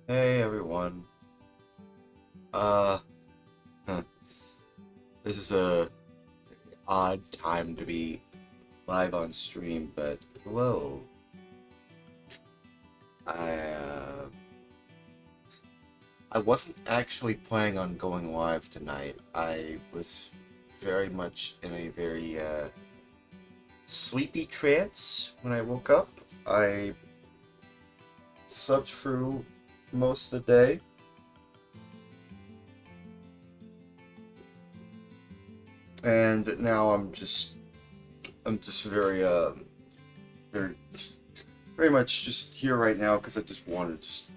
Hey everyone. Uh, huh, this is a odd time to be live on stream, but hello. I uh, I wasn't actually planning on going live tonight. I was very much in a very sleepy trance when I woke up. I slept through most of the day, and now I'm just very very much just here right now because I just wanted to just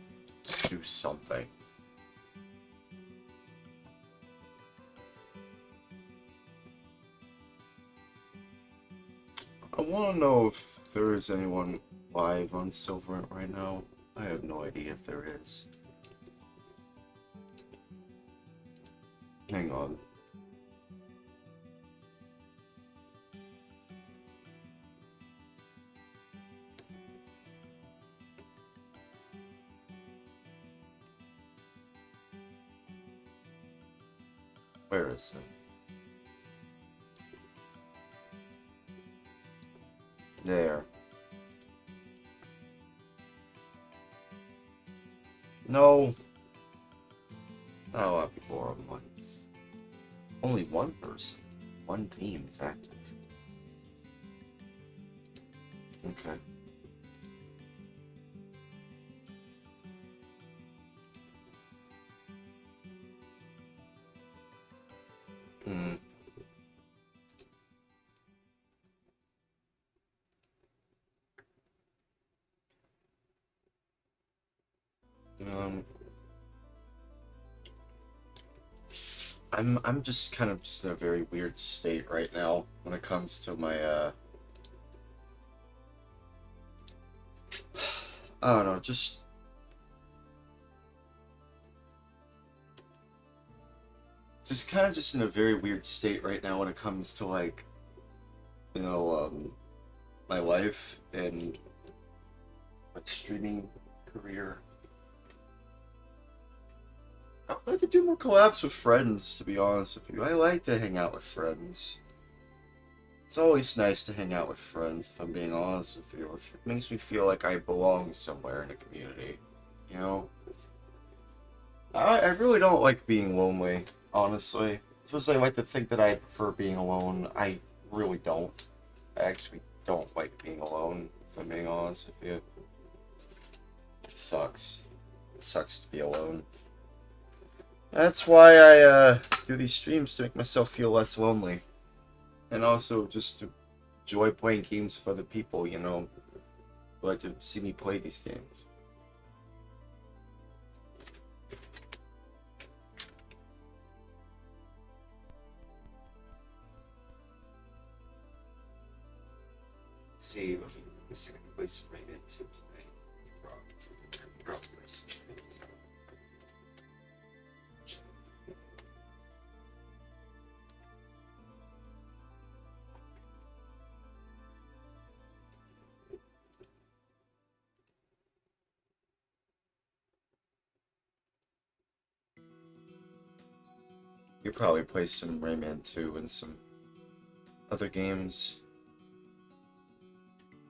do something. I want to know if there is anyone live on Silverant right now. I have no idea if there is. Hang on. Where is it? There. No. That'll have to go on one. Only one person. One team is active. Okay. Hmm. Um. I'm just kind of just in a very weird state right now when it comes to my I don't know, just kind of just in a very weird state right now when it comes to like, you know, my life and my streaming career. I'd like to do more collabs with friends, to be honest with you. I like to hang out with friends. It's always nice to hang out with friends, if I'm being honest with you. It makes me feel like I belong somewhere in a community, you know? I really don't like being lonely, honestly. Especially I like to think that I prefer being alone. I really don't. I actually don't like being alone, if I'm being honest with you. It sucks. It sucks to be alone. That's why I do these streams to make myself feel less lonely. And also just to enjoy playing games with other people, you know, who like to see me play these games. Let's see, let's see if I can play some Rayman 2 today. Probably. You probably play some Rayman 2 and some other games.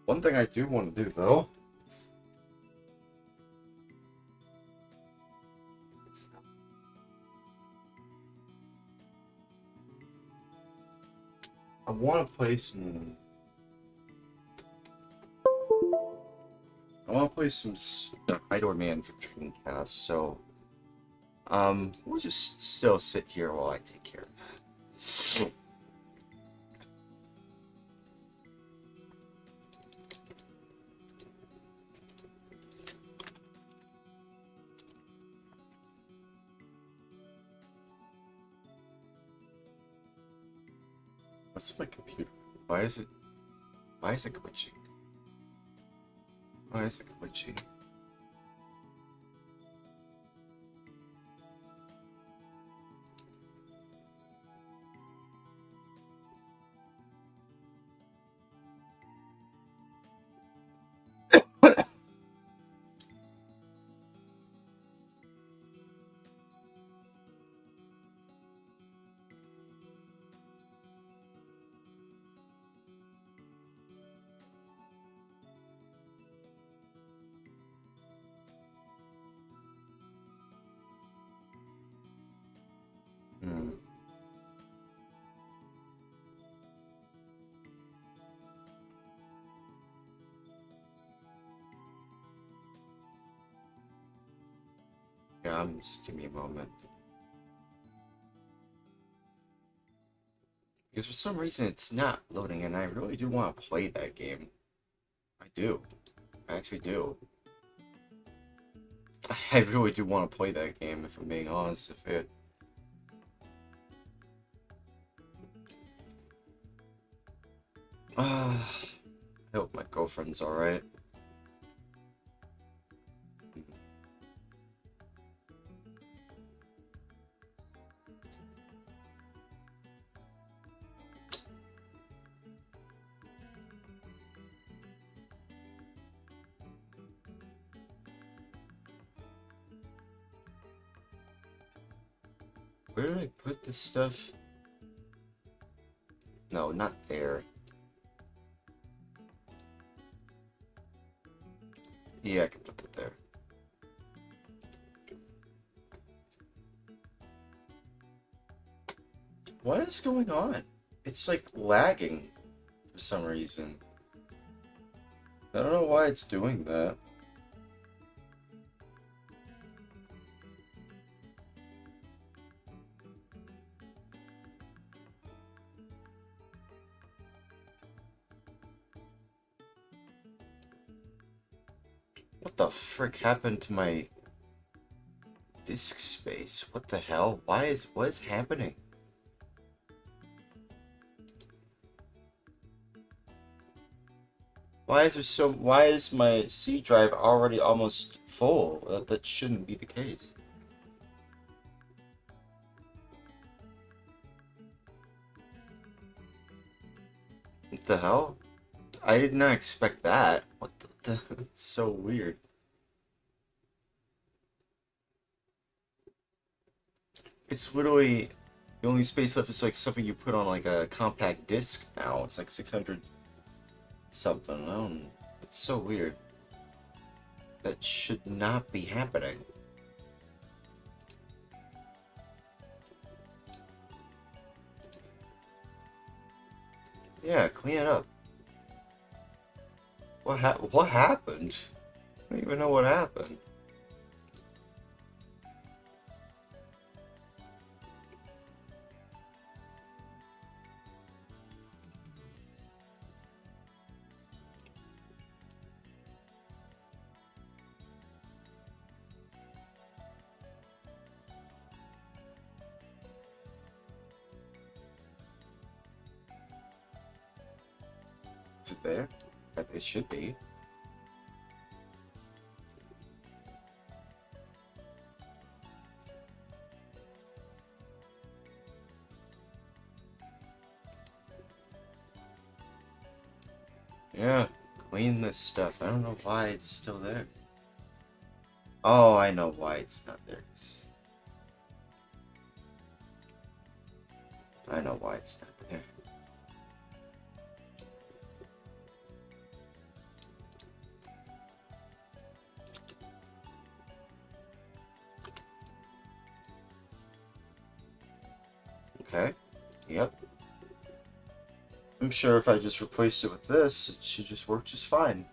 One thing I do want to do though, I want to play some. I want to play some Spider-Man for Dreamcast. So, we'll just still sit here while I take care of that. What's my computer? Why is it? Why is it glitching? Why is it glitching? Yeah, just give me a moment. Because for some reason it's not loading, and I really do want to play that game. I do. I actually do. I really do want to play that game, if I'm being honest with it. I hope my girlfriend's alright. Where did I put this stuff? No, not there. Yeah, I can put that there. What is going on? It's like lagging for some reason. I don't know why it's doing that. What the frick happened to my disk space? What the hell? What is happening? Why is my C drive already almost full? That shouldn't be the case. What the hell? I did not expect that. What the it's so weird. It's literally the only space left is like something you put on like a compact disc now. It's like 600 something. I don't. It's so weird. That should not be happening. Yeah, clean it up. What happened? I don't even know what happened. Is it there? It should be. Yeah, clean this stuff. I don't know why it's still there. Oh, I know why it's not there. I know why it's not there. Okay. Yep. I'm sure if I just replaced it with this, it should just work just fine.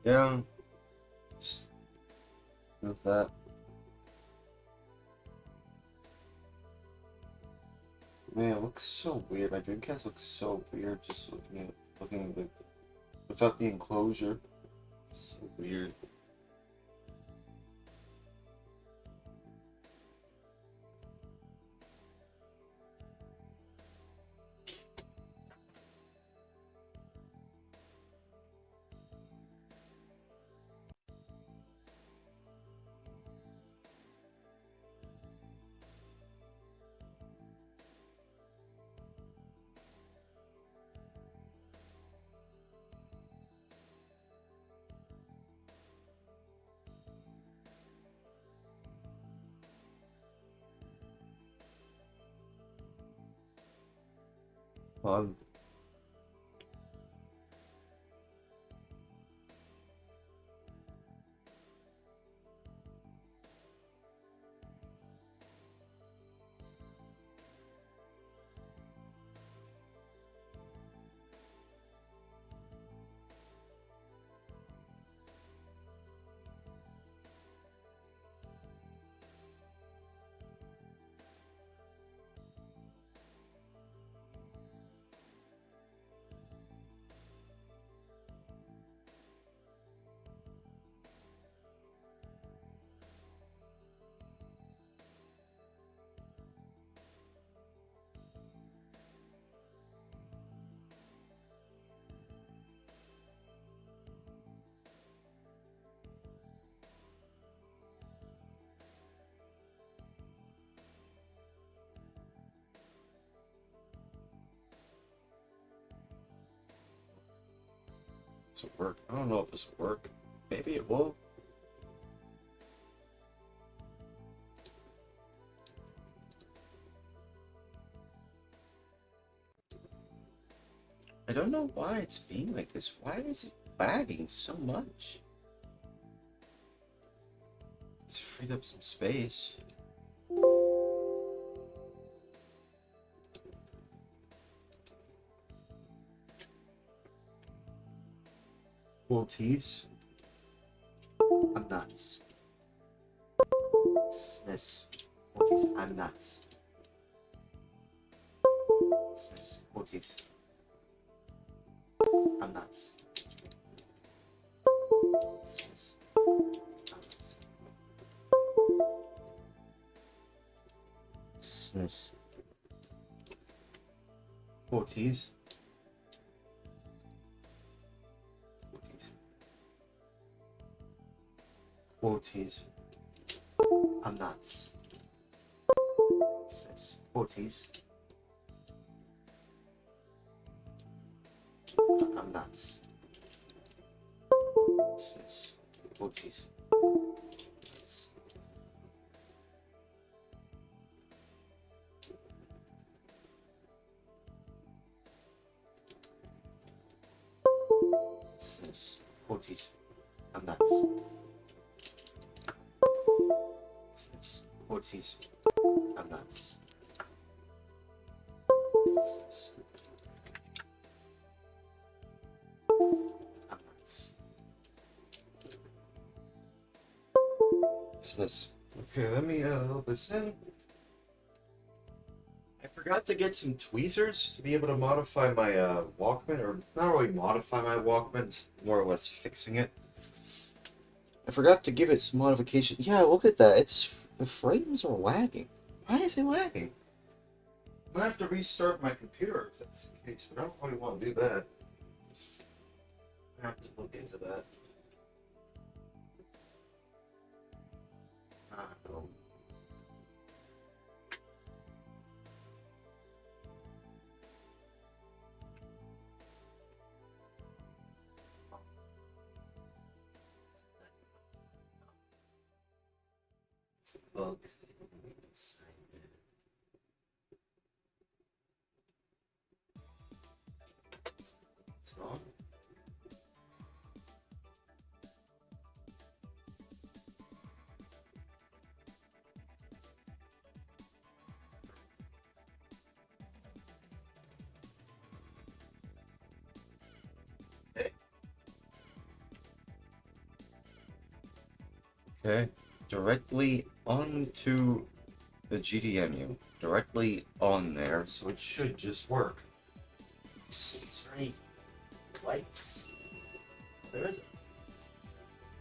Yeah. Just move that. Man, it looks so weird. My Dreamcast looks so weird just looking with without the enclosure. It's so weird. fun. This will work. I don't know if this will work. Maybe it will. I don't know why it's being like this. Why is it lagging so much? It's freed up some space. Quoties. I'm nuts. Sniss. Quoties. I'm nuts. Sniss. Quoties. I'm nuts. Sniss. I'm nuts. Sniss. Quoties. Quoties. I'm nuts. Says quoties. I'm nuts. Says quoties. Nuts. Says quoties. I'm nuts. Quoties. I'm nuts. I'm nuts. Okay, let me load this in. I forgot to get some tweezers to be able to modify my Walkman, or not really modify my Walkman, it's more or less fixing it. I forgot to give it some modification. Yeah, look at that. The frames are lagging. Why is it lagging? I'm gonna have to restart my computer if that's the case, but I don't really want to do that. I have to look into that. No. It's a bug. It's on. Okay, directly onto the GDMU, directly on there, so it should just work. Is there any lights? There isn't.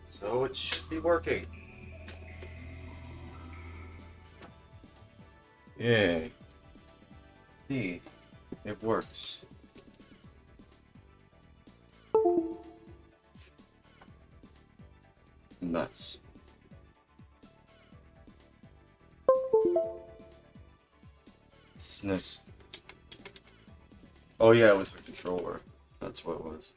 So it should be working. Yay. See, it works. Nuts. SNES. Oh yeah, it was the controller. That's what it was.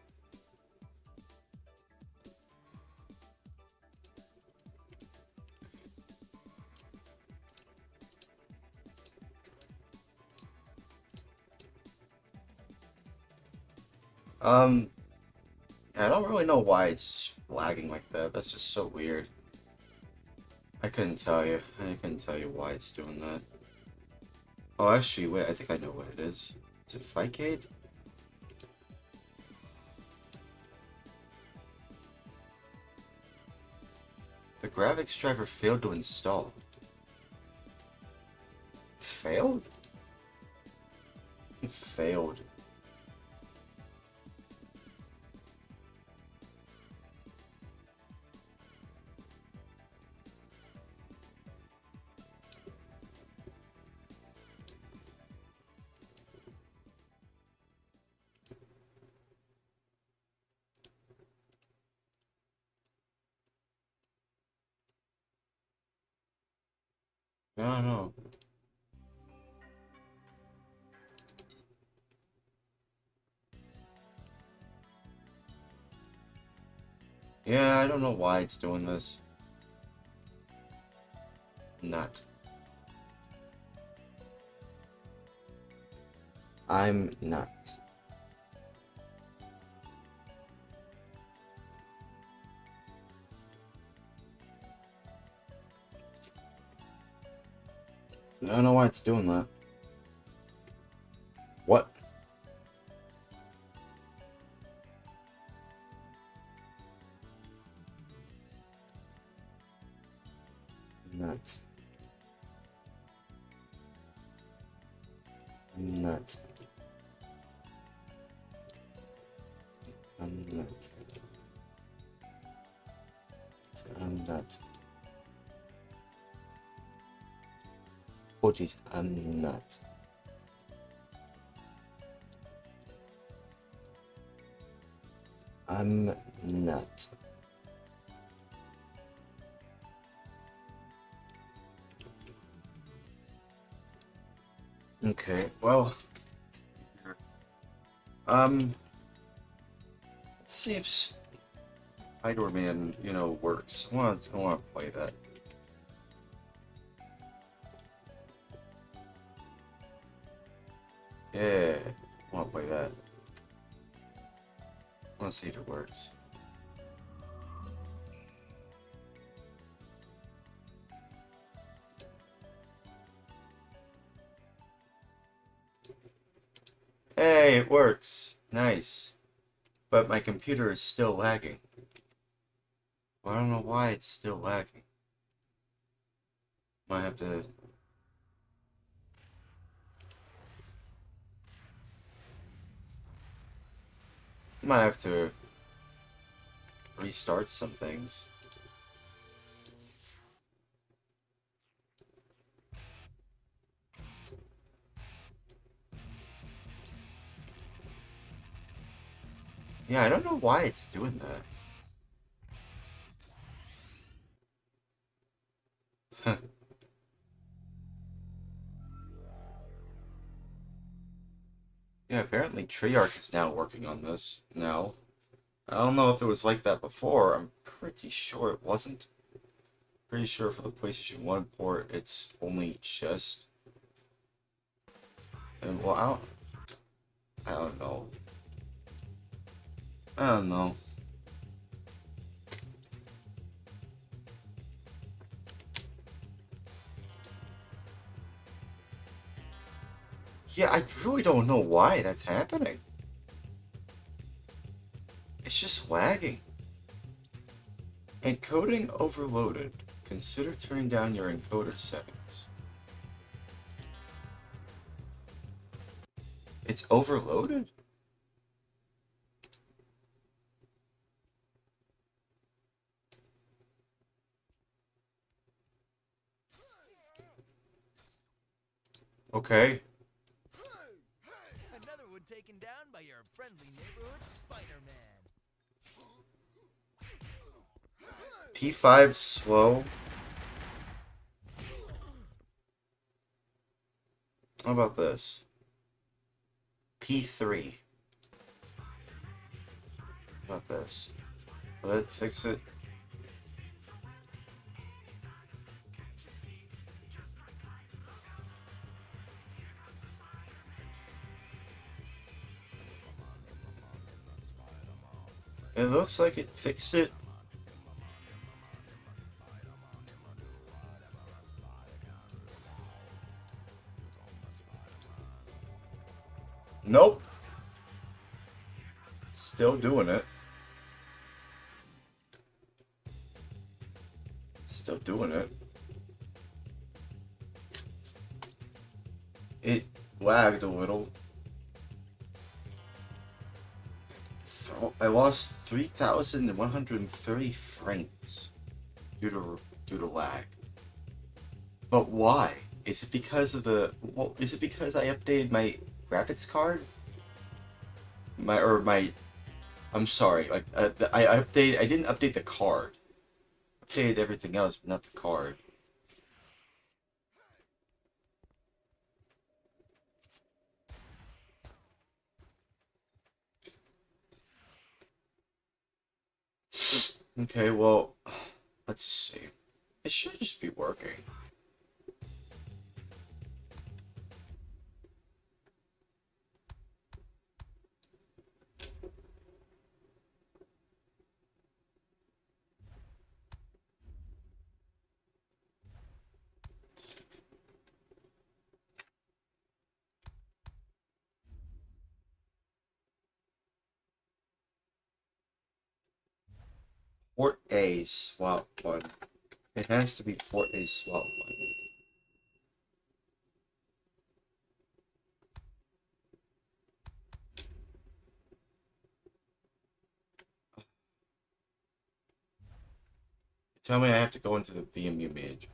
Um, I don't really know why it's lagging like that. That's just so weird. I couldn't tell you. I couldn't tell you why it's doing that. Oh, actually, wait, I think I know what it is. Is it Fightcade? The graphics driver failed to install. Failed? It failed. I don't know. Yeah, I don't know why it's doing this. Not. I'm not. I don't know why it's doing that. What? Nuts. Nut. I'm nut. I'm nut. Oh jeez, I'm nut. I'm nut. Okay, well, let's see if Spider-Man, works. I want to play that. Yeah, I want to play that. I want to see if it works. Hey, it works. Nice. But my computer is still lagging. Well, I don't know why it's still lagging. Might have to... Might have to restart some things. Yeah, I don't know why it's doing that. Yeah, apparently Treyarch is now working on this now. I don't know if it was like that before. I'm pretty sure it wasn't. Pretty sure for the PlayStation 1 port, it's only just... And, well, I don't know. I don't know. Yeah, I really don't know why that's happening. It's just lagging. Encoding overloaded. Consider turning down your encoder settings. It's overloaded? Okay. Another one taken down by your friendly neighborhood Spider-Man. P5 slow. How about this? P3. How about this? Will that fix it? It looks like it fixed it. Nope. Still doing it. Still doing it. It lagged a little. I lost 3,130 frames due to lag. But why? Is it because of the? Well, is it because I updated my graphics card? I'm sorry. Like I didn't update the card. I updated everything else, but not the card. Okay, well, let's see. It should just be working. Port A swap 1. It has to be Port A swap 1. Tell me I have to go into the VMU management.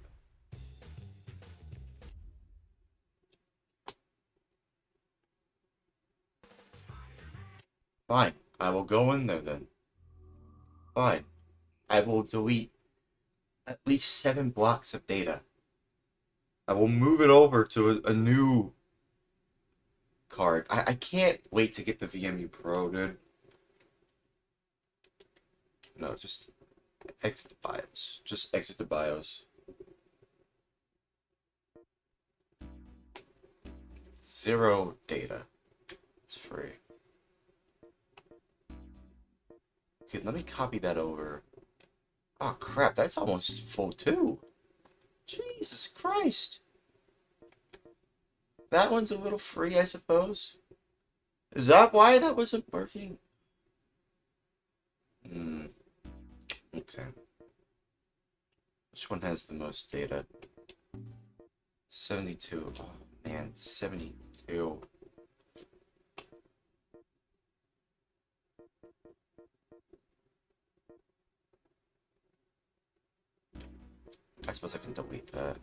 Fine, I will go in there then. Fine, I will delete at least 7 blocks of data. I will move it over to a new card. I can't wait to get the VMU Pro, dude. No, just exit the BIOS. Just exit the BIOS. Zero data. It's free. Okay, let me copy that over. Oh crap, that's almost full too. Jesus Christ. That one's a little free, I suppose. Is that why that wasn't working? Okay. Which one has the most data? 72. Oh man, 72. I suppose I can delete that.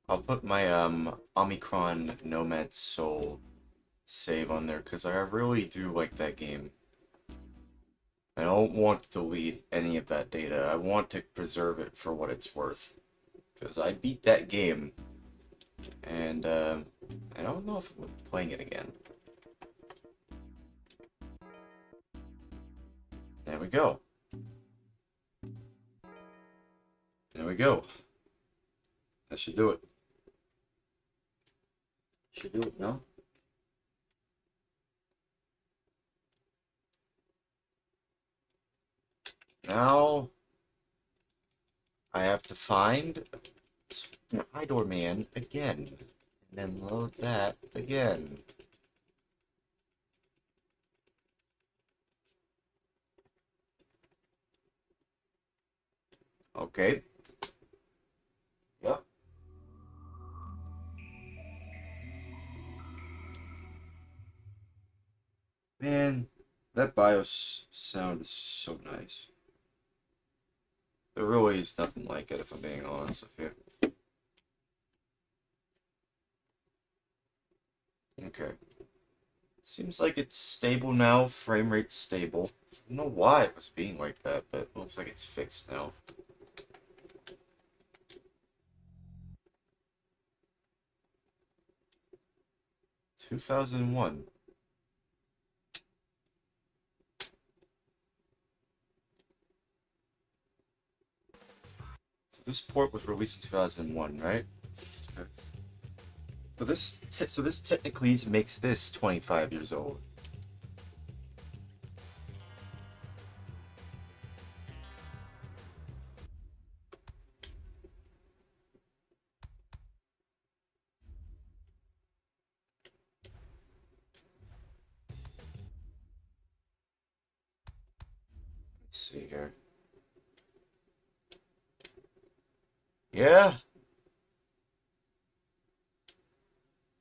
I'll put my Omicron Nomad Soul save on there because I really do like that game. I don't want to delete any of that data. I want to preserve it for what it's worth. Because I beat that game. And I don't know if I'm playing it again. There we go. There we go. That should do it. Should do it, no? Now I have to find Idor Man again. And then load that again. Okay. Yep. Man, that BIOS sound is so nice. There really is nothing like it, if I'm being honest with you. Okay. Seems like it's stable now, frame rate stable. I don't know why it was being like that, but it looks like it's fixed now. (2001). So this port was released in 2001, right? Okay. But this technically makes this 25 years old. see here. Yeah.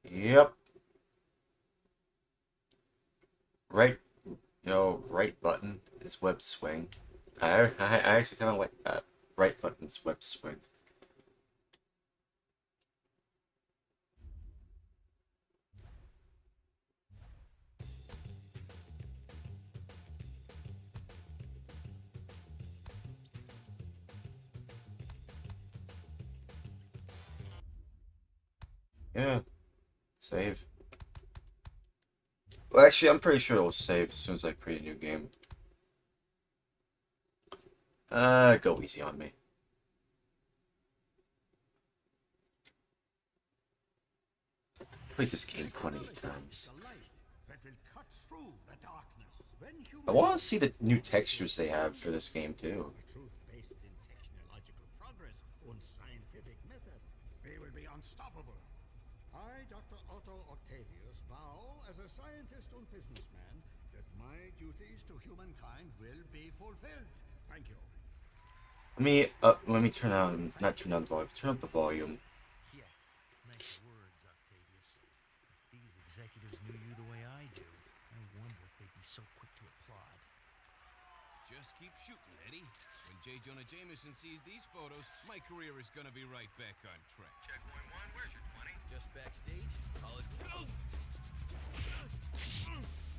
Yep. Right, right button is web swing. I actually kind of like that. Right button is web swing. Yeah, save. Well, actually, I'm pretty sure it'll save as soon as I create a new game. Go easy on me. Played this game 20 times. I want to see the new textures they have for this game too. I, Dr. Otto Octavius, vow as a scientist and businessman that my duties to humankind will be fulfilled. Thank you. Let me turn on, not turn on the volume, turn up the volume. Yeah, nice words, Octavius. If these executives knew you the way I do, I wonder if they'd be so quick to applaud. Just keep shooting, Eddie. When J. Jonah Jameson sees these photos, my career is gonna be right back on track. Checkpoint 1, where's your 20? Just backstage? College.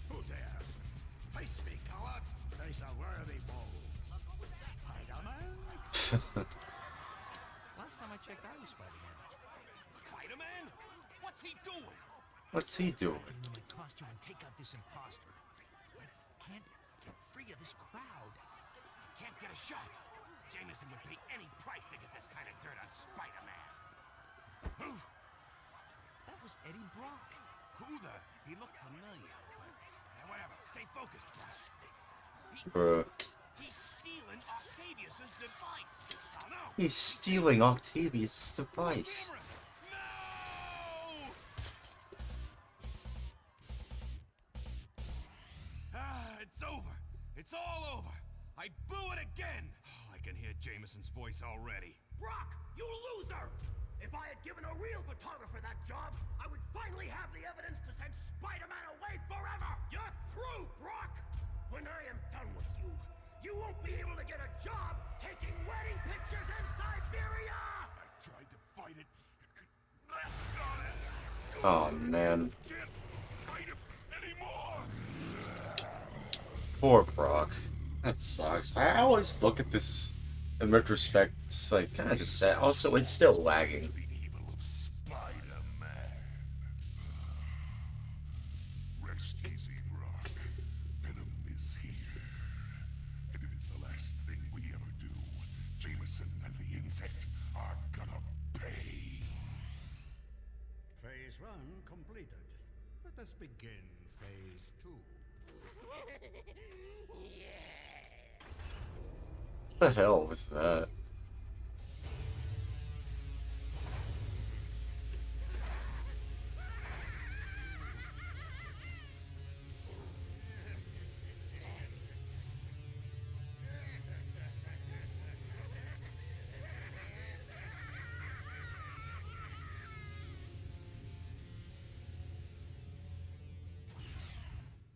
Who dares? Face me, coward! Face a worthy foe. Spider-Man? Last time I checked, I was Spider-Man. Spider-Man? What's he doing? What's he doing? Get into my costume and take out this imposter. I can't get free of this crowd. Can't get a shot. Jameson would pay any price to get this kind of dirt on Spider-Man. Move! That was Eddie Brock. Who the? He looked familiar, but whatever. Stay focused, Brock. Bruh. He's stealing Octavius's device. Oh no! He's stealing Octavius' device. Camera! No! It's over. It's all over. I blew it again. Oh, I can hear Jameson's voice already. Brock, you loser! If I had given a real photographer that job, I would finally have the evidence to send Spider-Man away forever! You're through, Brock! When I am done with you, you won't be able to get a job taking wedding pictures in Siberia! I tried to fight it. Left on it. Oh man. Can't fight it anymore. Poor Brock. That sucks. I always look at this in retrospect, just like kind of just sad. Also, it's still lagging. The evil of Spider-Man. Rest easy, Brock. Venom is here. And if it's the last thing we ever do, Jameson and the insect are gonna pay. Phase 1 completed. Let us begin phase 2. What the hell was that?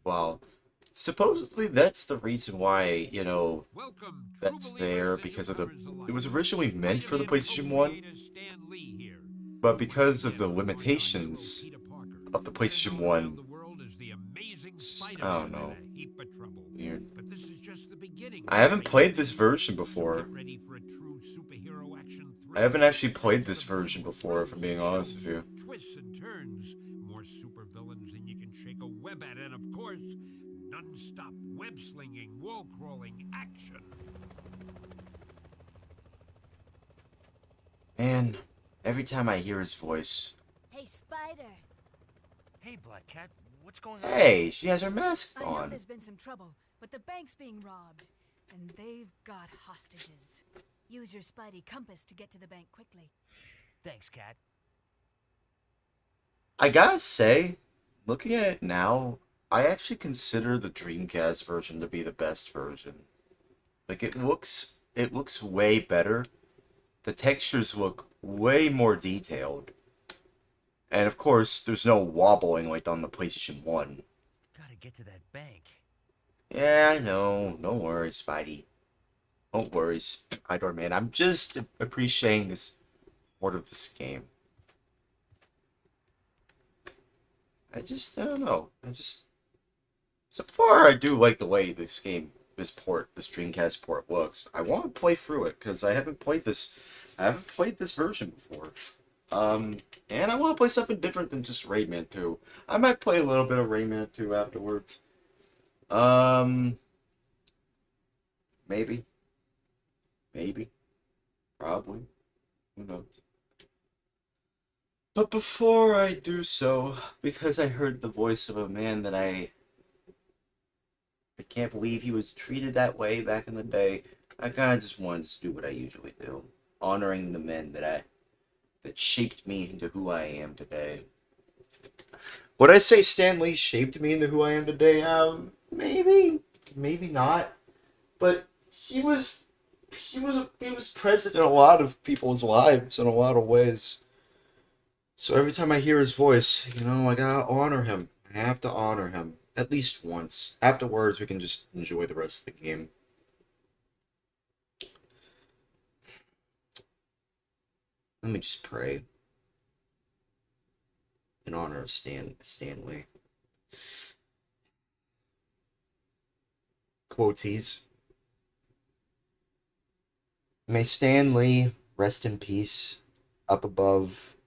Wow. Supposedly that's the reason why, that's there because of it was originally meant for the PlayStation 1, but because of the limitations of the PlayStation 1, I don't know. Weird. I haven't played this version before. I haven't actually played this version before, if I'm being honest with you. Twists and turns, more super villains than you can shake a web at, and of course, non-stop web-slinging, wall-crawling action. Man, every time I hear his voice... Hey, Spider. Hey, Black Cat, what's going on? Hey, she has her mask I know on. there's been some trouble, but the bank's being robbed, and they've got hostages. Use your Spidey compass to get to the bank quickly. Thanks, Cat. I gotta say, looking at it now, I actually consider the Dreamcast version to be the best version. Like it looks way better. The textures look way more detailed. And of course, there's no wobbling like on the PlayStation 1. Gotta get to that bank. Yeah, I know. Don't worry, Spidey. Don't worry, Spider-Man. I'm just appreciating this part of this game. I don't know. So far, I do like the way this game, this Dreamcast port looks. I want to play through it, because I haven't played this version before. And I want to play something different than just Rayman 2. I might play a little bit of Rayman 2 afterwards. Maybe. Probably. Who knows? But before I do so, because I heard the voice of a man that I can't believe he was treated that way back in the day, I kind of just wanted to do what I usually do, honoring the men that shaped me into who I am today. Would I say Stan Lee shaped me into who I am today? Maybe not. But he was present in a lot of people's lives in a lot of ways. So every time I hear his voice, I gotta honor him. I have to honor him. At least once. Afterwards, we can just enjoy the rest of the game. Let me just pray. In honor of Stan Lee. Quoties. May Stan Lee rest in peace up above.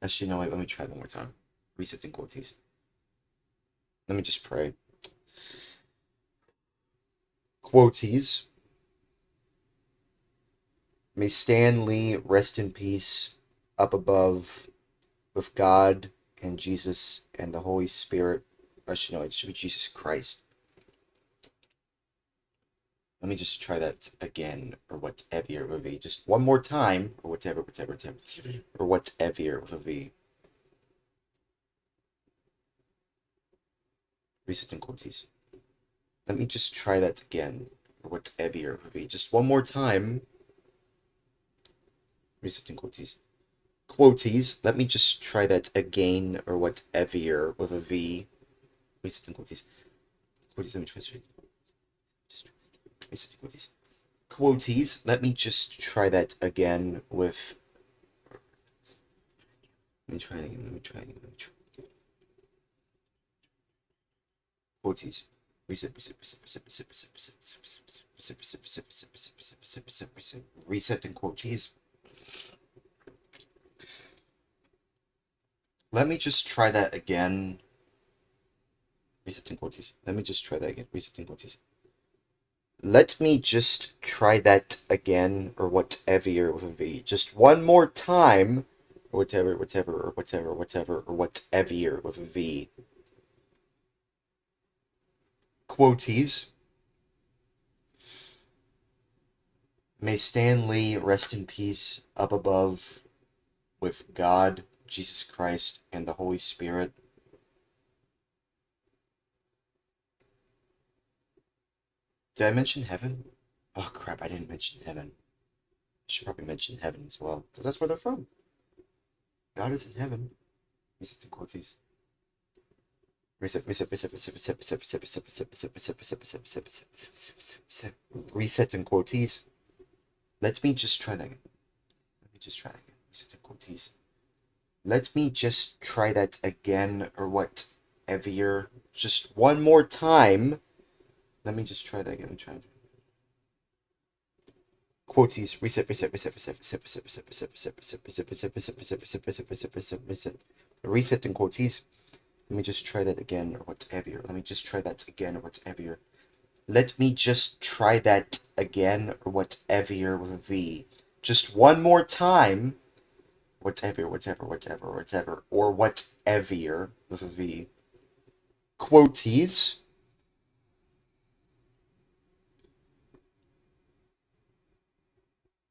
Actually, no, wait, let me try one more time. Resetting quoties. Let me just pray. Quoties. May Stan Lee rest in peace up above with God and Jesus and the Holy Spirit. Actually, no, it should be Jesus Christ. Let me just try that again, or whatever it would be. Just one more time, or whatever, or whatever it would be. Resetting quoties. Let me just try that again, or whatever it would be. Just one more time. Resetting quoties. Quoties. Let me just try that again, or whatever with a V. Resetting quoties. Quoties. Let me try it. Quoties. Quoties. Let me just try that again with. Let me try it again. Quoties. Resetting quoties. Let me just try that again. Resetting quoties. Let me just try that again. Resetting quoties. Let me just try that again, or whatever with a V. Just one more time, or whatever with a V. Quoties. May Stan Lee rest in peace up above with God, Jesus Christ, and the Holy Spirit. Did I mention heaven? Oh crap, I didn't mention heaven. I should probably mention heaven as well, because that's where they're from. God is in heaven. Reset in quoties. Reset in quoties. Let me just try that again. Reset in quoties. Let me just try that again, or whatever. Just one more time. Let me just try that again. Quoties. Reset. Reset in quoties. Let me just try that again, or whatever. Let me just try that again, or whatever. Let me just try that again, or whatever with a V. Just one more time. Whatever, or whatever with a V. Quoties.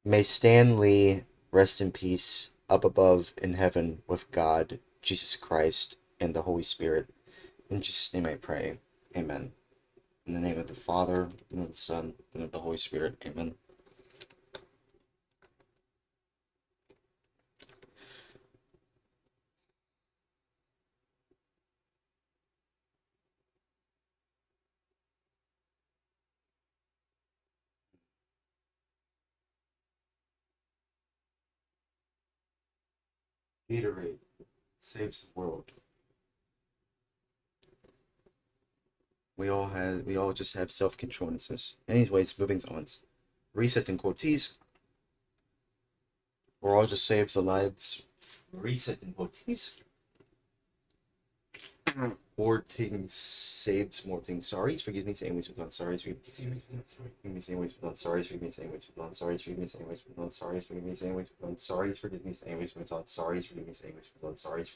May Stan Lee rest in peace up above in heaven with God, Jesus Christ, and the Holy Spirit. In Jesus' name I pray. Amen. In the name of the Father, and of the Son, and of the Holy Spirit. Amen. Gatorade saves the world. We all just have self-control in this. Anyways, moving on. Reset and quotes. We're all just saves the lives. Reset and quotes. More things saves more things. Sorries, forgive me, saying which on sorries, forgive me, saying which on sorries, forgive me, saying which on sorries, forgive me, saying which on sorries, forgive me, saying which on sorries, forgive me, saying which on sorries, forgive me, saying which on sorries,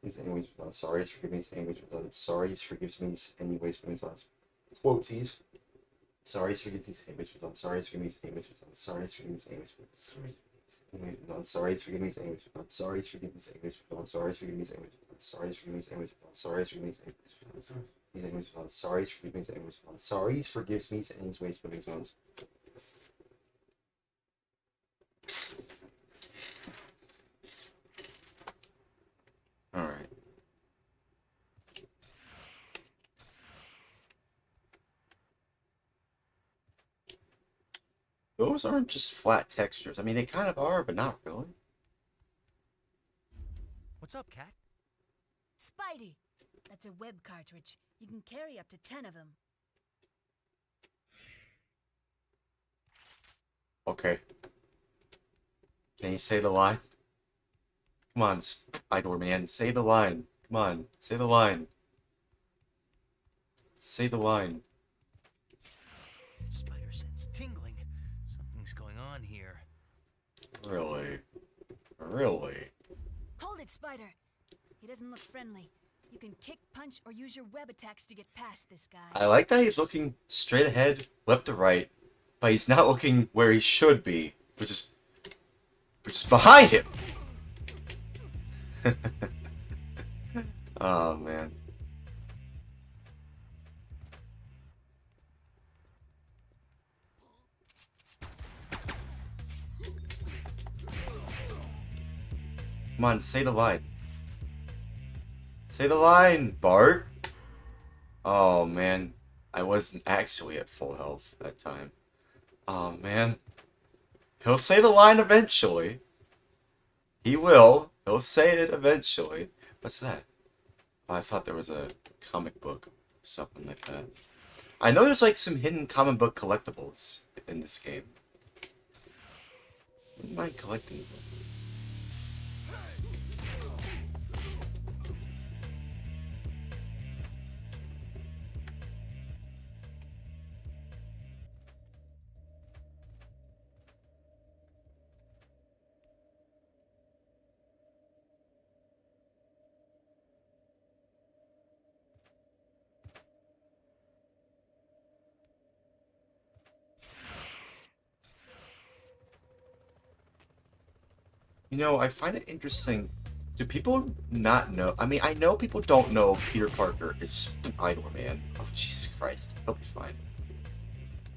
anyways, sorry, forgive me, anyways, sorry, forgives me, anyways, quotes. Sorry, forgive me, anyways, sorry, forgive me, anyways, sorry, forgive me, anyways, sorry, forgive me, anyways, sorry, forgive me, anyways, sorry, forgive me, anyways, sorry, forgive me, anyways, sorry, forgive me, anyways, sorry, forgive me, anyways, sorry, forgives me, anyways, moving zones. All right. Those aren't just flat textures. I mean, they kind of are, but not really. What's up, Cat? Spidey! That's a web cartridge. You can carry up to 10 of them. Okay. Can you say the line? Come on, Spider-Man, say the line. Come on, say the line. Say the line. Spider sense tingling. Something's going on here. Really? Really? Hold it, Spider! He doesn't look friendly. You can kick, punch, or use your web attacks to get past this guy. I like that he's looking straight ahead, left to right, but he's not looking where he should be, which is behind him. Oh man. Come on, say the line. Say the line, Bart. Oh man, I wasn't actually at full health that time. Oh man. He'll say the line eventually. He will. He'll say it eventually. What's that? Oh, I thought there was a comic book or something like that. I know there's like some hidden comic book collectibles in this game. Wouldn't mind collecting them. You know, I find it interesting. Do people not know? I mean, I know people don't know Peter Parker is Spider-Man. Oh, Jesus Christ. He'll be fine.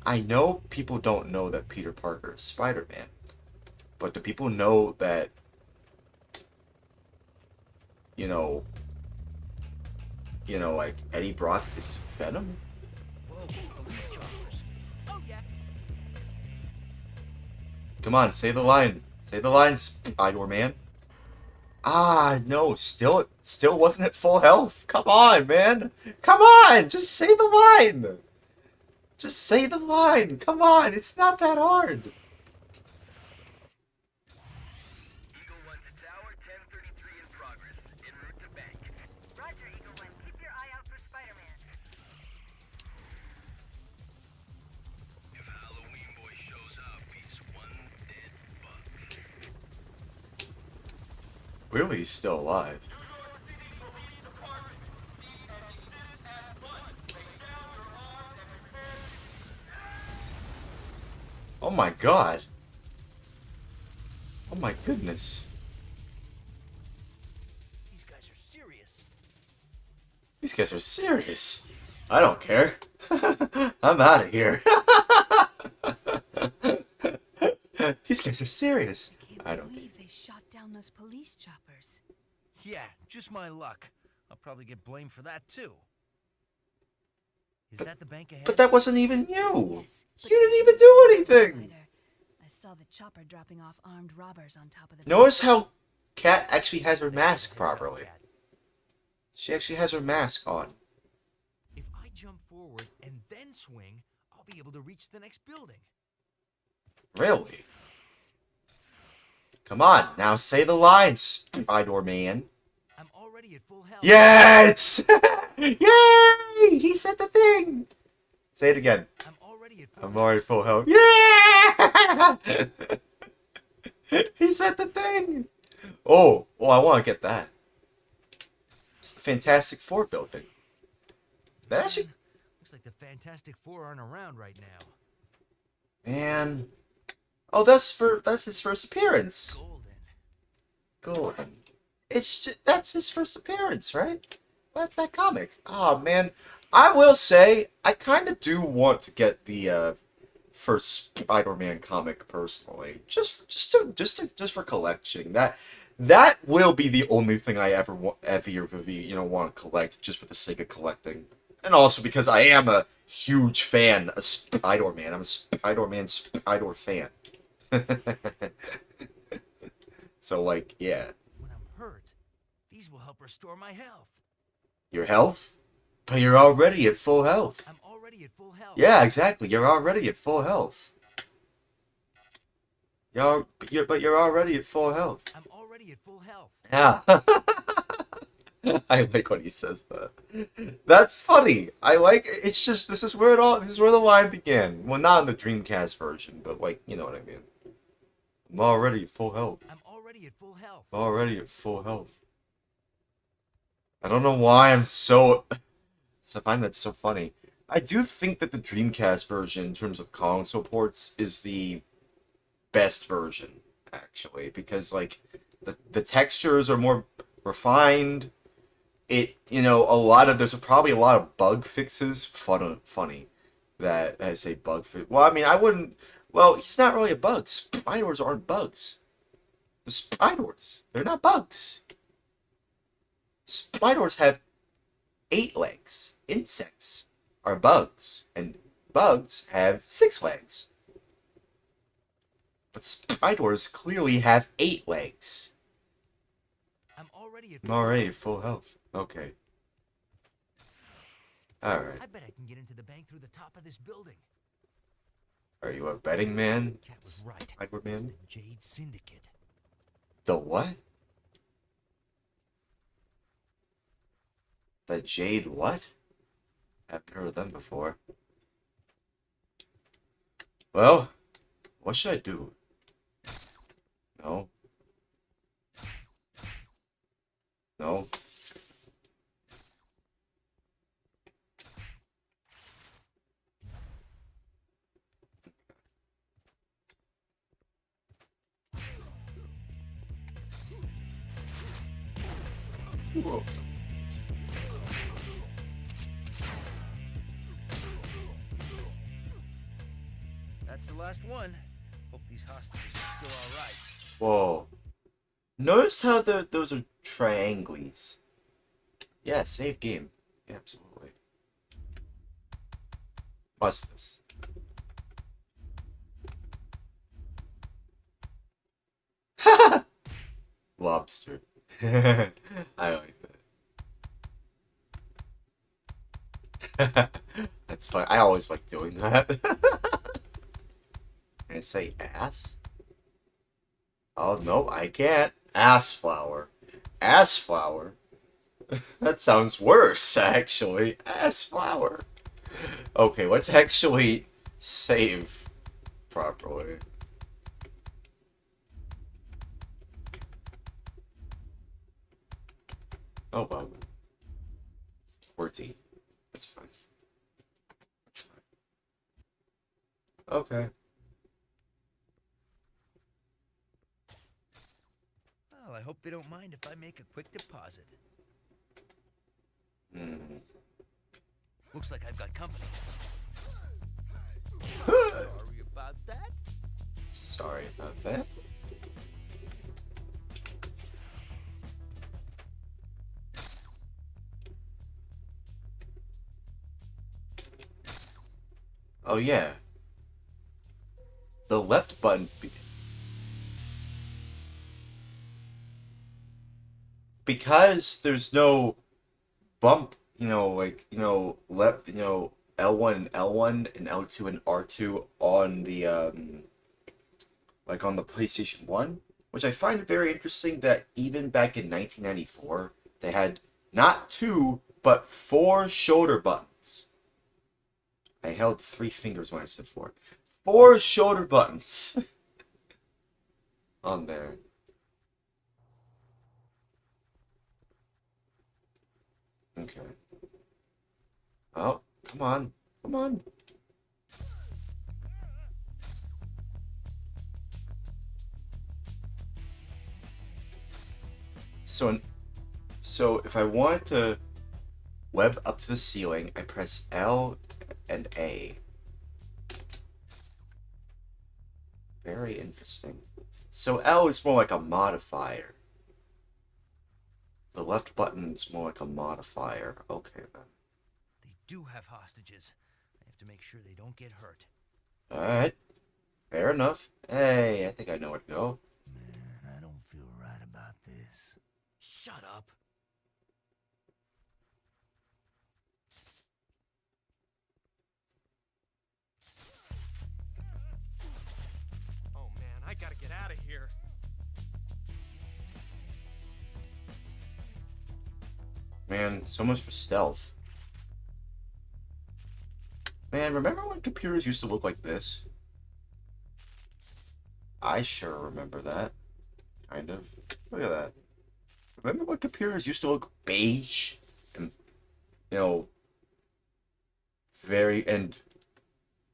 I know people don't know that Peter Parker is Spider-Man. But do people know that, you know, like, Eddie Brock is Venom? Whoa, police choppers. Oh, yeah. Come on, say the line. Say the line, Spider-Man. Ah, no, still wasn't at full health. Come on, man. Come on, just say the line. Just say the line. Come on, it's not that hard. Eagle 1 to tower, 1033 in progress. En route to bank. Roger, Eagle 1. Keep your eye out for Spider-Man. If Halloween Boy shows up, he's one dead buck. Clearly, he's still alive. Oh my god. Oh my goodness. These guys are serious. These guys are serious. I don't care. I'm out of here. These guys are serious. I don't care. believe they shot down those police choppers. Yeah, just my luck. I'll probably get blamed for that too. Is that the bank ahead? But that wasn't even you. Yes, but You didn't even do anything. Spider. I saw the chopper dropping off armed robbers on top of the Notice how Kat actually has her mask Heads up, properly. Cat. She actually has her mask on. If I jump forward and then swing, I'll be able to reach the next building. Really? Come on, now say the lines, Spider-Man. I'm already at full health. Yes! Yay! He said the thing! Say it again. I'm already at full I'm already full health. Yeah! He said the thing! Oh, I want to get that. It's the Fantastic Four building. That actually... Looks like the Fantastic Four aren't around right now. Man... Oh, that's his first appearance. Golden. That's his first appearance, right? That comic. Oh man, I will say I kind of do want to get the first Spider-Man comic personally, just for collecting. That will be the only thing I ever want to collect just for the sake of collecting, and also because I am a huge fan of Spider-Man. I'm a Spider-Man Spider fan. So, like, yeah. When I'm hurt, these will help restore my health. Your health? But you're already at full health. I'm already at full health. Yeah, exactly. You're already at full health. But you're already at full health. I'm already at full health. Yeah. I like when he says that. That's funny. I like it. It's just this is where the line began. Well, not in the Dreamcast version, but like, you know what I mean. I'm already at full health. I'm already at full health. Already at full health. I don't know why I find that so funny. I do think that the Dreamcast version, in terms of console ports, is the best version, actually, because like the textures are more refined. There's probably a lot of bug fixes. Funny that I say bug fix. Well, I mean, I wouldn't. Well, he's not really a bug. Spiders aren't bugs. The spiders, they're not bugs. Spiders have 8 legs. Insects are bugs, and bugs have 6 legs. But spiders clearly have 8 legs. I'm already at full health. Okay. Alright. I bet I can get into the bank through the top of this building. Are you a betting man? Cat was right. It's Spider-Man? the Jade Syndicate. The what? The Jade what? Haven't heard of them before. Well, what should I do? No. No. Whoa. That's the last one. Hope these hostages are still alright. Whoa. Notice how those are triangles. Yeah, save game. Yeah, absolutely. What's this? Lobster. I like that. That's fun. I always like doing that. Can I say ass? Oh, no, I can't. Ass flower. Ass flower? That sounds worse, actually. Ass flower. Okay, let's actually save properly. Oh, well. 14. That's fine. That's fine. Okay. Well, I hope they don't mind if I make a quick deposit. Looks like I've got company. Sorry about that. Sorry about that. Oh yeah. The left button... Because there's no bump, left, L1 and L1 and L2 and R2 on the, like on the PlayStation 1, which I find very interesting that even back in 1994, they had not 2, but 4 shoulder buttons. I held 3 fingers when I said 4. 4 shoulder buttons on there. Okay. Oh, come on. Come on. So if I want to web up to the ceiling, I press L and A. Very interesting. So L is more like a modifier. The left button is more like a modifier. Okay, then. They do have hostages. I have to make sure they don't get hurt. Alright. Fair enough. Hey, I think I know where to go. Man, I don't feel right about this. Shut up. Oh man, I gotta get out of here. Man, so much for stealth. Man, remember when computers used to look like this? I sure remember that. Kind of. Look at that. Remember when computers used to look beige? And, and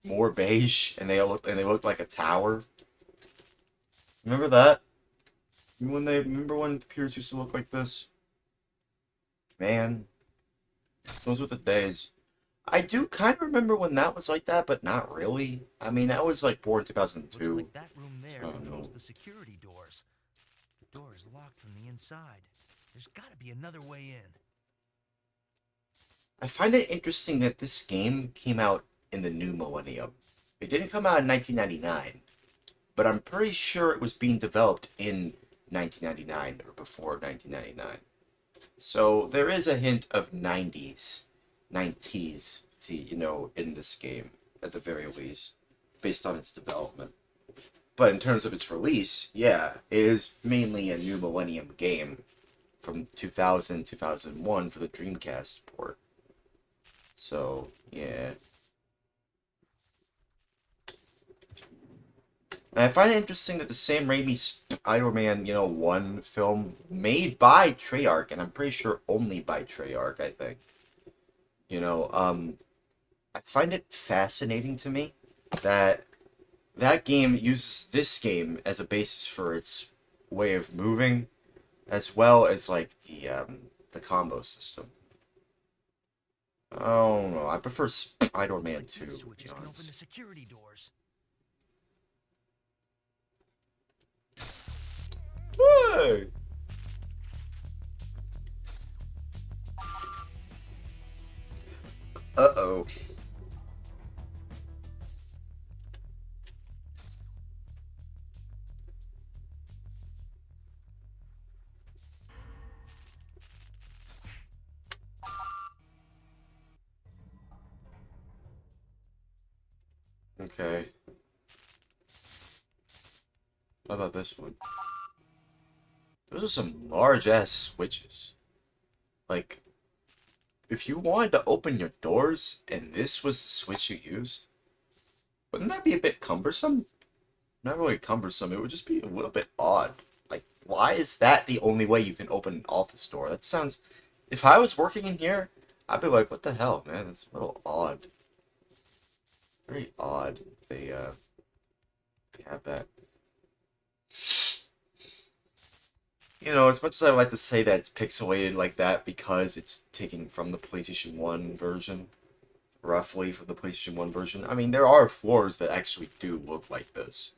more beige, and they looked like a tower? Remember that? Remember when computers used to look like this? Man, those were the days. I do kind of remember when that was like that, but not really. I mean, I was like born in 2002. Looks like that room there controls the security doors. The door is locked from the inside. There's gotta be another way in. I find it interesting that this game came out in the new millennium. It didn't come out in 1999, but I'm pretty sure it was being developed in 1999 or before 1999. So there is a hint of 90s, in this game, at the very least, based on its development. But in terms of its release, yeah, it is mainly a new millennium game from 2000, 2001 for the Dreamcast port. So, yeah. And I find it interesting that the Sam Raimi Spider-Man, 1 film made by Treyarch, and I'm pretty sure only by Treyarch, I think. I find it fascinating to me that that game uses this game as a basis for its way of moving, as well as, like, the combo system. Oh, no, I prefer Spider-Man 2, to be Switches can open the honest. security doors. Hey! Uh-oh. Okay. How about this one? Those are some large-ass switches. Like, if you wanted to open your doors and this was the switch you used, wouldn't that be a bit cumbersome? Not really cumbersome, it would just be a little bit odd. Like, why is that the only way you can open an office door? That sounds... If I was working in here, I'd be like, what the hell, man? That's a little odd. Very odd they have that. As much as I like to say that it's pixelated like that because it's taken from the PlayStation 1 version, roughly from the PlayStation 1 version. I mean, there are floors that actually do look like this.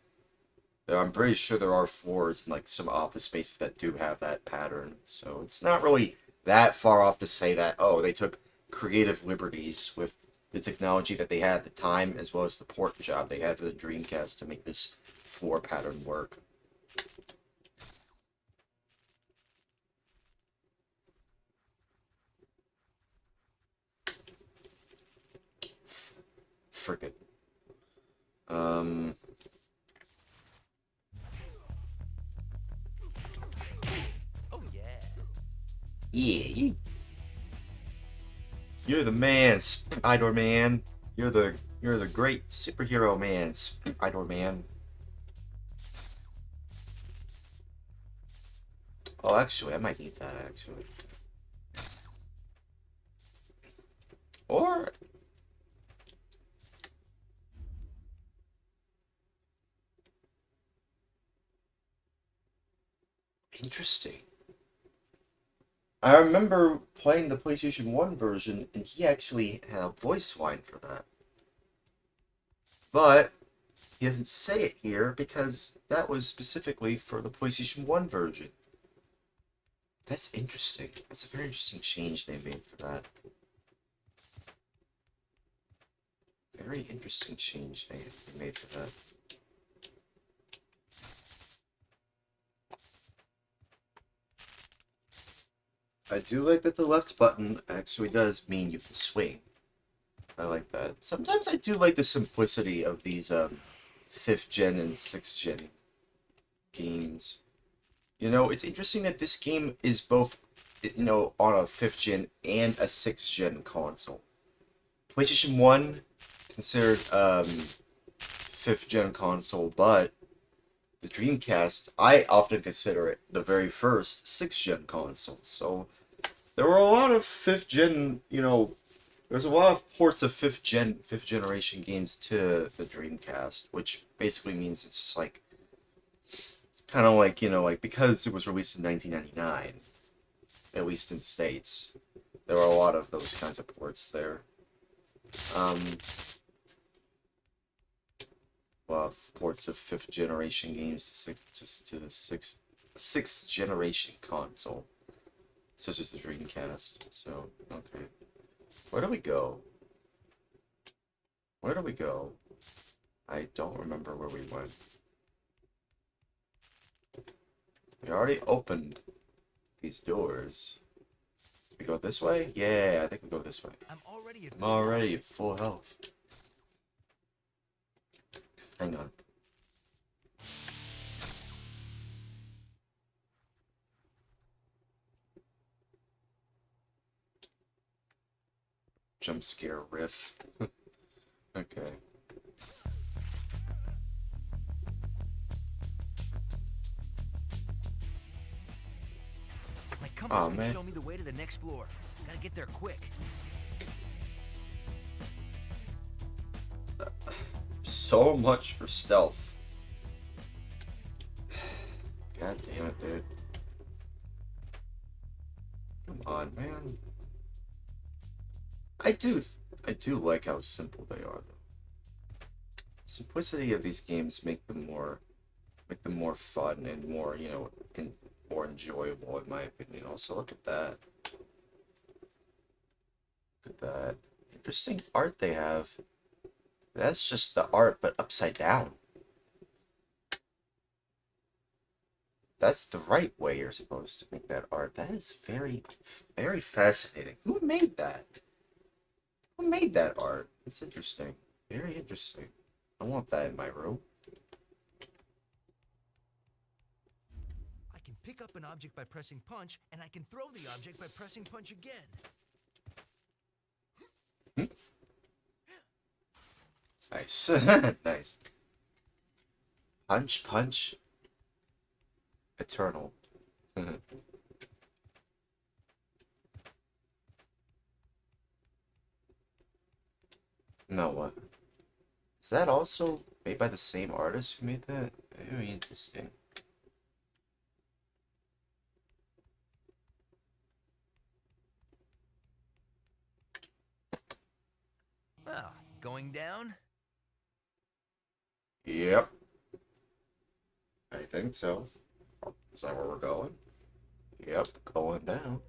I'm pretty sure there are floors in like some office spaces that do have that pattern. So it's not really that far off to say that, oh, they took creative liberties with the technology that they had at the time, as well as the port job they had for the Dreamcast to make this floor pattern work. Frickin'. Oh yeah. Yeah, you're the man, Spider-Man. You're the great superhero man, Spider-Man. Oh, actually, I might need that, actually. Or... Interesting. I remember playing the PlayStation 1 version, and he actually had a voice line for that. But he doesn't say it here because that was specifically for the PlayStation 1 version. That's interesting. That's a very interesting change they made for that. Very interesting change they made for that. I do like that the left button actually does mean you can swing. I like that. Sometimes I do like the simplicity of these 5th gen and 6th gen games. You know, it's interesting that this game is both, you know, on a 5th gen and a 6th gen console. PlayStation 1 considered 5th gen console, but the Dreamcast, I often consider it the very first 6th gen console. So there were a lot of 5th gen, you know, there's a lot of ports of 5th generation games to the Dreamcast, which basically means it's just like, kind of like, you know, like, because it was released in 1999, at least in the States, there were a lot of those kinds of ports there. Well, ports of 5th generation games to the 6th generation console, such as the Dreamcast. So, okay. Where do we go? Where do we go? I don't remember where we went. We already opened these doors. We go this way? Yeah, I think we go this way. I'm already at full health. Hang on. Jump scare riff. Okay. My compass can show me the way to the next floor. Gotta get there quick. So much for stealth. God damn it, dude. Come on, man. I do like how simple they are, though. Simplicity of these games make them more fun and more, you know, more enjoyable, in my opinion. Also, look at that. Look at that. Interesting art they have. That's just the art, but upside down. That's the right way you're supposed to make that art. That is very, very fascinating. Who made that? Who made that art? It's interesting. Very interesting. I want that in my room. I can pick up an object by pressing punch, and I can throw the object by pressing punch again. Nice. Nice. Punch, punch. Eternal. No, what? Is that also made by the same artist who made that? Very interesting. going down? Yep. I think so. Is that where we're going? Yep, going down.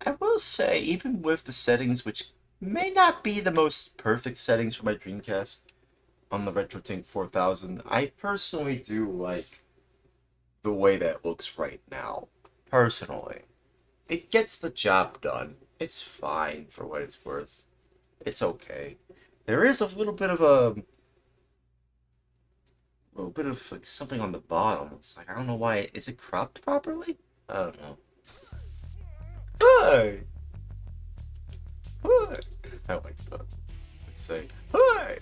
I will say, even with the settings, which may not be the most perfect settings for my Dreamcast on the RetroTink 4000, I personally do like the way that looks right now. Personally. It gets the job done. It's fine for what it's worth. It's okay. There is a little bit of like something on the bottom. It's like, I don't know why. Is it cropped properly? I don't know. Hi! Hi! I like that. Let's say, hi!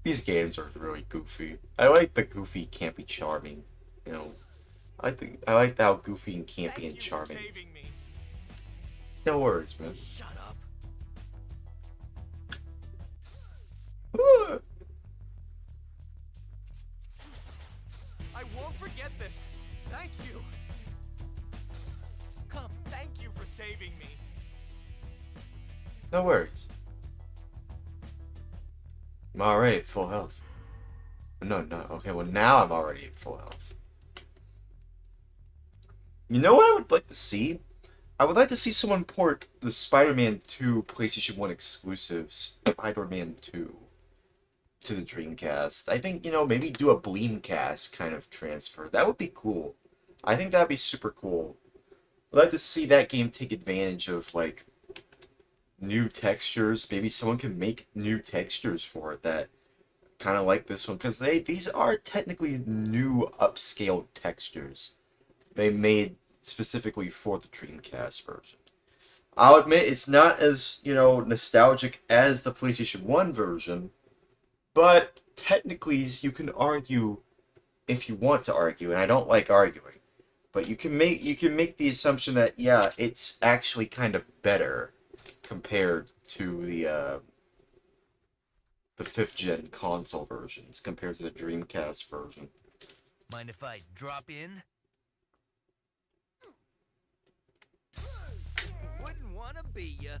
These games are really goofy. I like the goofy, campy, charming. You know, I like how goofy and campy and charming. Thank you for saving me. No worries, man. Shut up. Ah! I won't forget this. Thank you. Come, thank you for saving me. No worries. I'm already at full health. No, no. Okay, well now I'm already at full health. You know what I would like to see? I would like to see someone port the Spider-Man 2 PlayStation 1 exclusive Spider-Man 2 to the Dreamcast. I think, you know, maybe do a Bleamcast kind of transfer. That would be cool. I think that'd be super cool. I'd like to see that game take advantage of, like, new textures. Maybe someone can make new textures for it that kind of like this one. Because these are technically new upscaled textures. They made specifically for the Dreamcast version. I'll admit it's not as, you know, nostalgic as the PlayStation 1 version, but technically you can argue if you want to argue, and I don't like arguing, but you can make the assumption that yeah, it's actually kind of better compared to the 5th gen console versions compared to the Dreamcast version. Mind if I drop in? Wouldn't wanna be ya.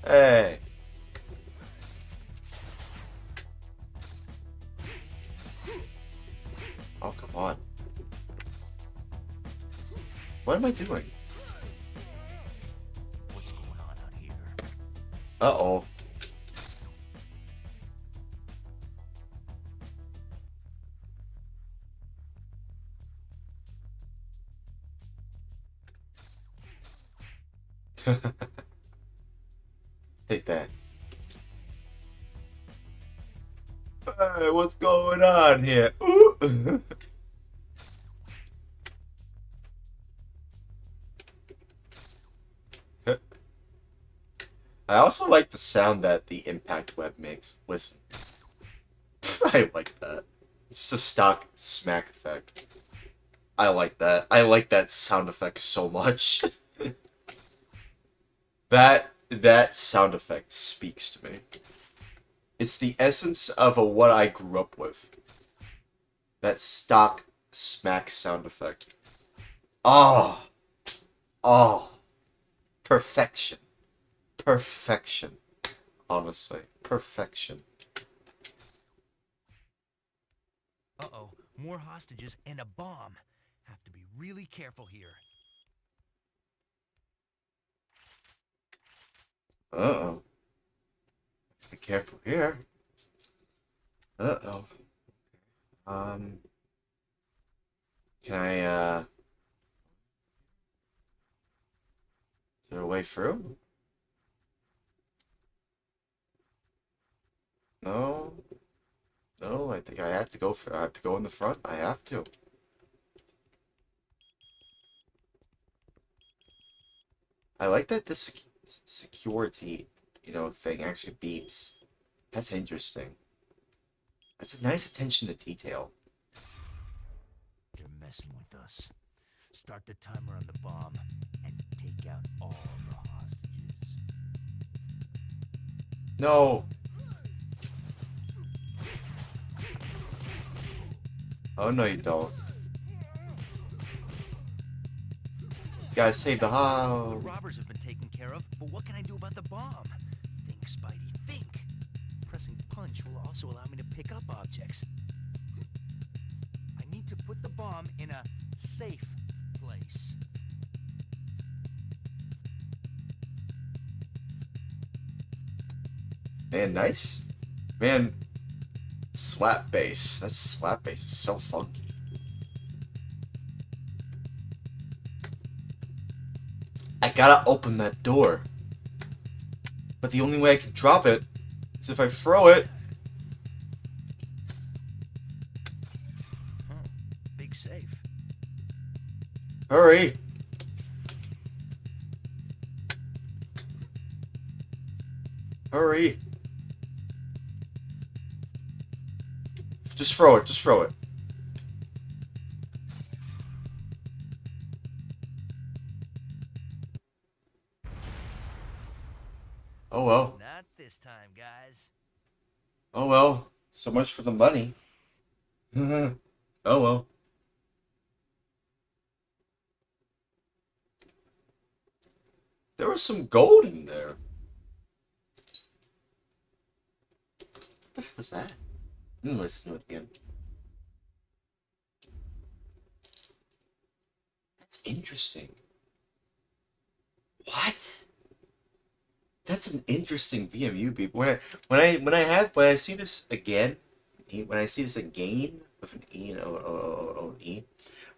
Hey. Oh, come on. What am I doing? What's going on out here? Uh-oh. Take that. Hey, what's going on here? Ooh. I also like the sound that the impact web makes. Listen. I like that. It's just a stock smack effect. I like that. I like that sound effect so much. That sound effect speaks to me. It's the essence of what I grew up with. That stock smack sound effect. Oh. Oh. Perfection. Perfection. Honestly. Perfection. Uh-oh, more hostages and a bomb. Have to be really careful here. Uh-oh. Be careful here. Uh-oh. Can I, is there a way through? No. No, I think I have to go I have to go in the front. I have to. I like that the security, you know, thing actually beeps. That's interesting. That's a nice attention to detail. They're messing with us. Start the timer on the bomb and take out all the hostages. No. Oh, no, you don't. You gotta save the The house. robbers have been taken care of, but what can I do about the bomb? Think, Spidey, think. Pressing punch will also allow me to pick up objects. I need to put the bomb in a safe place. Man, nice. Man, slap bass. That slap bass is so funky. I gotta open that door. But the only way I can drop it is if I throw it. Huh. Big safe. Hurry. Hurry. Just throw it. Just throw it. Oh well. Not this time, guys. Oh well. So much for the money. Oh well. There was some gold in there. What the heck was that? Let me listen to it again. That's interesting. What? That's an interesting VMU, people. When I see this again, when I see this again with an E and O and E,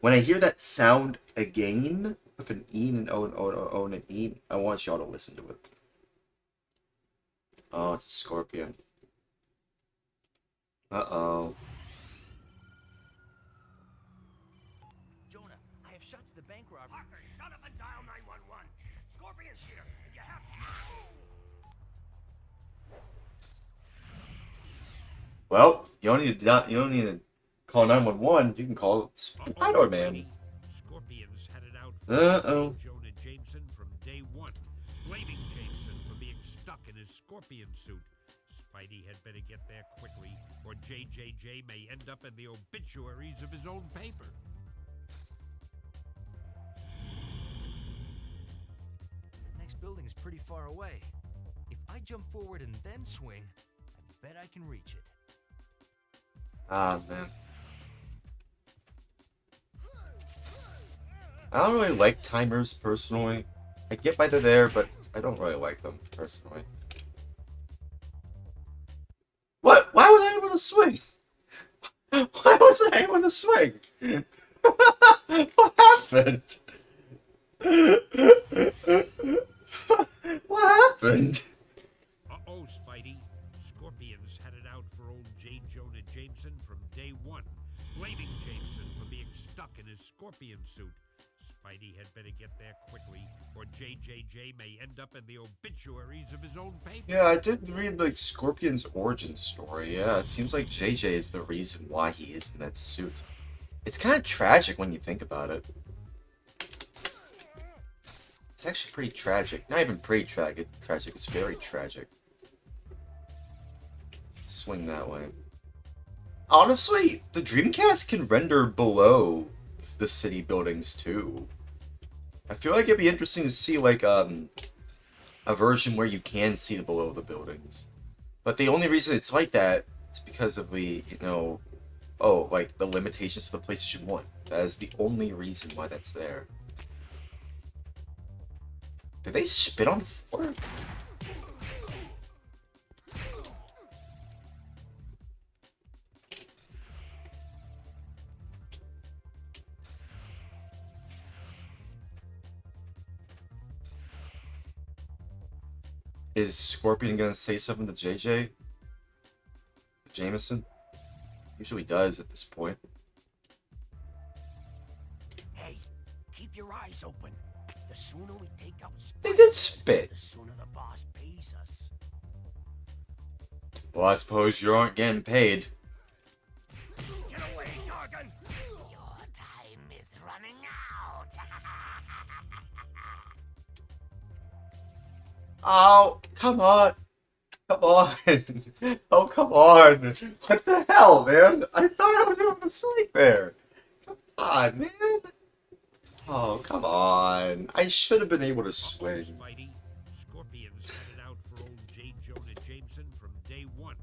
when I hear that sound again with an E and an O and an E, I want y'all to listen to it. Oh, it's a scorpion. Uh-oh. Jonah, I have shot to the bank robber. Parker, shut up and dial 911. Scorpion's here, and you have to... Well, you don't need to call 911. You can call Spider-Man. Scorpions headed out for Uh-oh. Jonah Jameson from day one, blaming Jameson for being stuck in his scorpion suit. Spidey had better get there quickly, or JJJ may end up in the obituaries of his own paper. The next building's pretty far away. If I jump forward and then swing, I bet I can reach it. Ah, man. I don't really like timers, personally. I get why they're there, but I don't really like them, personally. What? Why was I able to swing? Why wasn't I able to swing? What happened? What happened? Uh-oh, Spidey. Scorpions headed out for old J. Jonah Jameson from day one, blaming Jameson for being stuck in his scorpion suit. Spidey had better get there quickly, or JJJ may end up in the obituaries of his own paper. Yeah, I did read, like, Scorpion's origin story. Yeah, it seems like JJ is the reason why he is in that suit. It's kind of tragic when you think about it. It's actually pretty tragic. Not even pretty tragic. It's very tragic. Swing that way. Honestly, the Dreamcast can render below the city buildings too. I feel like it'd be interesting to see like a version where you can see the below the buildings. But the only reason it's like that is because of the, like the limitations of the PlayStation 1. That is the only reason why that's there. Did they spit on the floor? Is Scorpion gonna say something to JJ? Jameson? Usually does at this point. Hey, keep your eyes open. The sooner we take out They did spit. the sooner the boss pays us. Well, I suppose you aren't getting paid. Get away, Gargan! Your time is running out. Oh, come on. Come on! Oh, come on! What the hell, man? I thought I was able to swing there! Come on, man! Oh, come on. I should have been able to swing. Spidey. Scorpions headed out for old J. Jonah Jameson from day one,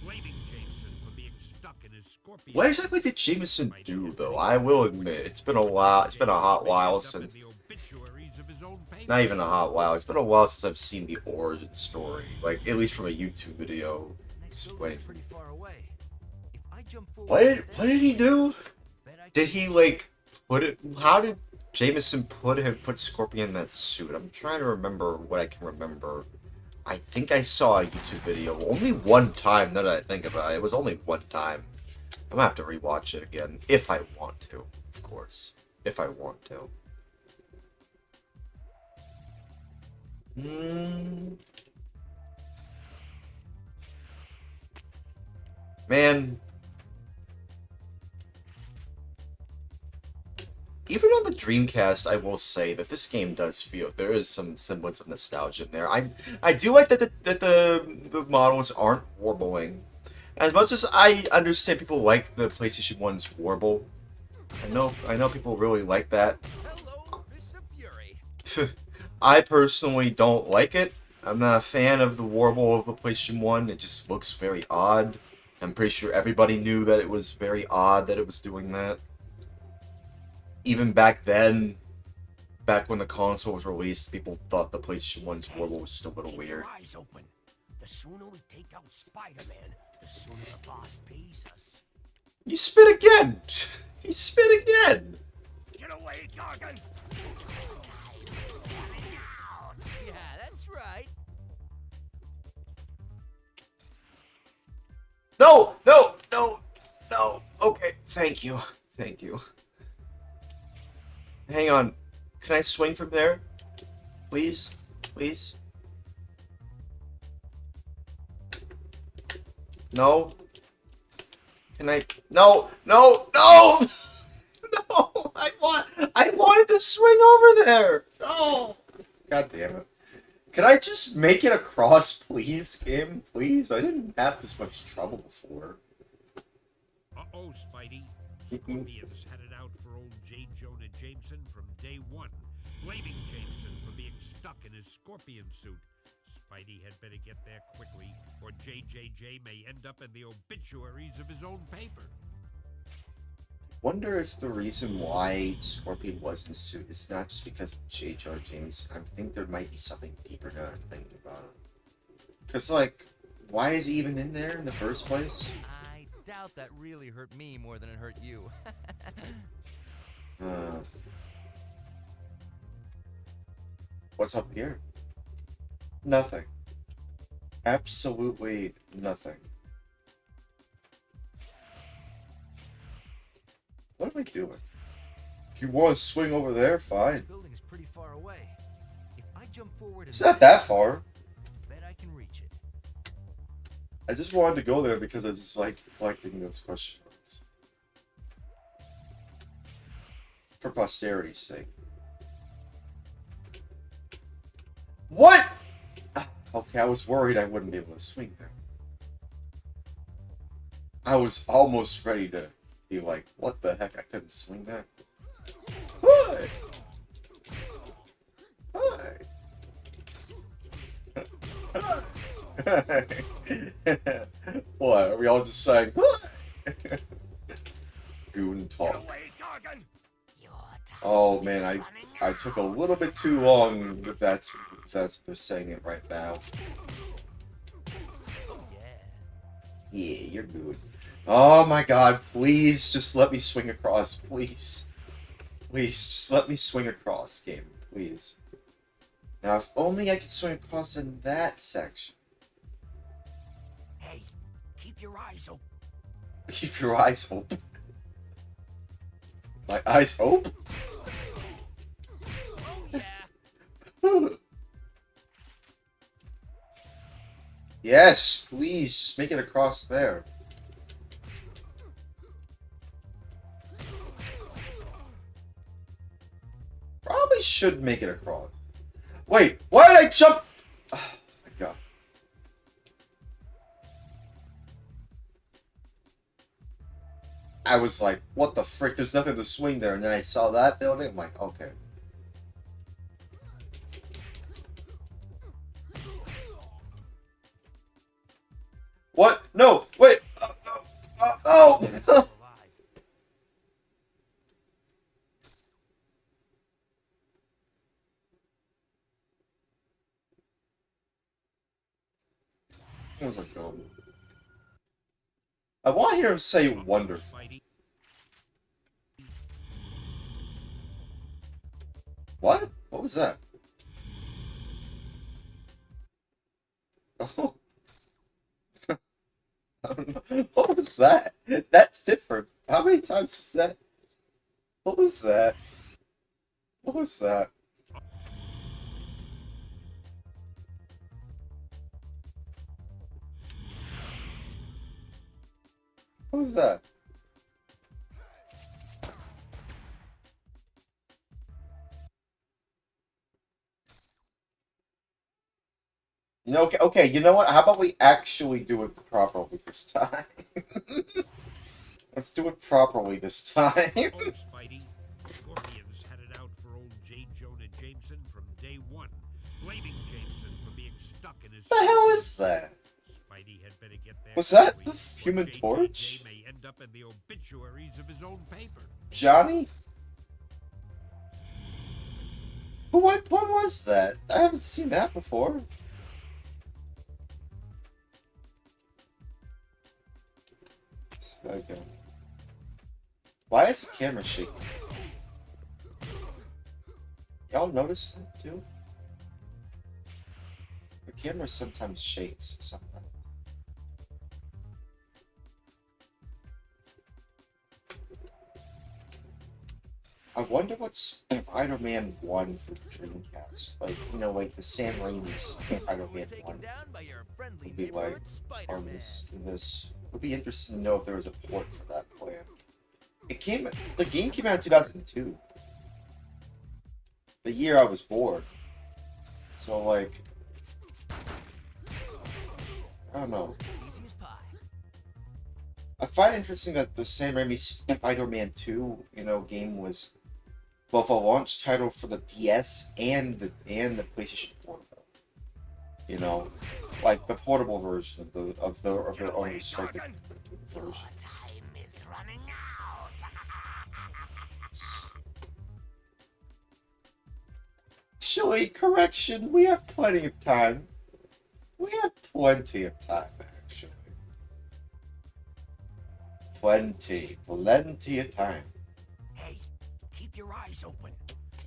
blaming Jameson for being stuck in his scorpion. What exactly did Jameson do, though? I will admit, it's been a while. It's been a hot while since. Not even a hot while. It's been a while since I've seen the origin story, like at least from a YouTube video. Explaining. Pretty far away. If I jump forward, What did he do? Did he like put it? How did Jameson put Scorpion in that suit? I'm trying to remember what I can remember. I think I saw a YouTube video only one time. Now that I think about it, it was only one time. I'm gonna have to rewatch it again if I want to, of course. If I want to. Man. Even on the Dreamcast, I will say that this game does feel there is some semblance of nostalgia in there. I do like that the models aren't warbling. As much as I understand people like the PlayStation 1's warble, I know people really like that. hello, Fist of Fury. I personally don't like it. I'm not a fan of the warble of the PlayStation 1. It just looks very odd. I'm pretty sure everybody knew that it was very odd that it was doing that. Even back then, back when the console was released, people thought the PlayStation 1's warble was still a little weird. Keep your eyes open. The sooner we take out Spider-Man, the sooner the boss pays us. You spit again! You spit again! Get away, Gargan! Yeah, that's right. No! No! No! No! Okay, thank you. Thank you. Hang on. Can I swing from there? Please? Please? No? Can I? No! No! No! No! I wanted to swing over there! No! God damn it. Can I just make it across, please, game? Please? I didn't have this much trouble before. Uh-oh, Spidey. Scorpions headed out for old J. Jonah Jameson from day one, blaming Jameson for being stuck in his scorpion suit. Spidey had better get there quickly, or JJJ may end up in the obituaries of his own paper. Wonder if the reason why Scorpion was in suit is not just because of J. Jonah Jameson. I think there might be something deeper now I'm thinking about it. Because, like, why is he even in there in the first place? I doubt that really hurt me more than it hurt you. What's up here? Nothing. Absolutely nothing. What am I doing? If you want to swing over there, fine. The building's pretty far away. If I jump forward, It's not that far. bet I can reach it. I just wanted to go there because I just like collecting those question marks. For posterity's sake. What? Okay, I was worried I wouldn't be able to swing there. I was almost ready to be like, what the heck? I couldn't swing that. Hi! Hi! What? Are we all just saying, hi? Goon talk. Get away, Gargan! Oh man, I took a little bit too long if that's they're saying it right now. Yeah, you're good. Oh my god, please just let me swing across, please. Please, just let me swing across, game, please. Now, if only I could swing across in that section. Hey, keep your eyes open. Keep your eyes open. My eyes open? Yes, please, just make it across there. Probably should make it across. Wait, why did I jump? Oh my god. I was like, what the frick? There's nothing to swing there. And then I saw that building. I'm like, okay. What? No! Wait! Oh! I was like, oh. I want to hear him say wonderful. What? What was that? Oh. I don't know. What was that? That's different. How many times was that? What was that? What was that? What was that? You know, okay, you know what? How about we actually do it properly this time? Let's do it properly this time. Oh, Spidey. Scorpions had it out for old J. Jonah Jameson from day one, blaming Jameson for being stuck in his... The hell is that? Spidey had better get there Was that quickly, the Human or Torch? JJ may end up in the obituaries of his own paper. Johnny? What was that? I haven't seen that before. Okay. Why is the camera shaking? Y'all notice that too? The camera sometimes shakes sometimes. I wonder what Spider-Man 1 for Dreamcast. Like, you know, like the Sam Raimi Spider-Man 1 would be like on this. It would be interesting to know if there was a port for that plan. The game came out in 2002. The year I was born. So, like, I don't know. I find it interesting that the Sam Raimi Spider-Man 2, you know, game was both a launch title for the DS and the PlayStation Portable. You know, like the portable version of their own respective version. Time is running out. Actually, correction, we have plenty of time. We have plenty of time, actually. Plenty of time. Hey, keep your eyes open.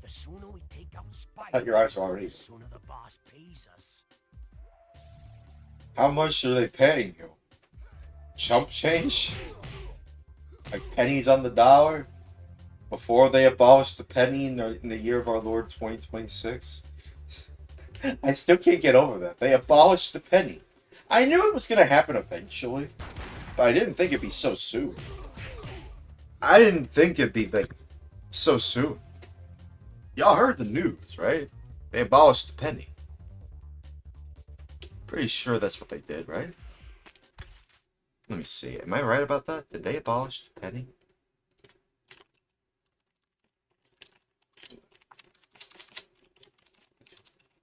The sooner we take out Spidey, I thought your eyes were already. the sooner the boss pays us. How much are they paying you? Chump change? Like pennies on the dollar? Before they abolished the penny in the year of our Lord 2026? I still can't get over that. They abolished the penny. I knew it was going to happen eventually, but I didn't think it'd be so soon. I didn't think it'd be like so soon. Y'all heard the news, right? They abolished the penny. Pretty sure that's what they did, right? Let me see. Am I right about that? Did they abolish the penny?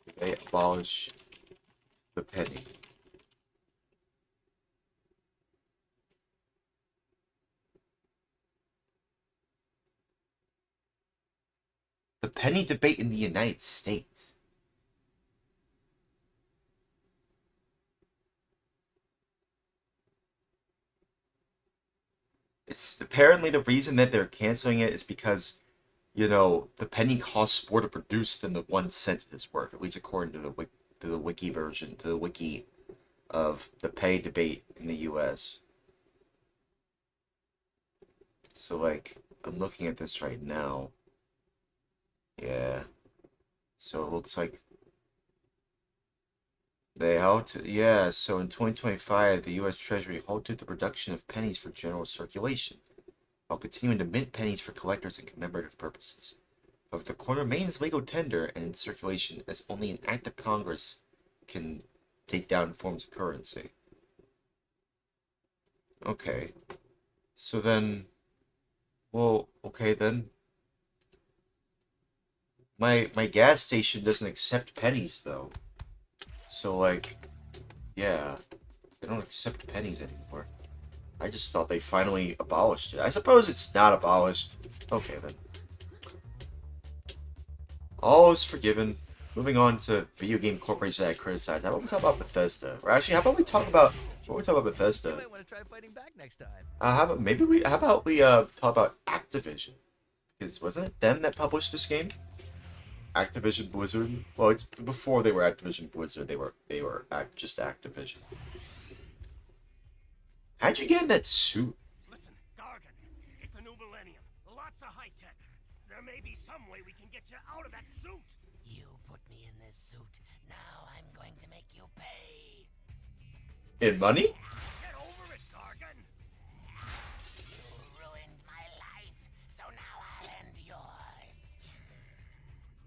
Did they abolish the penny? The penny debate in the United States. It's apparently the reason that they're canceling it is because, you know, the penny costs more to produce than the 1 cent is worth, at least according to the wiki version, to the wiki of the penny debate in the US. So, like, I'm looking at this right now. Yeah. So it looks like they halted. Yeah, so in 2025, the U.S. Treasury halted the production of pennies for general circulation, while continuing to mint pennies for collectors and commemorative purposes. However, the coin remains legal tender and in circulation as only an act of Congress can take down forms of currency. Okay. So then, Well, okay then. My gas station doesn't accept pennies though. So like, yeah, they don't accept pennies anymore. I just thought they finally abolished it. I suppose it's not abolished. Okay then. All is forgiven. Moving on to video game corporations that I criticize. How about we talk about Bethesda? Or actually, how about we talk about Bethesda? You might want to try fighting back next time. How about we talk about Activision? Because wasn't it them that published this game? Activision Blizzard. Well, it's before they were Activision Blizzard. They were just Activision. How'd you get in that suit? Listen, Gargan, it's a new millennium. Lots of high tech. There may be some way we can get you out of that suit. You put me in this suit. Now I'm going to make you pay. In money? Get over it, Gargan. You ruined my life, so now I'll end yours.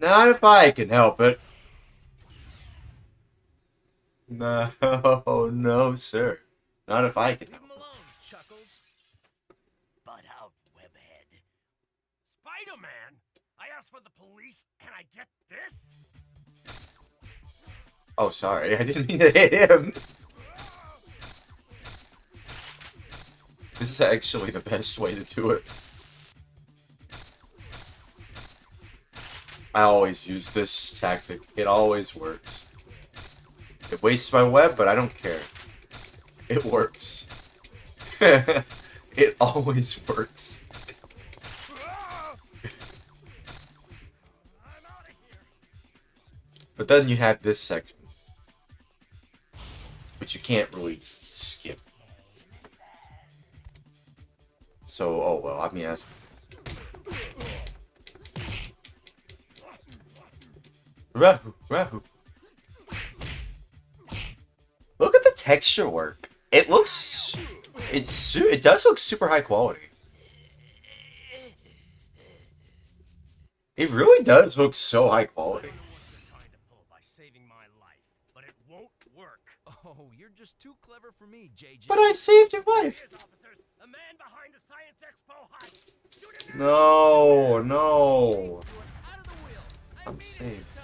Not if I can help it. No, no, sir. Not if I can Leave help him alone, Chuckles. Butt out, webhead. Spider-Man? I asked for the police, and I get this? Oh, sorry. I didn't mean to hit him. This is actually the best way to do it. I always use this tactic. It always works. It wastes my web, but I don't care. It works. It always works. But then you have this section, which you can't really skip. So, oh well, I mean, as Rahu, Rahu. Look at the texture work. It looks, it does look super high quality. It really does look so high quality. Trying to pull by saving my life, but it won't work. Oh, you're just too clever for me, JJ. But I saved your life. Here's officers, a man behind the Science Expo heist. Shoot him No, no. You are out of the wheel. I I'm mean it safe. this time.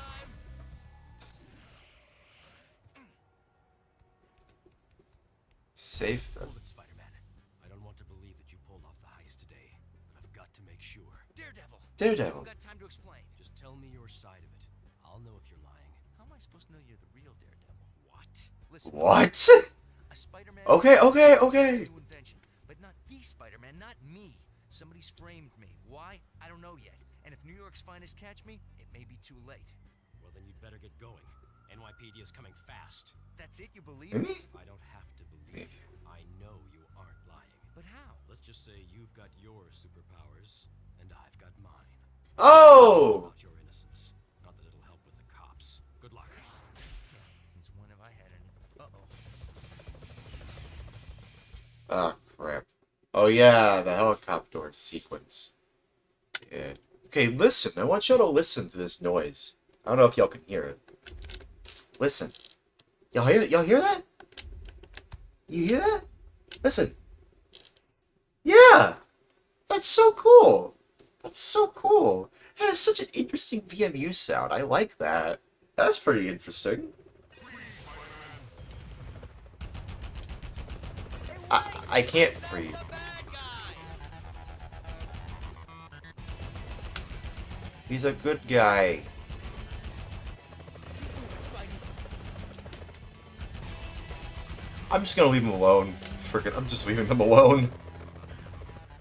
Safe then. Hold it, Spider-Man. I don't want to believe that you pulled off the heist today, but I've got to make sure. Daredevil. Daredevil. I've got time to explain. Just tell me your side of it. I'll know if you're lying. How am I supposed to know you're the real Daredevil? What? Listen. What? A Spider-Man. Okay, okay, okay. is a new invention, but not the Spider-Man, not me. Somebody's framed me. Why? I don't know yet. And if New York's finest catch me, it may be too late. Well, then you'd better get going. NYPD is coming fast. That's it, you believe? Me? I don't have to believe you. I know you aren't lying. But how? Let's just say you've got your superpowers, and I've got mine. Oh! About your innocence. Not that it'll help with the cops. Good luck. Since when have I had any? Uh-oh. Ah, crap. Oh yeah, the helicopter sequence. Yeah. Okay, listen. I want y'all to listen to this noise. I don't know if y'all can hear it. Listen. Y'all hear that? You hear that? Listen. Yeah! That's so cool! That's so cool. It has such an interesting VMU sound. I like that. That's pretty interesting. I can't free. He's a good guy. I'm just gonna leave him alone. I'm just leaving him alone.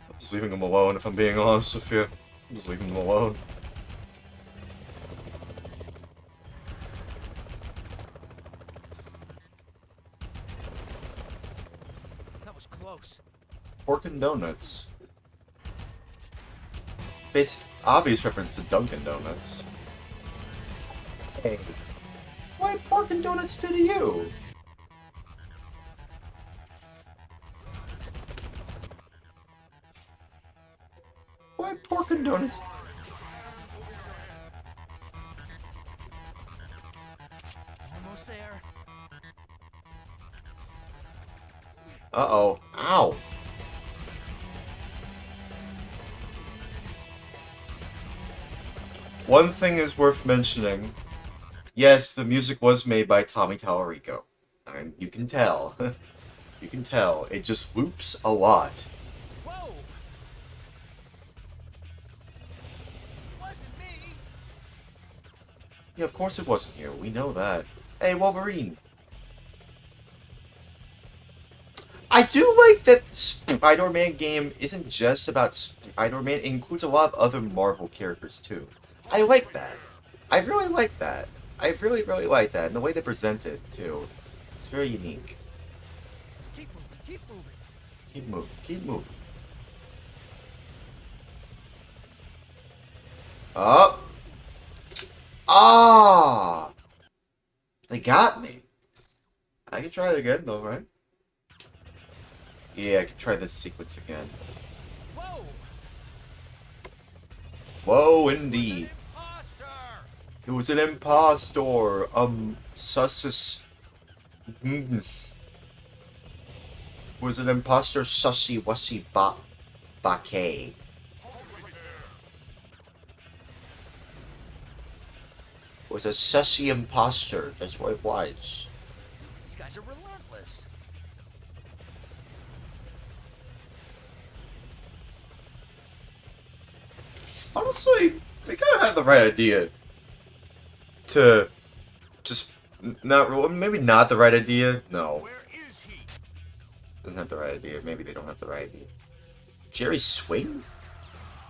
I'm just leaving him alone, if I'm being honest with you. I'm just leaving him alone. That was close. Pork and donuts. Basic, obvious reference to Dunkin' Donuts. Hey, what did pork and donuts do to you? What did pork and donuts? Almost there. Uh-oh. Ow. One thing is worth mentioning. Yes, the music was made by Tommy Tallarico. And you can tell. You can tell. It just loops a lot. Whoa! It wasn't me! Yeah, of course it wasn't you. We know that. Hey, Wolverine. I do like that the Spider-Man game isn't just about Spider-Man. It includes a lot of other Marvel characters, too. I like that. I really like that. I really, really like that. And the way they present it, too. It's very unique. Keep moving, keep moving. Keep moving, keep moving. Up. Ah! They got me. I can try it again, though, right? Yeah, I can try this sequence again. Whoa! Whoa, indeed. Imposter! It was an impostor. Sussus. Was an impostor sussy wussy bakay. Was a sussy impostor. That's what it was. These guys are relentless. Honestly, they kind of had the right idea to just not. Maybe not the right idea. No. Where is he? Doesn't have the right idea. Maybe they don't have the right idea. Jerry Swing?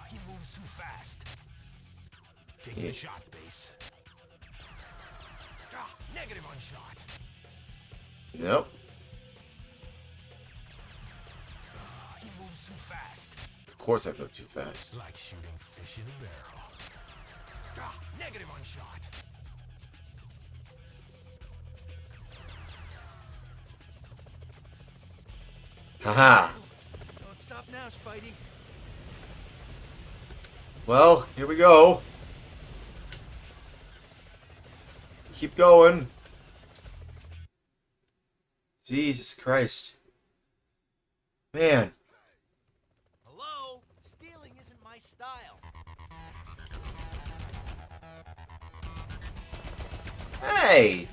He moves too fast. Taking Yeah. a shot, base. Negative on shot. Nope. He moves too fast. Of course I moved too fast. Like shooting fish in a barrel. Negative on shot. Haha. Don't stop now, Spidey. Well, here we go. Keep going. Jesus Christ. Man. Hello? Stealing isn't my style. Hey!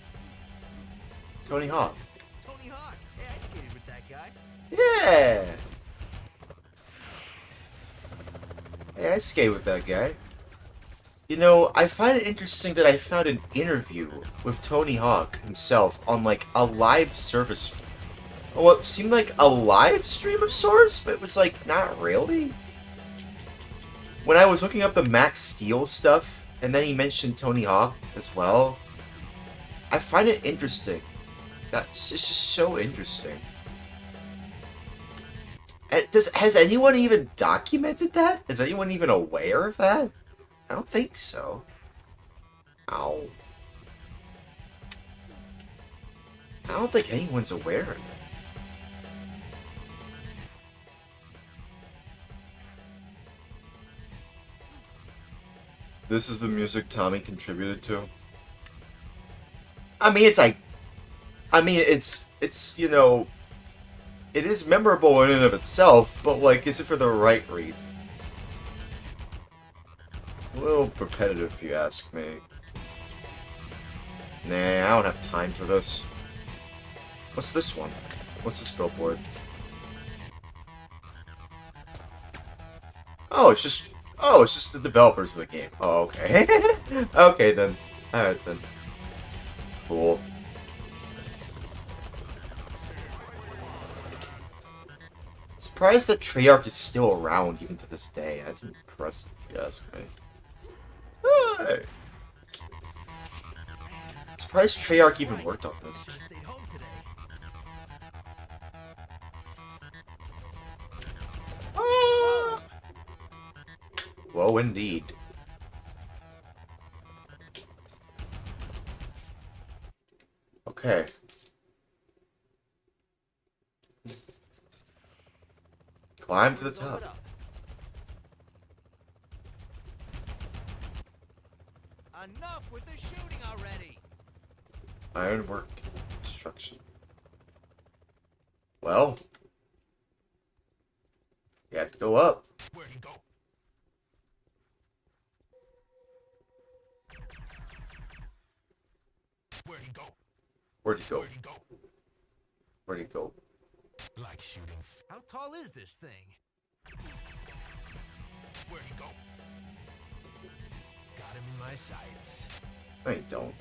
Tony Hawk. Tony Hawk. Hey, I skated with that guy. Yeah! Hey, I skate with that guy. You know, I find it interesting that I found an interview with Tony Hawk himself on, like, a live service. Well, it seemed like a live stream of sorts, but it was, like, not really. When I was looking up the Max Steel stuff, and then he mentioned Tony Hawk as well, I find it interesting. It's just so interesting. Has anyone even documented that? Is anyone even aware of that? I don't think so. Ow. I don't think anyone's aware of it. This is the music Tommy contributed to. I mean, it's like... I mean, it's you know... It is memorable in and of itself, but, like, is it for the right reasons? A little repetitive, if you ask me. Nah, I don't have time for this. What's this one? What's this billboard? Oh, it's just the developers of the game. Oh, okay. Okay, then. Alright, then. Cool. Surprised that Treyarch is still around even to this day. That's impressive, if you ask me. Hey! Surprised Treyarch even worked on this. Should've stayed home today. Ah! Whoa, indeed. Okay. Climb to the Blow top. it up. Enough with the shooting already. Ironwork construction. Well, you have to go up. Where'd he go? Where'd he go? Where'd he go? Where'd he go? Where'd he go? Like shooting. How tall is this thing? Where'd he go? Got him in my sights. No, you don't.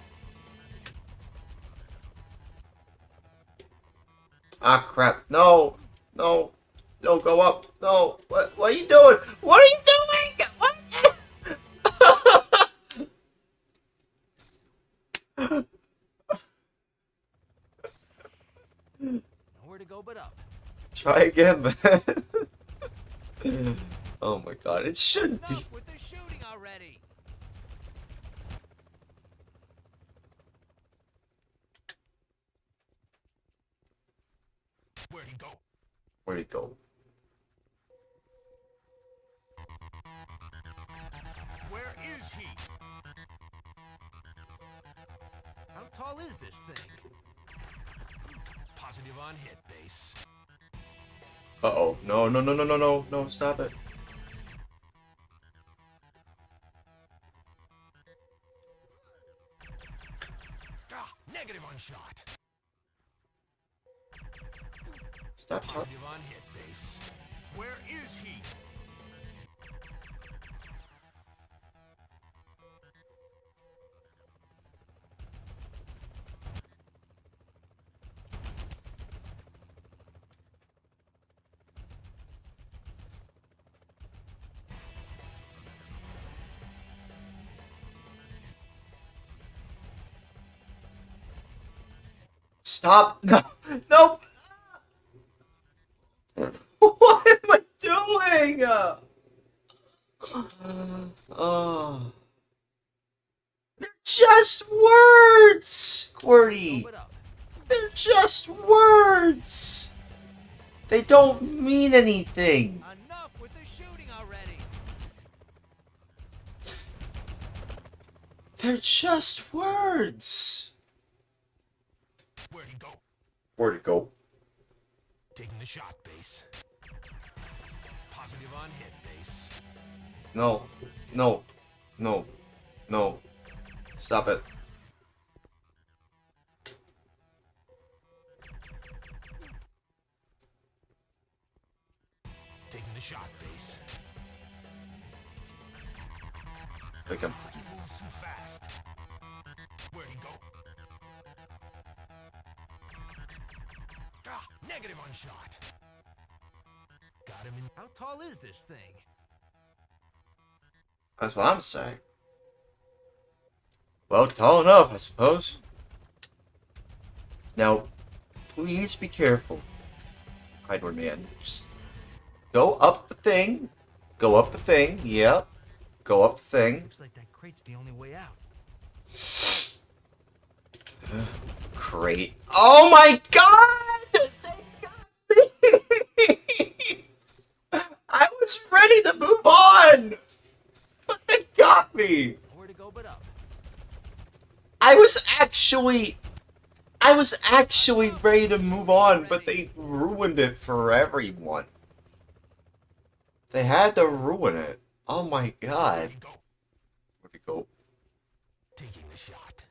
Ah, crap. No. No. No, go up. No. What are you doing? What are you doing? What? Nowhere to go but up. Try again, man. Oh my god, it shouldn't be. Enough with the shooting already. Where'd he go? Where'd he go? Where is he? How tall is this thing? Positive on hit base. Uh-oh. No, no, no, no, no, no. No, stop it. Ah, negative on shot. Stop talking. Positive on hit base. Where is he? Stop. No. No. What am I doing? Oh. They're just words, Squirty. Go but up. They're just words. They don't mean anything. Enough with the shooting already. They're just words. Where'd he go? Where'd it go? Taking the shot base. Positive on hit base. No. No. No. No. Stop it. Taking the shot base. Like I'm. He moves too fast. Where'd he go? Ah, negative on shot. Got him in. How tall is this thing? That's what I'm saying. Well, tall enough, I suppose. Now, please be careful. Hydeward man. Just go up the thing. Go up the thing. Yep. Go up the thing. Looks like that crate's the only way out. Crate. Oh my god! They got me! I was ready to move on! But they got me! Nowhere to go but up. I was actually ready to move on, but they ruined it for everyone. They had to ruin it. Oh my god. Where'd he go? Where'd it go? Taking the shot.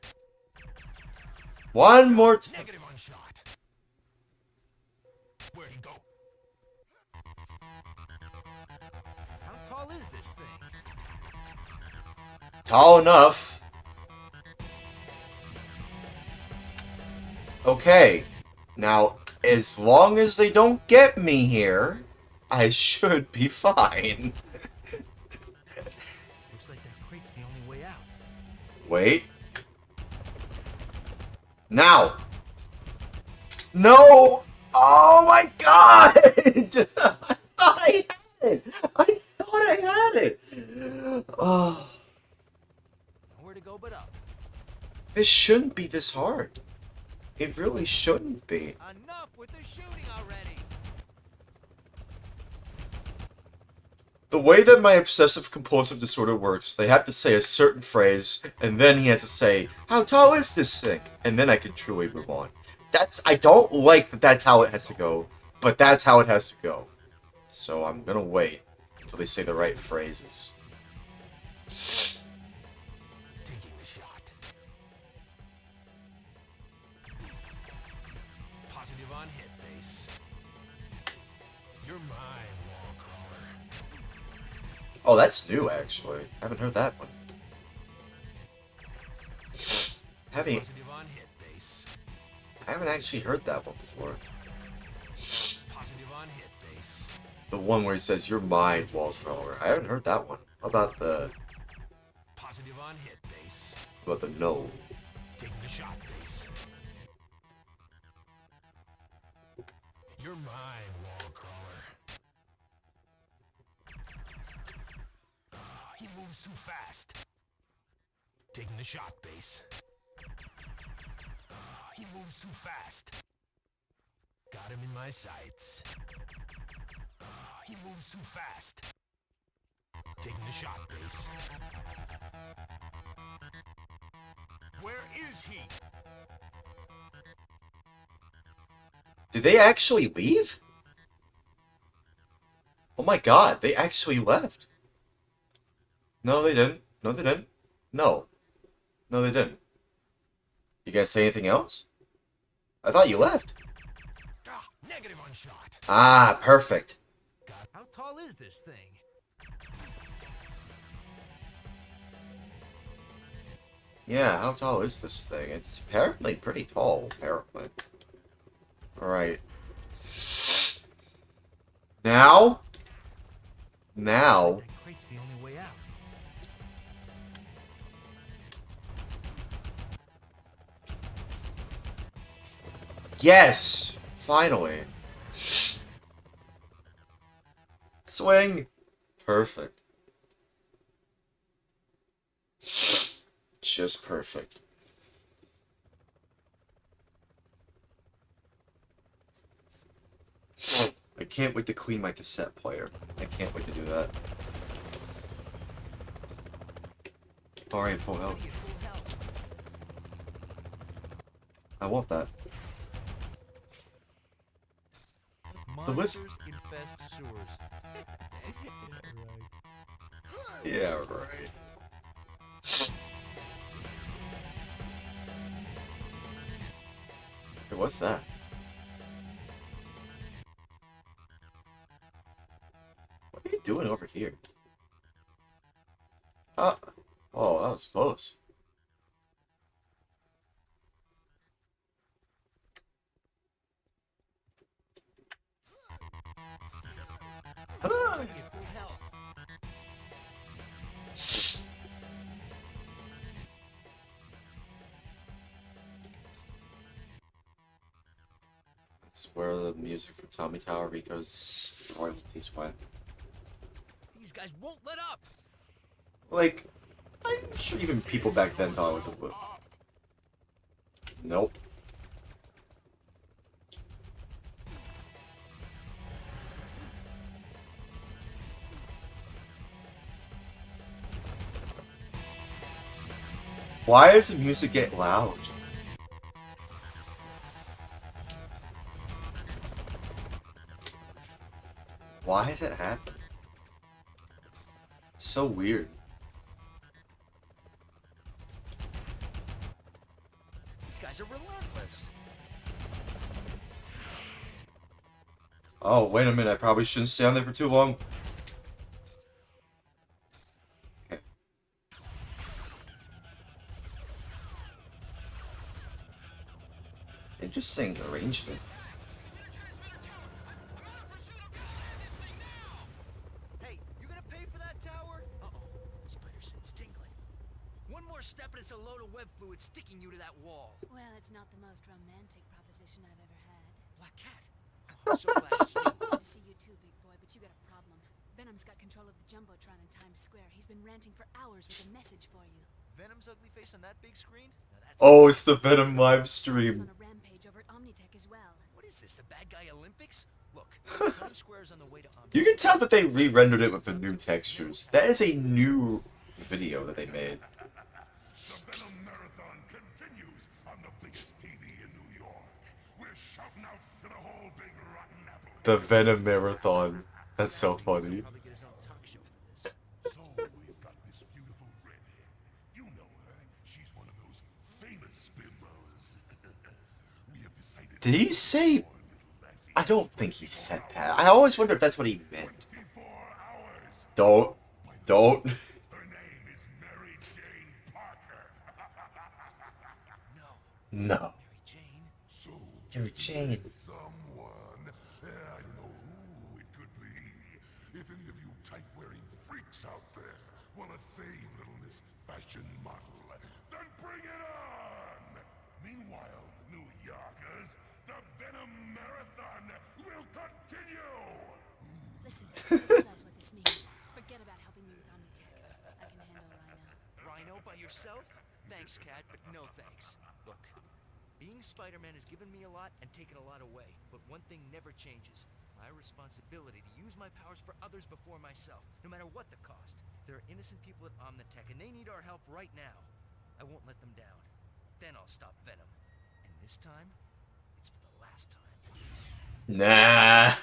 One more time. Negative on shot. Where'd he go? How tall is this thing? Tall enough. Okay. Now, as long as they don't get me here, I should be fine. Looks like that crate's the only way out. Wait. Now. No! Oh my god! I thought I had it! I thought I had it! Oh. Nowhere to go but up. This shouldn't be this hard. It really shouldn't be. Enough with the shooting already. The way that my obsessive compulsive disorder works, they have to say a certain phrase, and then he has to say, how tall is this thing? And then I can truly move on. I don't like that that's how it has to go, but that's how it has to go. So I'm gonna wait until they say the right phrases. Taking the shot. Oh, that's new, actually. I haven't heard that one. Positive on hit base. I haven't actually heard that one before. Positive on hit base. The one where he says, "You're mine, wall crawler." I haven't heard that one. How about the... Positive on hit base. How about the no? Taking the shot base. You're mine, wall crawler. He moves too fast. Taking the shot base. He moves too fast. Got him in my sights. He moves too fast. Taking the shot base. Where is he? Did they actually leave? Oh my god, they actually left. No, they didn't. No, they didn't. No. No, they didn't. You guys say anything else? I thought you left. Negative on shot. Ah, perfect. God, how tall is this thing? Yeah, how tall is this thing? It's apparently pretty tall, apparently. Alright. Now? Now? That crate's the only way out. Yes! Finally. Swing! Perfect. Just perfect. I can't wait to clean my cassette player. I can't wait to do that. Alright, full health. I want that. The wizard. Monsters infest sewers. Yeah, right. Hey, what's that? What are you doing over here? Oh, oh, that was close. Ah! It's where the music from Tommy Tower Rico's royalties went. These guys won't let up. Like, I'm sure even people back then thought it was a whip. Nope. Why does the music get loud? Why has it happened? It's so weird. These guys are relentless. Oh, wait a minute. I probably shouldn't stay on there for too long. Okay. Interesting arrangement. Hey, you gonna pay for that tower? Uh-oh. Spider sense tingling. One more step and it's a load of web fluid sticking you to that wall. Well, it's not the most romantic proposition I've ever had. Black Cat. Oh, I'm so glad it's you. Good to see you too, big boy, but you got a problem. Venom's got control of the Jumbotron in Times Square. He's been ranting for hours with a message for you. Venom's ugly face on that big screen? Now that's Oh, it's the Venom live He's stream. on a rampage over at Omnitech as well. What is this, the bad guy Olympics? Look, Times Square's on the way to You can tell that they re-rendered it with the new textures. That is a new video that they made. The Venom Marathon continues on the biggest TV in New York. We're shouting out to the whole big rotten apple. The Venom Marathon. That's so funny. probably get his own talk show for this. So we've got this beautiful redhead. You know her. She's one of those famous bimbos. We have decided. Did he say... I don't think he said that. I always wonder if that's what he meant. 24 hours. Don't don't. Her name is Mary Jane Parker. No. No. Mary Jane? So, Mary Jane. someone, I don't know who it could be. If any of you tight-wearing freaks out there want to save little Miss Fashion Model, then bring it on! Meanwhile, New Yorkers, the Venom Marathon will continue! Listen, I realize what this means. Forget about helping me with Omnitech. I can handle Rhino. Rhino by yourself? Thanks, Cat, but no thanks. Look, being Spider-Man has given me a lot and taken a lot away, but one thing never changes. My responsibility to use my powers for others before myself, no matter what the cost. There are innocent people at Omnitech, and they need our help right now. I won't let them down. Then I'll stop Venom. And this time, it's for the last time. Nah.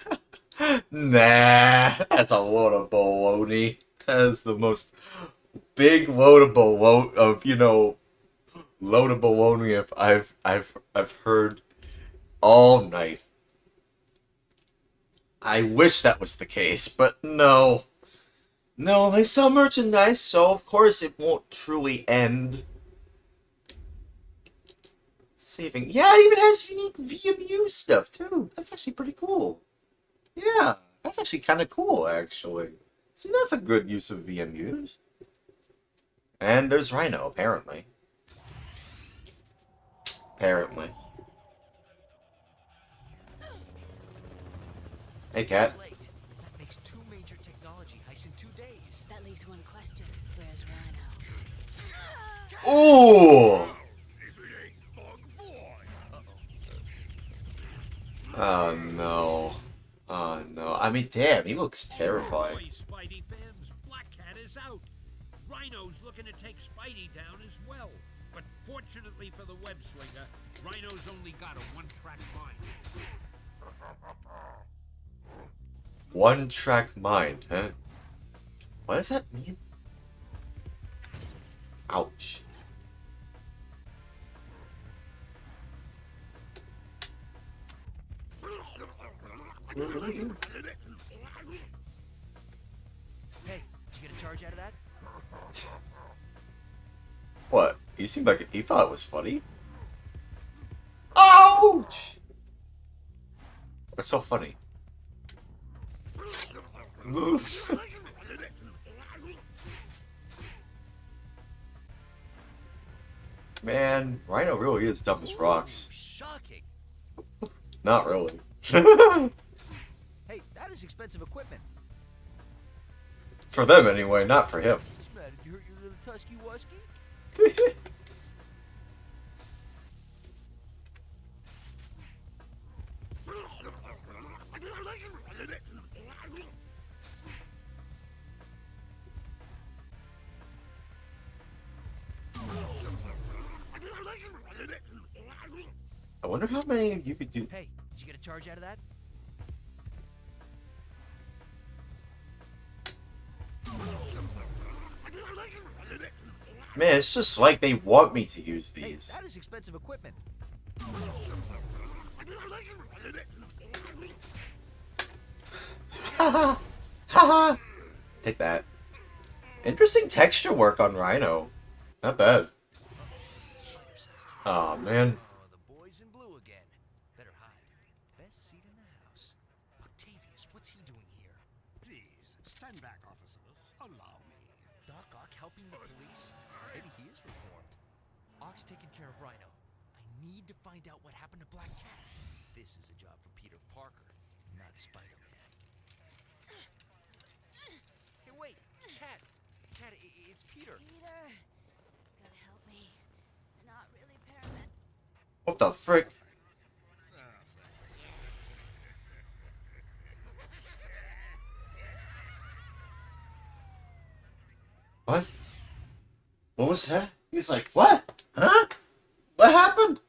Nah. That's a load of baloney. That's the most big load of load of baloney if I've heard all night. I wish that was the case, but no. No, they sell merchandise, so of course it won't truly end. Saving. Yeah, it even has unique VMU stuff, too. That's actually pretty cool. Yeah, that's actually kind of cool, actually. See, that's a good use of VMUs. And there's Rhino, apparently. Apparently. Hey, Cat. Late. That makes 2 major technology heists in 2 days. That leaves one question. Where's Rhino? Ooh! Oh no. Oh no. I mean, damn, he looks terrifying. Boy, Spidey fans, Black Cat is out. Rhino's looking to take Spidey down as well. But fortunately for the web slinger, Rhino's only got a one-track mind. One-track mind, huh? What does that mean? Ouch. Hey, did you get a charge out of that? What? He seemed like he thought it was funny. Ouch! What's so funny? Man, Rhino really is dumb as rocks. Ooh, shocking. Not really. Hey, that is expensive equipment. For them anyway, not for him. What's the matter? Did you hurt your little tusky wusky? I wonder how many of you could do. Hey, did you get a charge out of that? Man, it's just like they want me to use Hey, these. that is expensive equipment. Haha! Haha! Take that. Interesting texture work on Rhino. Not bad. Aw, man. Oh, the boys in blue again. Better hide. Best seat in the house. Octavius, what's he doing here? Please, stand back, officers. Allow me. Doc Ock helping the police? Maybe he is reformed. Ock's taking care of Rhino. I need to find out what happened to Black Cat. This is a job for Peter Parker, not Spider-Man. Hey, wait! Cat! Cat, it's Peter. Peter, gotta help me. They're not really paramedics. What the frick? What? What was that? He's like, what? Huh? What happened?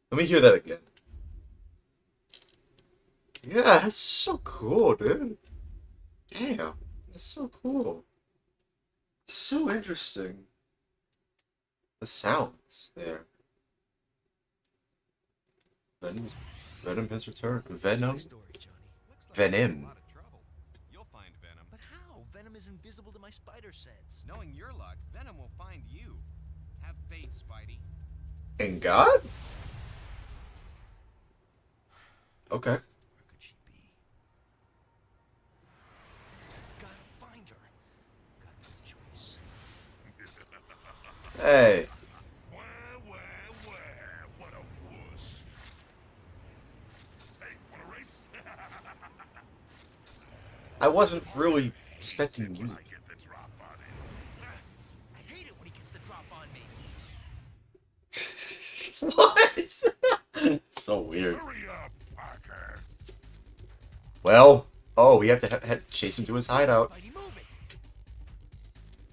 Let me hear that again. Yeah, that's so cool, dude. Damn, that's so cool. So interesting. The sounds there. Venom has returned. Venom? Story, Johnny. Venom. You'll find Venom. But how? Venom is is invisible to my spider sense. Knowing your luck, Venom will find you. Have faith, Spidey. In God? Okay. Where could she be? Gotta find her. Got no choice. Hey. What a wuss. Hey, wanna race? I wasn't really expecting you. I get the drop on it. I hate it when he gets the drop on me. What? So weird. Hurry up, Parker. Well, oh, we have to chase him to his hideout. Spidey, move it.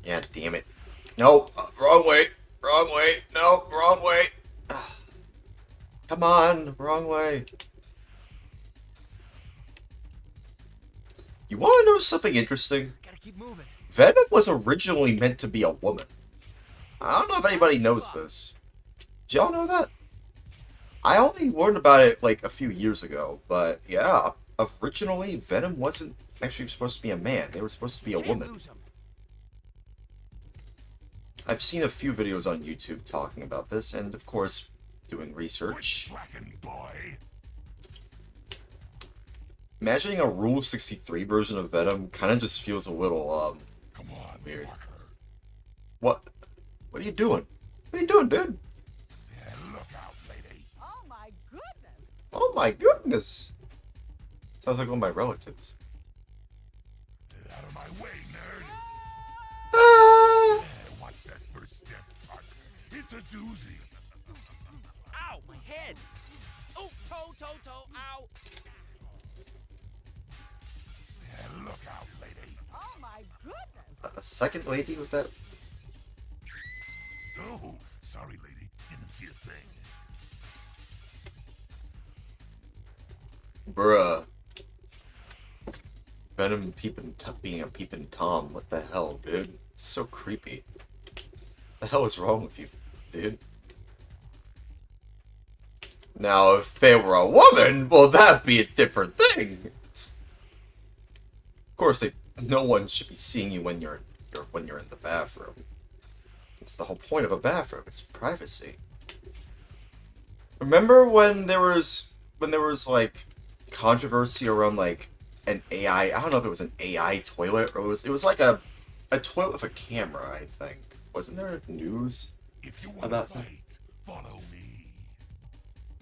Yeah, damn it. Nope, wrong way. Wrong way. No, wrong way. Come on, wrong way. You want to know something interesting? Gotta keep moving. Venom was originally meant to be a woman. I don't know if anybody knows this. Did y'all know that? I only learned about it like a few years ago, but yeah, originally Venom wasn't actually supposed to be a man. They were supposed to be a woman. Lose him. I've seen a few videos on YouTube talking about this, and of course, doing Quit research. slacking, boy. Imagining a Rule 63 version of Venom kind of just feels a little, Come on, weird. Parker. What? What are you doing? What are you doing, dude? Yeah, look out, lady. Oh my goodness! Oh my goodness! Sounds like one of my relatives. Out of my way, nerd. Ah! Yeah, watch that first step, Parker. It's a doozy. Ow, my head. Oh, toe, ow. Yeah, look out, lady. Oh my goodness! A second lady with that? Oh, sorry, lady. Didn't see a thing. Bruh. Venom being a peeping Tom. What the hell, dude? It's so creepy. The hell is wrong with you, dude? Now, if they were a woman, well, that'd be a different thing. Of course, no one should be seeing you when you're in the bathroom. It's the whole point of a bathroom. It's privacy. Remember when there was like controversy around like an AI? I don't know if it was an AI toilet or it was like a toilet with a camera. I think wasn't there news If you want to about that? fight, follow me.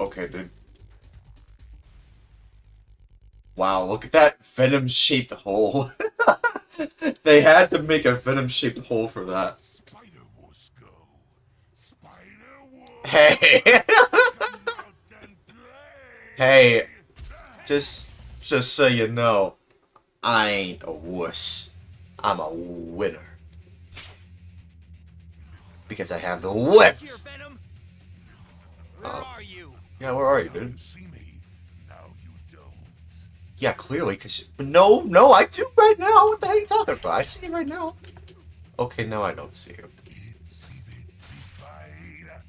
Okay, dude. Wow, look at that Venom-shaped hole. They had to make a Venom-shaped hole for that. Spider Wuss go. Spider Wuss. Hey! Come out and play. Hey, just so you know, I ain't a wuss. I'm a winner. Because I have the Here, whips! Venom. Where Oh. are you? Yeah, where are you, Now dude? you see me. Now you don't. Yeah, clearly, cause... No, I do right now! What the hell are you talking about? I see you right now. Okay, now I don't see you. Itsy bitsy spider.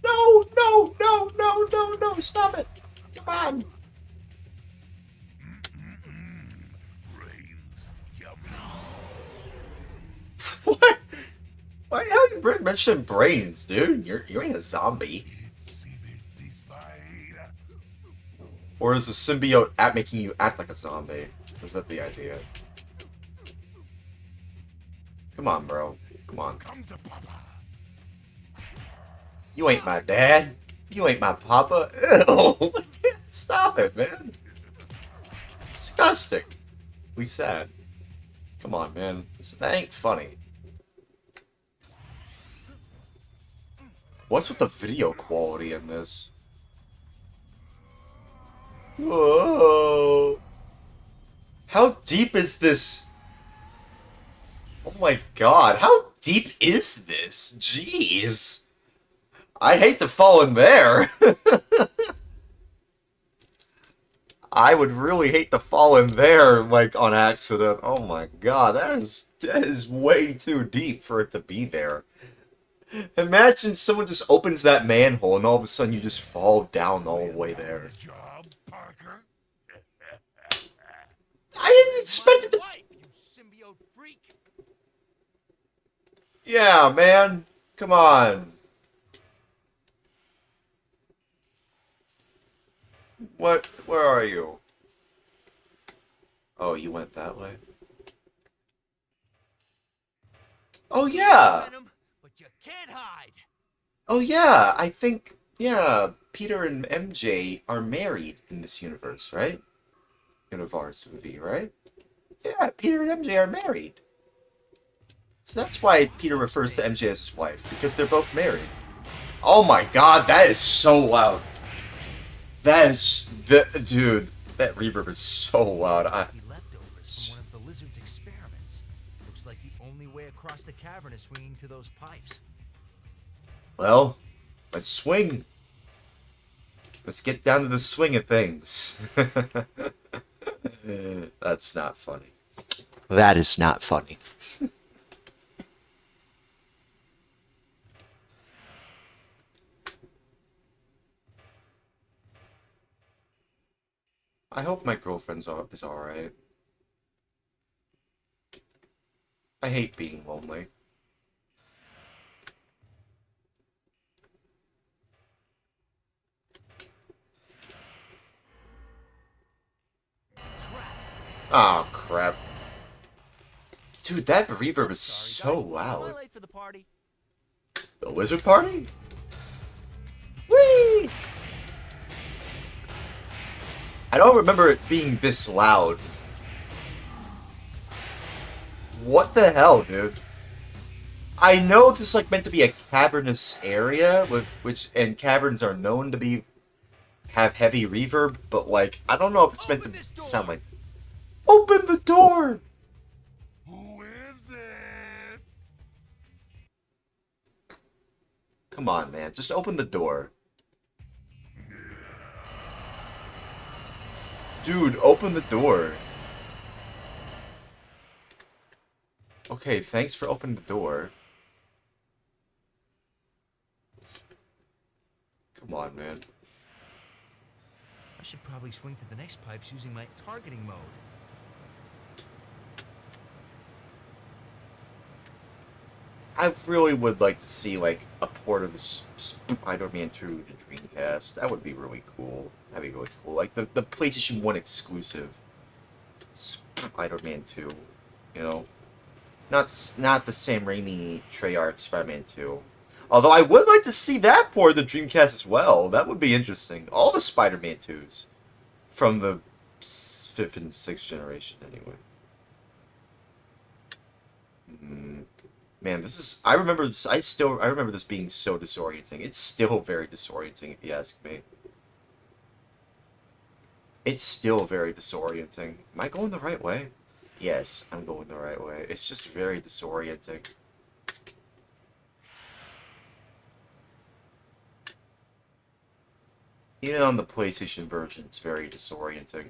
No, stop it! Come on! Brains. Yum. What? Why how you mentioning brains, dude? You ain't a zombie. Itsy bitsy spider. Or is the symbiote at making you act like a zombie? Is that the idea? Come on, bro. Come on. Come to Papa. You ain't my dad. You ain't my papa. Ew. Stop it, man. Disgusting. We sad. Come on, man. That ain't funny. What's with the video quality in this? Whoa. How deep is this? Oh my god, how deep is this? Jeez. I'd hate to fall in there. I would really hate to fall in there, like, on accident. Oh my god, that is way too deep for it to be there. Imagine someone just opens that manhole and all of a sudden you just fall down all the way there. Job, Parker. expected to... Wife, you symbiote freak. Yeah, man. Come on. What? Where are you? Oh, you went that way? Oh, yeah. Venom, but you can't hide. Oh, yeah. I think, yeah, Peter and MJ are married in this universe, right? Universe movie, right? Yeah, Peter and MJ are married. So that's why Peter refers to MJ as his wife, because they're both married. Oh my god, that is so loud. That is... Dude, that reverb is so loud. Be leftovers from one of the lizard's experiments. Looks like the only way across the cavern is swinging to those pipes. Well, let's swing. Let's get down to the swing of things. That's not funny. That is not funny. I hope my girlfriend is alright. I hate being lonely. Oh, crap. Dude, that reverb is so loud. Am I late for the party? The wizard party? Whee! I don't remember it being this loud. What the hell, dude? I know this is like meant to be a cavernous area and caverns are known to have heavy reverb, but like I don't know if it's meant to sound like. Open the door! Who is it? Come on, man. Just open the door. Dude, open the door. Okay, thanks for opening the door. Come on, man. I should probably swing to the next pipes using my targeting mode. I really would like to see, like, a port of this Spider-Man 2 to Dreamcast. That would be really cool. That'd be really cool. Like, the PlayStation 1 exclusive Spider-Man 2, you know? Not the Sam Raimi Treyarch Spider-Man 2. Although I would like to see that port of the Dreamcast as well. That would be interesting. All the Spider-Man 2s. From the 5th and 6th generation, anyway. Man, this is... I remember this... I remember this being so disorienting. It's still very disorienting, if you ask me. It's still very disorienting. Am I going the right way? Yes, I'm going the right way. It's just very disorienting. Even on the PlayStation version, it's very disorienting.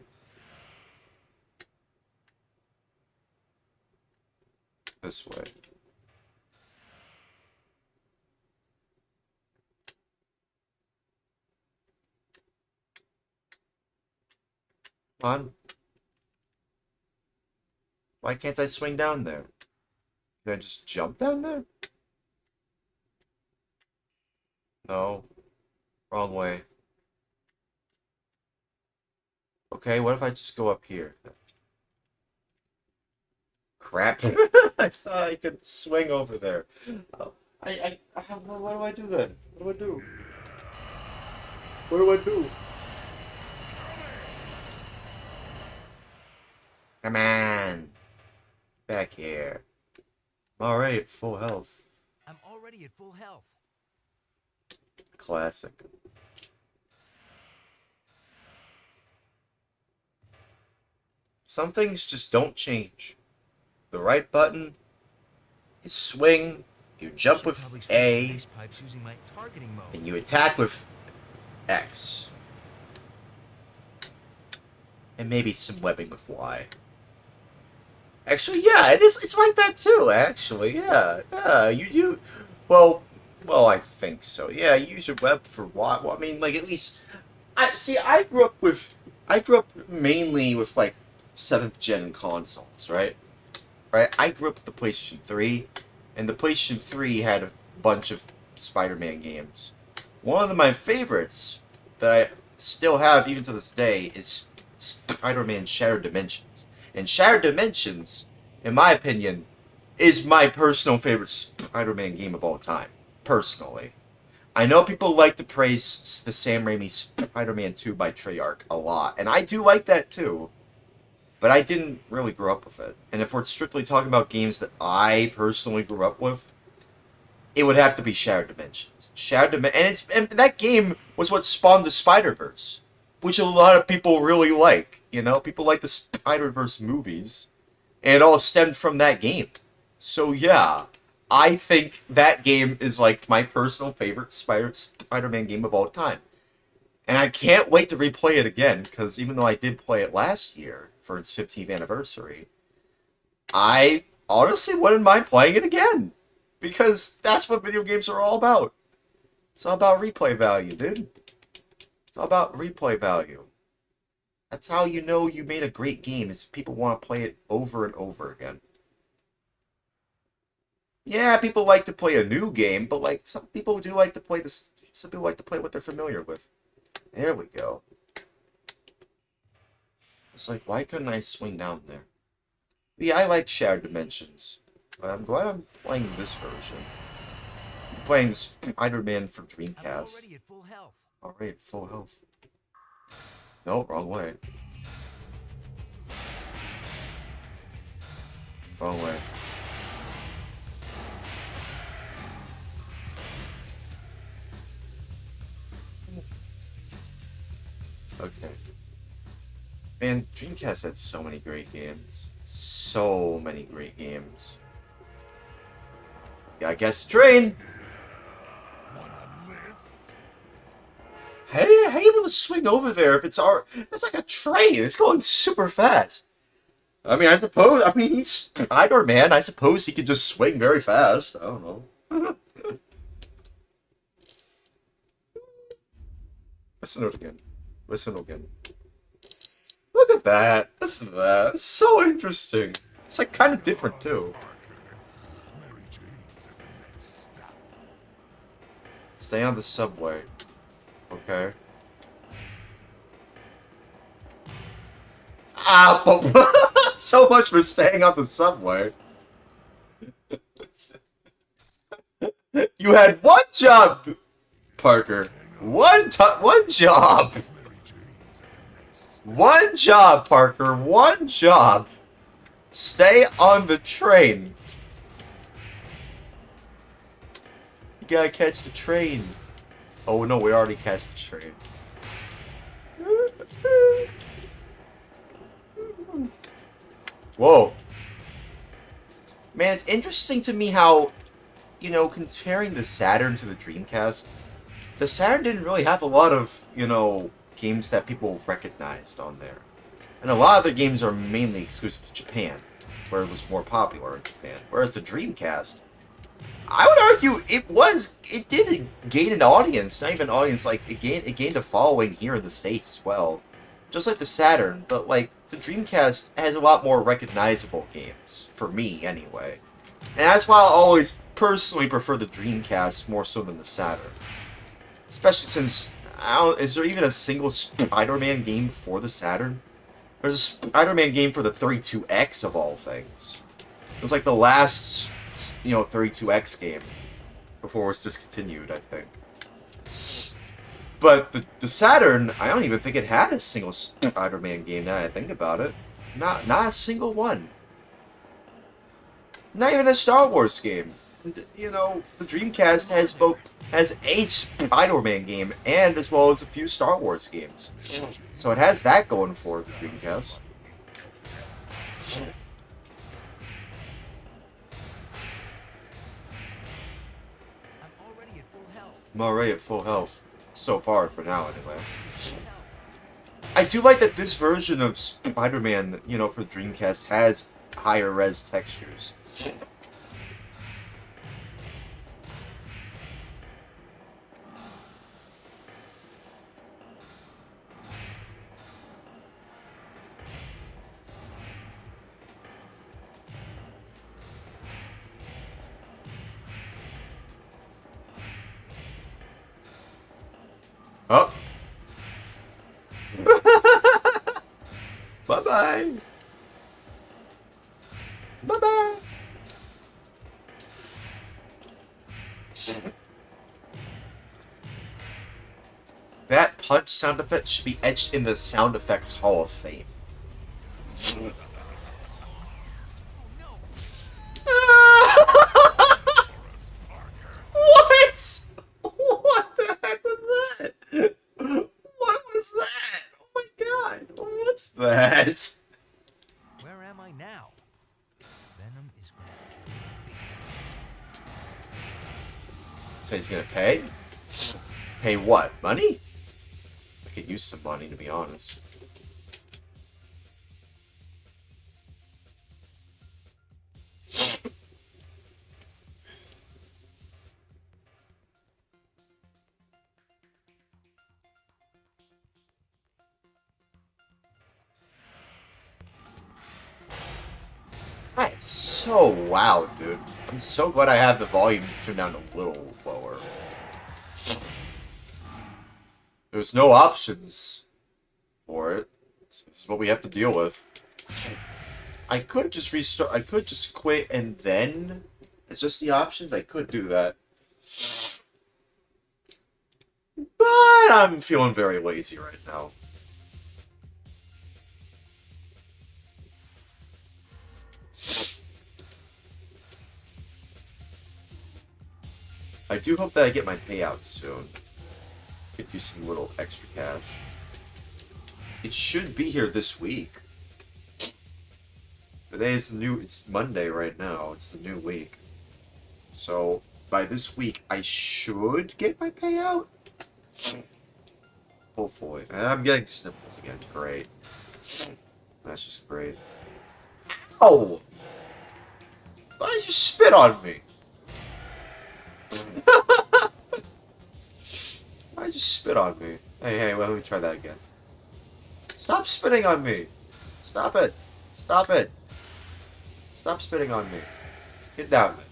This way. Come on. Why can't I swing down there? Can I just jump down there? No. Wrong way. Okay, what if I just go up here? Crap. I thought I could swing over there. Oh, what do I do then? What do I do? What do I do? Come on. Back here. Alright, full health. I'm already at full health. Classic. Some things just don't change. The right button is swing, you jump with A, and you attack with X. And maybe some webbing with Y. Actually, yeah, it's like that too, actually, yeah. Well, I think so. Yeah, you use your web for Y. Well, I mean, like, at least, I grew up mainly with, like, 7th gen consoles, right? Right? I grew up with the PlayStation 3, and the PlayStation 3 had a bunch of Spider-Man games. One of my favorites that I still have even to this day is Spider-Man Shattered Dimensions. And Shattered Dimensions, in my opinion, is my personal favorite Spider-Man game of all time. Personally. I know people like to praise the Sam Raimi Spider-Man 2 by Treyarch a lot, and I do like that too. But I didn't really grow up with it. And if we're strictly talking about games that I personally grew up with, it would have to be Shattered Dimensions. And that game was what spawned the Spider-Verse, which a lot of people really like. You know, people like the Spider-Verse movies, and it all stemmed from that game. So yeah, I think that game is like my personal favorite Spider-Man game of all time. And I can't wait to replay it again, because even though I did play it last year for its 15th anniversary, I honestly wouldn't mind playing it again. Because that's what video games are all about. It's all about replay value, dude. It's all about replay value. That's how you know you made a great game, is if people want to play it over and over again. Yeah, people like to play a new game, but like some people do like to play this. Some people like to play what they're familiar with. There we go. It's like, why couldn't I swing down there? But yeah, I like Shattered Dimensions. I'm glad I'm playing this version. I'm playing the Spider-Man for Dreamcast. I'm already at full health. Already at full health. No, wrong way. Wrong way. Okay. Man, Dreamcast had so many great games. So many great games. Yeah, I guess train! Hey, how are you able to swing over there if it's that's like a train? It's going super fast. I mean, he's Spider-Man. I suppose he could just swing very fast. I don't know. Listen to it again. Listen again. Look at that. Listen to that. It's so interesting. It's like kind of different too. Stay on the subway. Okay. Ah, but so much for staying on the subway. You had one job, Parker. One job. One job, Parker. One job. Stay on the train. You gotta catch the train. Oh no, we already catch the train. Whoa. Man, it's interesting to me how, you know, comparing the Saturn to the Dreamcast, the Saturn didn't really have a lot of, you know, games that people recognized on there. And a lot of the games are mainly exclusive to Japan, where it was more popular in Japan. Whereas the Dreamcast, I would argue it did gain an audience, not even an audience, like it gained a following here in the States as well. Just like the Saturn, but like the Dreamcast has a lot more recognizable games, for me anyway. And that's why I always personally prefer the Dreamcast more so than the Saturn. Especially since, is there even a single Spider-Man game for the Saturn? There's a Spider-Man game for the 32X of all things. It was like the last, you know, 32X game before it was discontinued, I think. But the Saturn, I don't even think it had a single Spider-Man game now that I think about it. Not a single one. Not even a Star Wars game. And, you know, the Dreamcast has a Spider-Man game and as well as a few Star Wars games. So it has that going for it, the Dreamcast. I'm already at full health. So far, for now, anyway. I do like that this version of Spider-Man, you know, for Dreamcast has higher res textures. Bye! Bye-bye! That punch sound effect should be etched in the Sound Effects Hall of Fame. What? What the heck was that? What was that? Oh my god, what's that? Where am I now? Venom is gonna pay big time. So he's gonna pay? Pay what? Money? I could use some money, to be honest. That's so loud, dude. I'm so glad I have the volume turned down a little lower. There's no options for it. This is what we have to deal with. I could just restart. I could just quit and then adjust the options. I could do that. But I'm feeling very lazy right now. I do hope that I get my payout soon. Could use some little extra cash. It should be here this week. Today is it's Monday right now. It's the new week. So, by this week, I should get my payout? Hopefully. And I'm getting sniffles again. Great. That's just great. Oh! Why did you spit on me? Why did you spit on me? Hey, let me try that again. Stop spitting on me! Stop it! Stop it! Stop spitting on me. Get down there.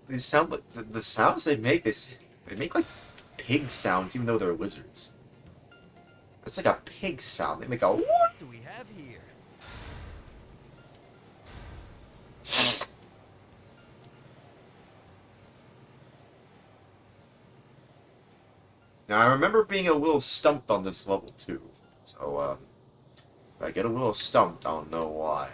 These sound like the sounds they make. They make like pig sounds, even though they're lizards. It's like a pig sound. They make a. What do we have here? Now I remember being a little stumped on this level too. So if I get a little stumped, I don't know why.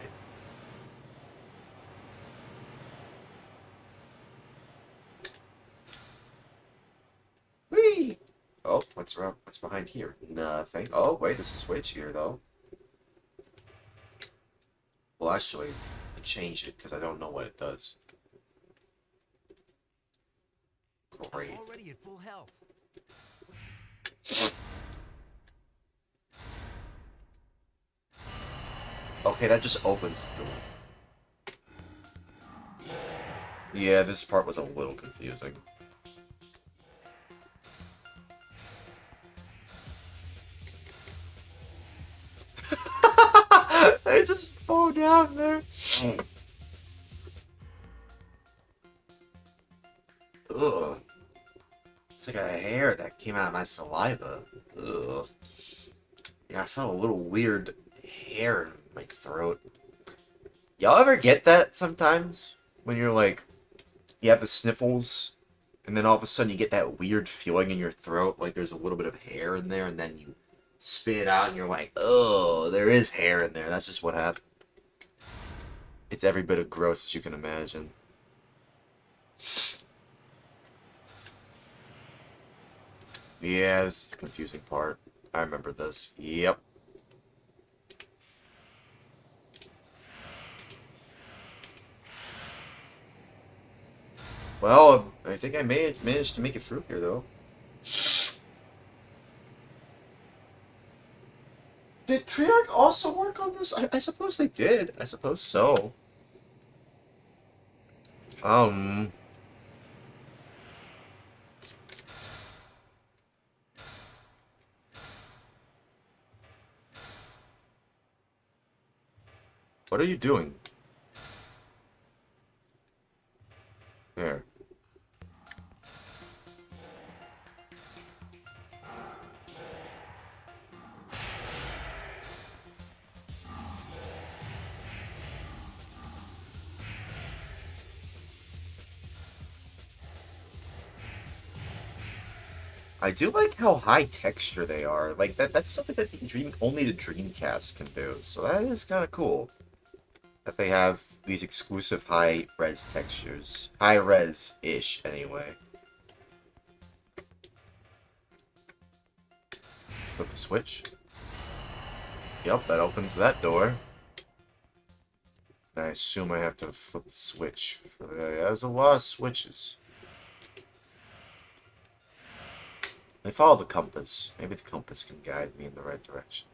Whee! Oh, what's behind here? Nothing. Oh, wait, there's a switch here, though. Well, actually, I changed it because I don't know what it does. Great. I'm already at full health. Okay, that just opens the door. Yeah, this part was a little confusing. They just fall down there. Ugh. It's like a hair that came out of my saliva. Ugh. Yeah, I felt a little weird hair in my throat. Y'all ever get that sometimes? When you're like, you have the sniffles, and then all of a sudden you get that weird feeling in your throat, like there's a little bit of hair in there, and then you spit it out and you're like, oh, there is hair in there. That's just what happened. It's every bit of gross as you can imagine. Yeah, this is the confusing part. I remember this. Yep. Well, I think I managed to make it through here, though. Did Treyarch also work on this? I suppose they did. I suppose so. What are you doing? There. I do like how high texture they are. Like that's something that only the Dreamcast can do. So that is kind of cool. That they have these exclusive high res textures. High res-ish anyway. Flip the switch. Yep, that opens that door. And I assume I have to flip the switch. There's a lot of switches. I follow the compass. Maybe the compass can guide me in the right direction.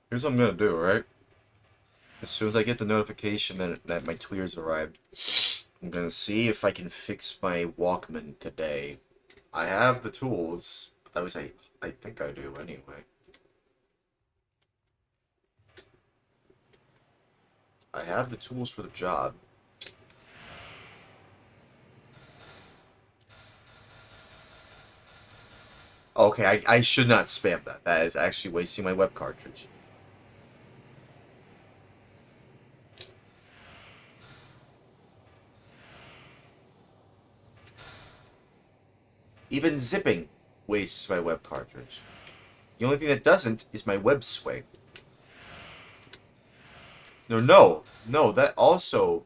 Here's what I'm gonna do, right? As soon as I get the notification that my tweeters arrived, I'm gonna see if I can fix my Walkman today. I have the tools. I think I do anyway. I have the tools for the job. Okay, I should not spam that. That is actually wasting my web cartridge. Even zipping wastes my web cartridge. The only thing that doesn't is my web sway. No, that also...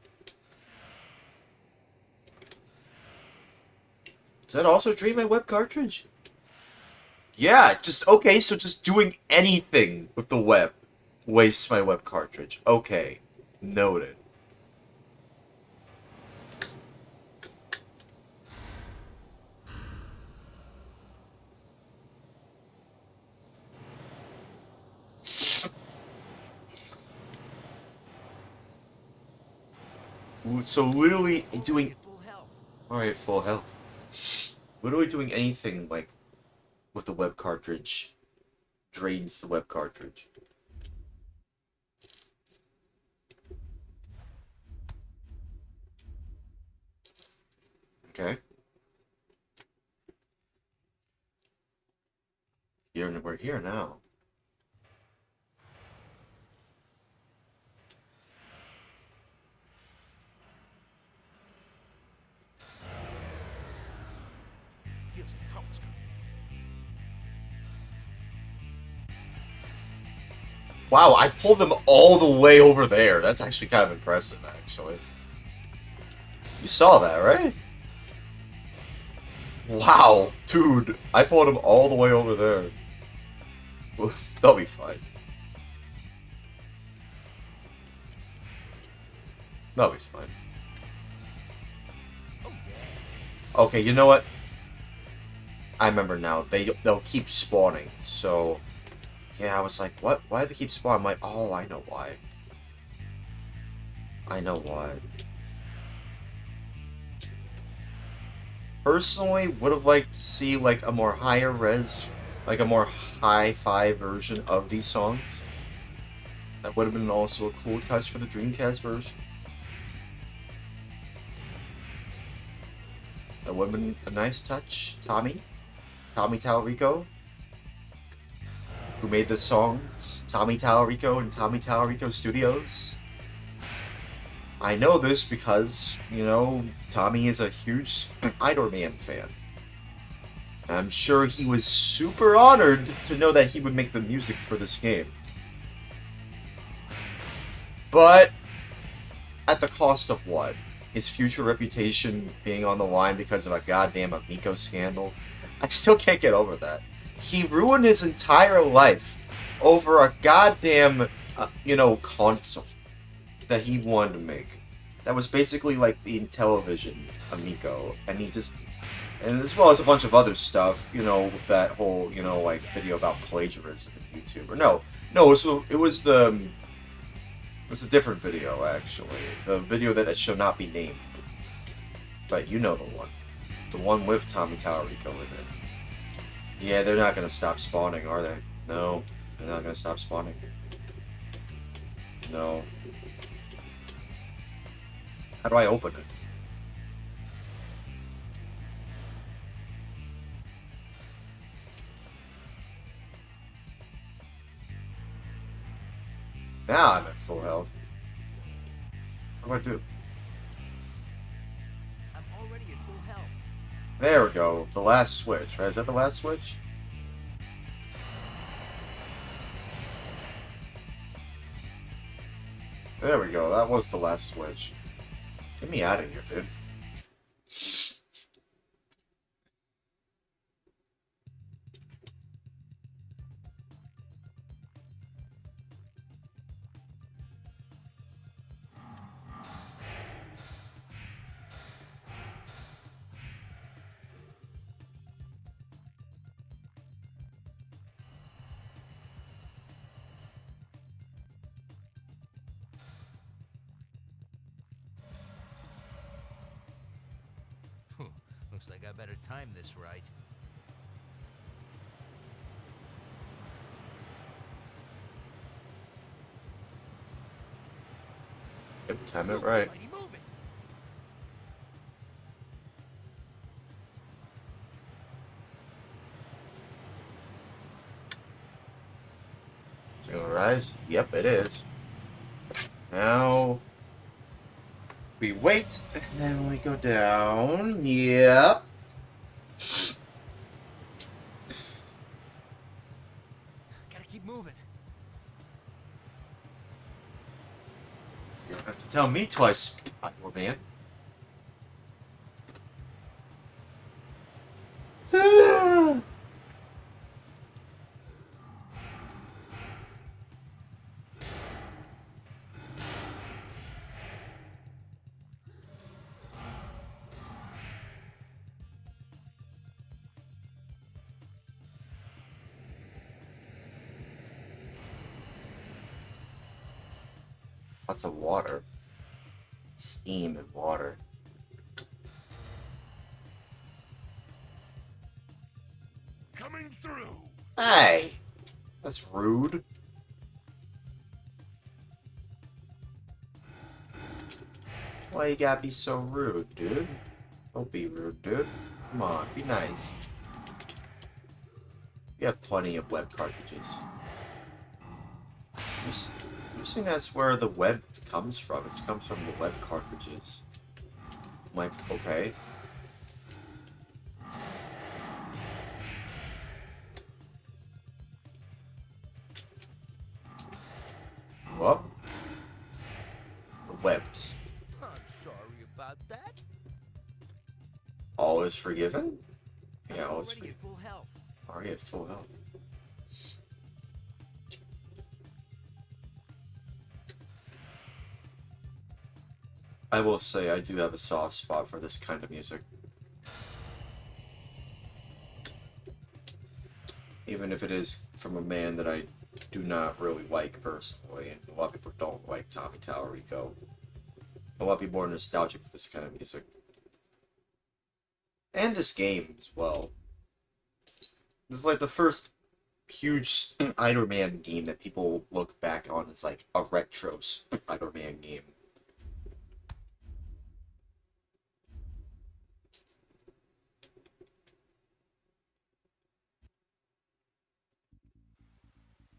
Does that also drain my web cartridge? Yeah, okay, so just doing anything with the web wastes my web cartridge. Okay, noted. So literally doing... Alright, full health. Literally doing anything, like, with the web cartridge drains the web cartridge. Okay. We're here now. Feels like trouble's coming. Wow, I pulled them all the way over there. That's actually kind of impressive, actually. You saw that, right? Wow, dude, I pulled them all the way over there. They'll be fine. They'll be fine. Okay, you know what? I remember now. They'll keep spawning, so... Yeah, I was like, what? Why do they keep spawning? I'm like, oh, I know why. I know why. Personally, would have liked to see, like, a more higher res, like a more hi-fi version of these songs. That would have been also a cool touch for the Dreamcast version. That would have been a nice touch. Tommy Tallarico, who made the songs, Tommy Tallarico and Tommy Tallarico Studios. I know this because, you know, Tommy is a huge Spider-Man fan. I'm sure he was super honored to know that he would make the music for this game. But, at the cost of what? His future reputation being on the line because of a goddamn Amico scandal? I still can't get over that. He ruined his entire life over a goddamn, console that he wanted to make. That was basically like the Intellivision Amico. And he just... And as well as a bunch of other stuff, with that whole, video about plagiarism on YouTube. Or no, it was a different video, actually. The video that shall not be named. But you know the one. The one with Tommy Tallarico in it. Yeah, they're not going to stop spawning, are they? No, they're not going to stop spawning. No. How do I open it? Now I'm at full health. What do I do? I'm already at full health. There we go. The last switch, right? Is that the last switch? There we go. That was the last switch. Get me out of here, dude. Looks like I better time this right. Yep, time it right. Spidey, move it. Is it gonna rise? Yep, it is. Now we wait, and then we go down. Yep. Gotta keep moving. You don't have to tell me twice, poor man. Lots of water. Steam and water. Coming through. Hey! That's rude. Why you gotta be so rude, dude? Don't be rude, dude. Come on, be nice. We have plenty of web cartridges. You think that's where the web comes from? It comes from the web cartridges. I'm like, okay. Well, the webs. I'm sorry about that. All is forgiven? Yeah, I'm all is already forgiven. at full health. Already at full health. I will say I do have a soft spot for this kind of music. Even if it is from a man that I do not really like personally, and a lot of people don't like Tommy Tallarico. A lot of people are nostalgic for this kind of music. And this game as well. This is like the first huge Spider-Man game that people look back on as like a retro Spider-Man game.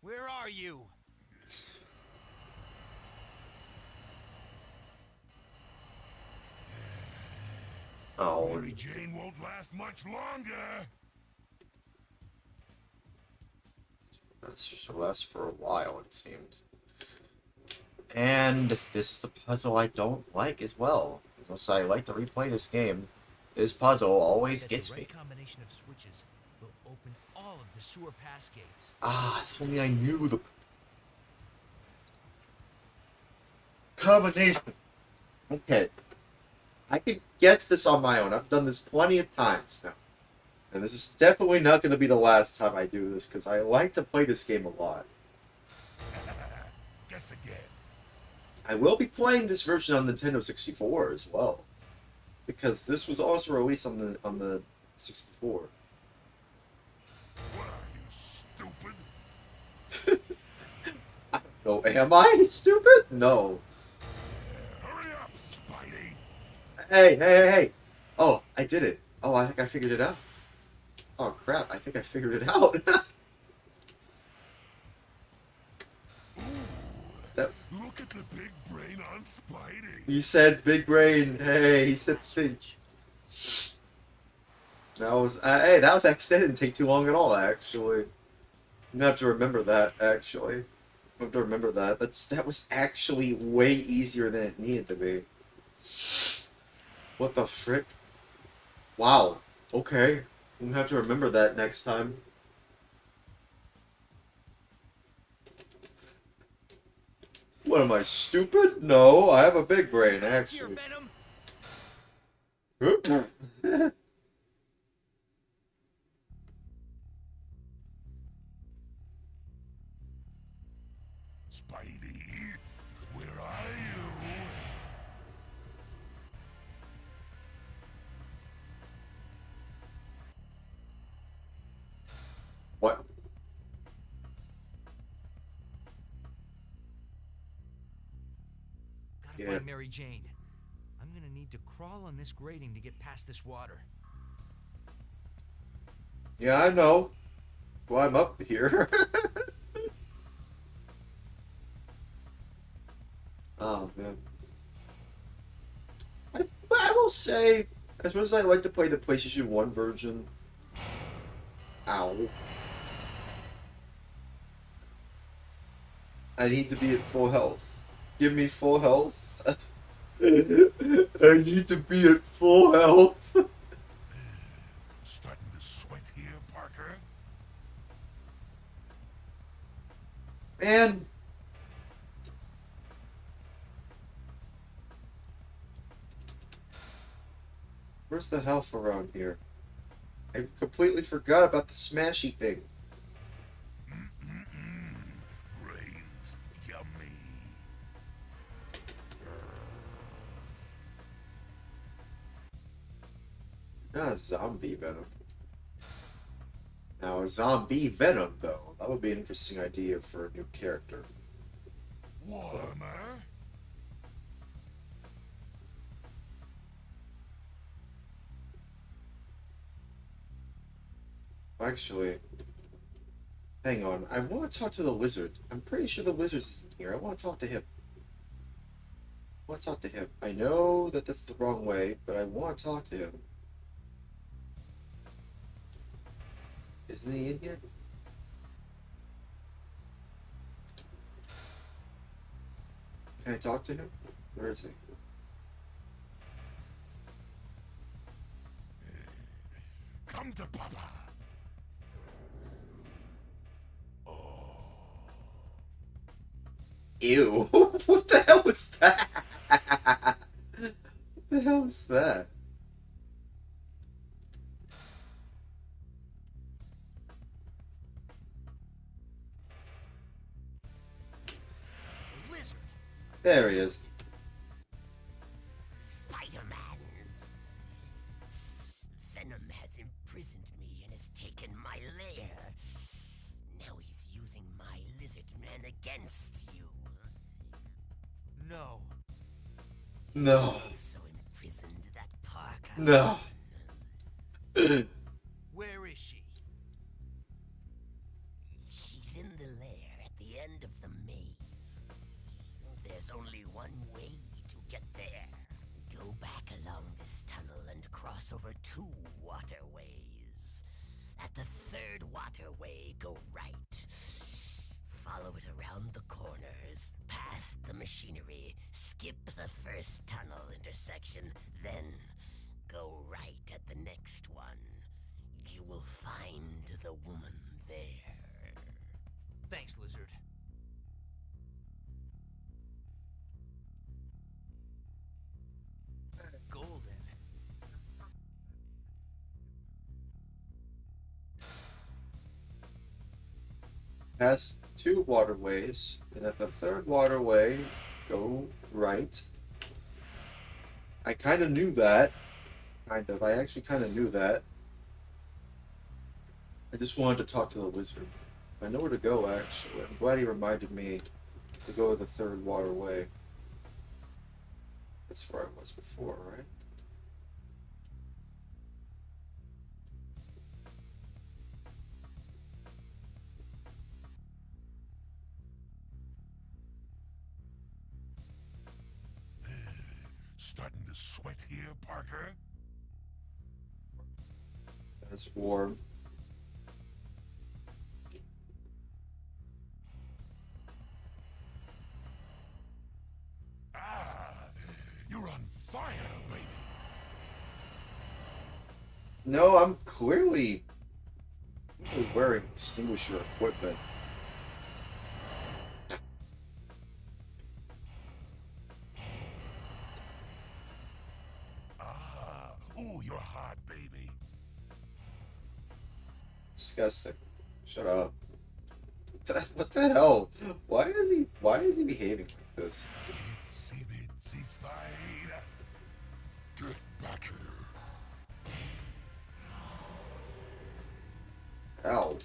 Where are you? Oh, Mary Jane won't last much longer. that's just last for a while, it seems. And this is the puzzle I don't like as well. As much as I like to replay this game, this puzzle always gets The me. right combination of switches will open all of the sewer pass gates. Ah, if only I knew the combination. Okay. I could guess this on my own. I've done this plenty of times now. And this is definitely not going to be the last time I do this, because I like to play this game a lot. Guess again. I will be playing this version on Nintendo 64 as well. Because this was also released on the 64. What are you, stupid? No, am I stupid? No. Hurry up, Spidey. Hey. Oh, I did it. Oh, I think I figured it out. Oh, crap. I think I figured it out. at the big brain on Spidey. He said big brain. Hey, he said thing. That was hey, that was actually, that didn't take too long at all. Actually, I'm gonna have to remember that. Actually, I have to remember that. That was actually way easier than it needed to be. What the frick? Wow. Okay, I'm gonna have to remember that next time. What am I, stupid? No, I have a big brain, Here, actually. Venom. Spidey, where are you? What? Gotta find Mary Jane. I'm gonna need to crawl on this grating to get past this water. Yeah, I know. That's why I'm up here. Oh, man. I will say, as much as I like to play the PlayStation 1 version, ow. I need to be at full health. Give me full health. I need to be at full health. Starting to sweat here, Parker? Man. Where's the health around here? I completely forgot about the smashy thing. Brains, yummy. Not zombie venom. Now, a zombie venom, though. That would be an interesting idea for a new character. Warmer? Actually, hang on. I want to talk to the lizard. I'm pretty sure the lizard isn't here. I want to talk to him. I want to talk to him. I know that that's the wrong way, but I want to talk to him. Isn't he in here? Can I talk to him? Where is he? Come to Papa. Ew. What the hell was that? What the hell was that? Lizard. There he is. Spider-Man. Venom has imprisoned me and has taken my lair. Now he's using my lizard man against you. No. No. So imprisoned that Parker. No. Where is she? She's in the lair at the end of the maze. There's only one way to get there. Go back along this tunnel and cross over 2 waterways. At the 3rd waterway, go right. Follow it around the corners, past the machinery, skip the first tunnel intersection, then go right at the next one. You will find the woman there. Thanks, Lizard. Golden. Past 2 waterways, and at the 3rd waterway, go right. I kind of knew that. Kind of. I actually kind of knew that. I just wanted to talk to the wizard. I know where to go, actually. I'm glad he reminded me to go to the 3rd waterway. That's where I was before, right? starting to sweat here, Parker? It's warm. Ah, you're on fire, baby. No, I'm clearly wearing extinguisher equipment. Ah, ooh, you're hot, baby. Disgusting. Shut up. What the hell? Why is he behaving like this? Itsy spider. Get back here. Ow.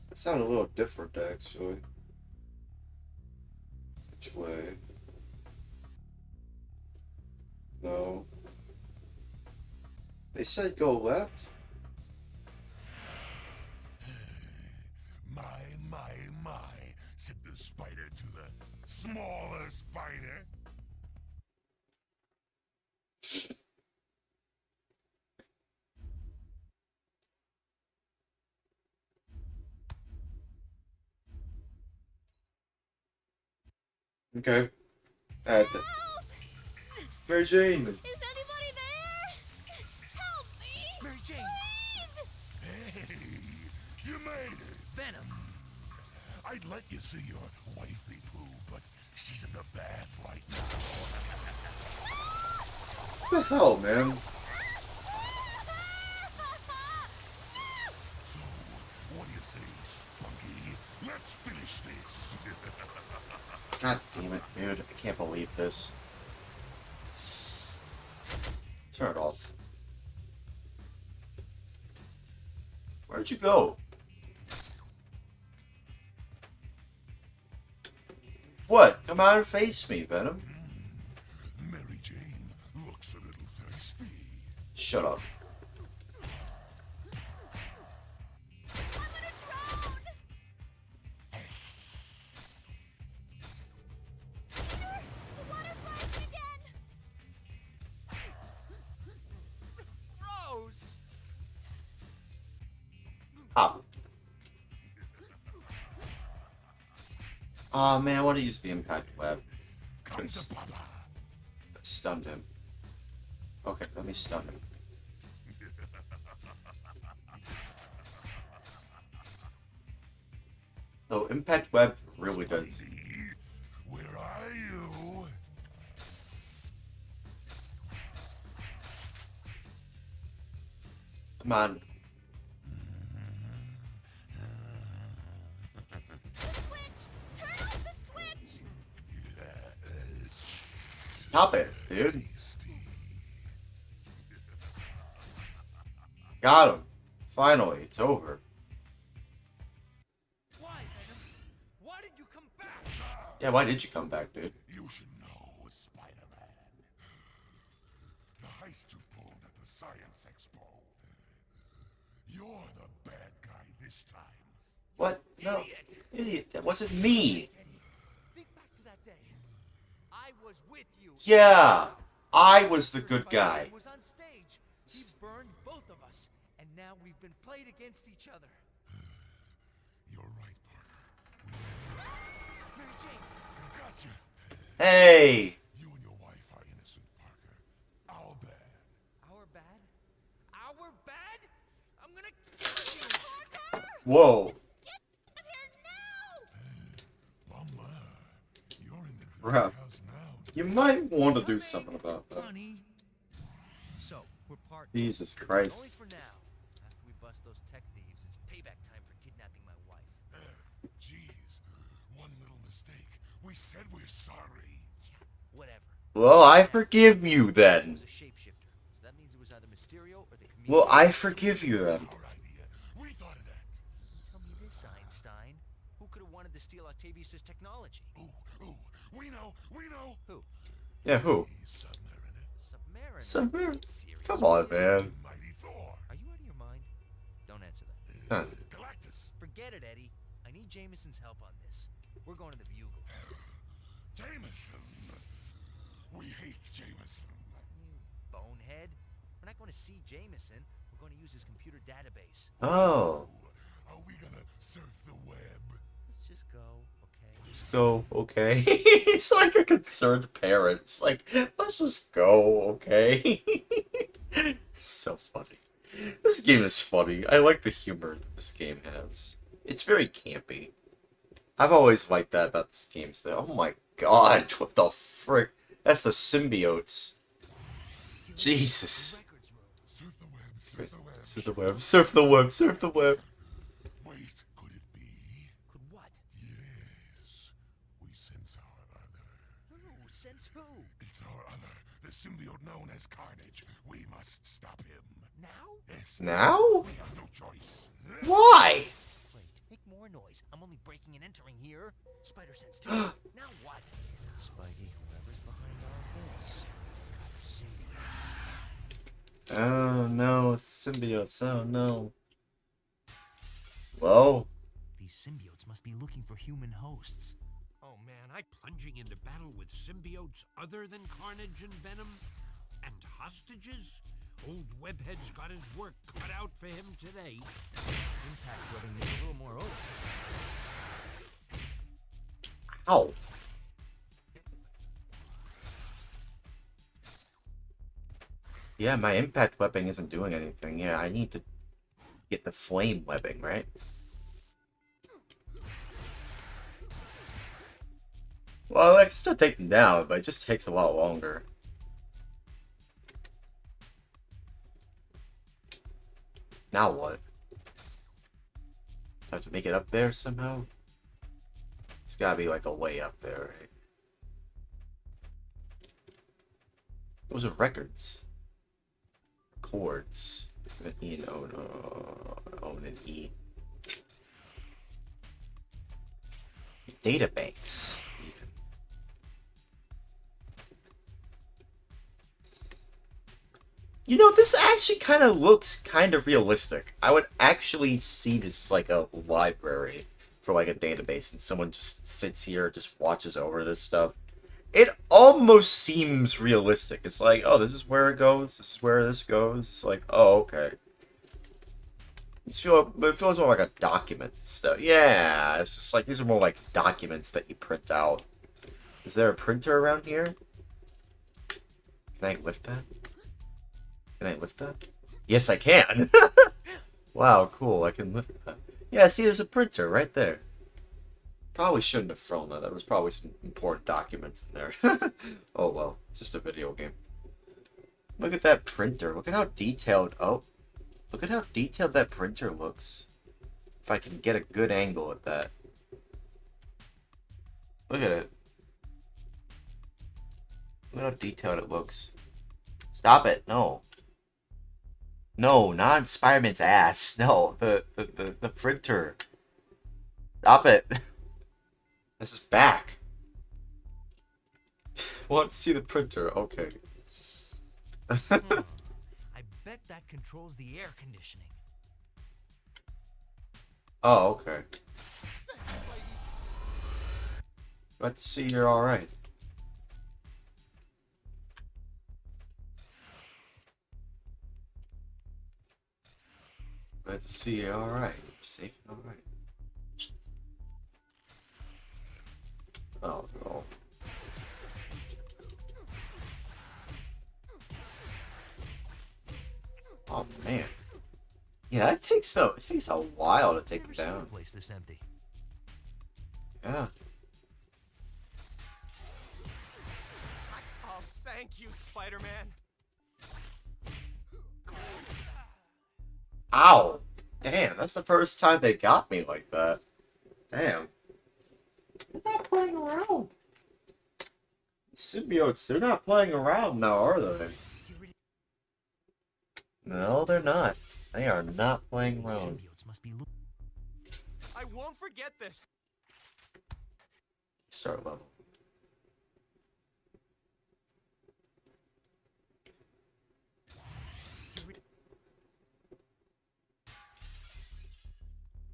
That sounded a little different, actually. Which way? No. They said go left? My, said the spider to the smaller spider. Okay. Alright then. Mary Jane! Is anybody there? Help me! Mary Jane! Please! Hey, you made it. Venom! I'd let you see your wifey poo, but she's in the bath right now. What the hell, man? So, what do you say, Spunky? Let's finish this. God damn it, dude. I can't believe this. Turn it off. Where'd you go? What? Come out and face me, Venom. Mary Jane looks a little thirsty. Shut up. The water's rising again! Rose! Hop. Aw, man, I want to use the impact web. Come to Papa. That stunned him. Okay, let me stun him. Though impact web really does. Where are you? Come on. The switch! Turn off the switch! Stop it, dude. Got him. Finally, it's over. Why, Venom? Why did you come back? Yeah, why did you come back, dude? You should know, Spider-Man. The heist you pulled at the Science Expo. You're the bad guy this time. What? No. Idiot, that wasn't me. Think back to that day. I was with you. Yeah, I was the good guy. Spider-Man was on stage. He burned both of us, and now we've been played against each other. You're right, Parker. Mary Jane! We got you. Hey! You and your wife are innocent, Parker. Our bad. Our bad? Our bad? I'm gonna kill you! Whoa. Get here now! Bummer. You're in the Crap. house now. You might want to do something about that. Honey. So, we're partners. Jesus Only Christ. for now. After we bust those tech thieves, it's payback time for kidnapping my wife. Jeez. One little mistake. We said we're sorry. Yeah, whatever. Well, I forgive you It then. was a shapeshifter, so that means it was either Mysterio or the comedian. Well, I forgive you then. Our idea. We thought of that. Tell me this, Einstein. Who could have wanted to steal Octavius's technology? Ooh. We know. Who? Yeah, who? Submariner. Submariner? Serious? Come on, man. Mighty Thor. Are you out of your mind? Don't answer that. Huh. Galactus. Forget it, Eddie. I need Jameson's help on this. We're going to the Bugle. Jameson. We hate Jameson. You bonehead. We're not going to see Jameson. We're going to use his computer database. Oh. Are we gonna surf the web? Let's just go, okay? Let's go, okay? He's like a concerned parent. It's like, let's just go, okay? So funny. This game is funny. I like the humor that this game has. It's very campy. I've always liked that about this game. So, oh my god, what the frick? That's the symbiotes. Jesus. Surf the web, surf the web. Surf the web, surf the web, surf the web. Wait, could it be? Could what? Yes. We sense our other. Who? Sense who? It's our other. The symbiote known as Carnage. We must stop him. Now? Yes. Now? We have no choice. Why? Wait, make more noise. I'm only breaking and entering here. Spider sense too. Now what? Spidey, whoever's behind all this. Got symbiotes. Oh no, it's symbiotes. Oh no. Well. These symbiotes must be looking for human hosts. Oh man, I plunging into battle with symbiotes other than Carnage and Venom? And hostages? Old Webhead's got his work cut out for him today. Impact webbing needs a little more oomph. Ow. Yeah, my impact webbing isn't doing anything. Yeah, I need to get the flame webbing, right? Well, I can still take them down, but it just takes a lot longer. Now what? I have to make it up there somehow? It's gotta be like a way up there, right? Those are records. Chords. An E and O, and an E. Databanks, even. You know, this actually kind of looks kind of realistic. I would actually see this as like a library for like a database, and someone just sits here, just watches over this stuff. It almost seems realistic. It's like, oh, this is where it goes, this is where this goes. It's like, oh, okay. It feels more like a document and stuff. Yeah, it's just like, these are more like documents that you print out. Is there a printer around here? Can I lift that? Can I lift that? Yes, I can! Wow, cool, I can lift that. Yeah, see, there's a printer right there. Probably shouldn't have thrown that. There was probably some important documents in there. Oh well, it's just a video game. Look at that printer. Look at how detailed... Oh. Look at how detailed that printer looks. If I can get a good angle at that. Look at it. Look at how detailed it looks. Stop it. No. No, not in Spider-Man's ass. No, the printer. Stop it. This is back. Want to see the printer? Okay. I bet that controls the air conditioning. Oh, okay. Glad to see you're alright. Glad to see you're alright. You're safe and alright. Oh no. Oh man. Yeah, it takes a while to take Never them seen a down. place this empty. Yeah. Oh, thank you, Spider-Man. Ow! Damn, that's the first time they got me like that. Damn. They're not playing around. Symbiotes, they're not playing around now, are they? No, they're not. They are not playing around. Symbiotes must be I won't forget this. Start level.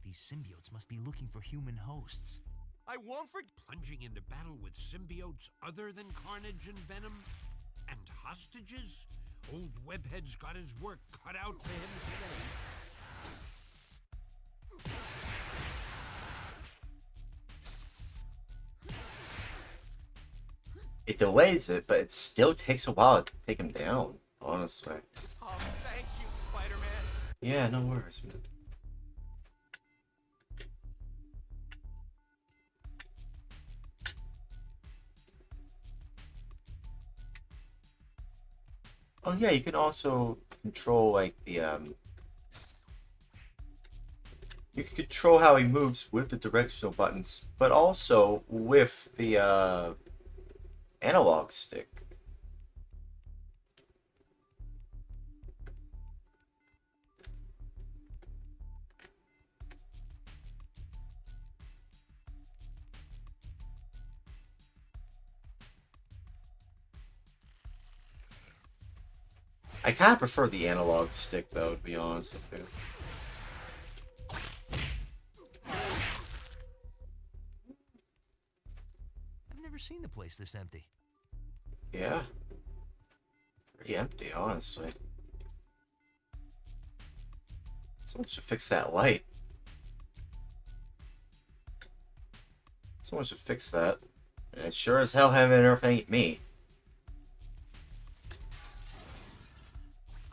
These symbiotes must be looking for human hosts. I won't forget. Plunging into battle with symbiotes other than Carnage and Venom? And hostages? Old Webhead's got his work cut out for him today. It delays it, but it still takes a while to take him down, honestly. Oh, thank you, Spider-Man. Yeah, no worries, man. Oh yeah, you can also control like the you can control how he moves with the directional buttons, but also with the analog stick. I kind of prefer the analog stick, though, to be honest with you. I've never seen the place this empty. Yeah. Pretty empty, honestly. Someone should fix that light. Someone should fix that. And it sure as hell heaven and earth ain't me.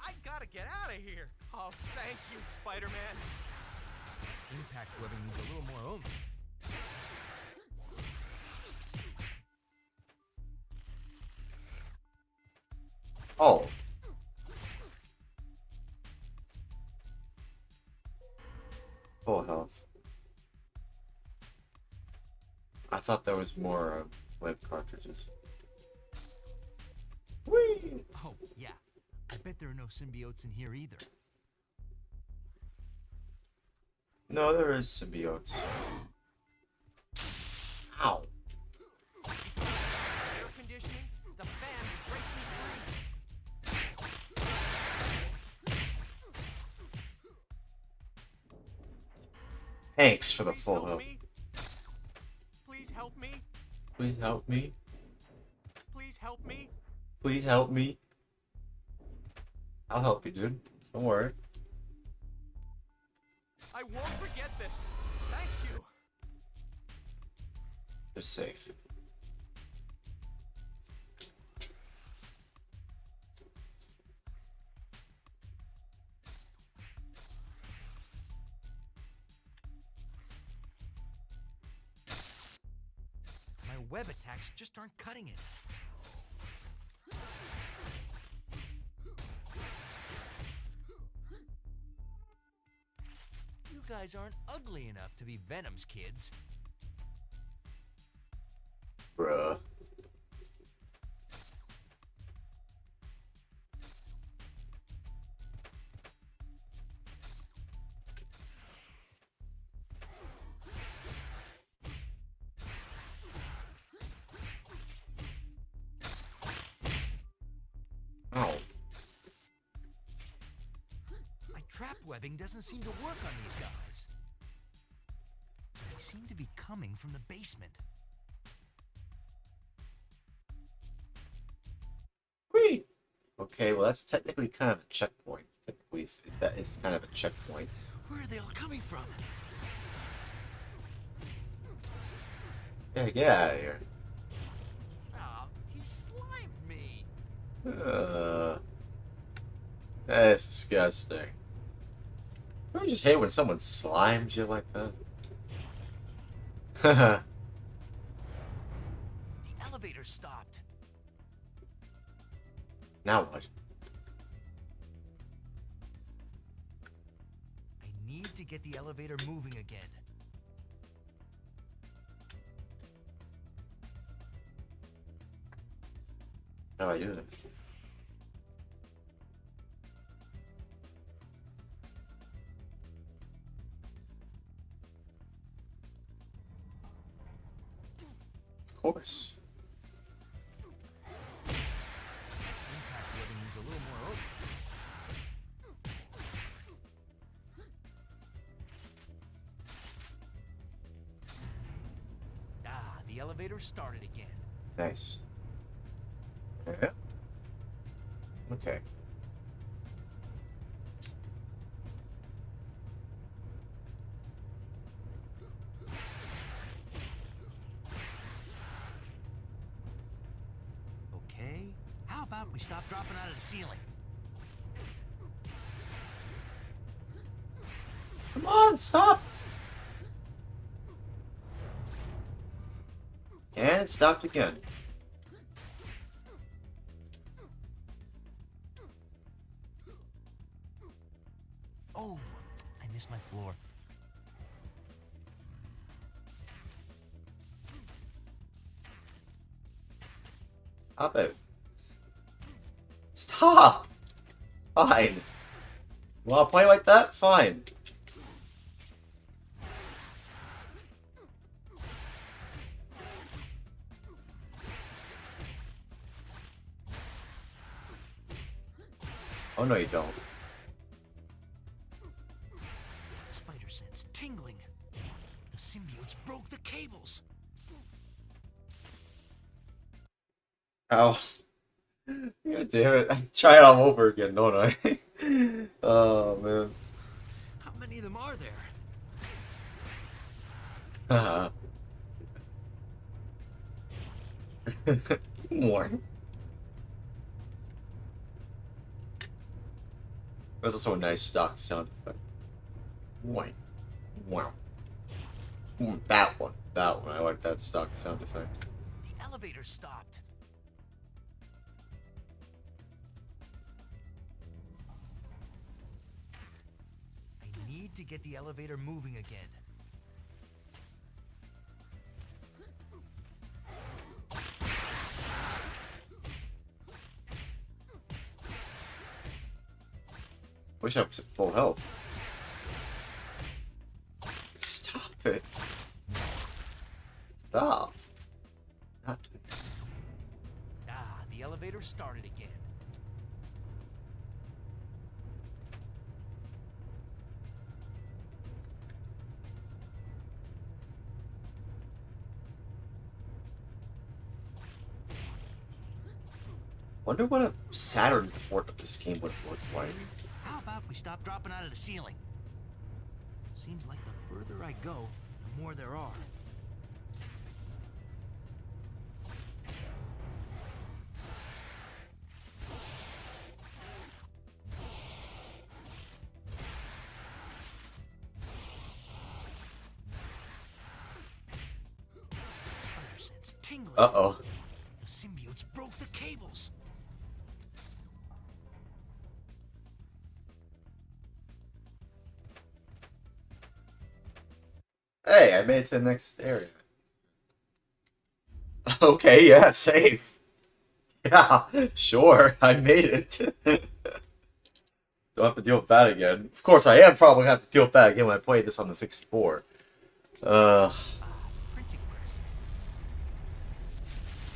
I gotta get out of here. Oh, thank you, Spider-Man. Impact webbing needs a little more oomph. Oh. Full health. I thought there was more web cartridges. Whee! Oh, yeah. I bet there are no symbiotes in here either. No, there is symbiotes. Ow. Air conditioning, the fan will break me free. Thanks for the Please full help health. me. Please help me. Please help me. Please help me. Please help me. I'll help you, dude. Don't worry. I won't forget this. Thank you. They're safe. My web attacks just aren't cutting it. You guys aren't ugly enough to be Venom's kids. Bruh. Ow. My trap webbing doesn't seem to work on these guys. They seem to be coming from the basement. Whee! Okay, well that's technically kind of a checkpoint. Technically, that is kind of a checkpoint. Where are they all coming from? Yeah, get out of here. Oh, he slimed me. That's disgusting. Don't you just hate when someone slimes you like that? Haha. The elevator stopped. Now what? I need to get the elevator moving again. How do I do that? Of course. Impact webbing needs a little more oomph. the elevator started again. Nice. Yeah. Okay. Okay. How about we stop dropping out of the ceiling? Come on, stop! And it stopped again. Oh, I missed my floor. Stop it. Stop! Fine. You wanna play like that? Fine. Oh no, you don't. Spider sense tingling. The symbiotes broke the cables. Ow. God damn it. I try it all over again, don't I? Oh, man. How many of them are there? Haha. More. That's also a nice stock sound effect. Wow. Wow. That one. That one. I like that stock sound effect. The elevator stopped. I need to get the elevator moving again. Wish I was at full health. Stop it. Stop. Not this. Ah, the elevator started again. Wonder what a Saturn port of this game would look like. How about we stop dropping out of the ceiling? Seems like the further I go, the more there are. Spider sense tingling. Uh-oh. The symbiotes broke the cables. Hey, I made it to the next area. Okay, yeah, safe. Yeah, sure, I made it. Don't have to deal with that again. Of course, I am probably gonna have to deal with that again when I play this on the 64. Printing press.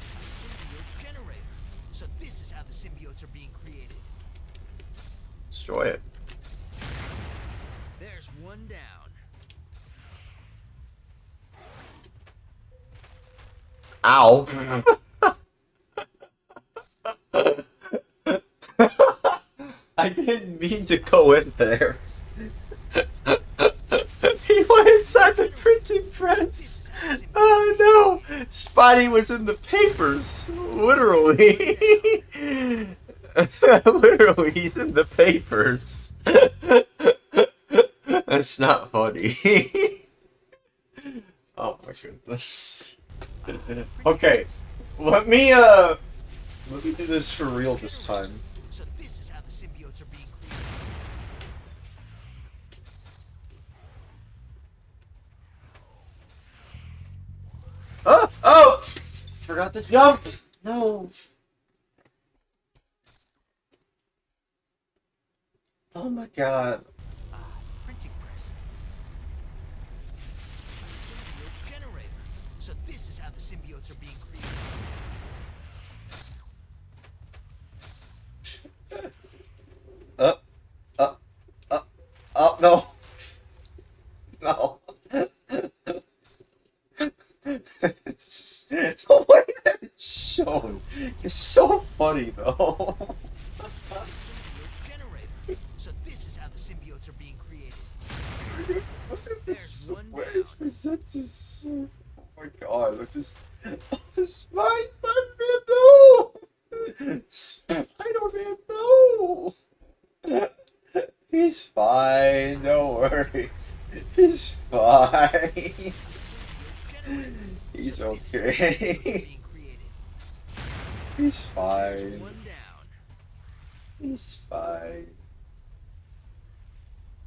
A symbiote generator. So this is how the symbiotes are being created. Destroy it. There's one down. Ow. I didn't mean to go in there. He went inside the printing press. Oh no! Spidey was in the papers. Literally. Literally, he's in the papers. That's not funny. Oh my goodness. Okay, let me do this for real this time. So this is how the symbiotes are being created. Oh! Oh! Forgot to jump! No! Oh my god. Printing press. A symbiote generator. So this is how the symbiotes are being created. Oh, no. No. It's so funny though. Symbiote generator. So this is how the symbiotes are being created. Look at There's this one way down. it's presented. So, oh my god! Look just Spider-Man, no! Spider-Man, no! He's fine. Don't worry. He's fine. He's okay. He's fine. He's fine.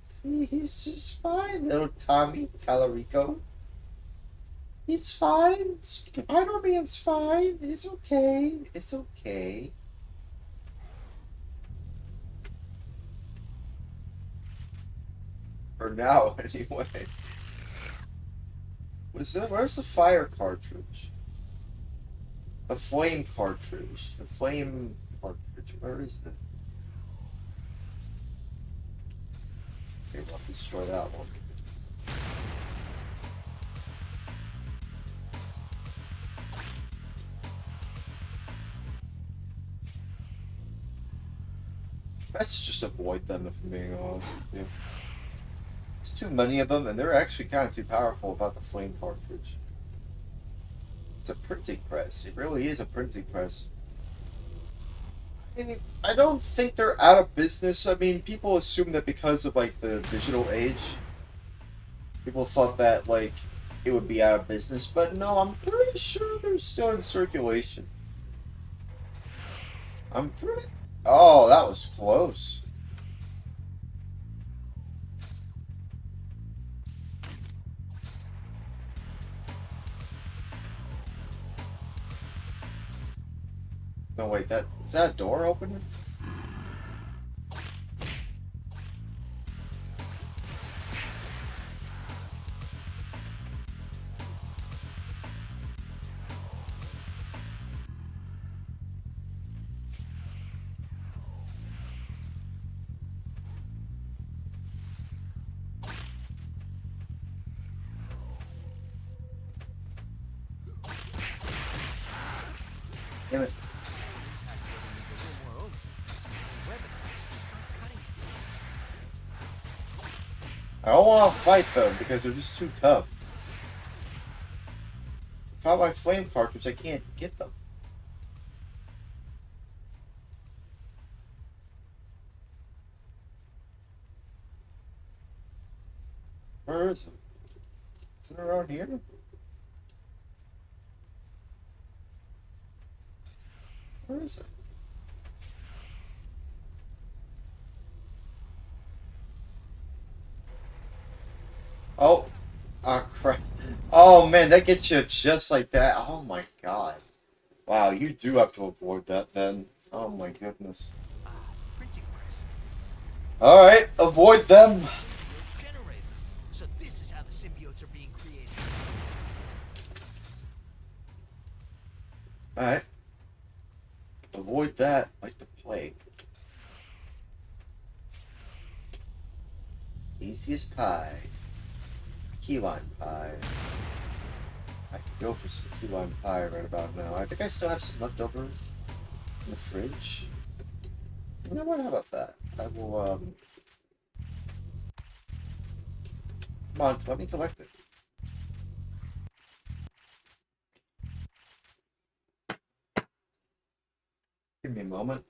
See, he's just fine, little Tommy Tallarico. He's fine. Spider-Man's fine. It's okay. It's okay. For now, anyway. What's that? Where's the fire cartridge? The flame cartridge. The flame cartridge. Where is it? Okay, I'll destroy that one. Let's just avoid them if I'm being honest with you. There's too many of them, and they're actually kind of too powerful without the flame cartridge. It's a printing press. It really is a printing press. I mean, I don't think they're out of business. I mean, people assume that because of, like, the digital age, people thought that, like, it would be out of business, but no, I'm pretty sure they're still in circulation. I'm pretty... Oh, that was close. No, wait, is that a door opener? Damn it. I don't want to fight them because they're just too tough. Without my flame cartridge, I can't get them. Where is it? Is it around here? Where is it? Oh. Ah, crap. Oh, man, that gets you just like that. Oh, my God. Wow, you do have to avoid that, then. Oh, my goodness. Alright, avoid them. So this is how the symbiotes are being created. Alright. Avoid that like the plague. Easy as pie. Key lime pie. I could go for some key lime pie right about now. I think I still have some left over in the fridge. You know what? How about that? I will, Come on, let me collect it. Give me a moment.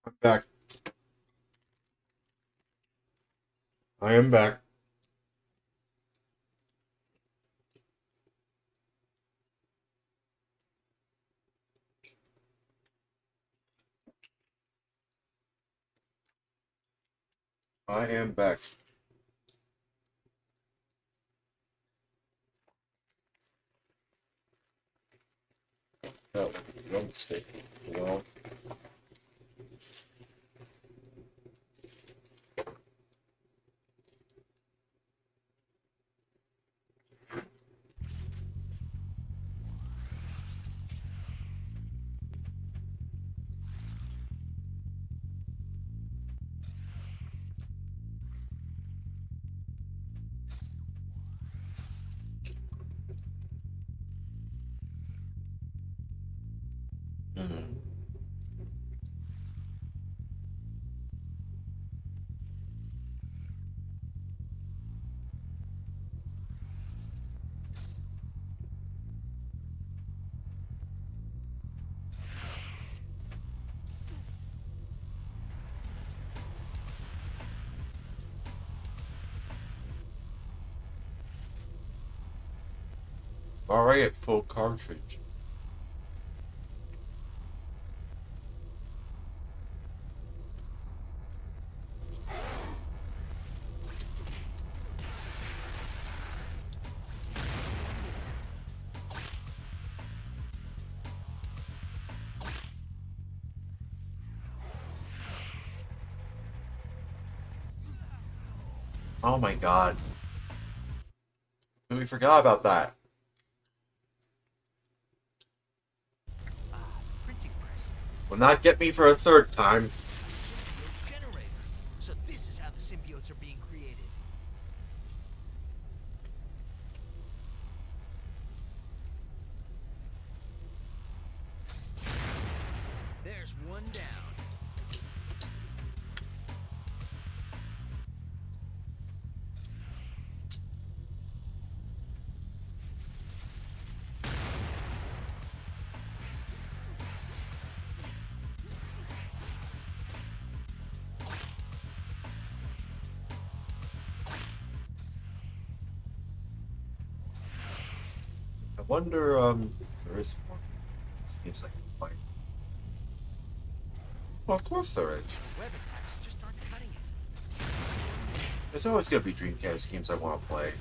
I'm back. I am back. I am back. No, don't mistake. No. Mm. Alright, at full cartridge. Oh my god. We forgot about that. Printing press. Will not get me for a third time. Symbiote generator. So this is how the symbiotes are being created. There's one down. I wonder, if there is more. It seems like a fight. Well, of course there is. Web attacks just aren't cutting it. There's always gonna be Dreamcast games I want to play.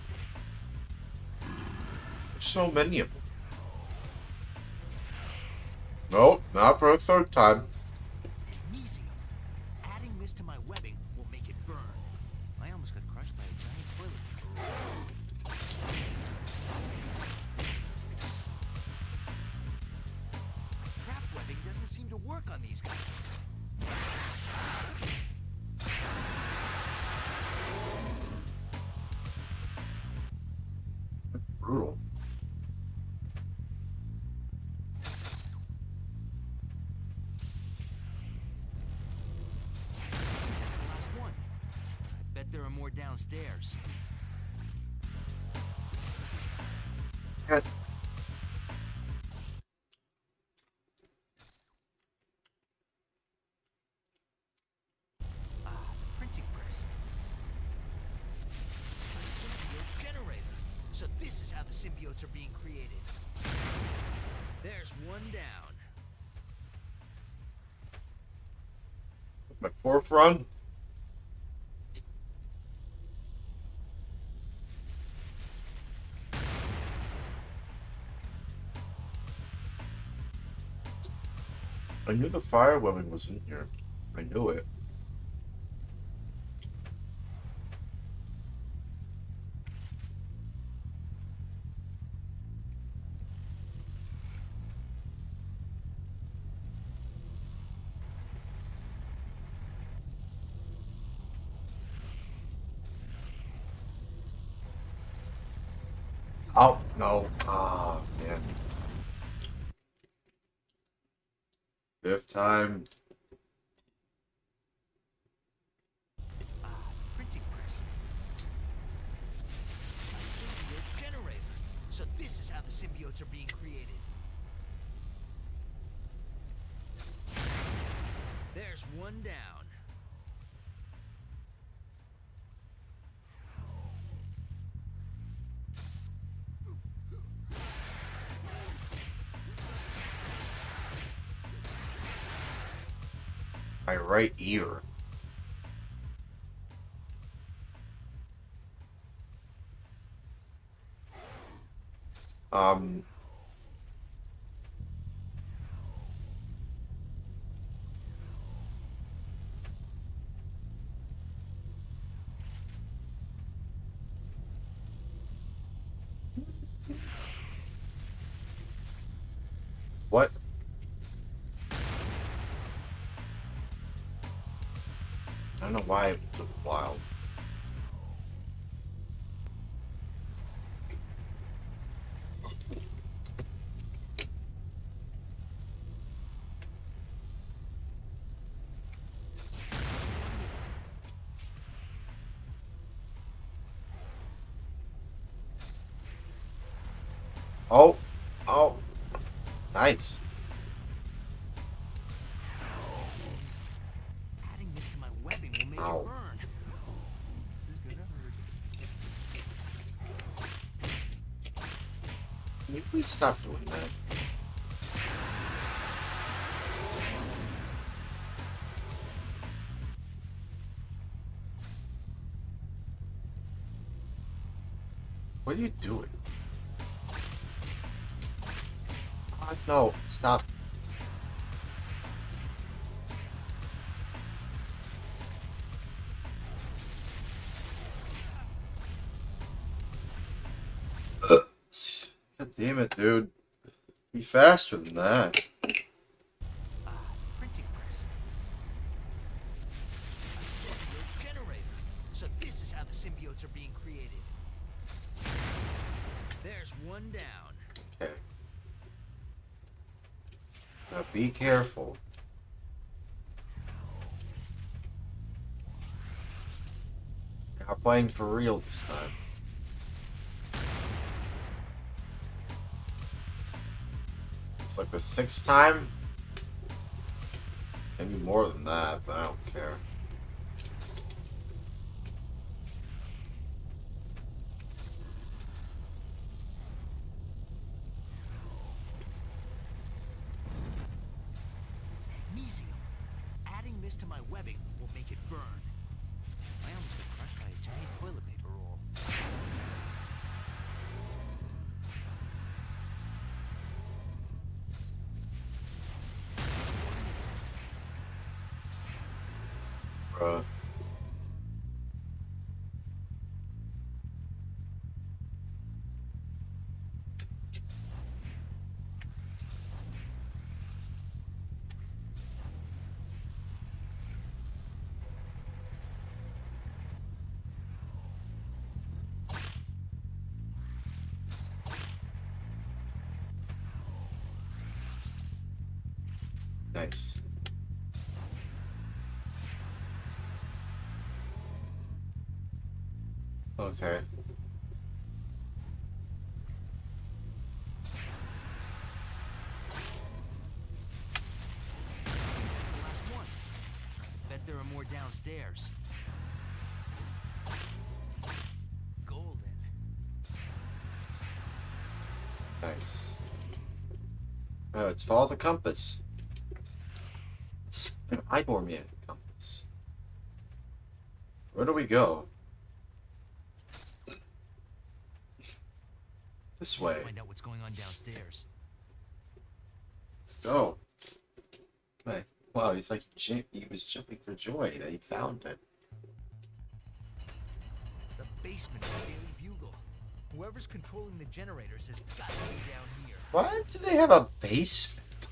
There's so many of them. Nope, not for a third time. Magnesium. Adding this to my webbing will make it burn. I almost got crushed by a giant toilet. My trap webbing doesn't seem to work on these guys. Brutal. That's the last one. I bet there are more downstairs. God. The printing press. A symbiote generator. So this is how the symbiotes are being created. There's one down. My fourth run? I knew the fire webbing was in here. I knew it. Oh, no. Ah, man. Fifth time. Printing press. A symbiote generator. So this is how the symbiotes are being created. There's one down. My right ear. What? I don't know why it took a while. Oh, oh, nice. Adding this to my webbing will make Ow. it burn. This is gonna hurt. Can you please stop doing that? What are you doing? Oh, no, stop. God damn it, dude. Be faster than that. Printing press. A symbiote generator. So this is how the symbiotes are being created. There's one down. Okay. Now be careful. We're playing for real this time. It's like the 6th time? Maybe more than that, but I don't care. Magnesium. Adding this to my webbing will make it burn. I almost got crushed by a giant toilet paper roll. Bruh. Nice. Okay. That's the last one. Bet there are more downstairs. Golden. Nice. Oh, it's follow the compass. It's an Idormian compass. Where do we go? This way. Find out what's going on downstairs. Let's go. Hey, wow, he's like he was jumping for joy that he found it. The basement of the Daily Bugle. Whoever's controlling the generators has got to be down here. Why do they have a basement?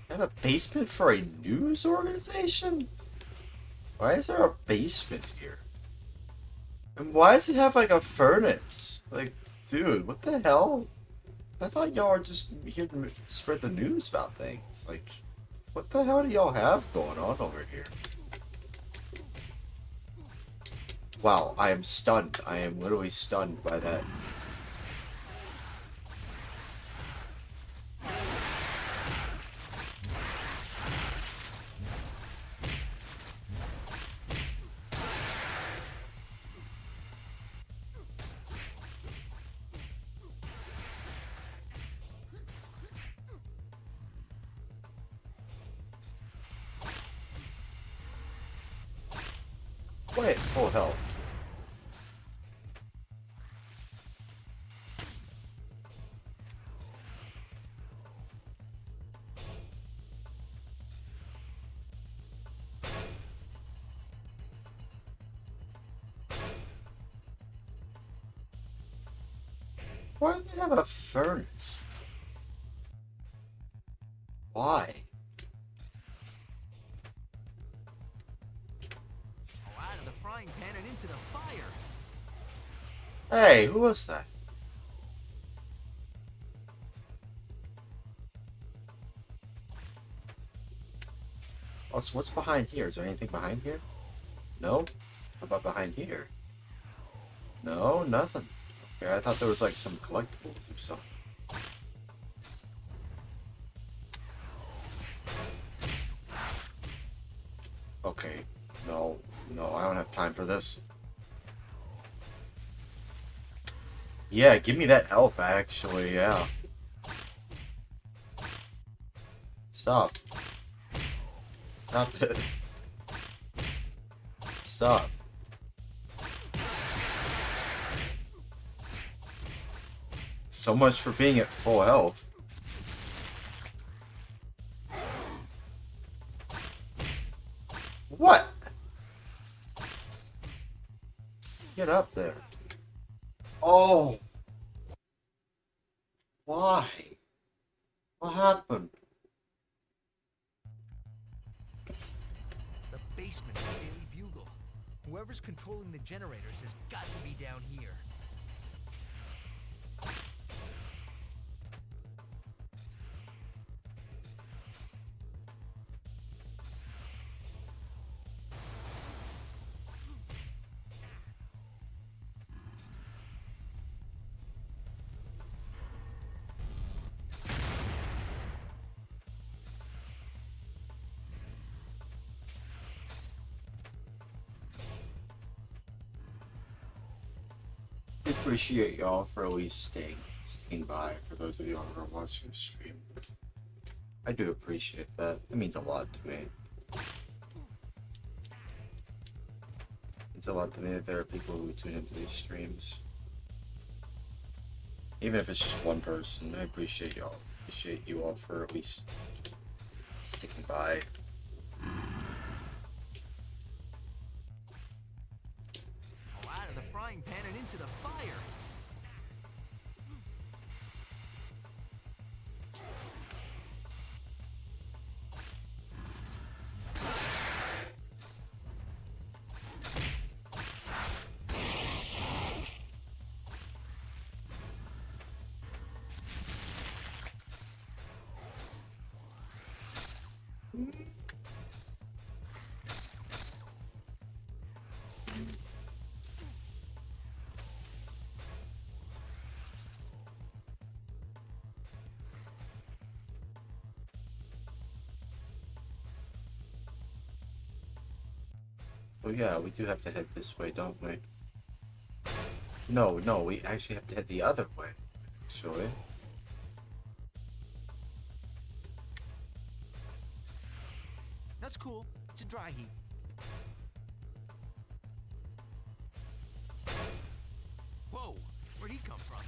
They have a basement for a news organization? Why is there a basement here? And why does it have like a furnace? Like, dude, what the hell? I thought y'all were just here to spread the news about things. Like, what the hell do y'all have going on over here? Wow, I am stunned. I am literally stunned by that. Wait, full health. Why do they have a furnace? Why? Oh, out of the frying pan and into the fire. Hey, who was that? Also, what's behind here? Is there anything behind here? No? How about behind here? No, nothing. Okay, I thought there was like some collectibles or something. Okay, no, I don't have time for this. Yeah, give me that health, actually, yeah. Stop. Stop it. Stop. So much for being at full health. What? Get up there. Oh. Why? What happened? The basement of the Daily Bugle. Whoever's controlling the generators has got to be down here. I appreciate y'all for at least staying by, for those of you who are watching the stream. I do appreciate that. It means a lot to me. It means a lot to me that there are people who tune into these streams. Even if it's just one person, I appreciate y'all. Appreciate you all for at least sticking by. Oh, out of the frying pan and into the fire. Oh yeah, we do have to head this way, don't we? No, we actually have to head the other way, actually. That's cool. It's a dry heat. Whoa, where'd he come from?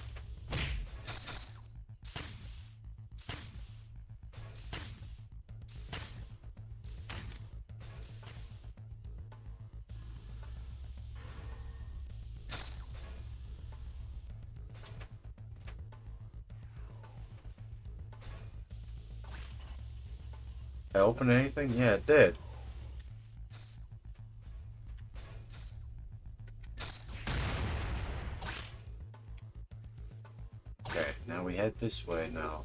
I open anything? Yeah, it did. Okay, now we head this way now.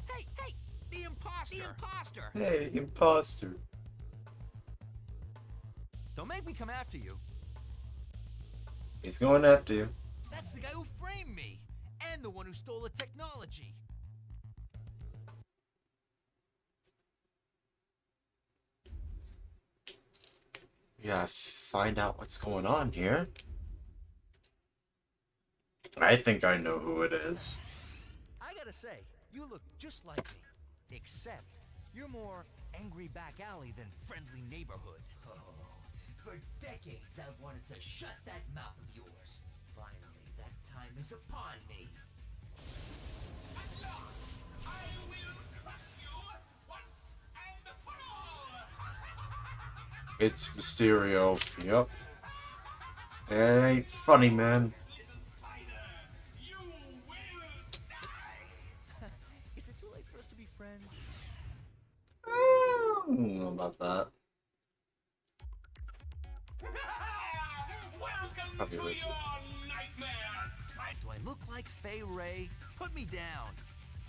Hey, the imposter! The imposter! Hey, imposter. Don't make me come after you. He's going after you. That's the guy who framed me, and the one who stole the technology. Yeah, find out what's going on here. I think I know who it is. I gotta say, you look just like me, except you're more angry back alley than friendly neighborhood. Oh, for decades I've wanted to shut that mouth of yours. Finally, that time is upon me. At last, I will crush you once and for all! It's Mysterio. Yep. It ain't funny, man. Little spider, you will die! Is it too late for us to be friends? I don't know about that. Welcome Probably to right. your nightmares, spider! Do I look like Fay Ray? Put me down.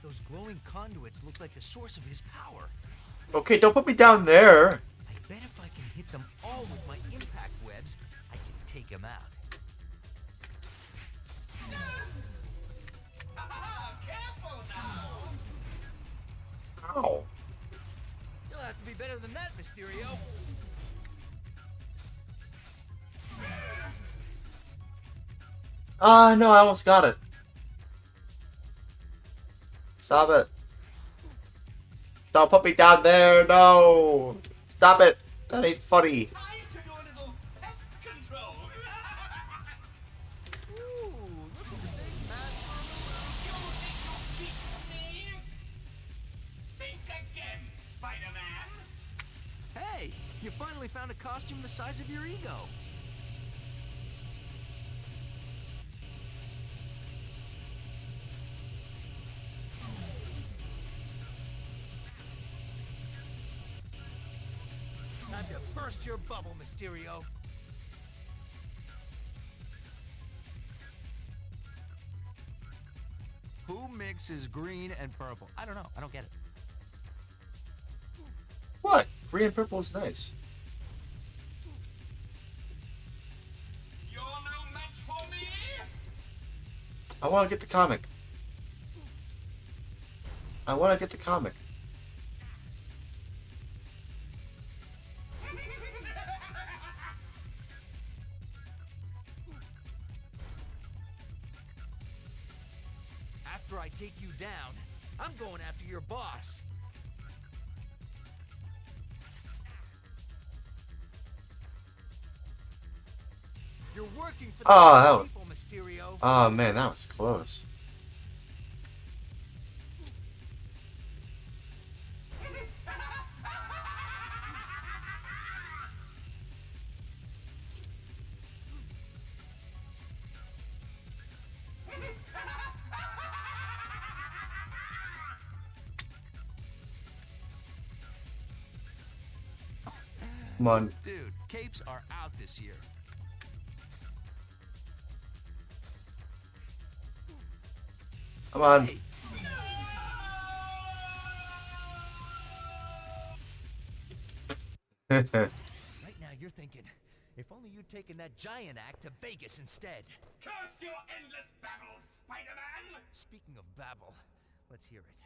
Those glowing conduits look like the source of his power. Okay, don't put me down there. I bet if I can hit them all with my impact webs, I can take him out. Careful now! Ow. You'll have to be better than that, Mysterio. Ah, no, I almost got it. Stop it. Don't put me down there, no. Stop it. That ain't funny. Time to do a little pest control! Ooh, look at the big You think you beat me? Think again, Spider-Man! Hey, you finally found a costume the size of your ego. Time to burst your bubble, Mysterio. Who mixes green and purple? I don't know. I don't get it. What? Green and purple is nice. You're no match for me! I want to get the comic. I want to get the comic. After I take you down, I'm going after your boss. You're working for the Oh, people, Mysterio. Oh man, that was close. Come on. Dude, capes are out this year. Come on. Hey, right now you're thinking, if only you'd taken that giant act to Vegas instead. Curse your endless babble, Spider-Man! Speaking of babble, let's hear it.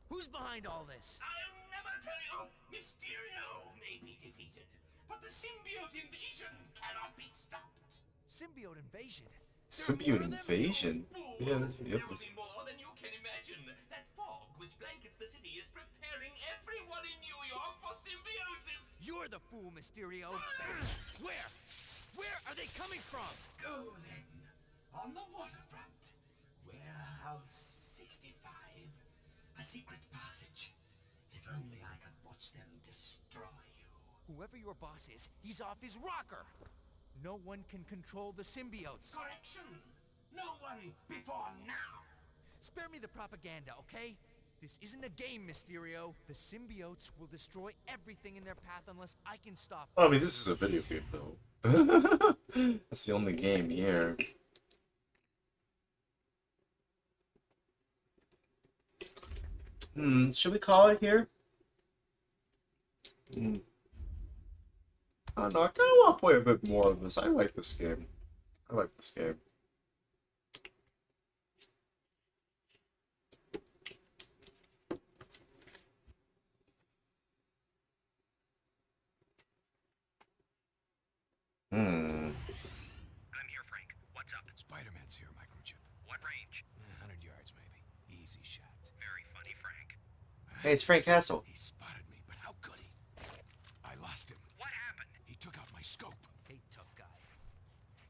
Who's behind all this? I'll never tell you! Mysterio may be defeated, but the symbiote invasion cannot be stopped! Symbiote invasion? Symbiote invasion? Yeah, that's There will be more than you can imagine. That fog which blankets the city is preparing everyone in New York for symbiosis! You're the fool, Mysterio. Where? Where are they coming from? Go then. On the waterfront. Warehouse 65. A secret passage. If only I could watch them destroy you. Whoever your boss is, he's off his rocker. No one can control the symbiotes. Correction. No one before now. Spare me the propaganda, okay? This isn't a game, Mysterio. The symbiotes will destroy everything in their path unless I can stop them. Well, I mean, this is a video game, though. That's the only game here. Should we call it here? I don't know, I kind of want to play a bit more of this. I like this game. I like this game. I'm here, Frank. What's up? Spider-Man's here, microchip. What range? 100 yards, maybe. Easy shot. Very funny, Frank. Hey, it's Frank Castle. He spotted me, but how could he? my scope. Hey, tough guy.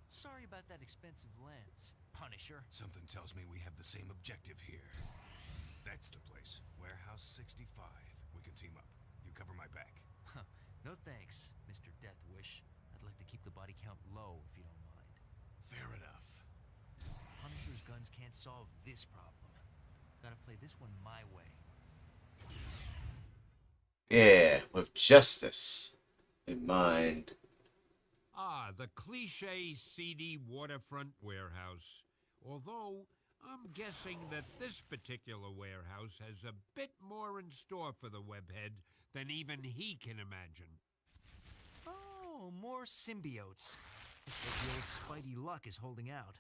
Sorry about that expensive lens, Punisher. Something tells me we have the same objective here. That's the place. Warehouse 65. We can team up. You cover my back. Huh. No thanks, Mr. Death Wish. I'd like to keep the body count low if you don't mind. Fair enough. Punisher's guns can't solve this problem. Gotta play this one my way. Yeah, with justice in mind. Ah, the cliché seedy waterfront warehouse. Although, I'm guessing that this particular warehouse has a bit more in store for the webhead than even he can imagine. Oh, more symbiotes. Looks like the old Spidey luck is holding out.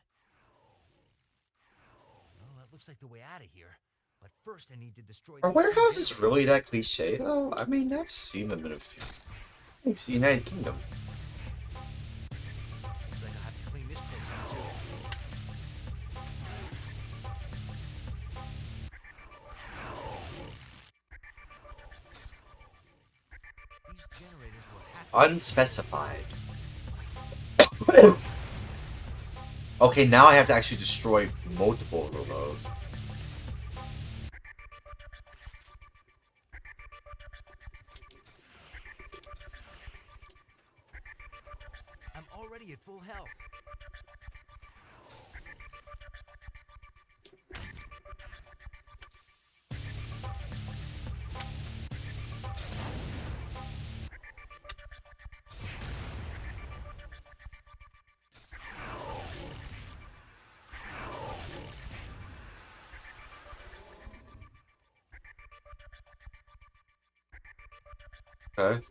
Well, that looks like the way out of here. But first I need to destroy... Are warehouses really that cliche, though? I mean, I've seen them in a few. It's the United Kingdom. Looks like I'll have to clean this place out, too. These generators will have to... Unspecified. Okay, now I have to actually destroy multiple of those. I'm already at full health. Okay.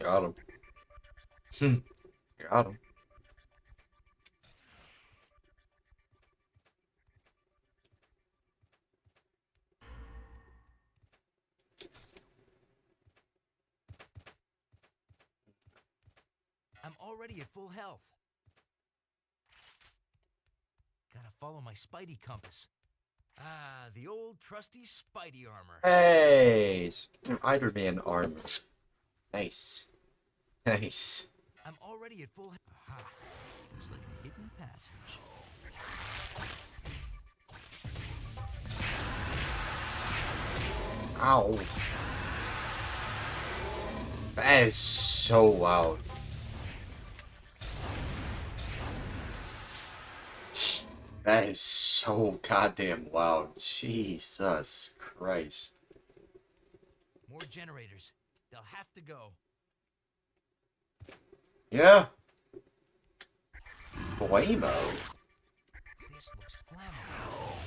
Got him. Got him. I'm already at full health. Gotta follow my Spidey compass. Ah, the old trusty Spidey armor. Hey, Spider Man armor. Nice. Nice. I'm already at full health. Aha. Looks like a hidden passage. Ow. That is so loud. That is so goddamn loud. Jesus Christ. More generators. They'll have to go. Yeah. Blammo. This looks flammable.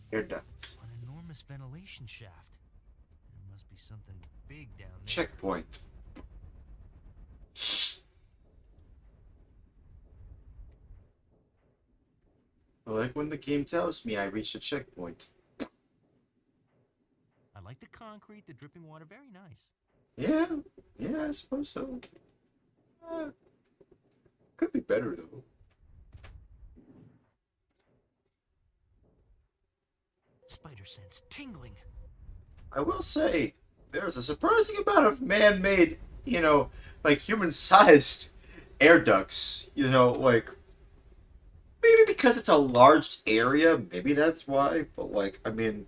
You're done. An enormous ventilation shaft. There must be something big down there. Checkpoint. I like when the game tells me I reached a checkpoint. I like the concrete, the dripping water, very nice. Yeah, I suppose so. Could be better though. Spider sense tingling. I will say, there's a surprising amount of man-made, like human-sized air ducts. Like, maybe because it's a large area, maybe that's why. But like, I mean,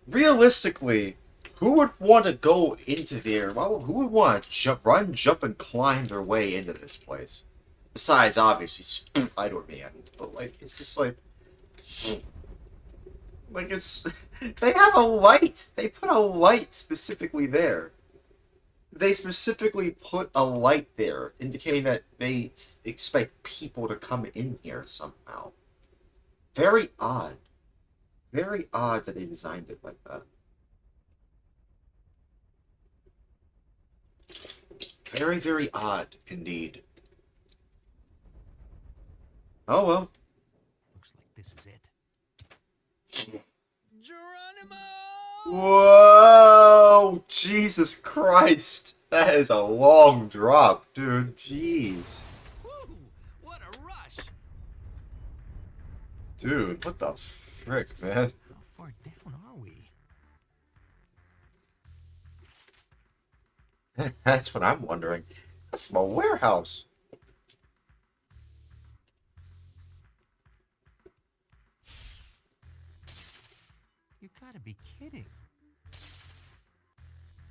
realistically, who would want to go into there? Who would want to run, jump, and climb their way into this place? Besides, obviously, Spider-Man. But, like, it's just like... Like, it's... They have a light! They put a light specifically there. They specifically put a light there, indicating that they expect people to come in here somehow. Very odd. Very odd that they designed it like that. Very, very odd indeed. Oh well. Looks like this is it. Geronimo! Whoa! Jesus Christ! That is a long drop, dude. Jeez. Woo! What a rush! Dude, what the frick, man? How far down are we? That's what I'm wondering. That's from a warehouse. You gotta be kidding.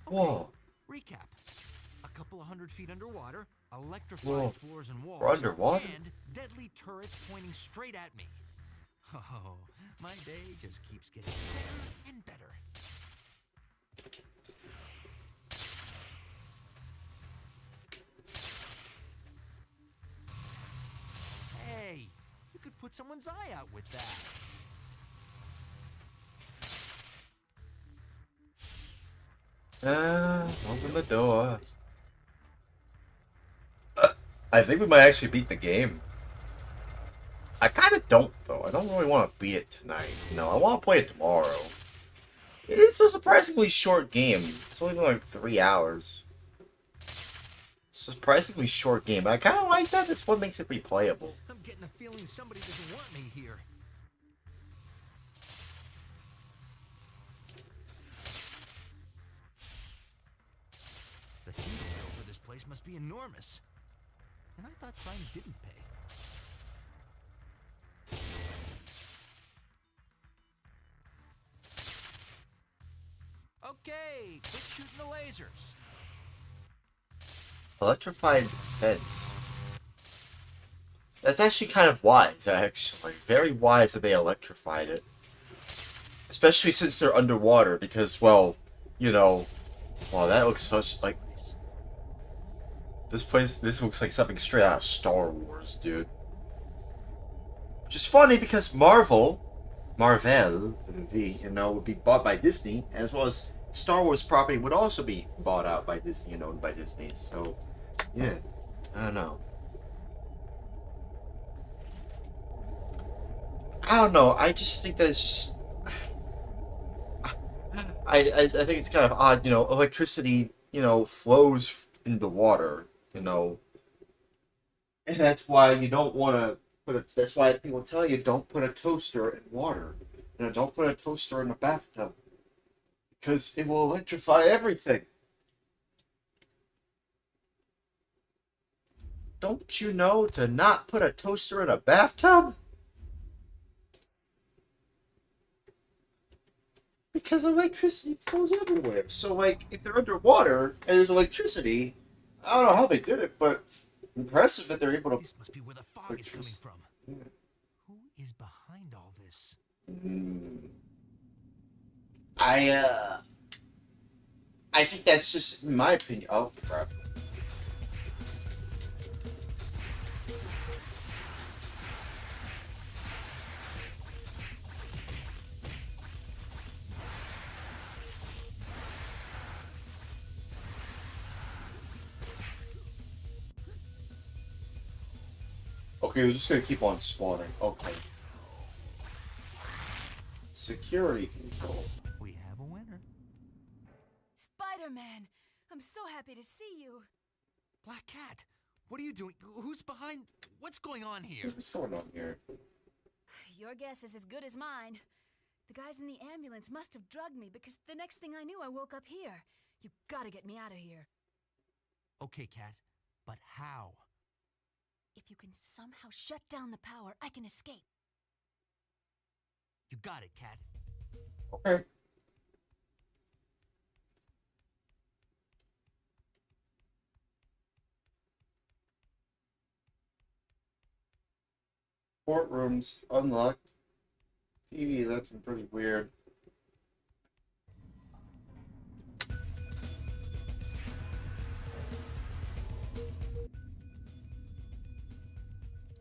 Okay, Whoa. recap. A couple of 100 feet underwater, electrified Whoa. floors and walls, We're underwater? and deadly turrets pointing straight at me. Oh, my day just keeps getting better and better. Hey, you could put someone's eye out with that. Open the door. I think we might actually beat the game. I kind of don't, though. I don't really want to beat it tonight. No, I want to play it tomorrow. It's a surprisingly short game. It's only been like 3 hours. Surprisingly short game, but I kind of like that. That's what makes it replayable. I'm getting a feeling somebody doesn't want me here. The heating bill for this place must be enormous. And I thought crime didn't pay. Okay, quit shooting the lasers. Electrified fence. That's actually kind of wise, actually. Very wise that they electrified it. Especially since they're underwater, because, well, you know... Wow, that looks such, like... This looks like something straight out of Star Wars, dude. Which is funny, because Marvel, you know, would be bought by Disney, as well as Star Wars property would also be bought out by Disney and owned by Disney, so... Yeah, I don't know. I don't know, I just think that it's just... I think it's kind of odd, you know, electricity, you know, flows in the water, you know. And that's why you don't want to put a... That's why people tell you don't put a toaster in water. You know, don't put a toaster in a bathtub. Because it will electrify everything. Don't you know to not put a toaster in a bathtub? Because electricity flows everywhere. So, like, if they're underwater and there's electricity, I don't know how they did it, but impressive that they're able to... This must be where the fog is coming from. Yeah. Who is behind all this? I think that's just in my opinion. Oh, crap. Okay, we're just gonna keep on spawning. Okay. Security control. We have a winner. Spider-Man! I'm so happy to see you. Black Cat, what are you doing? Who's behind? What's going on here? What's going on here? Your guess is as good as mine. The guys in the ambulance must have drugged me because the next thing I knew I woke up here. You gotta get me out of here. Okay, Cat, but how? If you can somehow shut down the power, I can escape. You got it, Cat. Okay. Courtrooms unlocked. TV, that's pretty weird.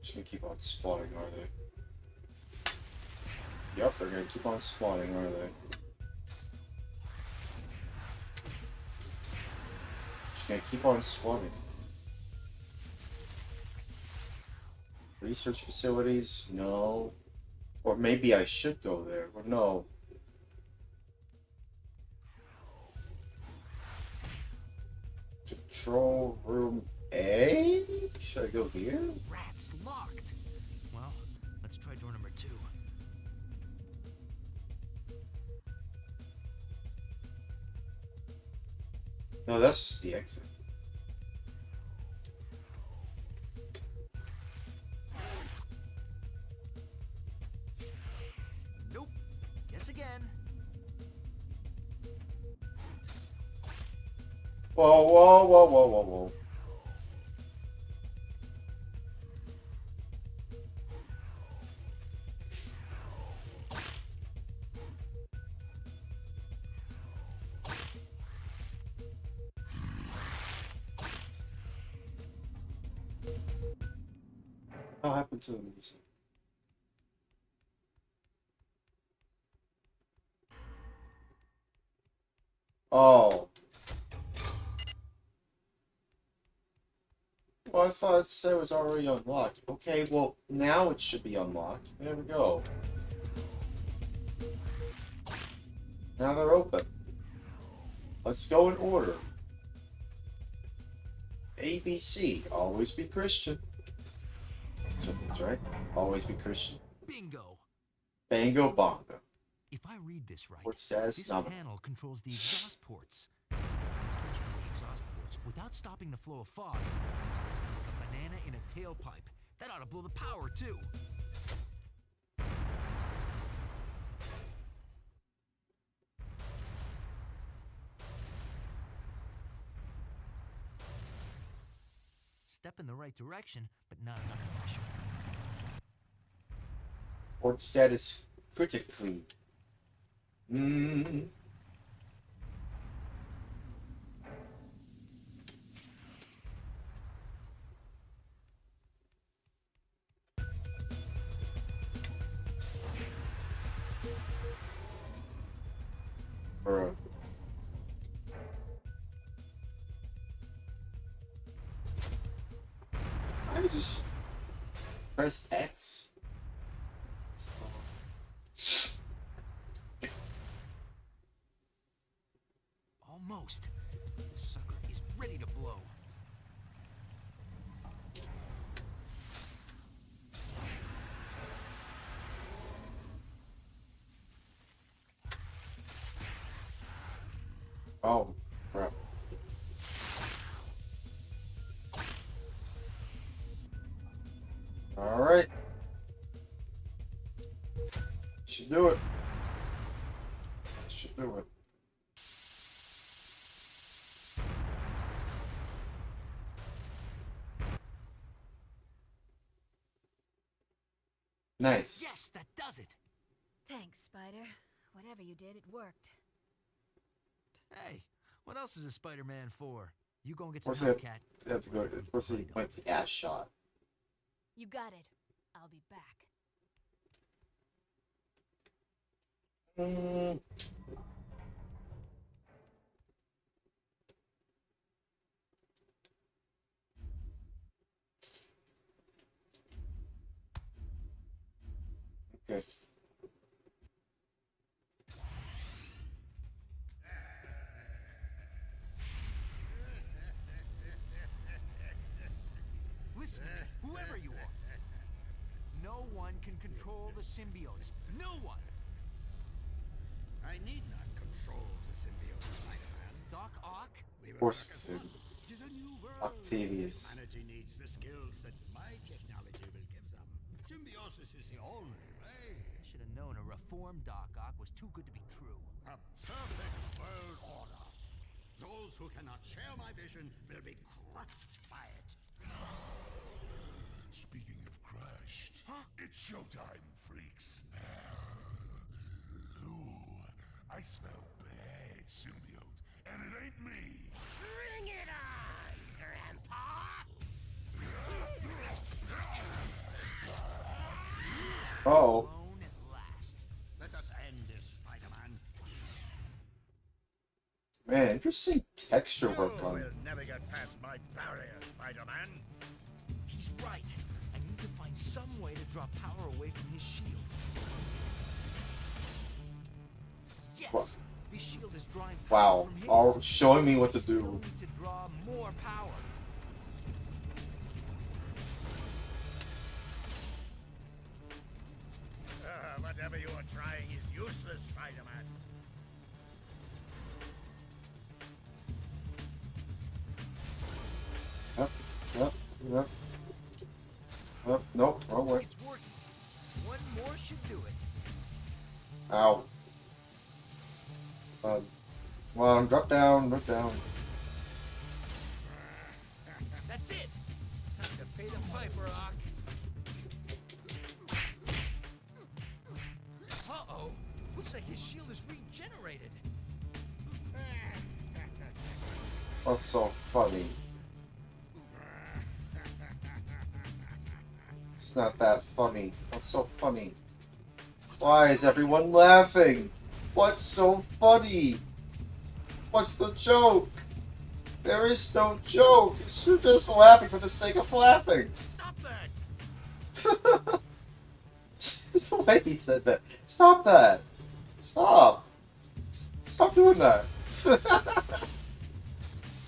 Just gonna keep on spawning, are they? Yep, they're gonna keep on spawning, are they? Just gonna keep on spawning. Research facilities? No. Or maybe I should go there. Or no. Control room A? Should I go here? Rats locked. Well, let's try door number 2. No, that's just the exit. Nope. Guess again. Whoa, whoa, whoa, whoa, whoa, whoa. What happened to the music? Oh. Well, I thought it said it was already unlocked. Okay, well, now it should be unlocked. There we go. Now they're open. Let's go in order. ABC, always be Christian. That's right. Always be Christian. Bingo. Bango bongo. If I read this right, Port status this nominal. panel controls the exhaust ports. If I can change the exhaust ports without stopping the flow of fog, like a banana in a tailpipe, that ought to blow the power too. Step in the right direction, but not enough pressure. Port status critically. Bruh. I just press X. Almost. This sucker is ready to blow. Oh, crap. Alright. Should do it. Should do it. Nice. Yes, that does it. Thanks, Spider. Whatever you did, it worked. Hey, what else is a Spider-Man for? You go and get Of some course, help, Cat. I have to go. Of course, he went the ass shot. You got it. I'll be back. Okay. Listen, whoever you are. No one can control the symbiotes. No one. I need not control the symbiote, Spider-Man. Doc Ock? We will Of course, work as soon. one. It is a new world. Octavius. Humanity needs the skills that my technology will give them. Symbiosis is the only way. I should have known a reformed Doc Ock was too good to be true. A perfect world order. Those who cannot share my vision will be crushed by it. Speaking of crushed, Huh? it's It's showtime, freaks. Ooh, I smell bad symbiote, and it ain't me. Bring it on, Grandpa! Uh-oh. Alone at last. Let us end this, Spider-Man. Man, interesting texture You work on. will never get past my barrier, Spider-Man. He's right. I need to find some way to draw power away from his shield. Yes! What? This shield is drawing power Wow, from his. all showing me what to Still do. need to draw more power. Whatever you are trying is useless, Spider-Man. Yep, yep, yep. Yep, nope, wrong way. It's working. One more should do it. Ow. Come on, drop down, drop down. That's it. Time to pay the piper, Ock. Uh-oh. Looks like his shield is regenerated. That's so funny. It's not that funny. What's so funny? Why is everyone laughing? What's so funny? What's the joke? There is no joke. You're just laughing for the sake of laughing. Stop that! The way he said that. Stop that. Stop. Stop doing that.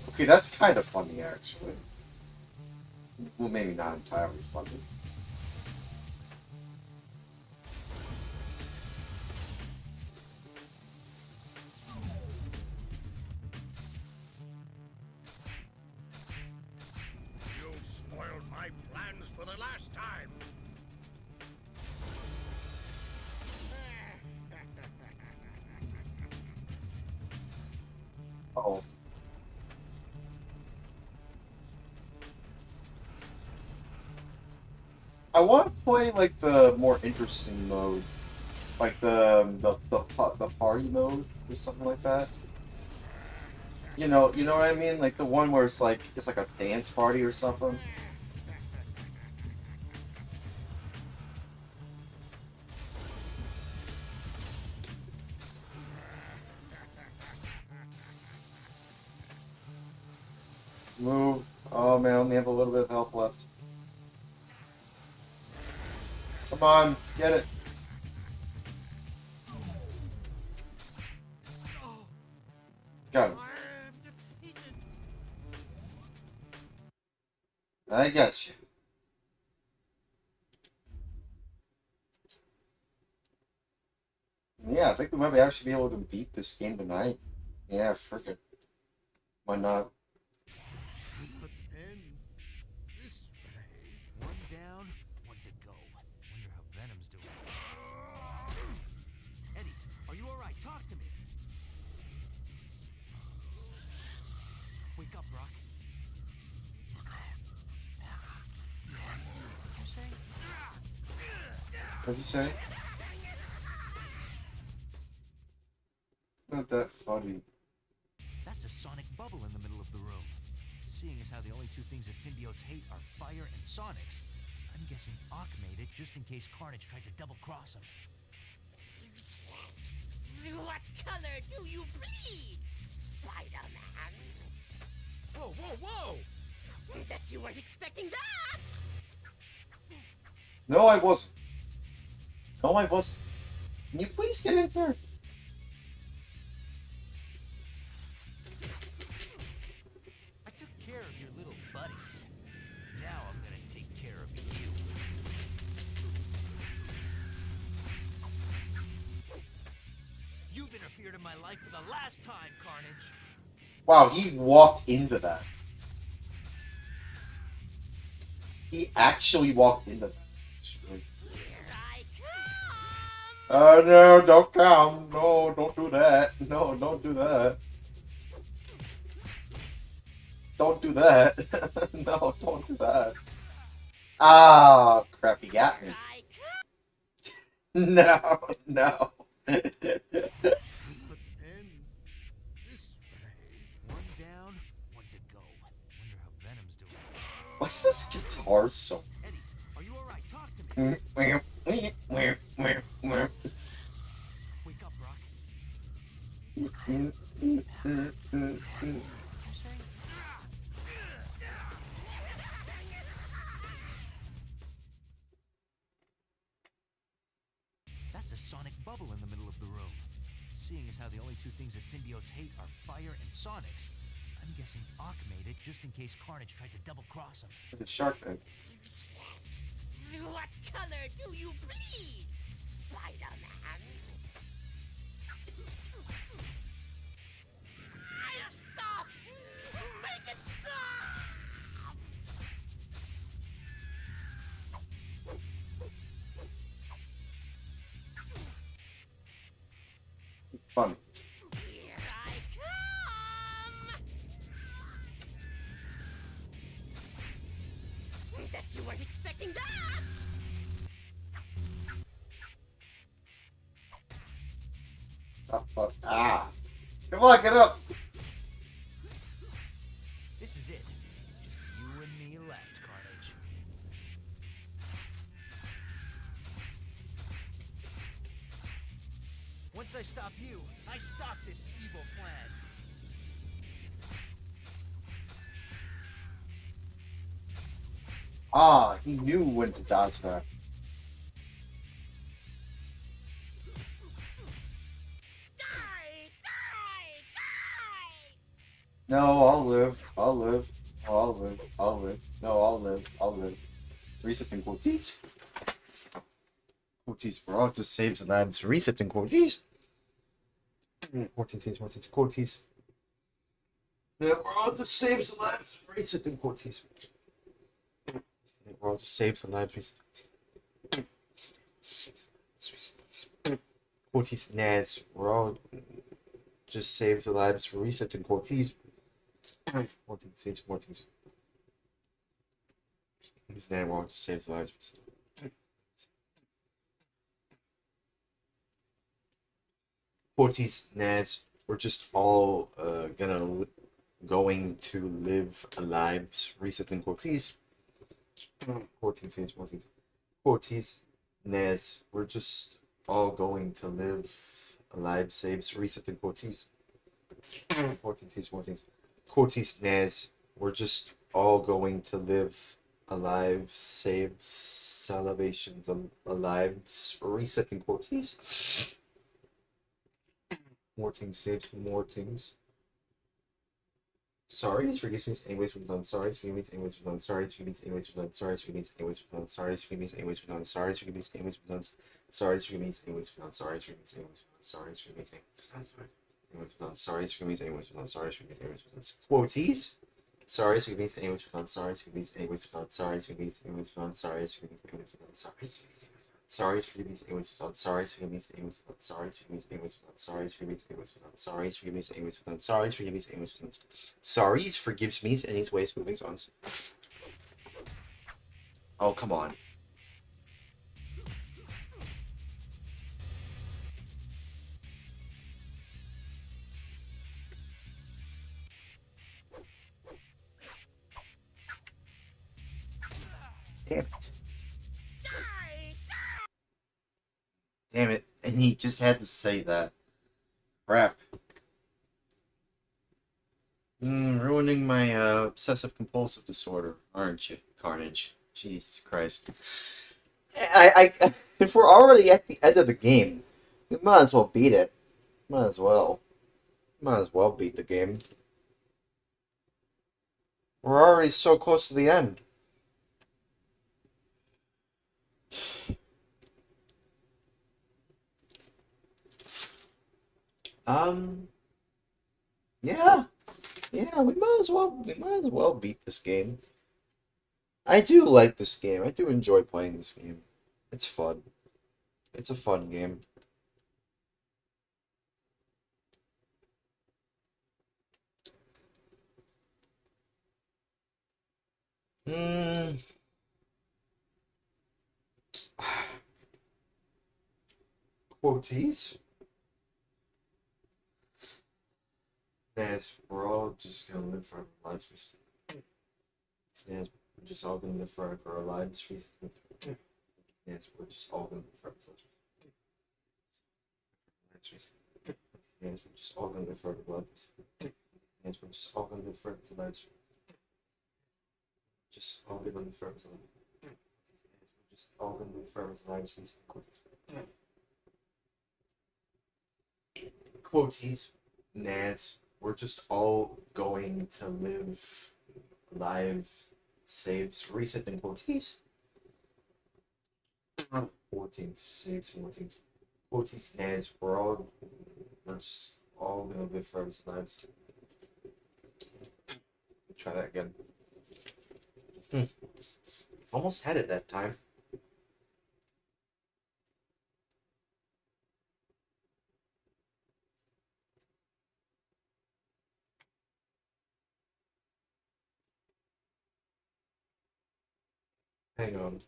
Okay, that's kind of funny, actually. Well, maybe not entirely funny. You've spoiled my plans for the last time. Uh-oh. I want to play like the more interesting mode, like the party mode or something like that. You know what I mean? Like the one where it's like a dance party or something. Move. Oh man, I only have a little bit of health left. Come on, get it. Got him. I got you. Yeah, I think we might actually be able to beat this game tonight. Yeah, frickin'. Why not? Not end this way. One down, one to go. Wonder how Venom's doing. Eddie, are you alright? Talk to me. Wake up, Brock. What'd you say? What'd you say? Not that funny. That's a sonic bubble in the middle of the room. Seeing as how the only two things that symbiotes hate are fire and sonics, I'm guessing Ock made it just in case Carnage tried to double-cross him. What color do you bleed, Spider-Man? Whoa, whoa, whoa! Bet you weren't expecting that! No, I wasn't. No, I wasn't. Can you please get in here? I took care of your little buddies. Now I'm gonna take care of you. You've interfered in my life for the last time, Carnage. Wow, he walked into that. He actually walked into that. Here I come! Oh no, don't come. No, don't do that. No, don't do that. Don't do that. No, don't do that. Ah, crap, he got me. Here I come! No, no. Not end this way. One down, one to go. Wonder how Venom's doing. What's this guitar song? Eddie, are you alright? Talk to me. Wake up, Brock. You say? That's a sonic bubble in the middle of the room. Seeing as how the only two things that symbiotes hate are fire and sonics, I'm guessing Ock made it just in case Carnage tried to double-cross him. The shark egg. What color do you bleed, Spider-Man? Stop! Make it stop! Fun. Here I come! Bet you weren't expecting that! Oh, fuck. Ah. Come on, get up. This is it. Just you and me left, Carnage. Once I stop you, I stop this evil plan. Ah, he knew when to dodge that. Die! Die! Die! No, I'll live. I'll live. Oh, I'll live. I'll live. No, I'll live. I'll live. Reset and Cortez. Cortez, bro. Just saves the lives. Reset and Cortez. Cortez. Yeah, bro. Just saves the lives. Reset and Cortez. Bro. Just saves the lives. Cortez Naz. Bro. Just saves the lives. Reset and Cortez. Mortings. His name won't just saves lives. Cortez, Naz, we're just all going to live lives. Resetting Cortez. Cortez, Naz, we're just all going to live live saves. Resetting Cortez. Cortez, Naz, we're just all going to live alive, saves, salivations, alives, resetting Cortez. Mortings saves Mortings. Sorry, forgives me, anyways, we've done sorry, anyways, we've done sorry, anyways, we've done sorry, anyways, we've done sorry, anyways, we've done sorry, anyways, we've done sorry, anyways, we've done sorry, sorry, screaming, anyways, we're not sorry, screaming, anyways, we're not quoties. Sorry, screaming, anyways, we're not sorry, screaming, anyways, we're not sorry, screaming, anyways, we're not sorry, screaming, anyways, we're not sorry. Sorry, screaming, anyways, we're not sorry, screaming, anyways, we're not sorry, screaming, anyways, we're not sorry, screaming, anyways, we're not sorry, screaming, anyways, we're not sorry, screaming, anyways, we're not sorry, forgives me, and his ways moving on. Oh, come on. Damn it. Damn it. And he just had to say that. Crap. Ruining my obsessive compulsive disorder, aren't you, Carnage? Jesus Christ. If we're already at the end of the game, we might as well beat it. Might as well. Might as well beat the game. We're already so close to the end. Yeah. Yeah, we might as well beat this game. I do like this game. I do enjoy playing this game. It's fun. It's a fun game. Quoties? Yes, we're all just gonna live for our lives. Yes, we're just all gonna live for our lives. Yes, we're just all gonna live for our lives. Yes, we're just all gonna live for our lives. Yes, we're just all gonna live for our lives. Just all gonna live for our lives. We're just all gonna live for our lives. Quoties? Nas, we're just all going to live live saves reset in quoties. 14 saves 14 quoties Nas, we're just all gonna live for our lives. Try that again. Almost had it that time. Hang on.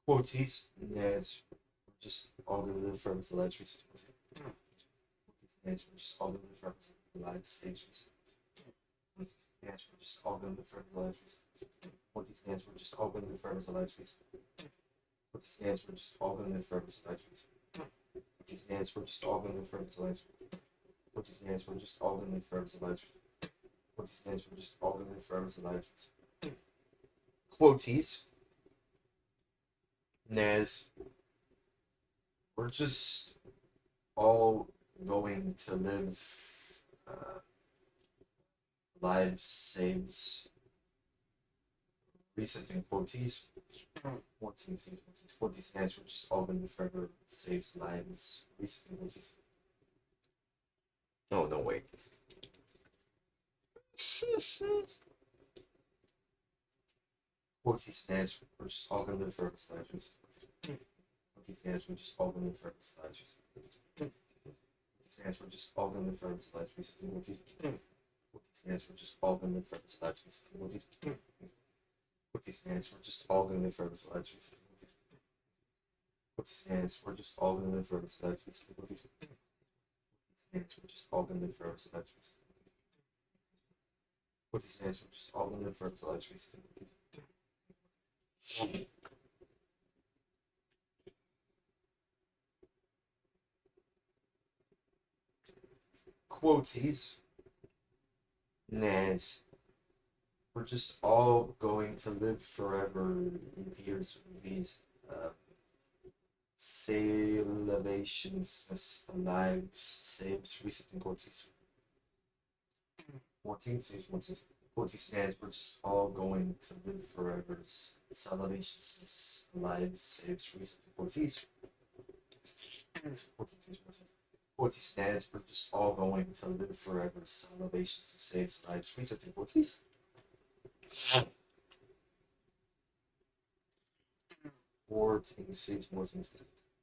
Quoties Nas, we're just all gonna live for our lives reset. Yes, we're just all gonna live for our lives saves reset. Yes, we're just all gonna live for our lives reset. What these hands, we're just all gonna live for our lives reset. What these hands, we're just all gonna live for our lives reset. What these hands, we're just all gonna live for our lives. What these hands, we're just all gonna live for our lives. What these hands, we're just all gonna live for our lives. Quoties. Nas, we're just all going to live lives saves reset in quoties. Quoties Nas, we're just all gonna live forever saves lives reset in quoties. Oh no, wait. Quoties Nas, we're just all gonna live forever lives. Quoties Nas, we're just all gonna live forever lives. Quoties Nas, we're just all gonna live forever lives. Quoties Nas, we're just all gonna live forever lives. Quoties Nas, we're just all gonna live forever lives. Quoties Nas, we're just all gonna live forever lives. Quoties Nas, we're just all gonna live forever lives. Quoties Nas, we're just all gonna live forever lives. Quoties Nas, we're just all going to live forever in years of these salvations lives saves reset in quoties. 14 saves 14 quoties Nas, we're just all going to live forever salvations lives saves reset in quoties. 14 Nas, we're just all going to live forever salvations saves lives reset in quoties. 14 saves 14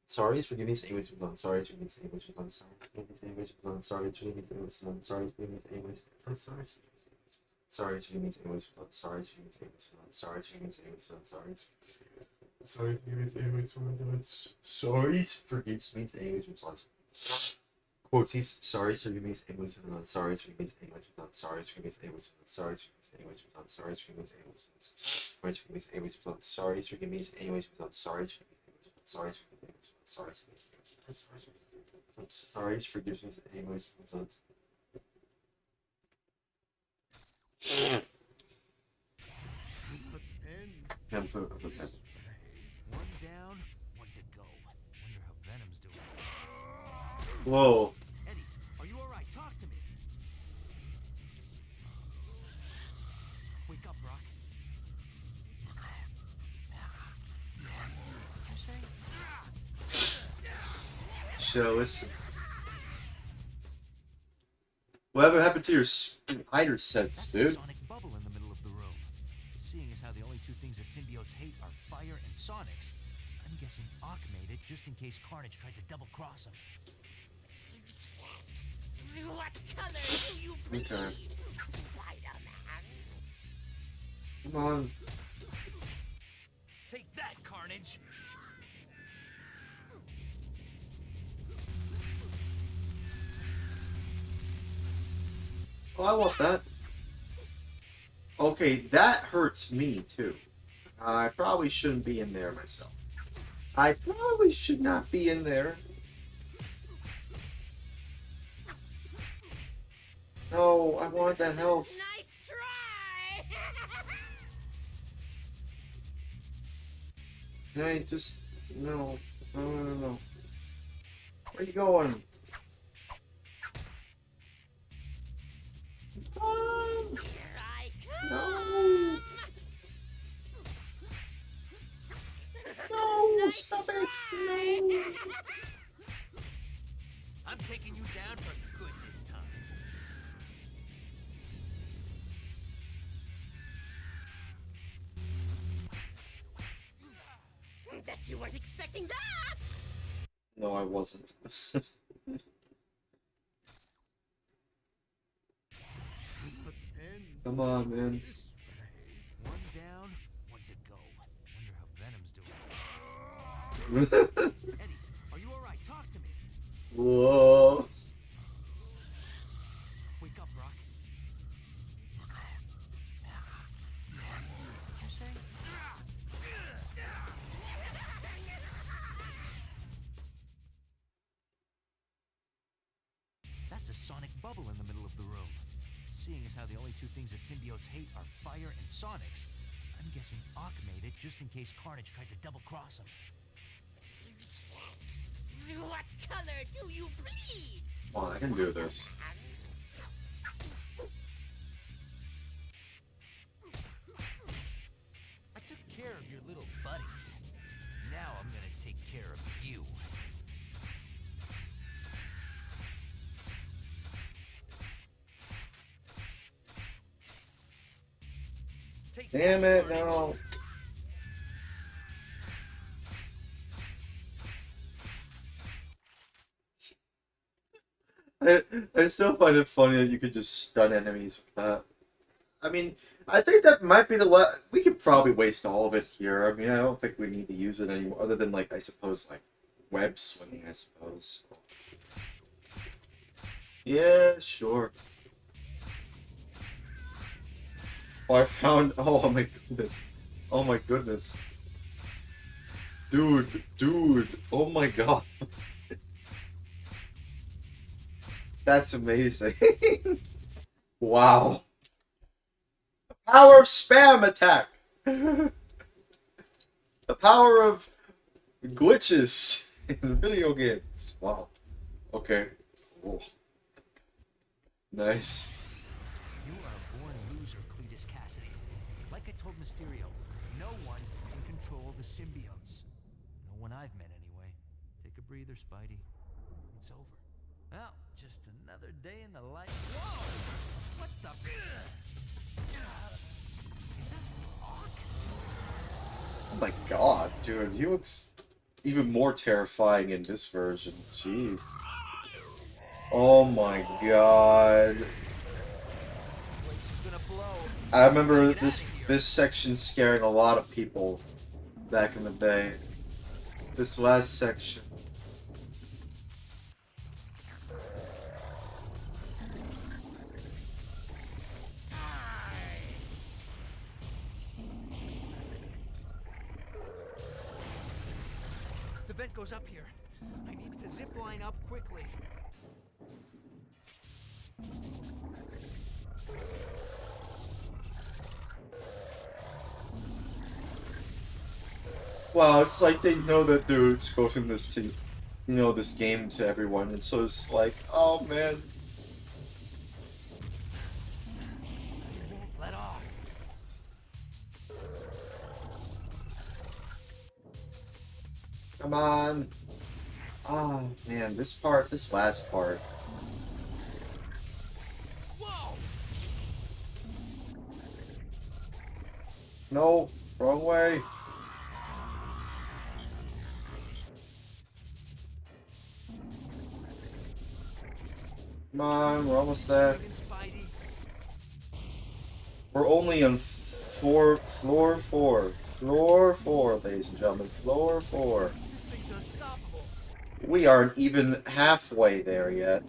sorry, forgive me, anyways, we've done. Sorry, forgive me, anyways, we've done. Sorry, forgive me, anyways, we've done. Sorry, forgive me, anyways, we've done. Sorry, forgive me, anyways, we've done. Sorry, forgive me, anyways, we've done. Sorry, forgive me, anyways, we've done. Sorry, forgive me, anyways, we've done. Sorry, forgive me, anyways, we've done. Sorry, forgive me, anyways, we've done. Quoties, sorry, forgive me, anyways, we've done. Sorry, forgive me, anyways, we've done. Sorry, forgive me, anyways, we've done. Sorry, forgive me, anyways, we've done. Sorry, forgive me, anyways, we've done. Sorry, forgive me, anyways, we've done. Sorry, forgive me, anyways, we've done. Sorry, forgive me, sorry, sorry, sorry, forgive me, anyways, One down, one to go. Wonder how Venom's doing. Whoa. Eddie, are you alright? Talk to me. Wake up, Brock. Show, listen. Whatever happened to your spider sense, That's a dude? sonic bubble in the middle of the room. Seeing as how the only two things that symbiotes hate are fire and sonics, I'm guessing Ock made it just in case Carnage tried to double-cross him. What color do you bleed, Okay. Spider-Man? Come on. Take that, Carnage! Oh, I want that. Okay, that hurts me, too. I probably shouldn't be in there myself. I probably should not be in there. No, I wanted that health. Nice try! Can I just... No. No. Where are you going? Here I come! No! No! Nice Stop it! try! No! I'm taking you down for good this time. Bet you weren't expecting that! No, I wasn't. Come on, man. One down, one to go. Wonder how Venom's doing. Eddie, are you alright? Talk to me. Whoa. Wake up, Brock. You say? That's a sonic bubble in the middle of the room. Seeing as how the only two things that symbiotes hate are fire and sonics, I'm guessing Ock made it just in case Carnage tried to double-cross him. What color do you bleed? Come on, I can do this. I took care of your little buddies. Now I'm gonna take care of you. Take Damn that, it, Carnage. no. I still find it funny that you could just stun enemies with that. I mean, I think that might be the we could probably waste all of it here. I mean, I don't think we need to use it anymore, other than, like, I suppose, like, web swinging, I suppose. Yeah, sure. Oh, I found... Oh, my goodness. Oh, my goodness. Dude. Oh, my God. That's amazing. Wow. The power of spam attack. The power of glitches in video games. Wow. Okay. Whoa. Nice. You are a born loser, Cletus Cassidy. Like I told Mysterio, no one can control the symbiotes. No one I've met, anyway. Take a breather, Spidey. It's over. Well, just another day in the life. Whoa! What the? Is that Ock? Oh my God, dude. He looks even more terrifying in this version. Jeez. Oh my God. Place is gonna blow. I remember this section scaring a lot of people back in the day. This last section. The vent goes up here. I need to zip line up quickly. Wow, it's like they know that they're exposing this to, this game to everyone, and so it's like, oh man. You won't let off. Come on. Oh man, this last part. Whoa! No, wrong way. Come on, we're almost there. We're only on floor 4. Floor 4, ladies and gentlemen. Floor 4. This thing's unstoppable. We aren't even halfway there yet.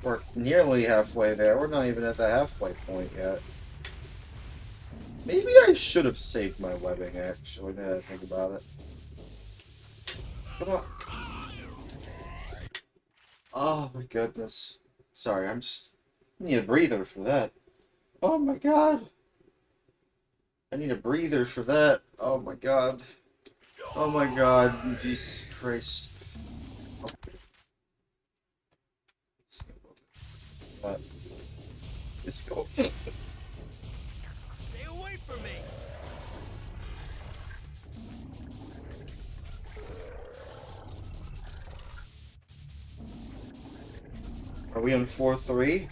We're nearly halfway there. We're not even at the halfway point yet. Maybe I should have saved my webbing, actually, now that I think about it. Come on. Oh my goodness. Sorry, I need a breather for that. Oh my god. I need a breather for that. Oh my god. Oh my god. Jesus Christ. Let's go. Stay away from me. Are we on 4-3?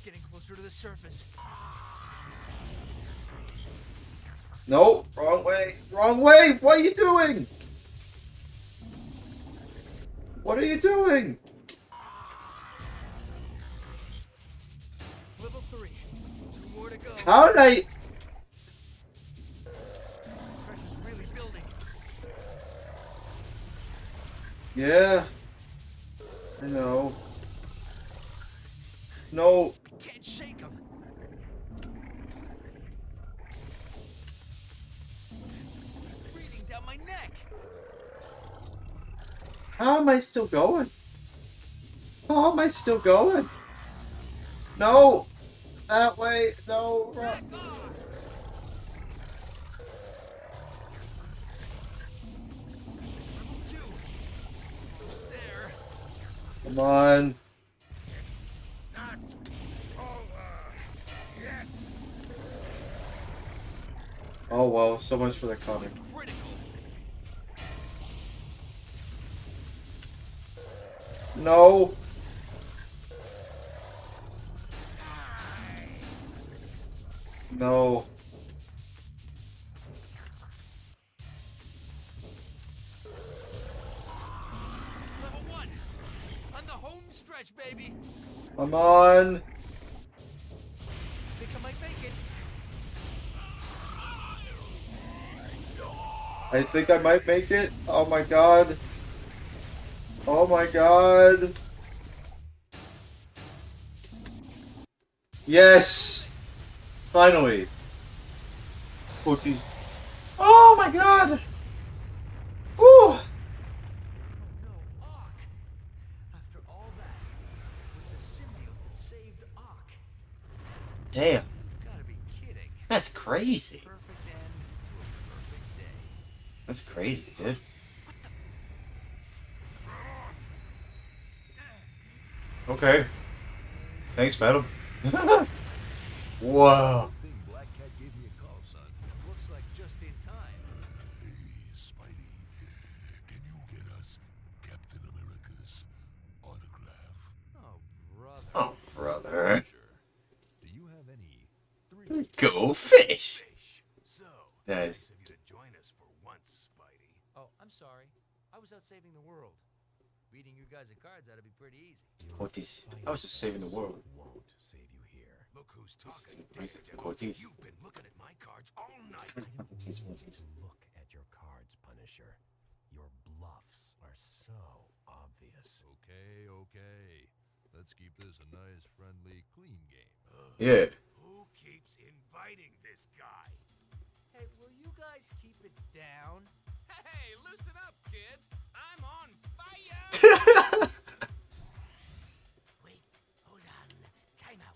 Getting closer to the surface. No, wrong way. Wrong way. What are you doing? What are you doing? Level 3. 2 more to go. How did I... Pressure's really building. Yeah. I know. No. Can't shake him. Breathing down my neck. How am I still going? How am I still going? No. That way. No. Back off. Level 2. Almost there. Come on. Oh well, so much for the comic. Critical. No. No. Level 1. On the home stretch, baby. Come on. Think I might make it. I think I might make it. Oh my god. Oh my god. Yes! Finally. Oh, geez. Oh my god! Woo! No, Ock. After all that, it was the symbiote that saved Ock. Damn. You've gotta be kidding. That's crazy. Perfect end to a perfect day. That's crazy, dude. Okay. Thanks, Phantom. Whoa. Thing Black Cat gave me a call, son. Looks like just in time. Hey, Spidey, can you get us Captain America's autograph? Oh, brother. Oh, brother. Sure. Do you have any Go fish. So, Nice. nice of you to join us for once, Spidey. Oh, I'm sorry. I was out saving the world. Beating you guys at cards ought to be pretty easy. Cortez. I was just saving the world. Won't save you here. Look who's talking. Cortez. You've been looking at my cards all night. Cortez. Look at your cards, Punisher. Your bluffs are so obvious. Okay. Let's keep this a nice, friendly, clean game. Yeah. Who keeps inviting this guy? Hey, will you guys keep it down? Hey, loosen up, kids. I'm on fire. Wait, hold on. Time out.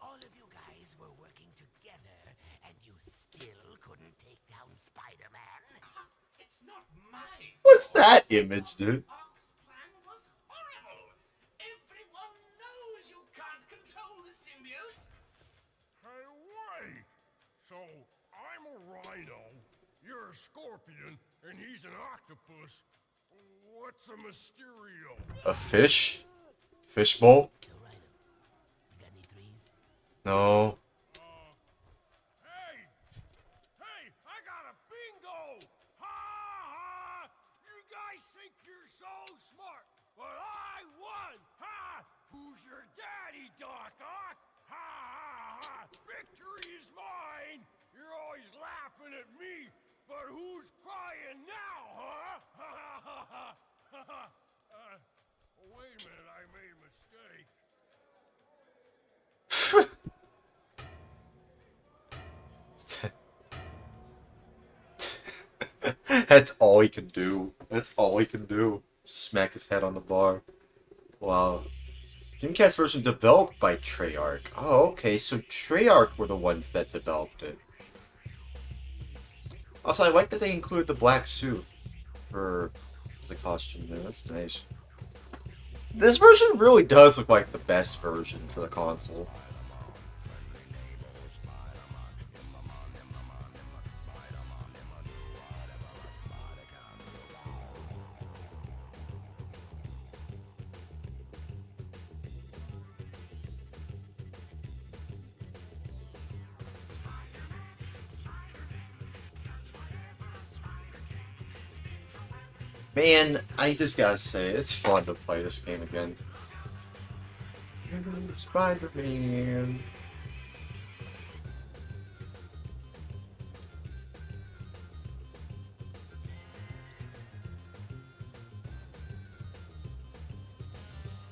All of you guys were working together, and you still couldn't take down Spider-Man? It's not mine. What's that image, dude? Ock's plan was horrible. Everyone knows you can't control the symbiote. Hey, wait! So, I'm a rhino, you're a scorpion, and he's an octopus. What's a Mysterio? A fish? Fishbowl? No. Hey! Hey! I got a bingo! Ha ha! You guys think you're so smart, but I won! Ha! Who's your daddy, Doc Ock? Ha ha ha! Victory is mine! You're always laughing at me, but who's crying now, huh? Ha ha ha ha! Ha ha! Wait a minute, I made a mistake. That's all he can do. That's all he can do. Smack his head on the bar. Wow. Dreamcast version developed by Treyarch. Oh, okay, so Treyarch were the ones that developed it. Also, I like that they included the black suit for as a costume. Man, that's nice. This version really does look like the best version for the console. Man, I just gotta say, it's fun to play this game again. Spider-Man.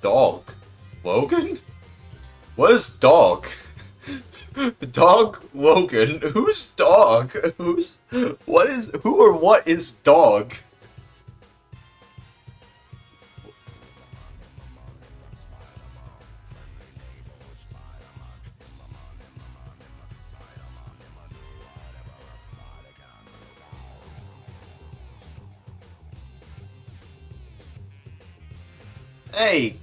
Dog? Logan? What is dog? Dog Logan? Who's dog? Who or what is dog? Hey,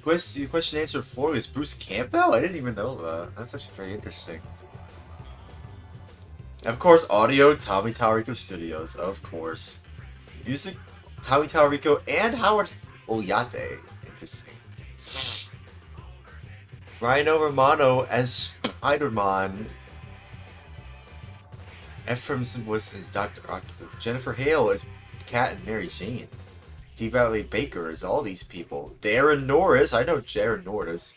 question answer 4 is Bruce Campbell? I didn't even know that. That's actually very interesting. Of course, audio, Tommy Tallarico Studios, of course. Music, Tommy Tallarico and Howard Oyate. Interesting. Rhino Romano as Spider-Man. Ephraim Zimbalist as Dr. Octopus. Jennifer Hale as Cat and Mary Jane. D. Bradley Baker is all these people. Darren Norris, I know Darren Norris.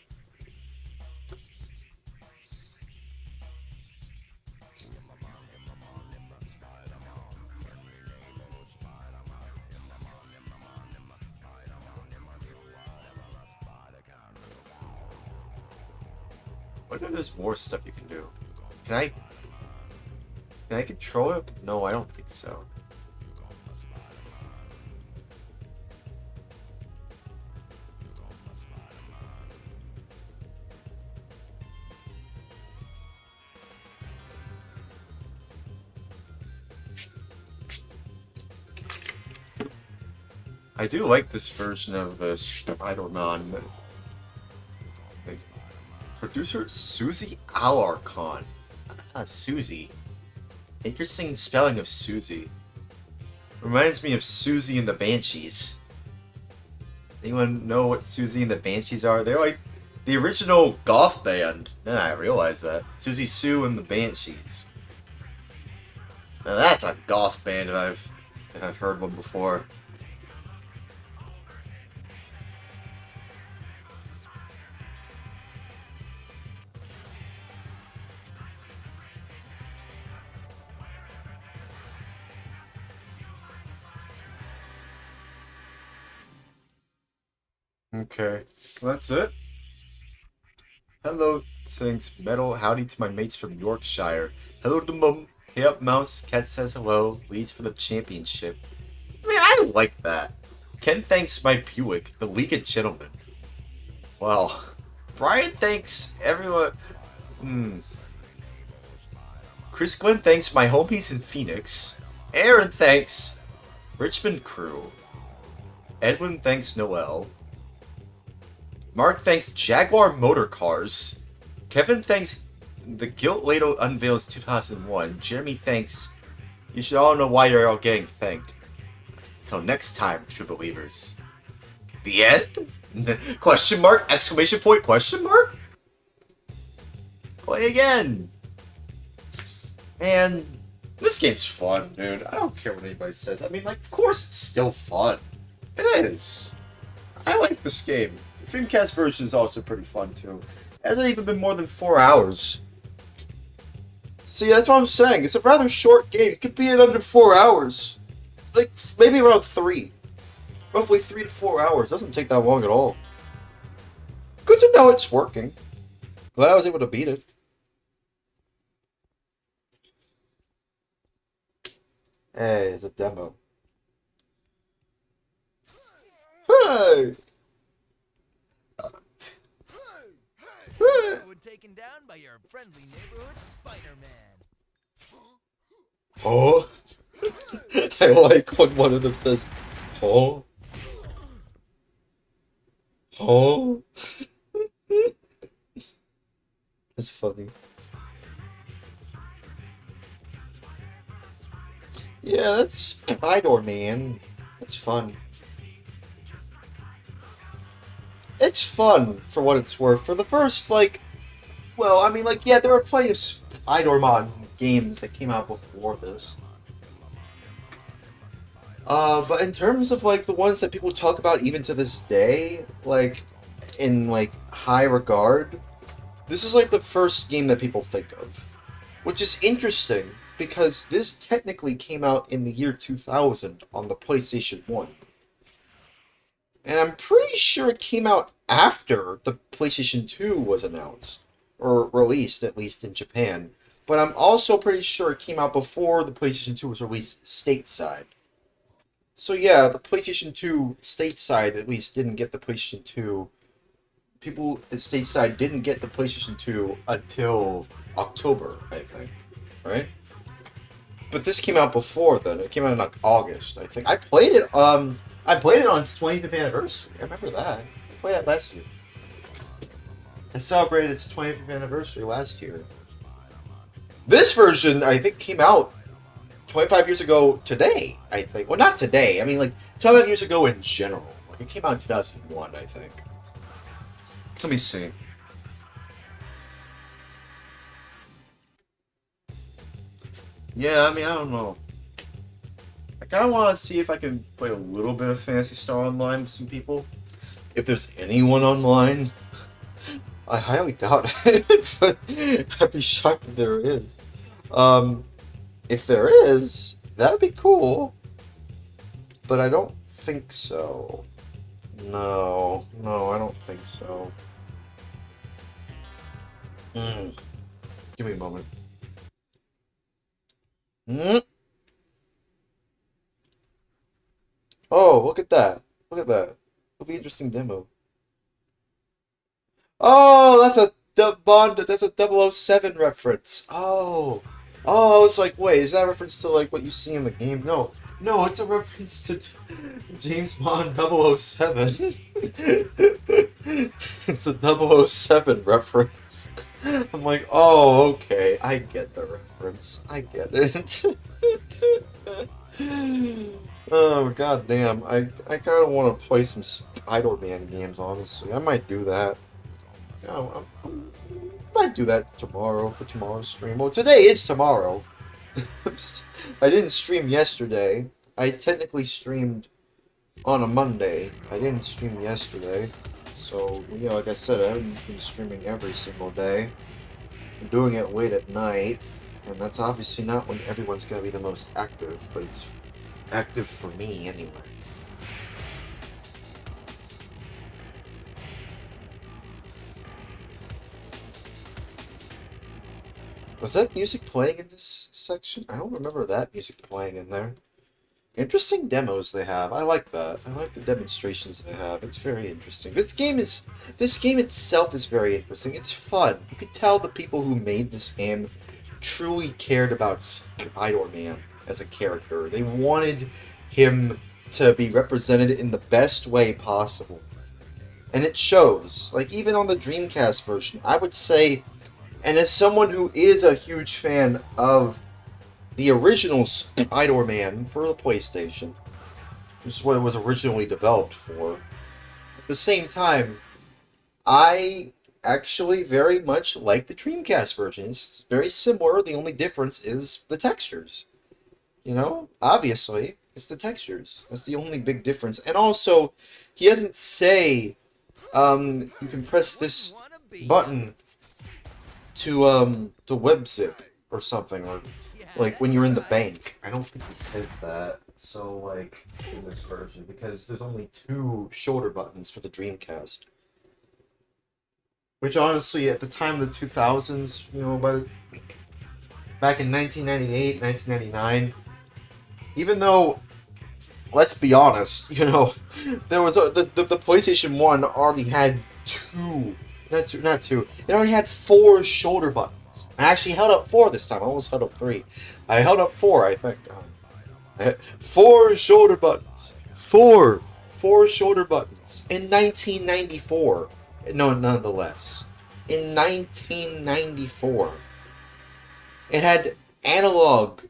I wonder if there's more stuff you can do. Can I control it? No, I don't think so. I do like this version of the Spider-Man. Producer Susie Alarcon. Susie. Interesting spelling of Susie. Reminds me of Susie and the Banshees. Anyone know what Susie and the Banshees are? They're like the original goth band. Yeah, I realize that. Susie Sue and the Banshees. Now that's a goth band if I've heard one before. Okay, well, that's it. Hello, thanks, Metal. Howdy to my mates from Yorkshire. Hello to Mum. Hey up, Mouse. Cat says hello. Leads for the championship. Man, I like that. Ken thanks my Buick, the League of Gentlemen. Wow. Brian thanks everyone. Chris Glenn thanks my homies in Phoenix. Aaron thanks Richmond Crew. Edwin thanks Noel. Mark thanks Jaguar Motor Cars. Kevin thanks The Guilt Ladle Unveils 2001. Jeremy thanks You Should All Know Why You're All Getting Thanked. Till next time, true believers. The end? Question mark? Exclamation point? Question mark? Play again. And this game's fun, dude. I don't care what anybody says. I mean, like, of course it's still fun. It is. I like this game. The Dreamcast version is also pretty fun, too. It hasn't even been more than 4 hours. See, that's what I'm saying. It's a rather short game. It could be in under 4 hours. Like, maybe around 3. Roughly 3 to 4 hours. Doesn't take that long at all. Good to know it's working. Glad I was able to beat it. Hey, it's a demo. Hey! We're taken down by your friendly neighborhood Spider-Man. Oh. I like when one of them says, oh. Oh. That's funny. Yeah, that's Spider-Man. That's fun. It's fun, for what it's worth. For the first, like... Well, I mean, like, yeah, there are plenty of Spider-Man games that came out before this. But in terms of, like, the ones that people talk about even to this day, like, in, like, high regard, this is, like, the first game that people think of. Which is interesting, because this technically came out in the year 2000 on the PlayStation 1. And I'm pretty sure it came out after the PlayStation 2 was announced. Or released, at least in Japan. But I'm also pretty sure it came out before the PlayStation 2 was released stateside. So yeah, the PlayStation 2 stateside at least didn't get the PlayStation 2. People at stateside didn't get the PlayStation 2 until October, I think. Right? But this came out before then. It came out in like August, I think. I played it on its 25th anniversary. I remember that. I played that last year. I celebrated its 25th anniversary last year. This version, I think, came out 25 years ago today, I think. Well, not today. I mean, like, 25 years ago in general. Like, it came out in 2001, I think. Let me see. Yeah, I mean, I don't know. I kind of want to see if I can play a little bit of Phantasy Star Online with some people. If there's anyone online. I highly doubt it, but I'd be shocked if there is. If there is, that'd be cool. But I don't think so. No, I don't think so. Give me a moment. Oh, look at that. Look at that. Look at the interesting demo. Oh, that's a that's a 007 reference. Oh, I was like, wait, is that a reference to like what you see in the game? No, it's a reference to James Bond 007. It's a 007 reference. I'm like, oh, okay, I get the reference. I get it. Oh, goddamn. I kind of want to play some Spider-Man games, honestly. I might do that. I might do that tomorrow for tomorrow's stream. Well, today is tomorrow. I didn't stream yesterday. I technically streamed on a Monday. I didn't stream yesterday. So, you know, like I said, I haven't been streaming every single day. I'm doing it late at night. And that's obviously not when everyone's going to be the most active. But it's active for me anyway. Was that music playing in this section? I don't remember that music playing in there. Interesting demos they have. I like that. I like the demonstrations they have. It's very interesting. This game itself is very interesting. It's fun. You could tell the people who made this game truly cared about Spider-Man as a character. They wanted him to be represented in the best way possible. And it shows. Like, even on the Dreamcast version, I would say, and as someone who is a huge fan of the original Spider-Man for the PlayStation, which is what it was originally developed for. At the same time, I actually very much like the Dreamcast version. It's very similar. The only difference is the textures. You know, obviously, it's the textures. That's the only big difference. And also, he doesn't say, you can press this button to web zip or something, or like when you're in the bank. I don't think he says that. So like in this version, because there's only 2 shoulder buttons for the Dreamcast. Which honestly, at the time of the 2000s, you know, back in 1998, 1999, even though, let's be honest, you know, there was the PlayStation 1 already had not two, it already had 4 shoulder buttons. I actually held up 4 this time. I almost held up 3. I held up 4, I think. 4 shoulder buttons. 4 shoulder buttons in 1994. No, nonetheless. In 1994. It had analog,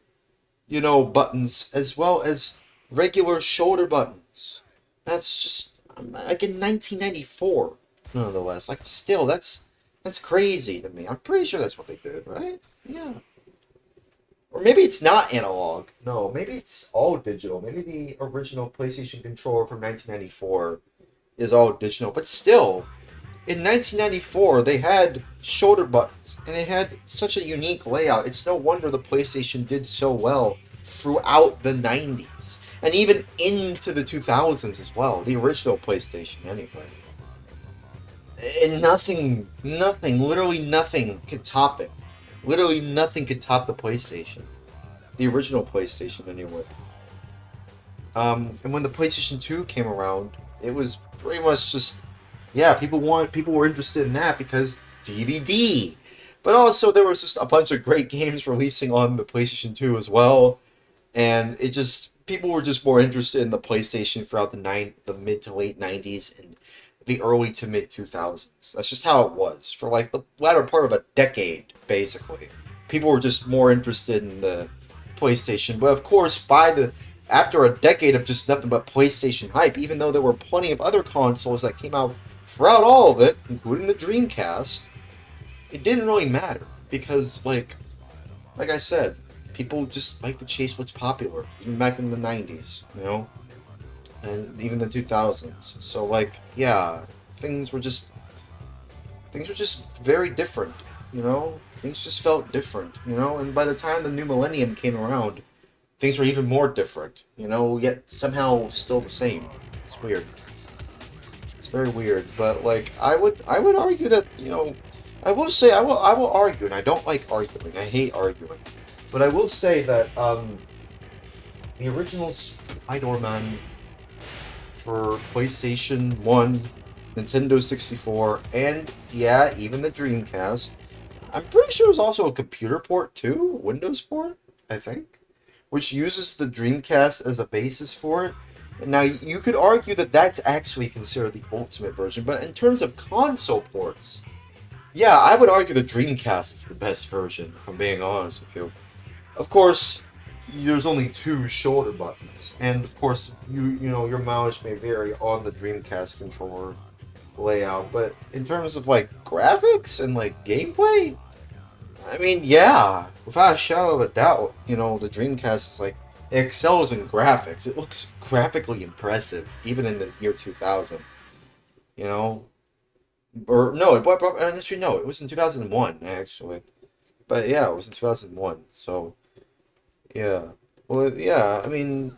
you know, buttons as well as regular shoulder buttons. That's just like in 1994. Nonetheless, like still, that's crazy to me. I'm pretty sure that's what they did, right? Yeah. Or maybe it's not analog. No, maybe it's all digital. Maybe the original PlayStation controller from 1994 is all digital. But still, in 1994, they had shoulder buttons, and it had such a unique layout. It's no wonder the PlayStation did so well throughout the 90s, and even into the 2000s as well. The original PlayStation, anyway. And nothing, literally nothing could top it. Literally nothing could top the PlayStation. The original PlayStation, anyway. And when the PlayStation 2 came around, it was pretty much just, yeah, people were interested in that because DVD. But also there was just a bunch of great games releasing on the PlayStation 2 as well. And it just, people were just more interested in the PlayStation throughout the mid to late 90s and the early to mid 2000s. That's just how it was for like the latter part of a decade, basically. People were just more interested in the PlayStation. But of course, after a decade of just nothing but PlayStation hype, even though there were plenty of other consoles that came out throughout all of it, including the Dreamcast, it didn't really matter because, like I said, people just like to chase what's popular, even back in the 90s, you know, and even the 2000s. So, like, yeah, things were just very different, you know. Things just felt different, you know. And by the time the new millennium came around, things were even more different, you know. Yet somehow still the same. It's weird. It's very weird, but like I would argue that, you know, I will argue, and I don't like arguing. I hate arguing, but I will say that the original Spider-Man for PlayStation 1, Nintendo 64, and yeah, even the Dreamcast. I'm pretty sure it was also a computer port too, Windows port, I think, which uses the Dreamcast as a basis for it. Now, you could argue that that's actually considered the ultimate version, but in terms of console ports, yeah, I would argue the Dreamcast is the best version, if I'm being honest with you. Of course, there's only 2 shoulder buttons, and of course, you know, your mileage may vary on the Dreamcast controller layout, but in terms of, like, graphics and, like, gameplay, I mean, yeah, without a shadow of a doubt, you know, the Dreamcast is, like, it excels in graphics. It looks graphically impressive, even in the year 2000. You know? Or, no, actually, no, it was in 2001, actually. But, yeah, it was in 2001, so, yeah. Well, yeah, I mean,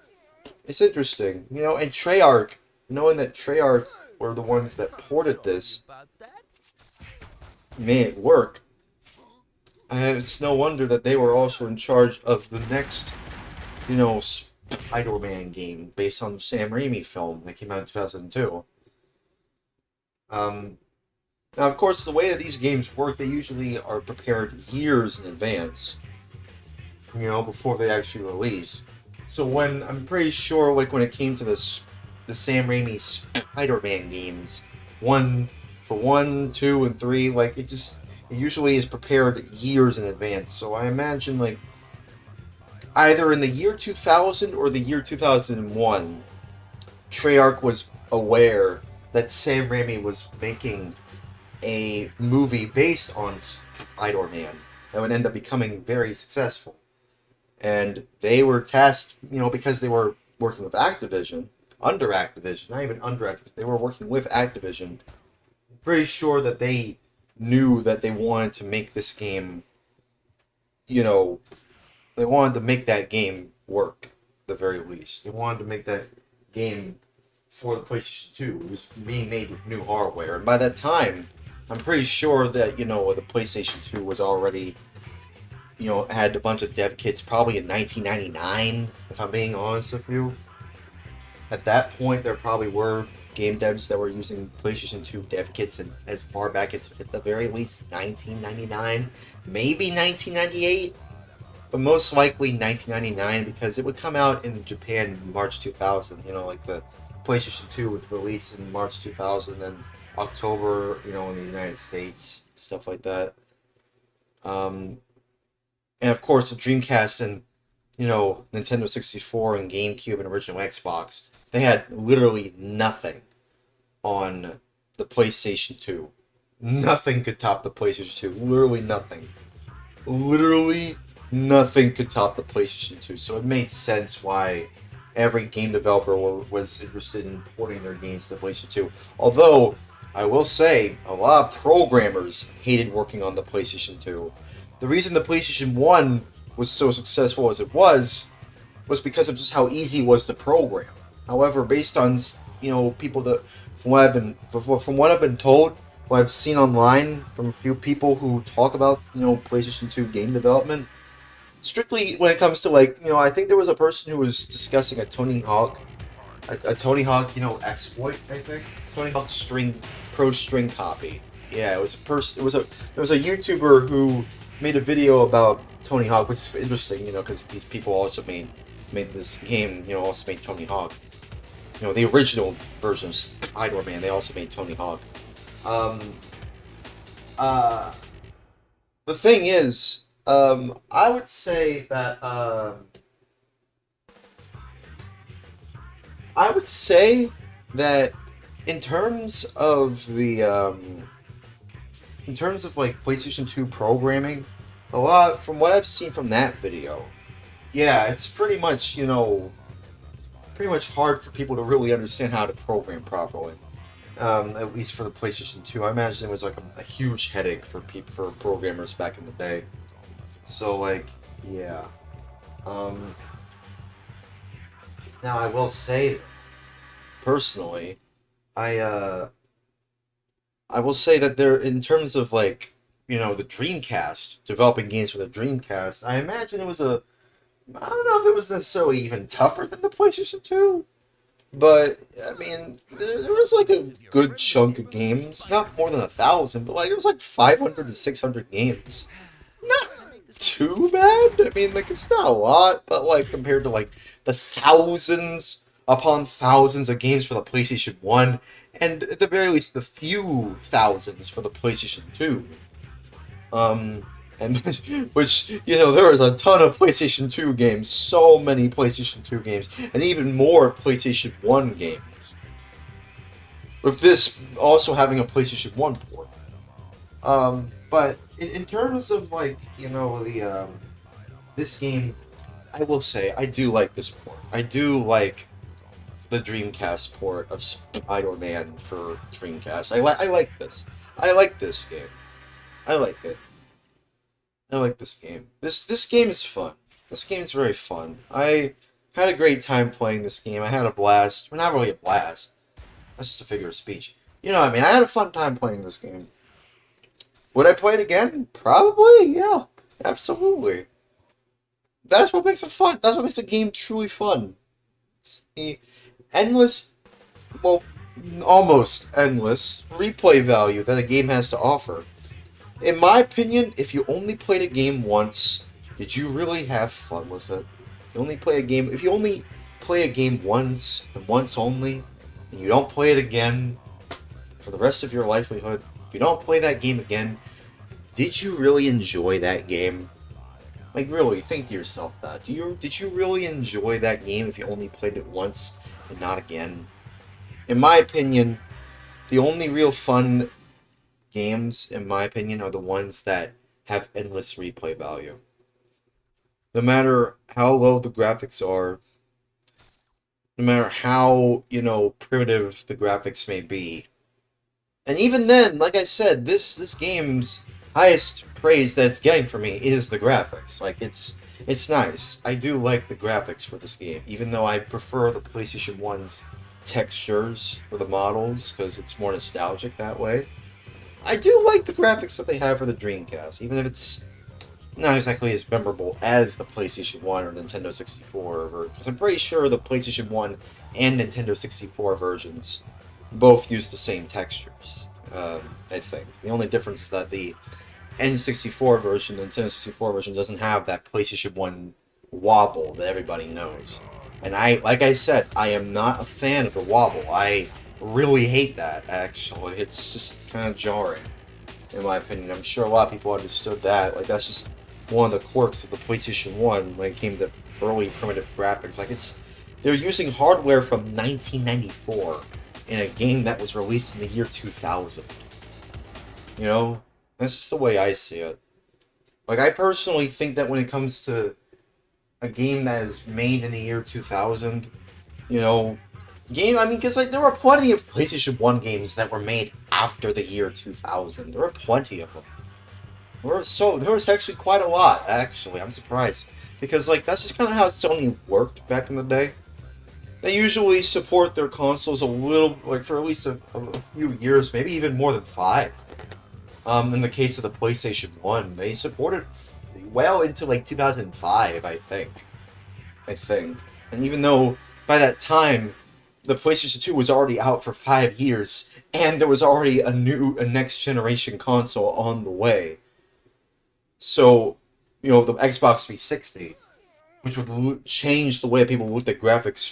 it's interesting. You know, and Treyarch, knowing that Treyarch were the ones that ported this, made it work. And it's no wonder that they were also in charge of the next, you know, Spider-Man game based on the Sam Raimi film that came out in 2002. Now, of course, the way that these games work, they usually are prepared years in advance, you know, before they actually release. So I'm pretty sure, like, when it came to the Sam Raimi Spider-Man games, 1, 2, and 3, like, it usually is prepared years in advance. So I imagine, like, either in the year 2000 or the year 2001, Treyarch was aware that Sam Raimi was making a movie based on Spider-Man that would end up becoming very successful. And they were tasked, because they were working with Activision, under Activision, not even under Activision, they were working with Activision. Pretty sure that they knew that they wanted to make this game, they wanted to make that game work, at the very least. They wanted to make that game for the PlayStation 2. It was being made with new hardware. And by that time, I'm pretty sure that, the PlayStation 2 was already, had a bunch of dev kits probably in 1999, if I'm being honest with you. At that point, there probably were game devs that were using PlayStation 2 dev kits as far back as, at the very least, 1999, maybe 1998, but most likely 1999, because it would come out in Japan in March 2000. Like the PlayStation 2 would release in March 2000, and October, in the United States, stuff like that. And of course, the Dreamcast and, Nintendo 64 and GameCube and original Xbox, they had literally nothing on the PlayStation 2. Nothing could top the PlayStation 2. Literally nothing. Literally nothing could top the PlayStation 2. So it made sense why every game developer was interested in porting their games to the PlayStation 2. Although, I will say, a lot of programmers hated working on the PlayStation 2. The reason the PlayStation 1 was so successful as it was because of just how easy it was to program. However, based on, people that, from what I've been told, what I've seen online from a few people who talk about, PlayStation 2 game development, strictly when it comes to, I think there was a person who was discussing a Tony Hawk, exploit, I think. Tony Hawk Pro String copy. Yeah, it was a person. There was a YouTuber who made a video about Tony Hawk, which is interesting, because these people also made this game, also made Tony Hawk. The original version of Spider-Man, they also made Tony Hawk. The thing is, I would say that, in terms of PlayStation 2 programming, a lot, from what I've seen from that video, yeah, it's pretty much hard for people to really understand how to program properly. At least for the PlayStation 2. I imagine it was a huge headache for programmers back in the day. So yeah. Now I will say, personally, I will say that there, in terms of the Dreamcast, developing games for the Dreamcast, I imagine it was I don't know if it was necessarily even tougher than the PlayStation 2, but, I mean, there was a good chunk of games, not more than 1,000, but it was 500 to 600 games. Not too bad, I mean, it's not a lot, but compared to the thousands upon thousands of games for the PlayStation 1, and at the very least the few thousands for the PlayStation 2. And which, there was a ton of PlayStation 2 games, so many PlayStation 2 games, and even more PlayStation 1 games. With this also having a PlayStation 1 port. But in terms of this game, I will say I do like this port. I do like the Dreamcast port of Spider-Man for Dreamcast. I like this. I like this game. I like it. I like this game. This game is fun. This game is very fun. I had a great time playing this game. I had a blast. Well, not really a blast. That's just a figure of speech. I had a fun time playing this game. Would I play it again? Probably, yeah. Absolutely. That's what makes it fun. That's what makes a game truly fun. It's the endless, well, almost endless replay value that a game has to offer. In my opinion, if you only played a game once, did you really have fun with it? If you only play a game once, and once only, and you don't play it again for the rest of your livelihood, if you don't play that game again, did you really enjoy that game? Really, think to yourself that. Did you really enjoy that game if you only played it once and not again? in my opinion, the only real fun games, in my opinion, are the ones that have endless replay value. No matter how low the graphics are, no matter how, primitive the graphics may be. And even then, like I said, this game's highest praise that it's getting for me is the graphics. Like, it's nice. I do like the graphics for this game, even though I prefer the PlayStation 1's textures for the models, because it's more nostalgic that way. I do like the graphics that they have for the Dreamcast, even if it's not exactly as memorable as the PlayStation 1 or Nintendo 64 version. Because I'm pretty sure the PlayStation 1 and Nintendo 64 versions both use the same textures, I think. The only difference is that the N64 version, the Nintendo 64 version, doesn't have that PlayStation 1 wobble that everybody knows. And like I said, I am not a fan of the wobble. I really hate that, actually. It's just kind of jarring, in my opinion. I'm sure a lot of people understood that. Like, that's just one of the quirks of the PlayStation 1 when it came to early primitive graphics. Like, they're using hardware from 1994 in a game that was released in the year 2000. You know? That's just the way I see it. Like, I personally think that when it comes to a game that is made in the year 2000, because there were plenty of PlayStation 1 games that were made after the year 2000. There were plenty of them. There was actually quite a lot, actually. I'm surprised. Because, that's just kind of how Sony worked back in the day. They usually support their consoles a little, for at least a few years, maybe even more than 5. In the case of the PlayStation 1, they supported well into, 2005, I think. And even though, by that time, the PlayStation 2 was already out for 5 years, and there was already a next-generation console on the way. So, the Xbox 360, which would change the way people looked at graphics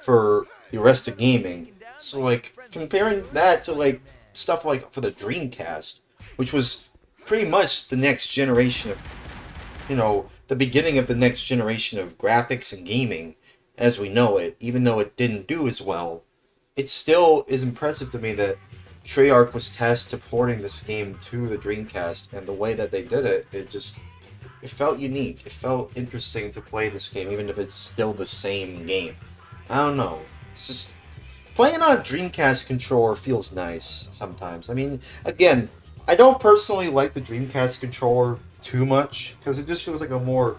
for the rest of gaming. So, comparing that to, stuff for the Dreamcast, which was pretty much the next generation of, the beginning of the next generation of graphics and gaming as we know it, even though it didn't do as well, it still is impressive to me that Treyarch was tasked to porting this game to the Dreamcast, and the way that they did it, it felt unique. It felt interesting to play this game, even if it's still the same game. I don't know. It's just, playing on a Dreamcast controller feels nice sometimes. I mean, again, I don't personally like the Dreamcast controller too much, because it just feels like a more,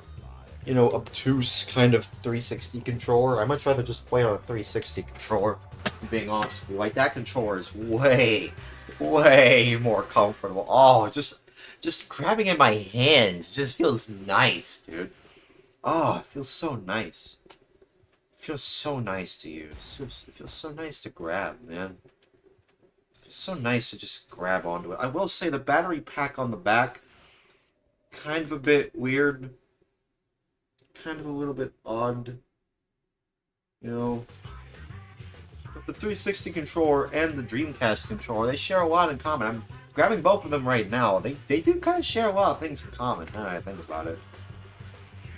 obtuse kind of 360 controller. I'd much rather just play on a 360 controller, being honest with you. That controller is way, way more comfortable. Oh, just grabbing in my hands just feels nice, dude. Oh, it feels so nice. It feels so nice to use. It feels so nice to grab, man. It feels so nice to just grab onto it. I will say the battery pack on the back, kind of a bit weird. Kind of a little bit odd. But the 360 controller and the Dreamcast controller, they share a lot in common. I'm grabbing both of them right now. They do kind of share a lot of things in common, now that I think about it.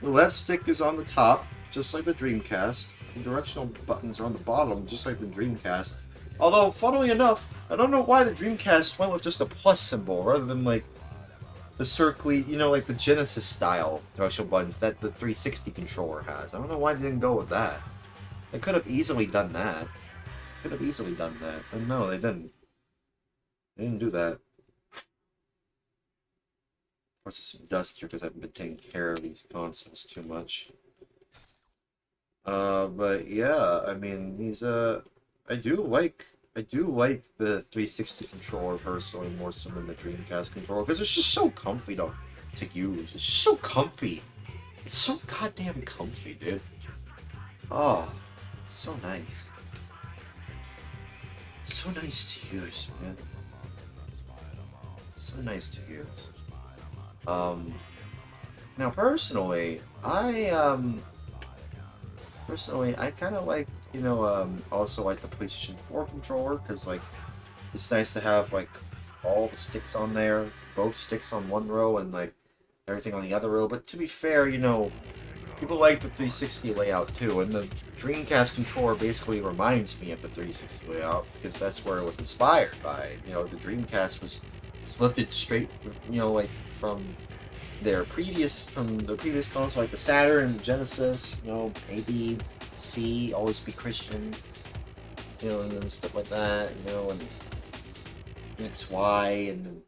The left stick is on the top, just like the Dreamcast. The directional buttons are on the bottom, just like the Dreamcast. Although, funnily enough, I don't know why the Dreamcast went with just a plus symbol, rather than, the circuit, the Genesis style directional buttons that the 360 controller has. I don't know why they didn't go with that. They could have easily done that. But no, they didn't. They didn't do that. Of course, there's some dust here because I haven't been taking care of these consoles too much. But yeah, I mean, I do like the 360 controller personally more so than the Dreamcast controller, because it's just so comfy to use. It's just so comfy. It's so goddamn comfy, dude. Oh, it's so nice. It's so nice to use, man. It's so nice to use. Now personally, I kind of like, also like the PlayStation 4 controller, because, it's nice to have, all the sticks on there, both sticks on one row, and, everything on the other row. But to be fair, People like the 360 layout too, and the Dreamcast controller basically reminds me of the 360 layout because that's where it was inspired by. You know, the Dreamcast was lifted straight, you know, like from the previous console, like the Saturn, Genesis, you know, A, B, C, always be Christian, you know, and then stuff like that, you know, and X, Y, and then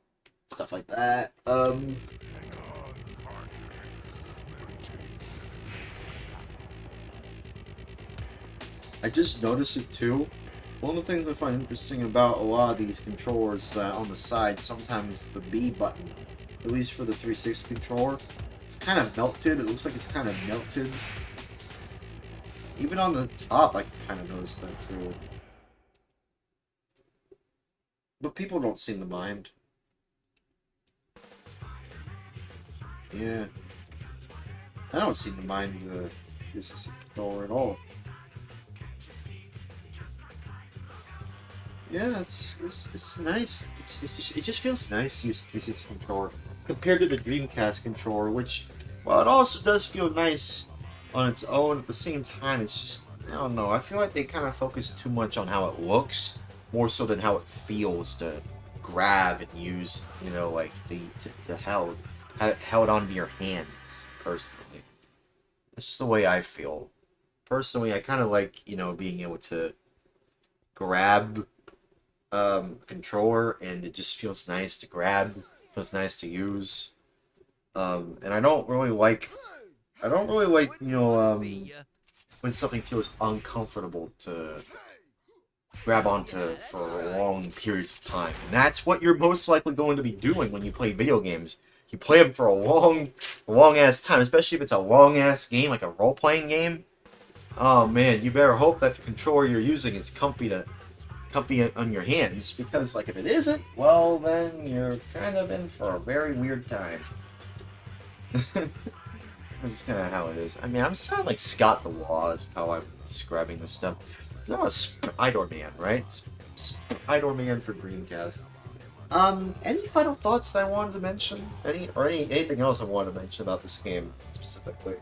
stuff like that. I just noticed it too. One of the things I find interesting about a lot of these controllers is that on the side, sometimes the B button, at least for the 360 controller, it's kind of melted. It looks like it's kind of melted. Even on the top, I kind of noticed that too. But people don't seem to mind. Yeah. I don't seem to mind the 360 controller at all. Yeah, it's nice. It just feels nice to use the 360 controller compared to the Dreamcast controller, which, while it also does feel nice on its own, at the same time, it's just, I don't know. I feel like they kind of focus too much on how it looks, more so than how it feels to grab and use, you know, like to have it held onto your hands. Personally, that's just the way I feel. Personally, I kind of like, you know, being able to grab controller, and it just feels nice to grab, feels nice to use, and I don't really like, you know, when something feels uncomfortable to grab onto for long periods of time, and that's what you're most likely going to be doing when you play video games. You play them for a long ass time, especially if it's a long ass game, like a role-playing game. Oh man, you better hope that the controller you're using is comfy on your hands, because like if it isn't, well then you're kind of in for a very weird time. That's just kind of how it is. I mean, I'm sounding like Scott the Law is how I'm describing this stuff. I'm a Spider-Man, right? Spider-Man for Dreamcast. Any final thoughts that I wanted to mention? Anything else I wanted to mention about this game specifically?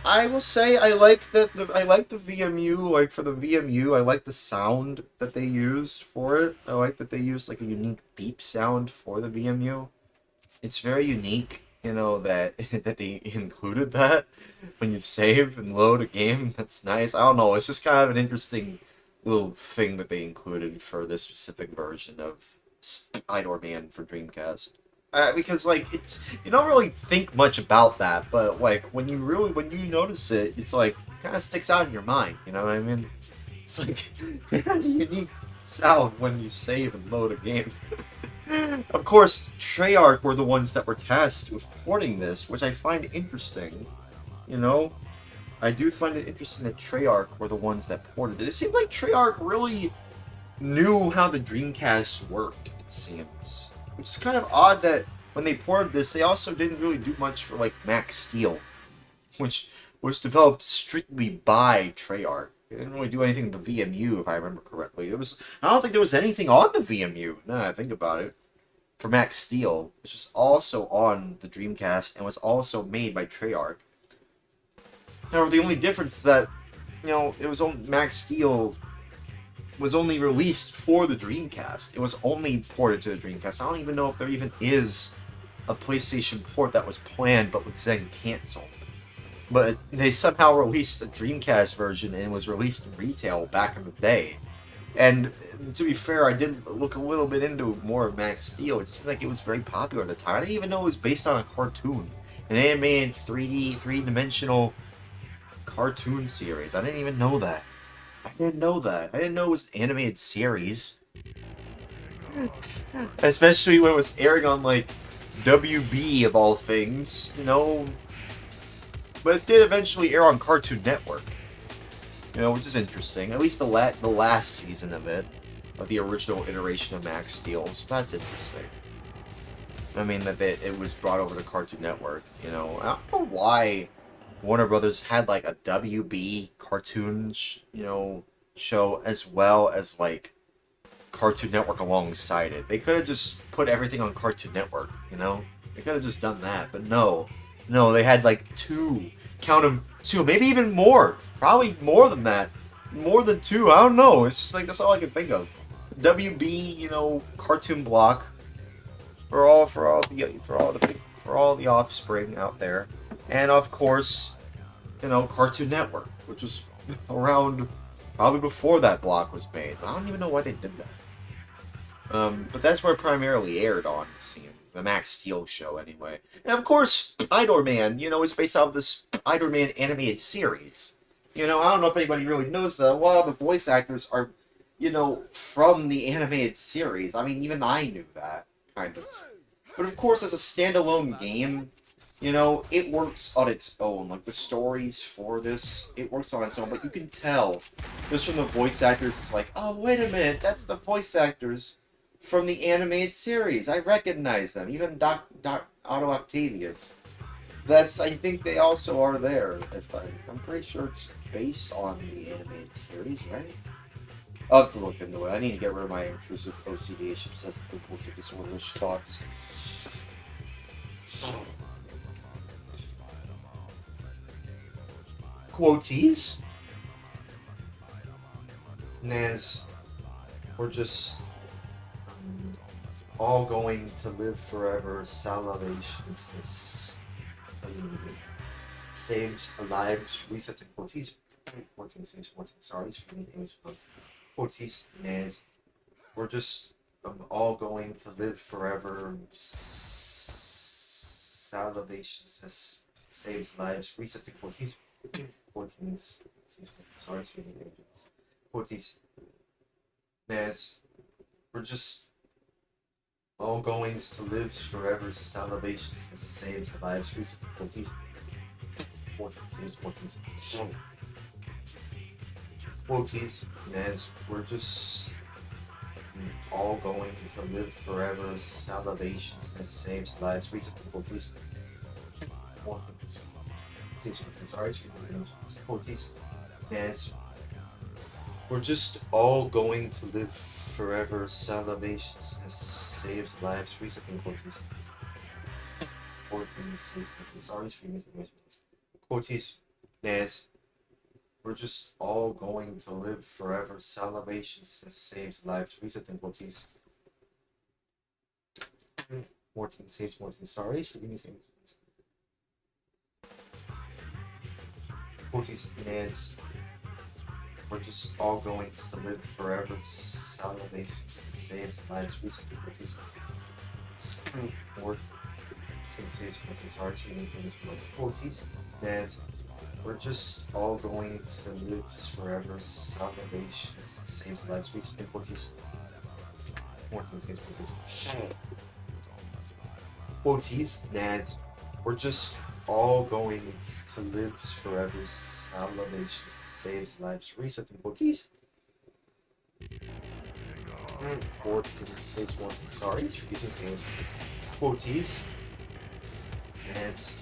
I will say I like the VMU. Like for the VMU, I like the sound that they used for it. I like that they used like a unique beep sound for the VMU. It's very unique, you know, that that they included that when you save and load a game. That's nice. I don't know. It's just kind of an interesting little thing that they included for this specific version of Spider-Man for Dreamcast. Because like you don't really think much about that, but like when you notice it, it's like it kind of sticks out in your mind. You know what I mean? It's like it has a unique sound when you save and load a game. Of course, Treyarch were the ones that were tasked with porting this, which I find interesting. You know, I do find it interesting that Treyarch were the ones that ported it. It seemed like Treyarch really knew how the Dreamcast worked. It seems. Which is kind of odd that when they ported this, they also didn't really do much for, like, Max Steel, which was developed strictly by Treyarch. They didn't really do anything with the VMU, if I remember correctly. I don't think there was anything on the VMU, now that I think about it, for Max Steel. It was just also on the Dreamcast and was also made by Treyarch. However, the only difference is that, you know, it was on Max Steel was only released for the Dreamcast. It was only ported to the Dreamcast. I don't even know if there even is a PlayStation port that was planned but was then canceled. But they somehow released a Dreamcast version and was released in retail back in the day. And to be fair, I did look a little bit into more of Max Steel. It seemed like it was very popular at the time. I didn't even know it was based on a cartoon. An animated 3D, three-dimensional cartoon series. I didn't even know that. I didn't know it was an animated series. Especially when it was airing on, like, WB of all things, you know. But it did eventually air on Cartoon Network. You know, which is interesting. At least the last season of it. Of the original iteration of Max Steel. So that's interesting. I mean, that it was brought over to Cartoon Network, you know. I don't know why Warner Brothers had like a WB cartoon, show as well as like Cartoon Network alongside it. They could have just put everything on Cartoon Network, you know. They could have just done that, but no. No, they had like 2. Count them, 2, maybe even more. Probably more than that. More than 2, I don't know. It's just like, that's all I can think of. WB, you know, cartoon block. For all the offspring out there. And of course, you know, Cartoon Network, which was around probably before that block was made. I don't even know why they did that. But that's where it primarily aired on, it seemed. The Max Steel show, anyway. And of course, Spider-Man, you know, is based off the Spider-Man animated series. You know, I don't know if anybody really knows that. A lot of the voice actors are, you know, from the animated series. I mean, even I knew that, kind of. But of course, as a standalone game, you know, it works on its own. Like, the stories for this, it works on its own. But you can tell, just from the voice actors, it's like, oh, wait a minute, that's the voice actors from the animated series. I recognize them. Even Otto Octavius. I think they also are there. I'm pretty sure it's based on the animated series, right? I'll have to look into it. I need to get rid of my intrusive OCD-ish obsessive compulsive disorder-ish thoughts. Quoties? Naz, we're just all going to live forever. Salvations. Saves lives. Resetting quoties. Sorry, quoties. Naz, we're just all going to live forever. Salvations saves lives. Resetting quoties. Sorry, quoties. Naz, we're just all goings to live forever. Salvations saves lives. Resetting quoties. Quoties. Naz, we're just all going to live forever. Salvations saves lives. Resetting quoties. Sorry, quoties. Naz, we're just all going to live forever. Salvations saves lives. Resetting quoties. Sorry, quoties. Naz, we're just all going to live forever. Salvations saves lives. Resetting quoties. 14 saves 14. Sorry, forgive me. Quoties. Naz, we're just all going to live forever. Salvations saves lives. Resetting quoties. 14 saves 14. Sorry, forgive me. Quoties. Naz, we're just all going to live forever. Salvations saves lives. Resetting quoties. 14 saves quoties. Quoties. Naz, we're just all going to live forever. Salvations saves lives. Resetting quoties. 14 saves 14. Sorry, it's forgetting things. Quoties. Naz,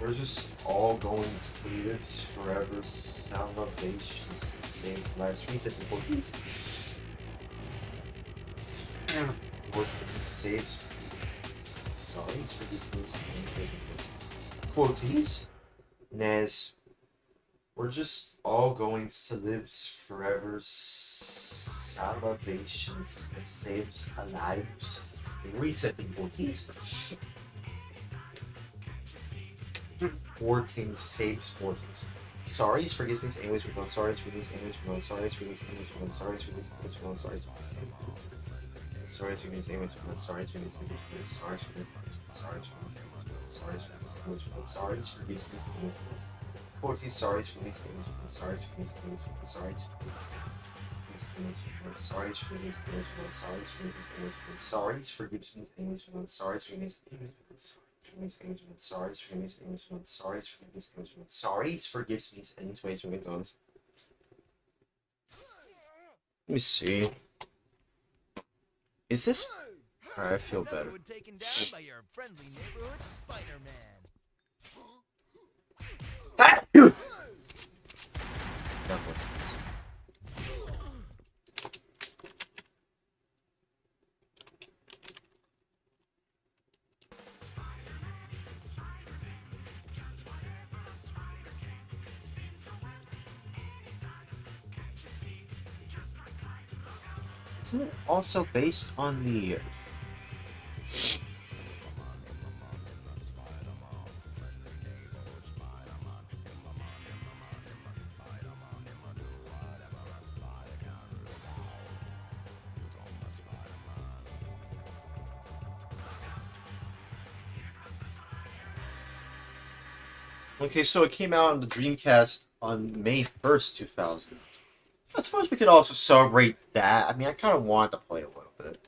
we're just all going to live forever. Salvations saves lives. Resetting quoties. 14 saves. Sorry, it's forgetting things. Quoties. Naz, we're just all going to live forever. Salvations saves lives. Resetting quoties. 14 saves 14. Sorry, forgive me. Anyways, we're going. Sorry, forgive me. Anyways, we're going. Sorry, forgive me. Anyways, we're going. Sorry, forgive me. Anyways, we're going. Sorry, sorry, forgive me. Anyways, we're going. Sorry, forgive me. Sorry, forgive me. Sorry, forgive me. Sorry, forgive me. Sorry, forgive me. Quoties. Sorry, forgive me. Sorry, forgive me. Sorry. Sorry, forgive me. Sorry, forgive me. Sorry, forgive me. Sorry, forgives me. Anyways, we're going. Let me see. Is this? Alright, I feel better. Taken down by your friendly neighborhood Spider-Man. That was it. Isn't it also based on the... Okay, so it came out on the Dreamcast on May 1st, 2000. I suppose we could also celebrate that. I mean, I kind of want to play a little bit.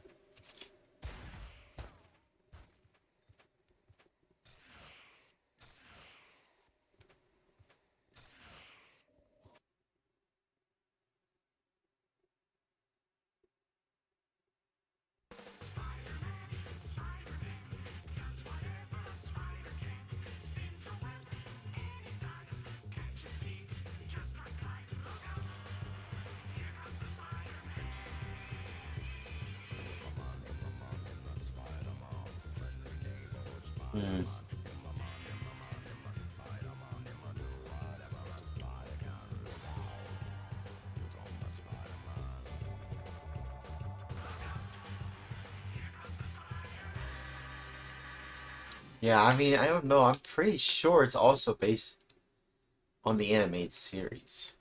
Hmm. Yeah, I mean, I don't know. I'm pretty sure it's also based on the animated series.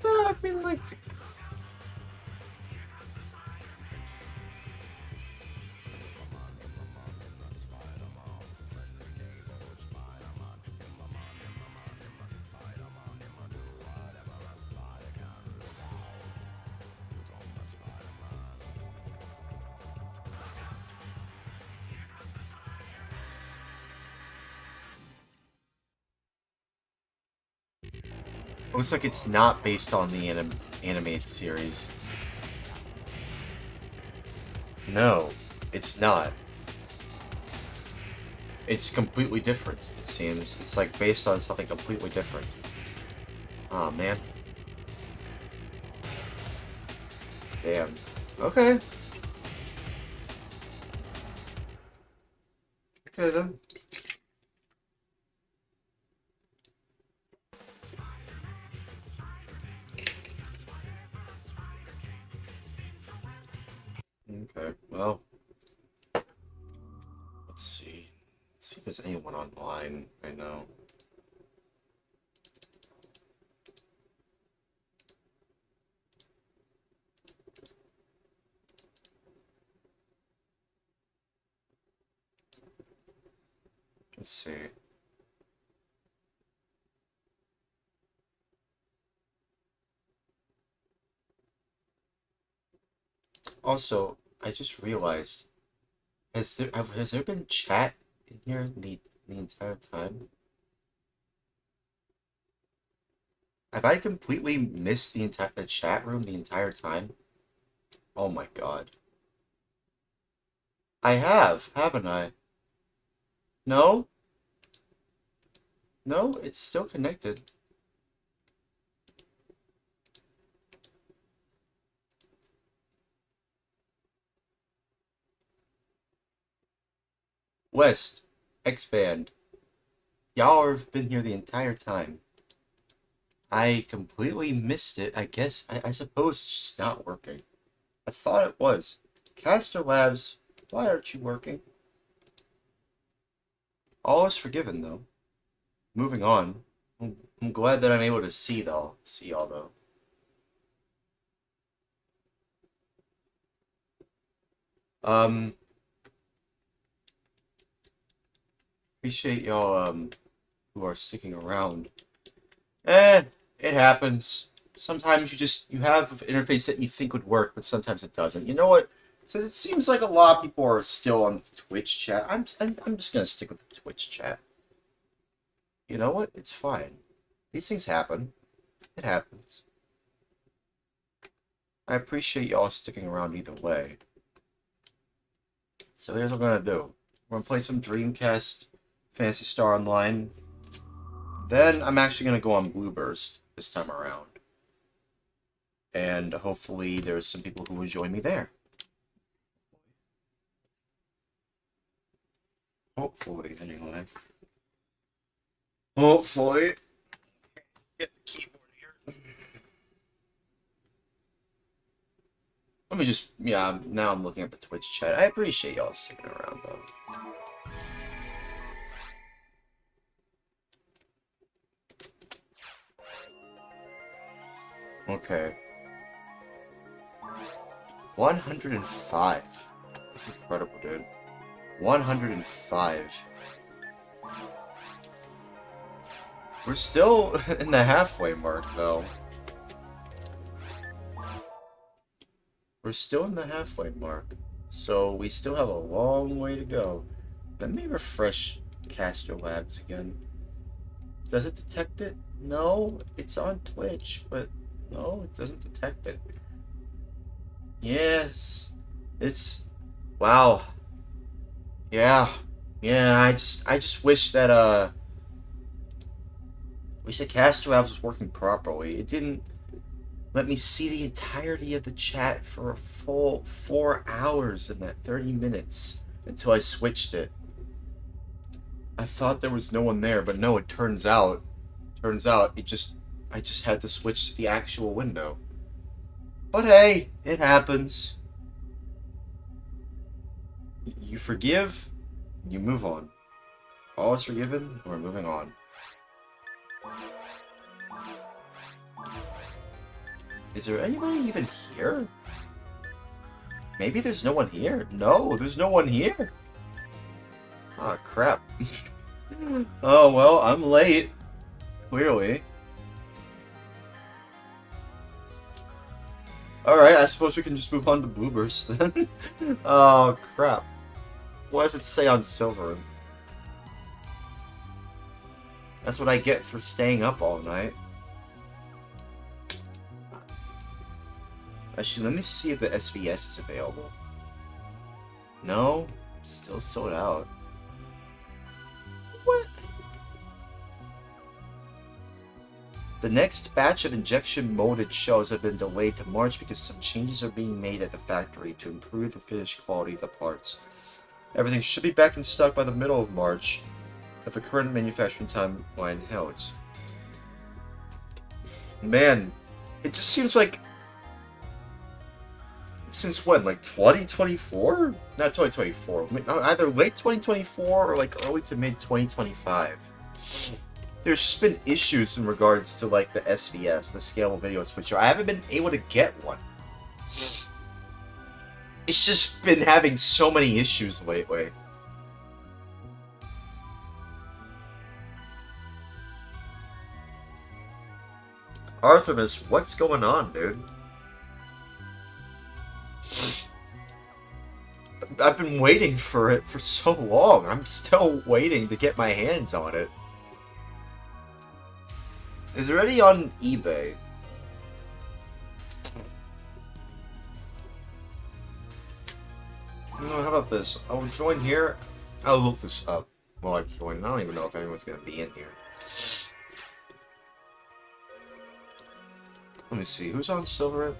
I mean, like... Looks like it's not based on the animated series. No, it's not. It's completely different, it seems. It's like based on something completely different. Aw, man. Damn. Okay. Okay, then. Okay, well. Let's see. Let's see if there's anyone online right now. Let's see. Also, I just realized, has there been chat in here the entire time? Have I completely missed the chat room the entire time? Oh my god. I have, haven't I? No? No, it's still connected. West, expand. Y'all have been here the entire time. I completely missed it. I guess, I suppose it's just not working. I thought it was. Caster Labs, why aren't you working? All is forgiven, though. Moving on. I'm glad that I'm able to see y'all, though. Appreciate y'all, who are sticking around. It happens. Sometimes you have an interface that you think would work, but sometimes it doesn't. You know what? Since it seems like a lot of people are still on the Twitch chat, I'm just gonna stick with the Twitch chat. You know what? It's fine. These things happen. It happens. I appreciate y'all sticking around either way. So here's what we're gonna do. We're gonna play some Dreamcast Phantasy Star Online. Then I'm actually gonna go on Blueburst this time around. And hopefully there's some people who will join me there. Hopefully, anyway. Hopefully. Get the keyboard here. Let me just, yeah, now I'm looking at the Twitch chat. I appreciate y'all sticking around, though. Okay. 105. That's incredible, dude. 105. We're still in the halfway mark, though. We're still in the halfway mark. So we still have a long way to go. Let me refresh Caster Labs again. Does it detect it? No, it's on Twitch, but no, it doesn't detect it. Yes, it's wow. Yeah, I just wish that Caster Labs was working properly. It didn't let me see the entirety of the chat for a full 4 hours in that 30 minutes until I switched it. I thought there was no one there, but no, it turns out I just had to switch to the actual window. But hey, it happens. You forgive, you move on. All is forgiven, we're moving on. Is there anybody even here? Maybe there's no one here. No, there's no one here. Ah, crap. Oh, well, I'm late. Clearly. Alright, I suppose we can just move on to Bloobers then. Oh, crap. What does it say on Silver? That's what I get for staying up all night. Actually, let me see if the SVS is available. No, still sold out. What? The next batch of injection molded shells have been delayed to March because some changes are being made at the factory to improve the finished quality of the parts. Everything should be back in stock by the middle of March, if the current manufacturing timeline holds. Man, it just seems like... Since when? Like 2024? Not 2024. Either late 2024 or like early to mid 2025. There's just been issues in regards to like the SVS, the scalable video switcher. I haven't been able to get one. It's just been having so many issues lately. Artemis, what's going on, dude? I've been waiting for it for so long. I'm still waiting to get my hands on it. Is it already on eBay? No, how about this? I'll join here. I'll look this up while I join. I don't even know if anyone's going to be in here. Let me see. Who's on Silver?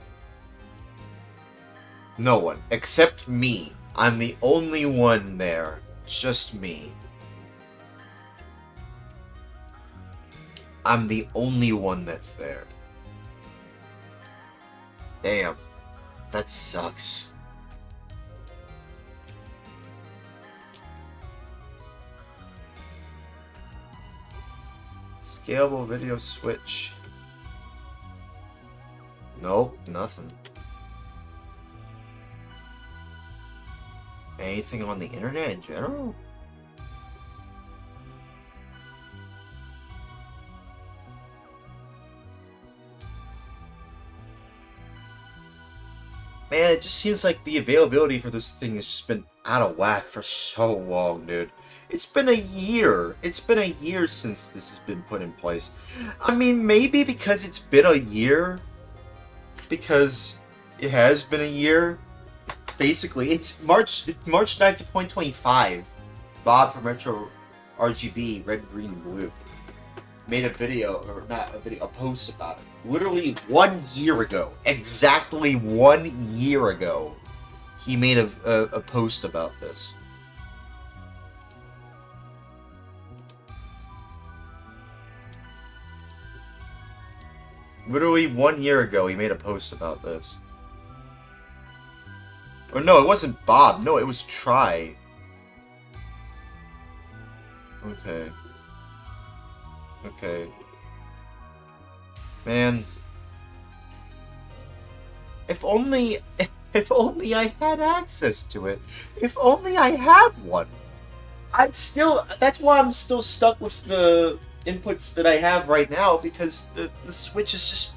No one. Except me. I'm the only one there. Just me. I'm the only one that's there. Damn. That sucks. Scalable video switch. Nope, nothing. Anything on the internet in general? Man, it just seems like the availability for this thing has just been out of whack for so long, dude. It's been a year. It's been a year since this has been put in place. I mean, maybe because it's been a year. Because it has been a year. Basically, it's March 9th of 2025. Bob from Retro RGB, Red, Green, Blue. made a video, or not a video, a post about it. Literally 1 year ago, exactly 1 year ago, he made a post about this. Literally 1 year ago, he made a post about this. Or no, it wasn't Bob. No, it was Try. Okay. Okay. Man. If only I had access to it. If only I had one. That's why I'm still stuck with the inputs that I have right now, because the Switch has just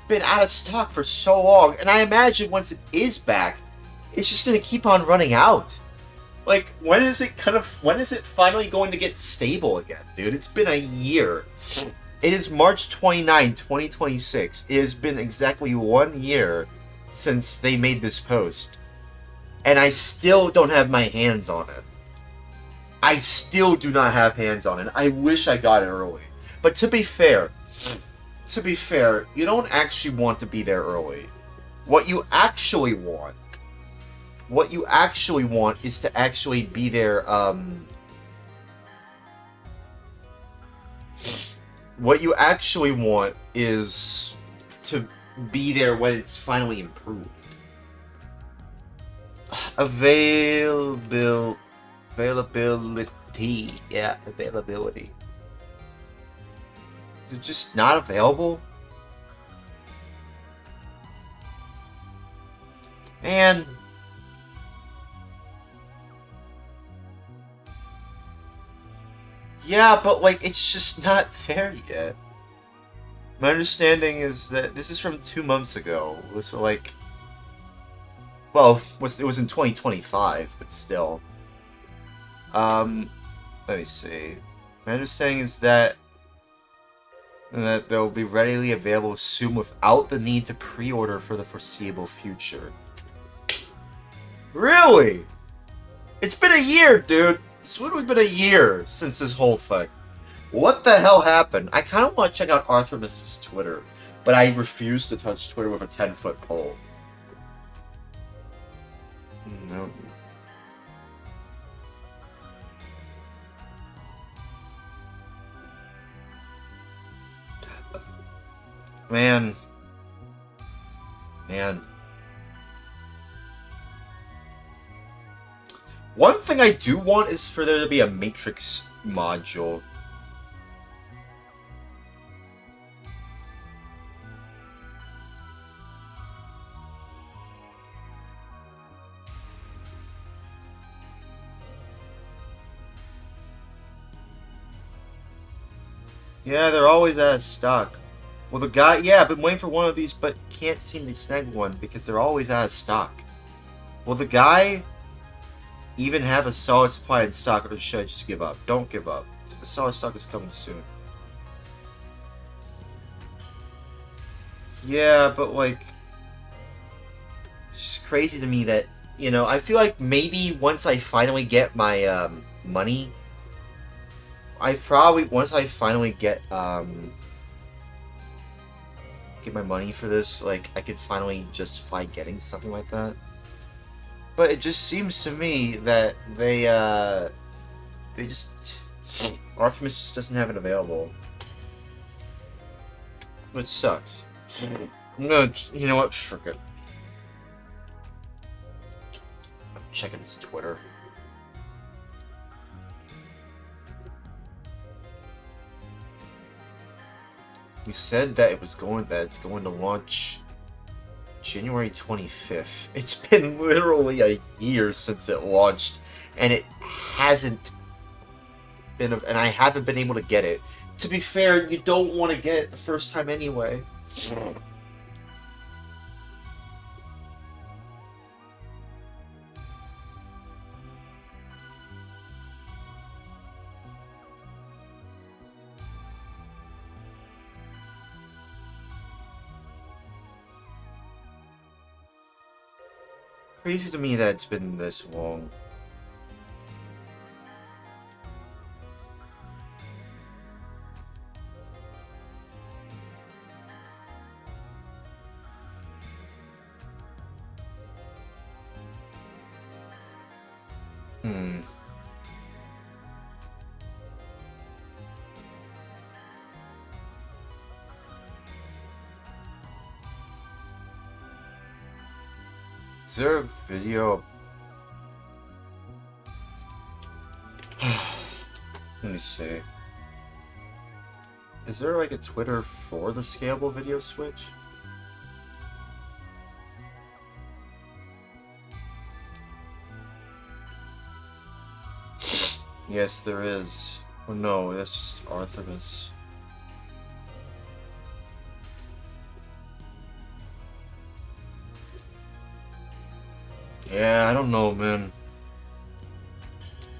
been out of stock for so long, and I imagine once it is back, it's just gonna keep on running out. Like, when is it finally going to get stable again, dude? It's been a year. It is March 29, 2026. It has been exactly 1 year since they made this post. And I still don't have my hands on it. I still do not have hands on it. I wish I got it early. But to be fair, you don't actually want to be there early. What you actually want is to actually be there, what you actually want is to be there when it's finally improved. Availability. Yeah, availability. Is it just not available? Man. Yeah, but like, it's just not there yet. My understanding is that this is from 2 months ago. So like, well, it was in 2025, but still. Let me see. My understanding is that they'll be readily available soon without the need to pre-order for the foreseeable future. Really? It's been a year, dude. It's literally been a year since this whole thing. What the hell happened? I kind of want to check out Artemis's Twitter, but I refuse to touch Twitter with a 10-foot pole. No. Man. One thing I do want is for there to be a Matrix module. Yeah, they're always out of stock. Well, the guy, yeah, I've been waiting for one of these, but can't seem to snag one because they're always out of stock. Will the guy even have a solid supply in stock, or should I just give up? Don't give up. The solid stock is coming soon. Yeah, but like, it's just crazy to me that, you know, I feel like maybe once I finally get my money, once I finally get my money for this, like, I could finally justify getting something like that. But it just seems to me that Artemis just doesn't have it available. Which sucks. I'm gonna, you know what, frick it. I'm checking his Twitter. He said that it's going to launch January 25th. It's been literally a year since it launched, and it hasn't been, and I haven't been able to get it. To be fair, you don't want to get it the first time anyway. Crazy to me that it's been this long. Hmm. Is there a video? Let me see. Is there like a Twitter for the scalable video switch? Yes, there is. Oh no, that's just Artemis. Yeah, I don't know, man.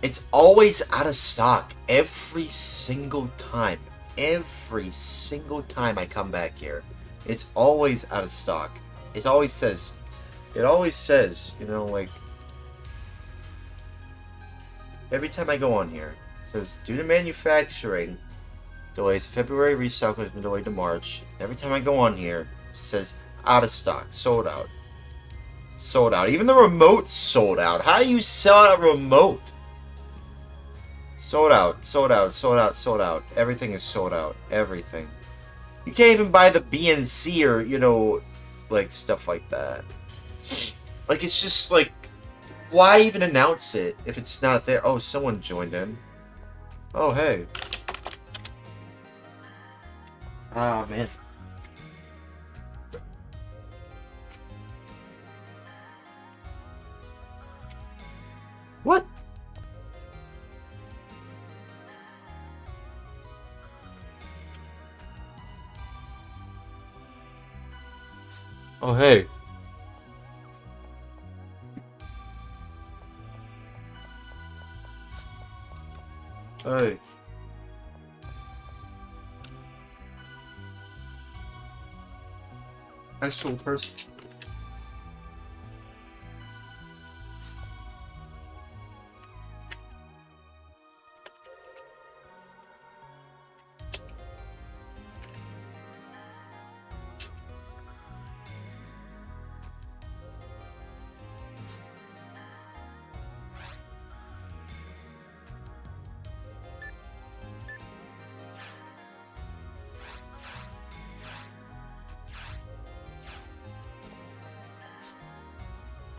It's always out of stock every single time. Every single time I come back here. It's always out of stock. It always says, you know, like, every time I go on here, it says, due to manufacturing delays, February restock has been delayed to March. Every time I go on here, it says, out of stock, sold out. Sold out. Even the remote sold out. How do you sell out a remote? Sold out, sold out, sold out, sold out. Everything is sold out. Everything. You can't even buy the BNC or, you know, like, stuff like that. Like, it's just, like, why even announce it if it's not there? Oh, someone joined in. Oh, hey. Ah, man. What? Oh, hey. Hey. Actual person.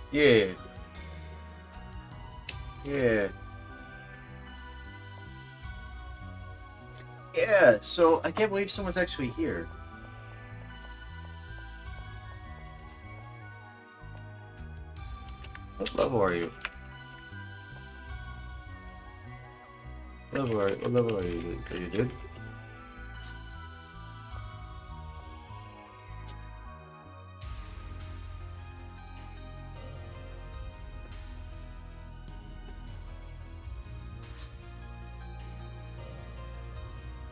Yeah. Yeah. Yeah, so I can't believe someone's actually here. What level are you? What level are you, dude?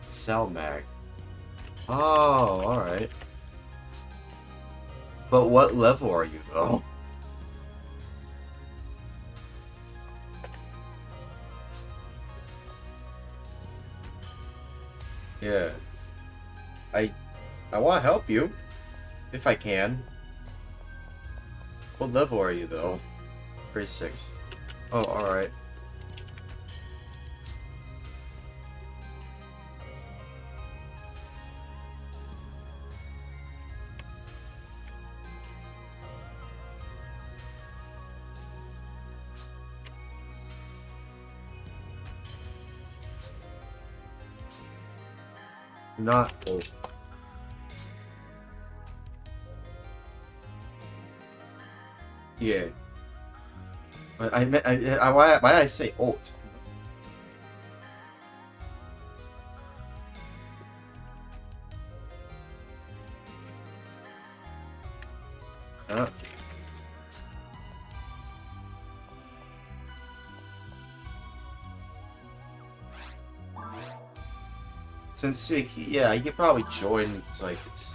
Cell mag. Oh, alright. But what level are you, though? Yeah. I want to help you. If I can. What level are you, though? 36. Oh, alright. Not old. Yeah. But I meant, why did I say alt? Since, yeah, you could probably join, it's like, it's...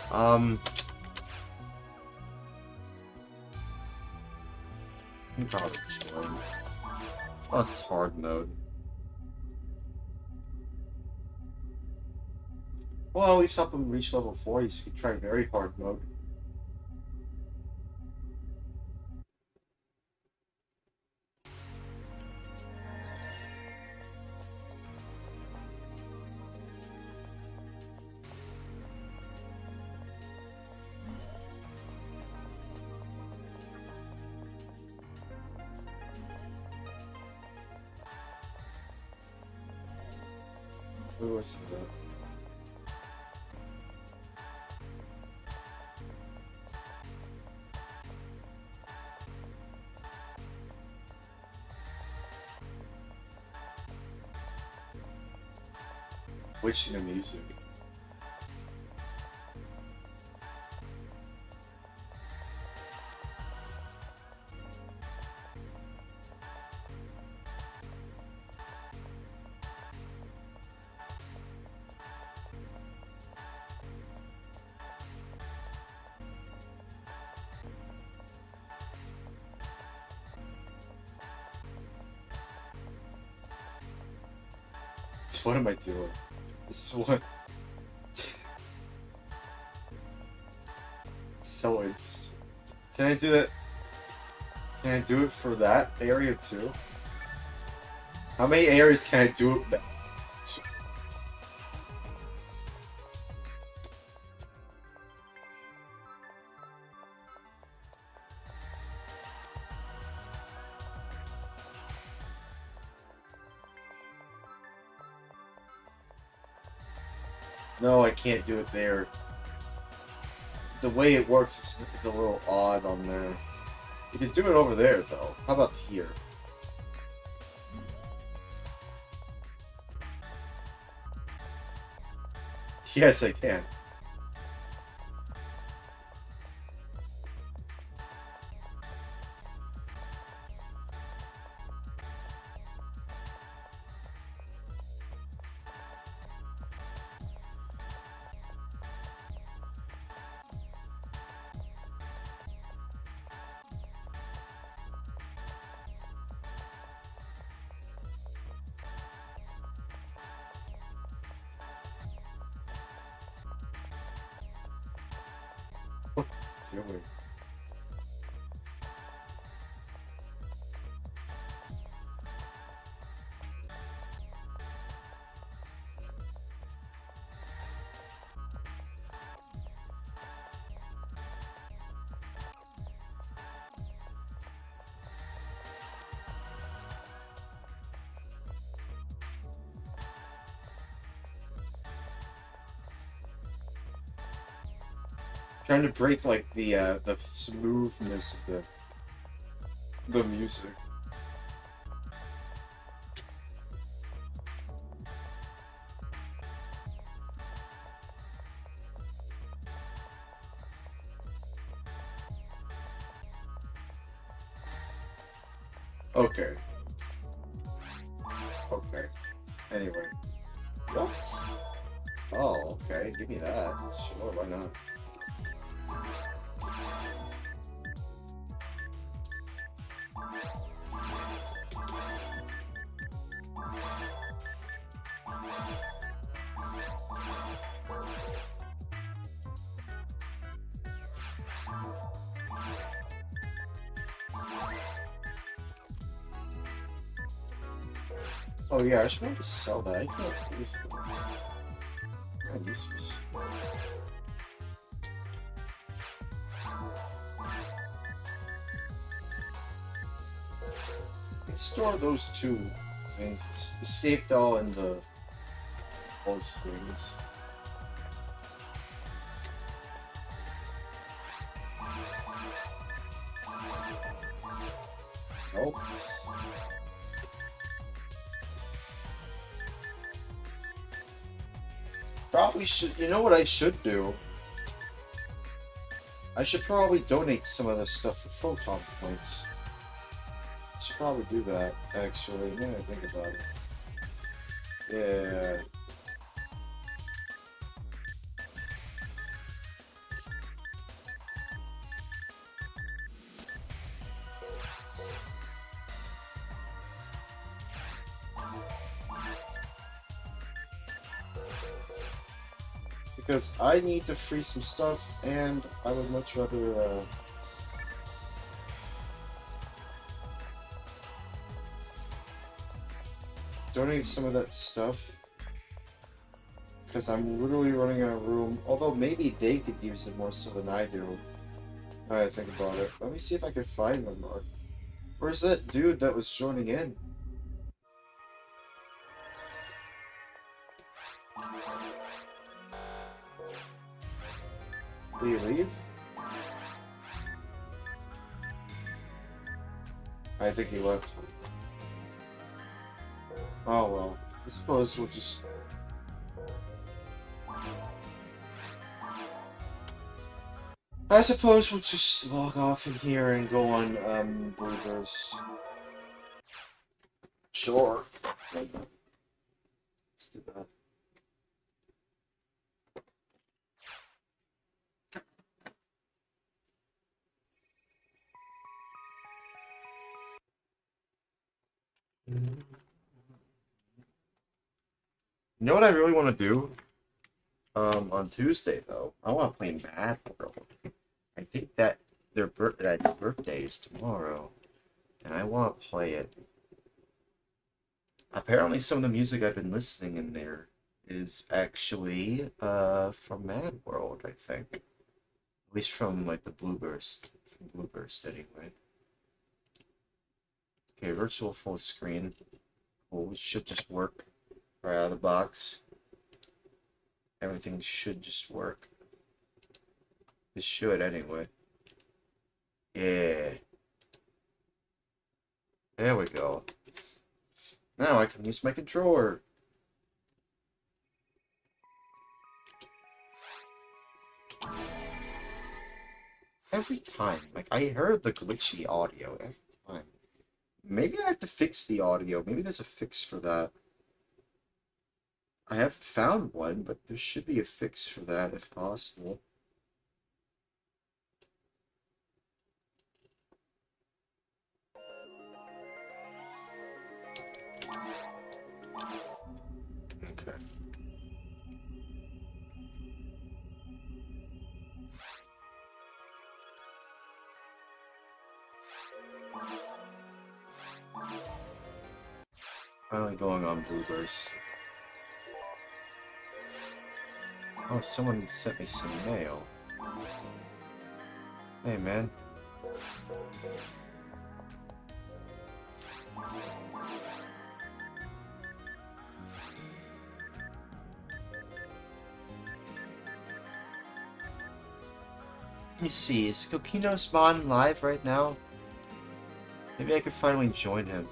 You can probably join. Unless it's hard mode. Well, at least help him reach level 40 so you can try very hard mode. Who was that? Switching the music. So what am I doing? This is what. So interesting. Can I do that? Can I do it for that area too? How many areas can I do it? No, I can't do it there. The way it works is a little odd on there. You can do it over there, though. How about here? Yes, I can. Doing. Trying to break like the smoothness of the music. Okay. Okay. Anyway. What? Oh, okay. Give me that. Sure, why not? Oh yeah, I should be able to sell that. I can't use it. I'm useless. Store those two things. The escape doll and those things. Nope. Probably should. You know what I should do? I should probably donate some of this stuff for photon points. I should probably do that, actually, now that I think about it. Yeah. Because I need to free some stuff, and I would much rather, donate some of that stuff. Because I'm literally running out of room. Although maybe they could use it more so than I do. Now that I think about it. Let me see if I can find them. Where's that dude that was joining in? Did he leave? I think he left. Oh well. I suppose we'll just... I suppose we'll just log off in here and go on, Blueburst. Sure. Let's do that. You know what I really want to do? On Tuesday though, I want to play Mad World. I think that that's birthday is tomorrow, and I want to play it. Apparently, some of the music I've been listening in there is actually from Mad World. I think, at least from like the Blueburst, anyway. Okay, virtual full screen. Cool, it should just work right out of the box. Everything should just work. It should, anyway. Yeah. There we go. Now I can use my controller. Every time. Like, I heard the glitchy audio every time. Maybe I have to fix the audio. Maybe there's a fix for that. I haven't found one, but there should be a fix for that if possible. Okay. Finally going on Blueburst. Oh, someone sent me some mail. Hey, man. Let me see, is Kokino Spawn live right now? Maybe I could finally join him.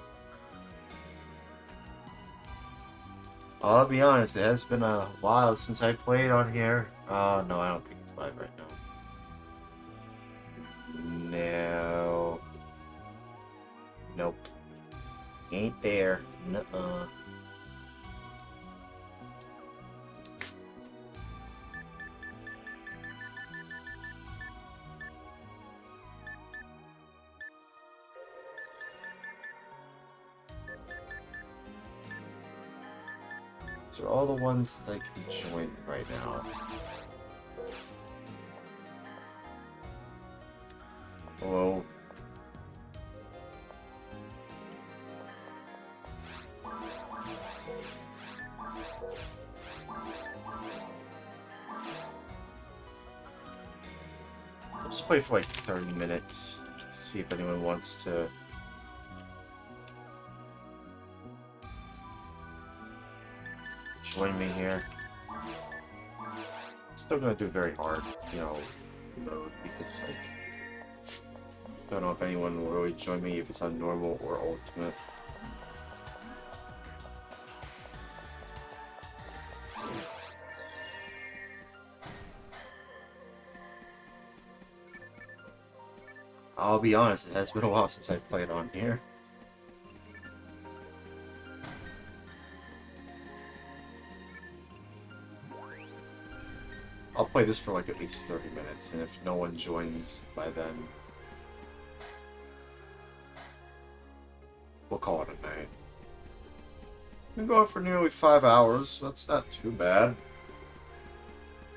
I'll be honest, it has been a while since I played on here. No, I don't think it's live right now. No. Nope. Ain't there. Nuh-uh. These are all the ones that I can join right now. Hello. Let's play for like 30 minutes. See if anyone wants to. Join me here. Still gonna do very hard, you know, mode because like don't know if anyone will really join me if it's on normal or ultimate. I'll be honest, it has been a while since I played on here. I'll play this for like at least 30 minutes, and if no one joins by then, we'll call it a night. I've been going for nearly 5 hours, so that's not too bad.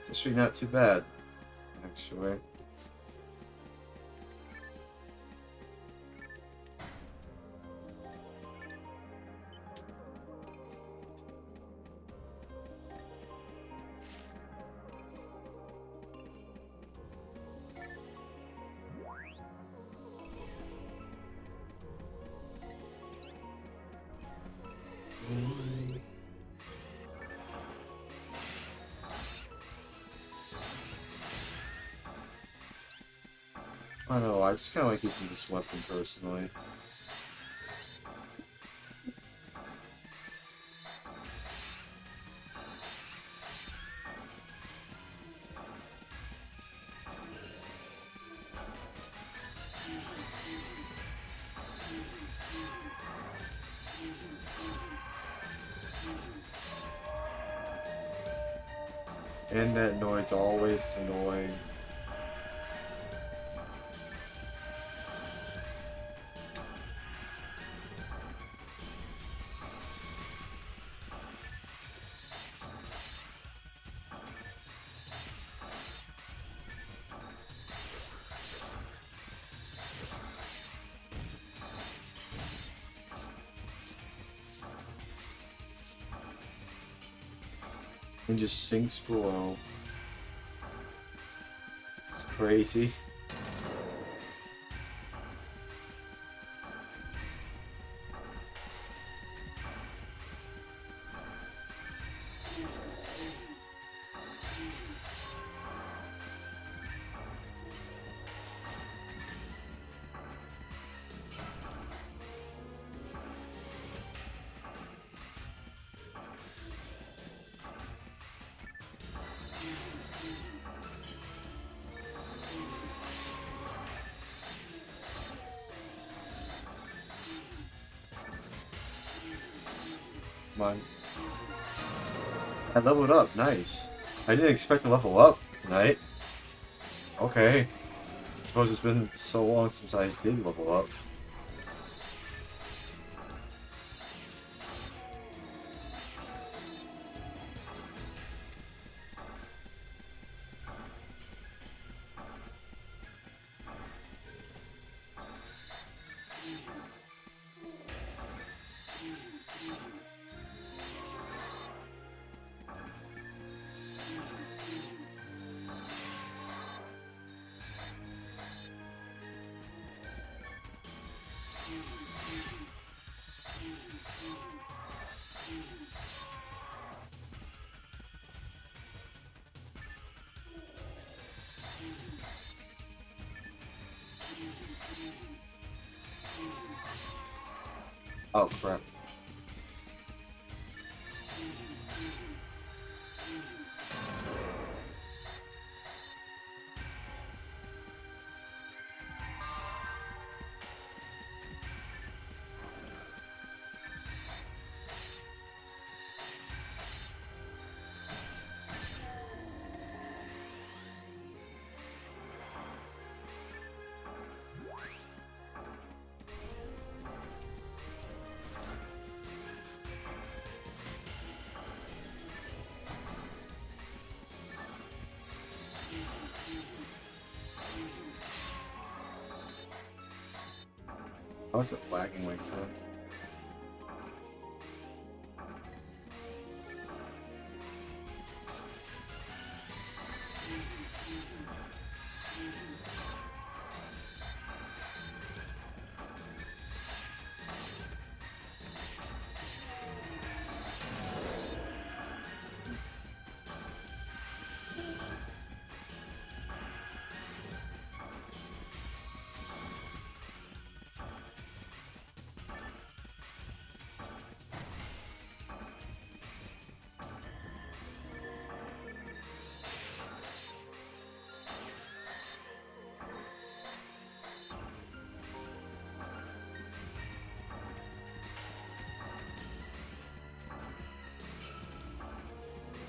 It's actually not too bad, actually. I don't know, I just kind of like using this weapon personally. And that noise always is annoying. And just sinks below. It's crazy. Come on. I leveled up, nice. I didn't expect to level up tonight. Okay. I suppose it's been so long since I did level up. Oh crap. How is it lagging like that?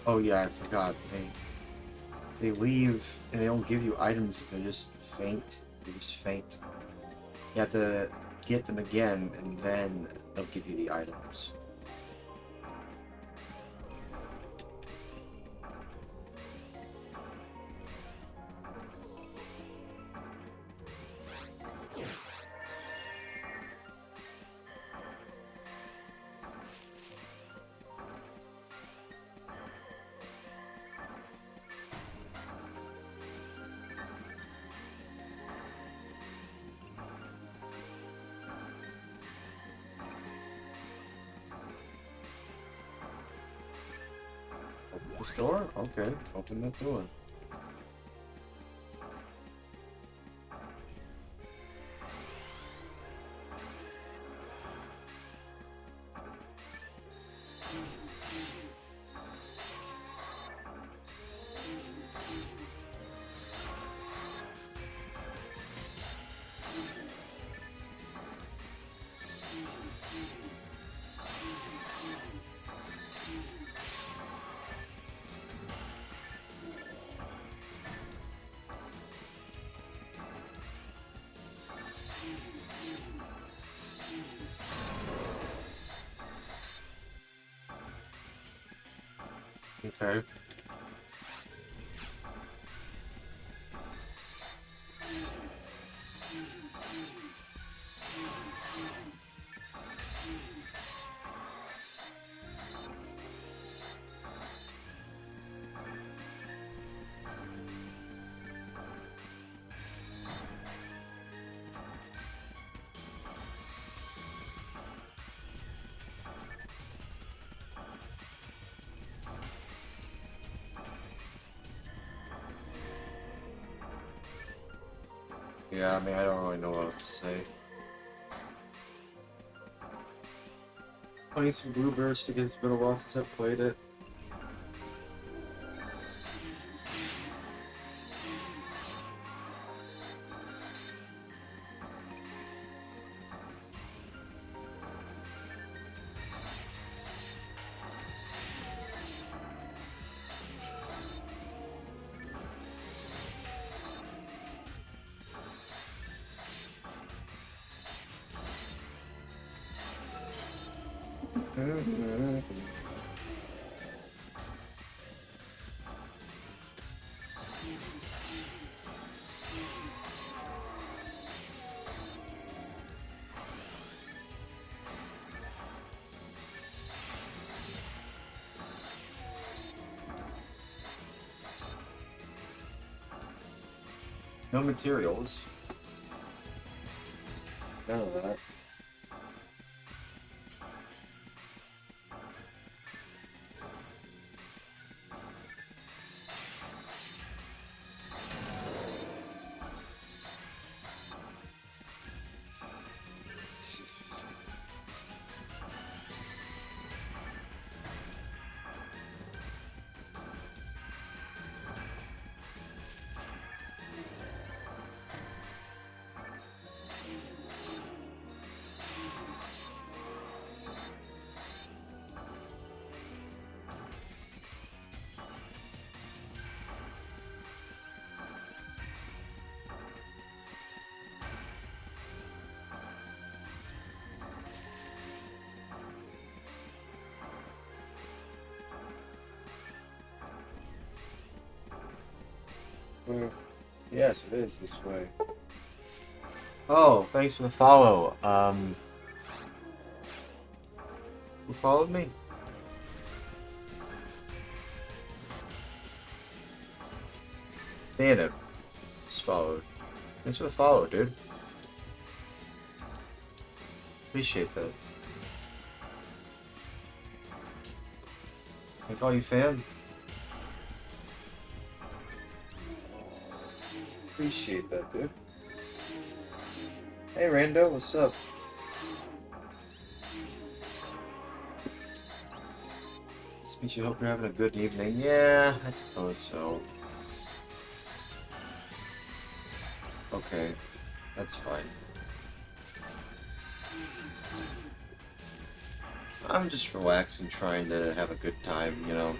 Oh yeah, I forgot. They leave and they don't give you items if they just faint. They just faint. You have to get them again and then they'll give you the items. This door? Okay, open that door. Okay. Yeah, I mean, I don't really know what else to say. Playing some Blueburst because it's been a while since I've played it. No materials. None of that. Yes, it is this way. Oh, thanks for the follow. Who followed me? Phantom just followed. Thanks for the follow, dude. Appreciate that. Can I call you fan? Appreciate that, dude. Hey, Rando, what's up? Nice to meet you. Hope you're having a good evening. Yeah, I suppose so. Okay, that's fine. I'm just relaxing, trying to have a good time, you know.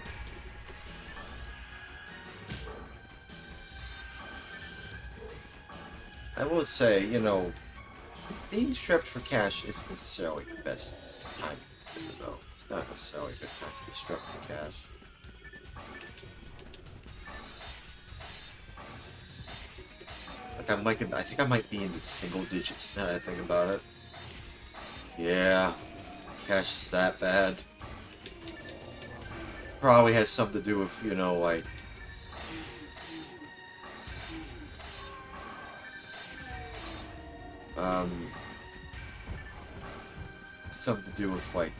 I will say, you know, being strapped for cash isn't necessarily the best time to do it, though. It's not necessarily a good time to be strapped for cash. Like I think I might be in the single digits now that I think about it. Yeah, cash is that bad. Probably has something to do with, you know, like something to do with like,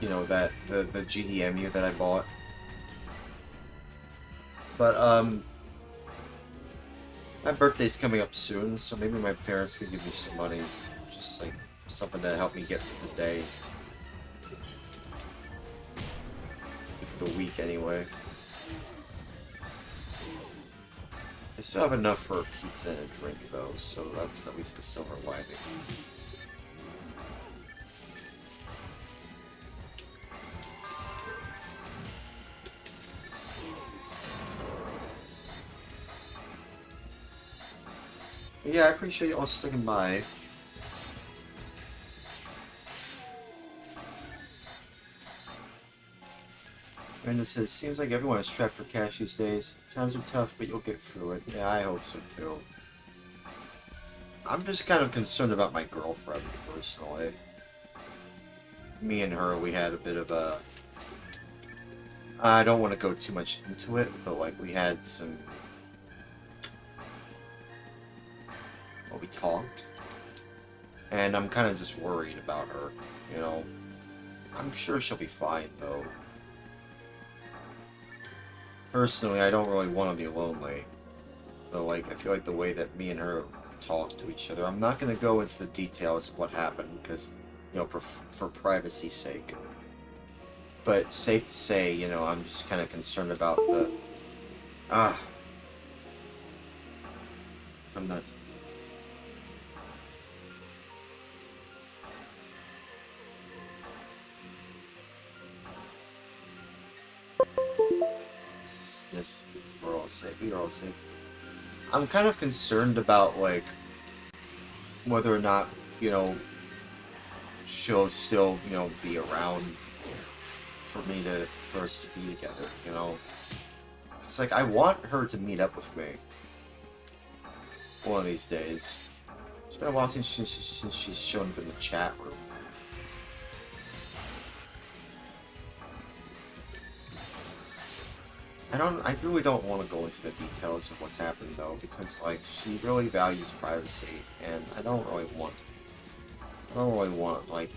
you know, that the GDMU that I bought. But my birthday's coming up soon, so maybe my parents could give me some money, just like something to help me get through the day, for the week anyway. I still have enough for a pizza and a drink though, so that's at least the silver lining. Yeah, I appreciate you all sticking by. And it says, seems like everyone is strapped for cash these days. Times are tough, but you'll get through it. Yeah, I hope so too. I'm just kind of concerned about my girlfriend, personally. Me and her, we had a bit of a... I don't want to go too much into it, but like we had some... Well, we talked. And I'm kind of just worried about her, you know. I'm sure she'll be fine, though. Personally, I don't really want to be lonely. But, like, I feel like the way that me and her talk to each other, I'm not going to go into the details of what happened, because, you know, for privacy's sake. But, safe to say, you know, I'm just kind of concerned about the... I'm not... Yes, we're all safe. We're all safe. I'm kind of concerned about, like, whether or not, you know, she'll still, you know, be around for us to be together, you know? It's like, I want her to meet up with me one of these days. It's been a while since she's shown up in the chat room. I really don't want to go into the details of what's happened though, because like she really values privacy, and I don't really want like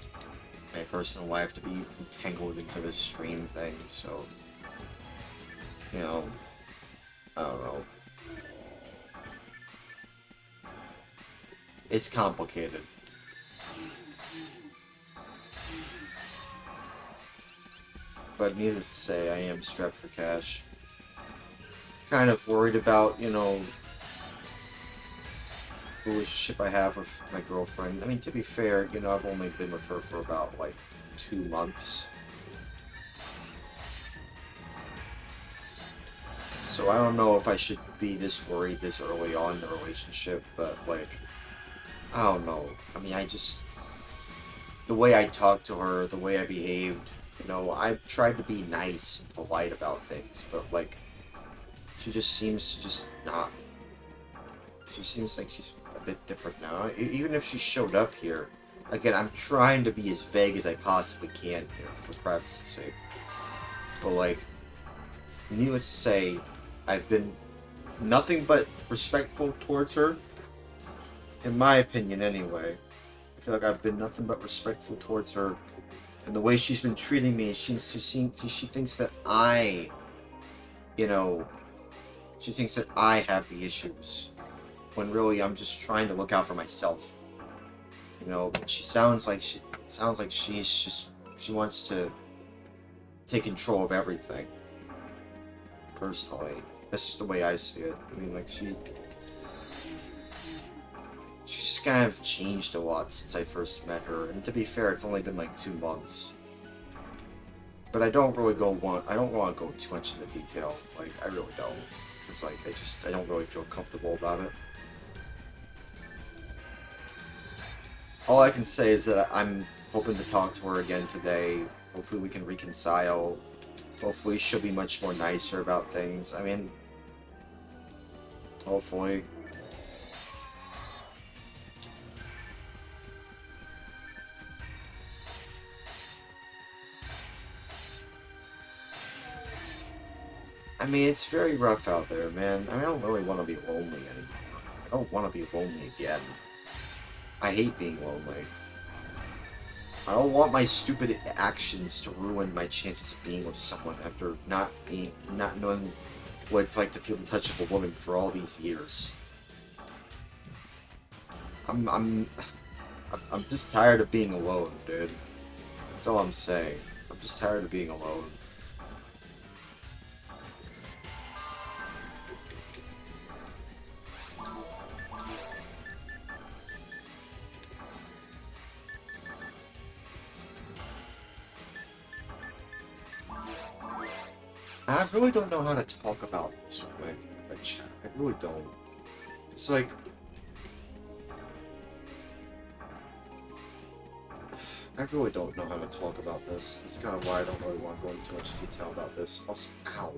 my personal life to be entangled into this stream thing. So, you know, I don't know. It's complicated. But needless to say, I am strapped for cash. Kind of worried about, you know, the relationship I have with my girlfriend. I mean, to be fair, you know, I've only been with her for about, like, 2 months. So I don't know if I should be this worried this early on in the relationship, but, like, I don't know. I mean, the way I talked to her, the way I behaved, you know, I've tried to be nice and polite about things, but, like, she just seems to just not. She seems like she's a bit different now. Even if she showed up here, again, I'm trying to be as vague as I possibly can here for privacy's sake. But like, needless to say, I've been nothing but respectful towards her. In my opinion, anyway. I feel like I've been nothing but respectful towards her. And the way she's been treating me, she thinks that I, you know, she thinks that I have the issues, when really I'm just trying to look out for myself. You know, but she sounds like she wants to take control of everything. Personally, that's just the way I see it. I mean, like she's just kind of changed a lot since I first met her, and to be fair, it's only been like 2 months. But I don't want to go too much into detail. Like, I really don't. Because, like, I don't really feel comfortable about it. All I can say is that I'm hoping to talk to her again today. Hopefully we can reconcile. Hopefully she'll be much more nicer about things. I mean, hopefully. I mean, it's very rough out there, man. I mean, I don't really want to be lonely anymore. I don't want to be lonely again. I hate being lonely. I don't want my stupid actions to ruin my chances of being with someone after not knowing what it's like to feel the touch of a woman for all these years. I'm just tired of being alone, dude. That's all I'm saying. I'm just tired of being alone. I really don't know how to talk about this with my chat. I really don't. It's like... I really don't know how to talk about this. That's kind of why I don't really want to go into too much detail about this. Also, ow.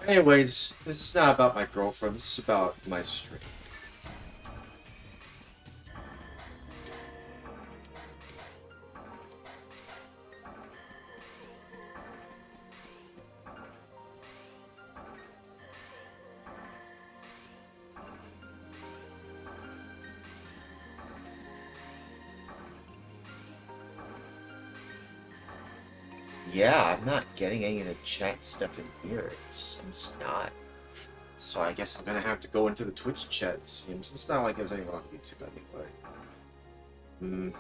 Anyways, this is not about my girlfriend, this is about my stream. Yeah, I'm not getting any of the chat stuff in here. I'm just not. So I guess I'm gonna have to go into the Twitch chat, it seems. It's not like there's anyone on YouTube anyway.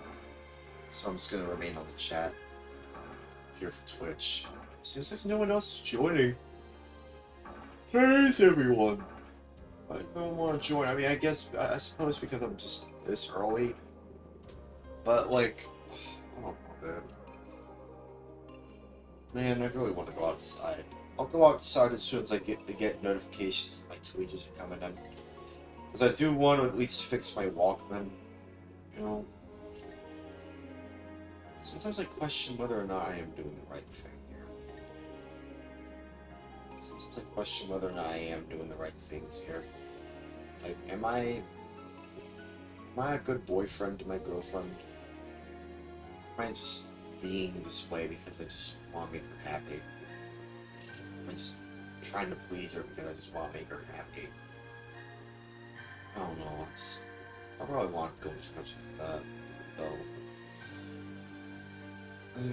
So I'm just gonna remain on the chat here for Twitch. Seems like no one else is joining. Where's everyone? I don't want to join. I mean, I suppose because I'm just this early. But like, I don't know, man. Man, I really want to go outside. I'll go outside as soon as I get notifications that my tweeters are coming in. Because I do want to at least fix my Walkman. You know? Sometimes I question whether or not I am doing the right thing here. Sometimes I question whether or not I am doing the right things here. Like, am I a good boyfriend to my girlfriend? Am I just being this way because I just want to make her happy? I'm just trying to please her because I just want to make her happy. I don't know. I really want to go too much into that, though. No,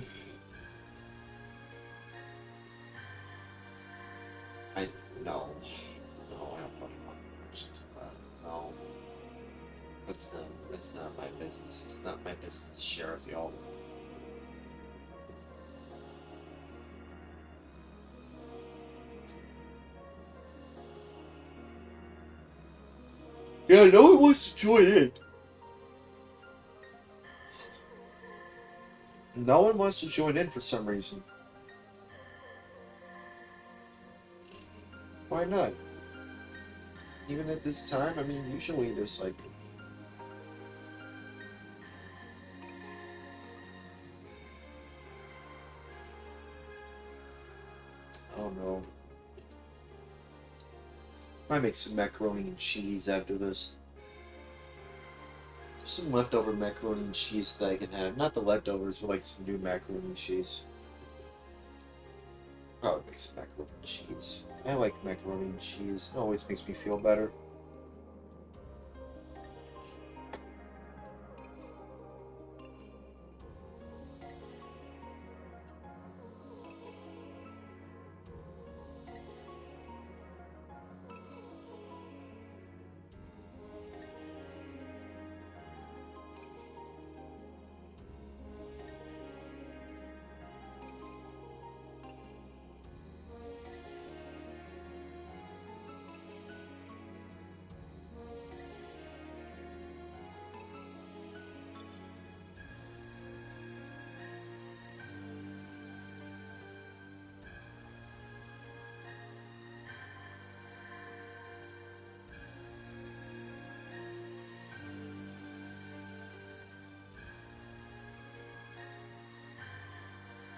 I don't really want to go much into that. No, that's not my business. It's not my business to share with y'all. Yeah, no one wants to join in. No one wants to join in for some reason. Why not? Even at this time, I mean, usually there's like... Oh no. Might make some macaroni and cheese after this. There's some leftover macaroni and cheese that I can have. Not the leftovers, but like some new macaroni and cheese. Probably make some macaroni and cheese. I like macaroni and cheese. It always makes me feel better.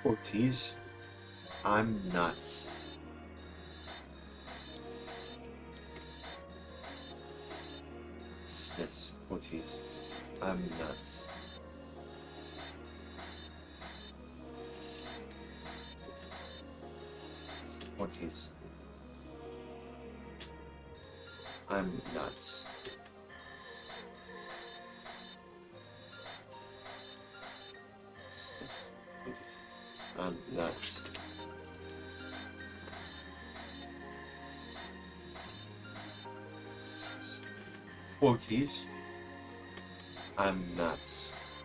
Ortiz, I'm nuts. Yes, Ortiz, I'm nuts. Ortiz, I'm nuts. Yes, Ortiz. I'm nuts. Quoties. I'm nuts.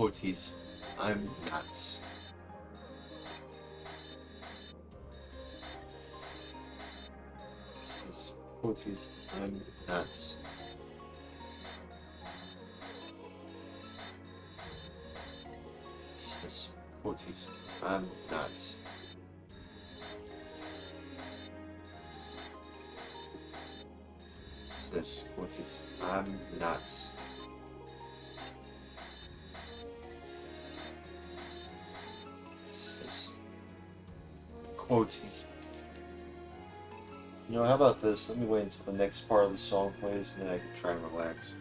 Quoties. I'm nuts. Quoties. I'm nuts. Quoties. I'm nuts. This quoties. I'm nuts. Quoties. You know, how about this? Let me wait until the next part of the song plays, and then I can try and relax.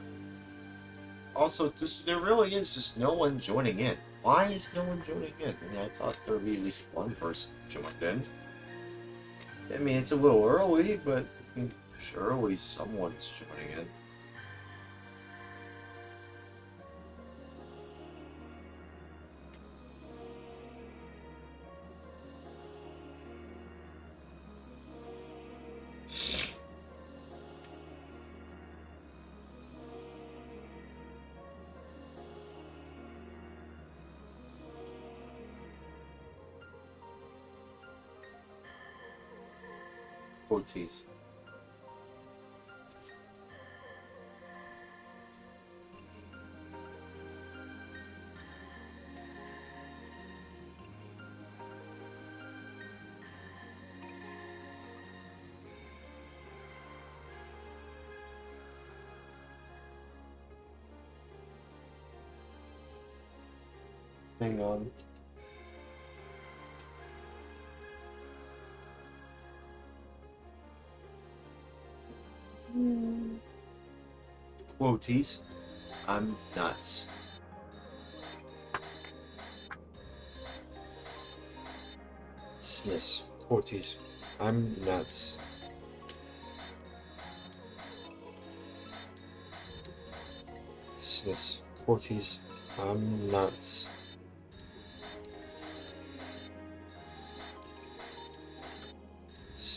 Also, there really is just no one joining in. Why is no one joining in? I mean, I thought there would be at least one person joined in. I mean, it's a little early, but I mean, surely someone's joining in. Quoties. Hang on. Quoties. I'm nuts. Yes, quoties. I'm nuts. Yes, quoties. I'm nuts.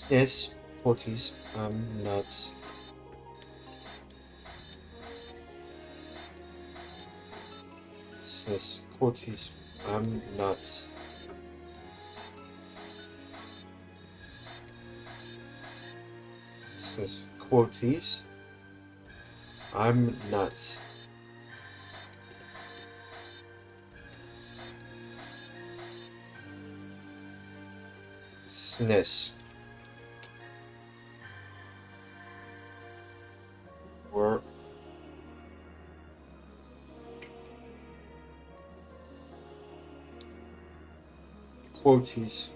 Yes, quoties. I'm nuts. Yes, quoties. I'm nuts. Yes, quoties. I'm nuts. Sniss. Work. Quoties.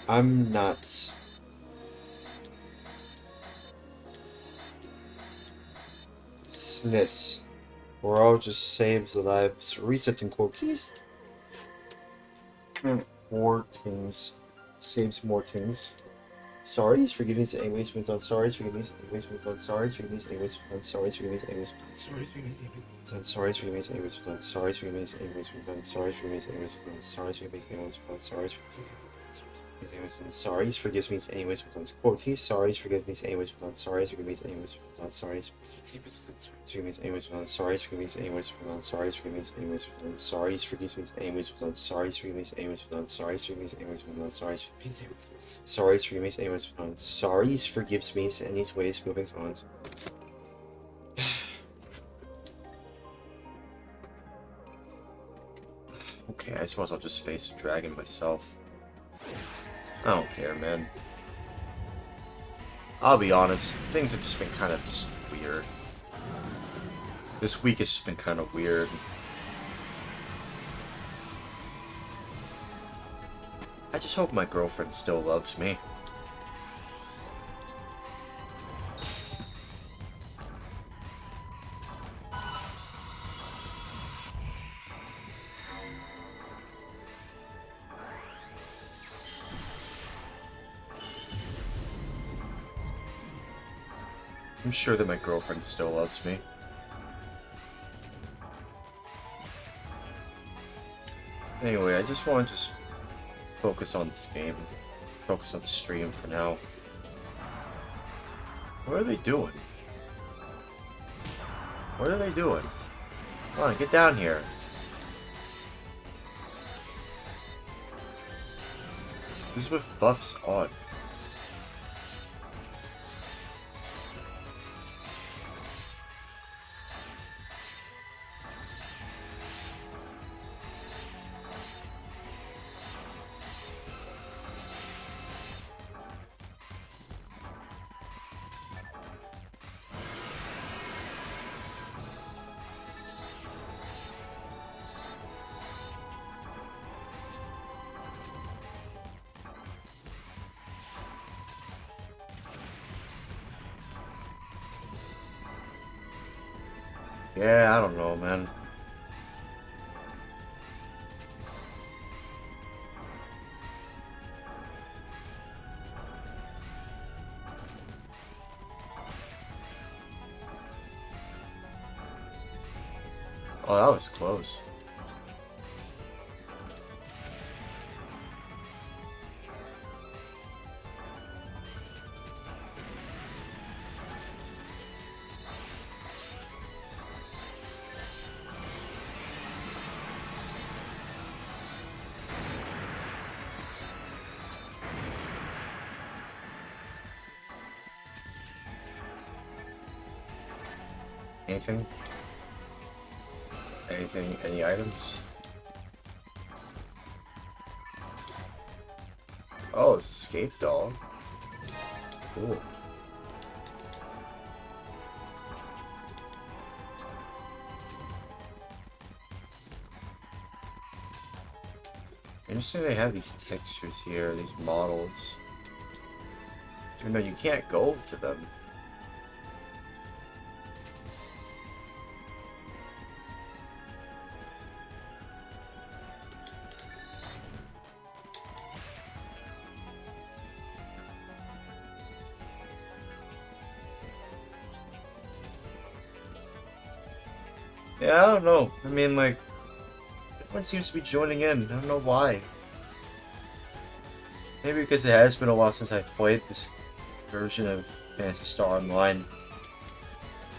I'm nuts. Sniss. Or I'll just save the lives. Resetting quoties. More things. Saves more things. Sorries, forgive me, anyways, moved on. Sorries, forgive me, anyways, moved on. Sorries, forgive me, anyways, moved on. Sorries, forgive me, anyways, sorry, forgive me, sorries, forgive me, anyways, moved on. Sorries, forgive me, anyways, moved on. Sorries, forgive me, anyways, moved on. Sorries, forgive me, anyways, moved on. Sorries, sorries, forgives me, anyways, moved on. Quoties, sorries, forgive me, anyways, moved on. Sorries, forgive me, anyways, moved on. Sorries, forgive me, anyways, moved on. Sorries, forgive me, anyways, moved on. Sorries, forgive me, anyways, moved on. Sorries, forgive me, anyways, moved on. Sorries, forgive me, anyways, moved on. Sorries, forgive me, anyways, moved on. Sorries, sorries, forgive me, anyways, moved on. Sorries, forgives me, anyways, moving on. Okay, I suppose I'll just face the dragon myself. I don't care, man. I'll be honest, things have just been kind of just weird. This week has just been kind of weird. I just hope my girlfriend still loves me. I'm sure that my girlfriend still loves me. Anyway, I just want to just focus on this game. Focus on the stream for now. What are they doing? What are they doing? Come on, get down here. This is with buffs on. Yeah, I don't know, man. Oh, that was close. Anything? Anything? Any items? Oh, it's escape dog. Cool. Interesting they have these textures here, these models. Even though you can't go to them. Yeah, I don't know. I mean, like, everyone seems to be joining in. I don't know why. Maybe because it has been a while since I played this version of Phantasy Star Online.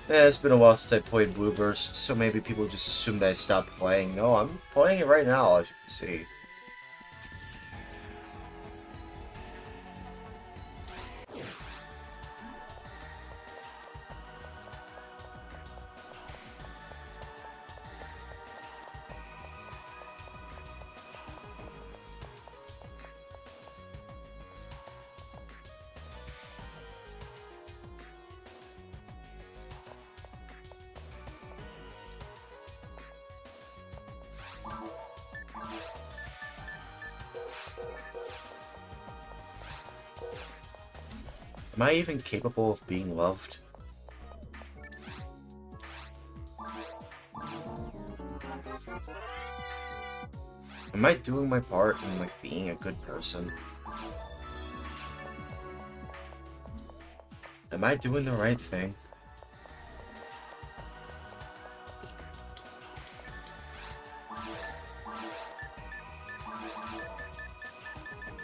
Yeah, it's been a while since I played Blue Burst, so maybe people just assume that I stopped playing. No, I'm playing it right now, as you can see. Am I even capable of being loved? Am I doing my part in, like, being a good person? Am I doing the right thing?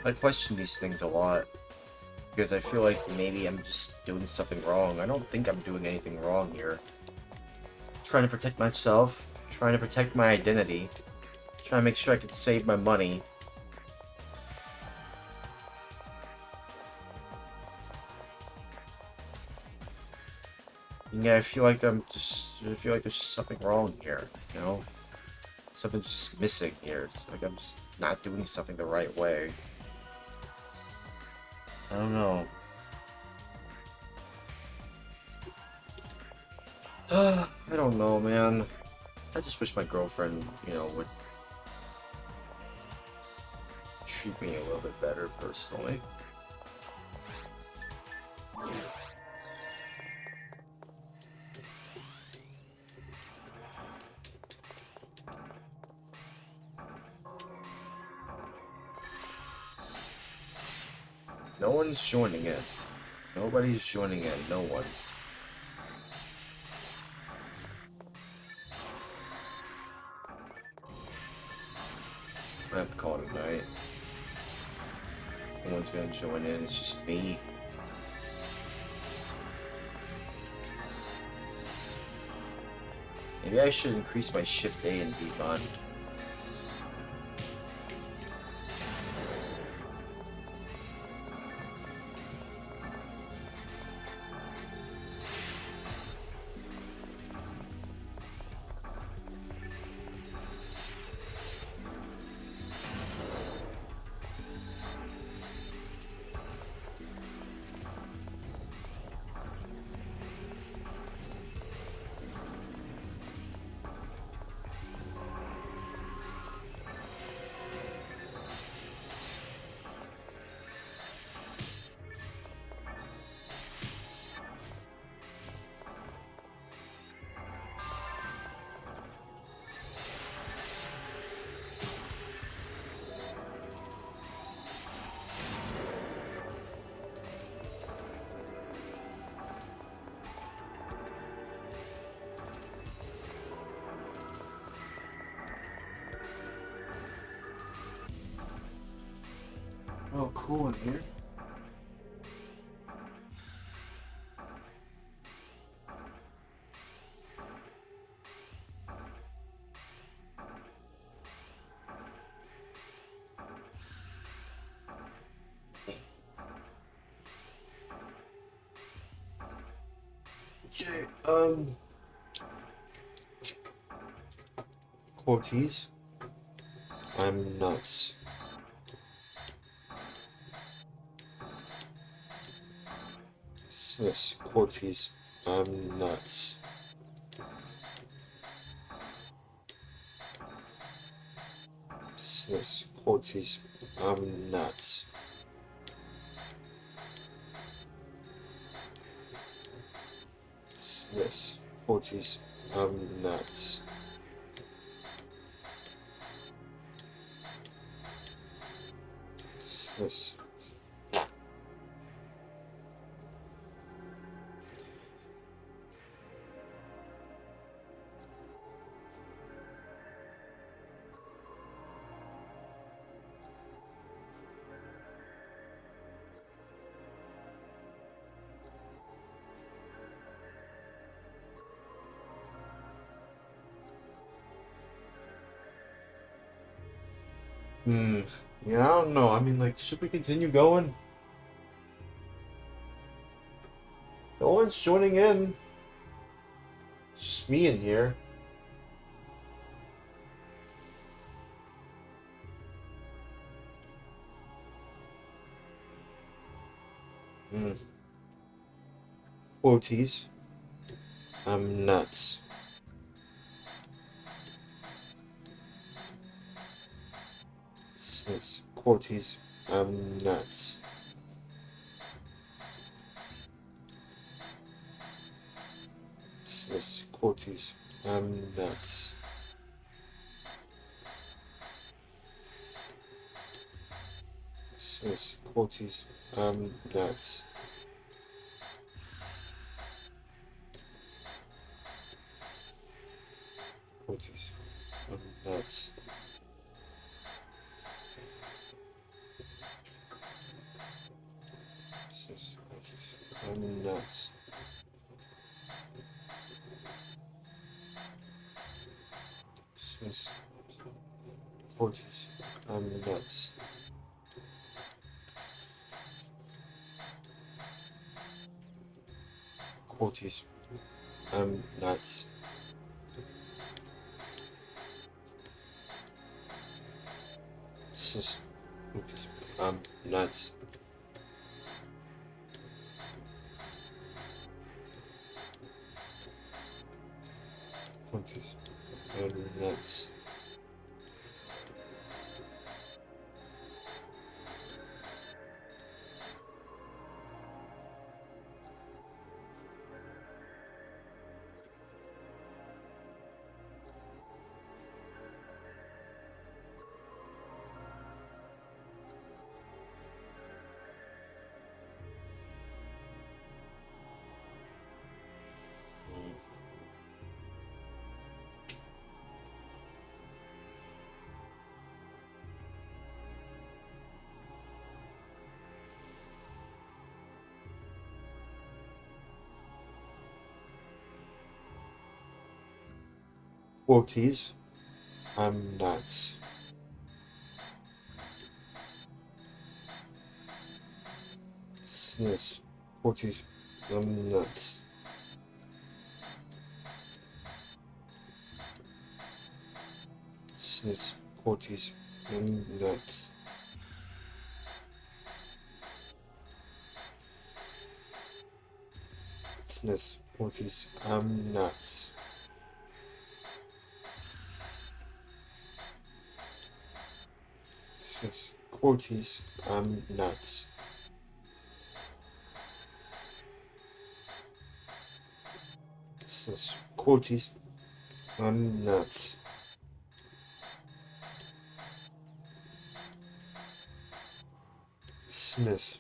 I question these things a lot. Because I feel like maybe I'm just doing something wrong. I don't think I'm doing anything wrong here. Trying to protect myself, trying to protect my identity, trying to make sure I can save my money. And yeah, I feel like there's just something wrong here, you know? Something's just missing here. It's like I'm just not doing something the right way. I don't know. I don't know, man. I just wish my girlfriend, you know, would treat me a little bit better, personally. No one's joining in. Nobody's joining in. No one. I have to call it a night. No one's gonna join in. It's just me. Maybe I should increase my Shift A and B button. Oh, cool in here. Okay, Cortez, I'm nuts. Sis, Cortez, I'm nuts. Sis, Cortez, I'm nuts. Sis, Cortez, I'm nuts. Sis. Yeah, I don't know. I mean, like, should we continue going? No one's joining in. It's just me in here. Quoties. I'm nuts. Sis, Quoties. I'm nuts. Sis, Quoties. I'm nuts. Sis, Quoties. I'm nuts. Quoties. I'm nuts. Sis, Quoties. I'm nuts. Sis, Quoties. I'm nuts. Quoties. I'm nuts. Sis, Quoties. I'm nuts. Quoties. I'm nuts. quoties. I'm not. Sniss. Quoties. I'm not. Sniss. Quoties. I'm not. Sniss. Quoties. I'm not. Sniss. Quoties. I'm not. Sniss. Quoties. I'm not. Sniss.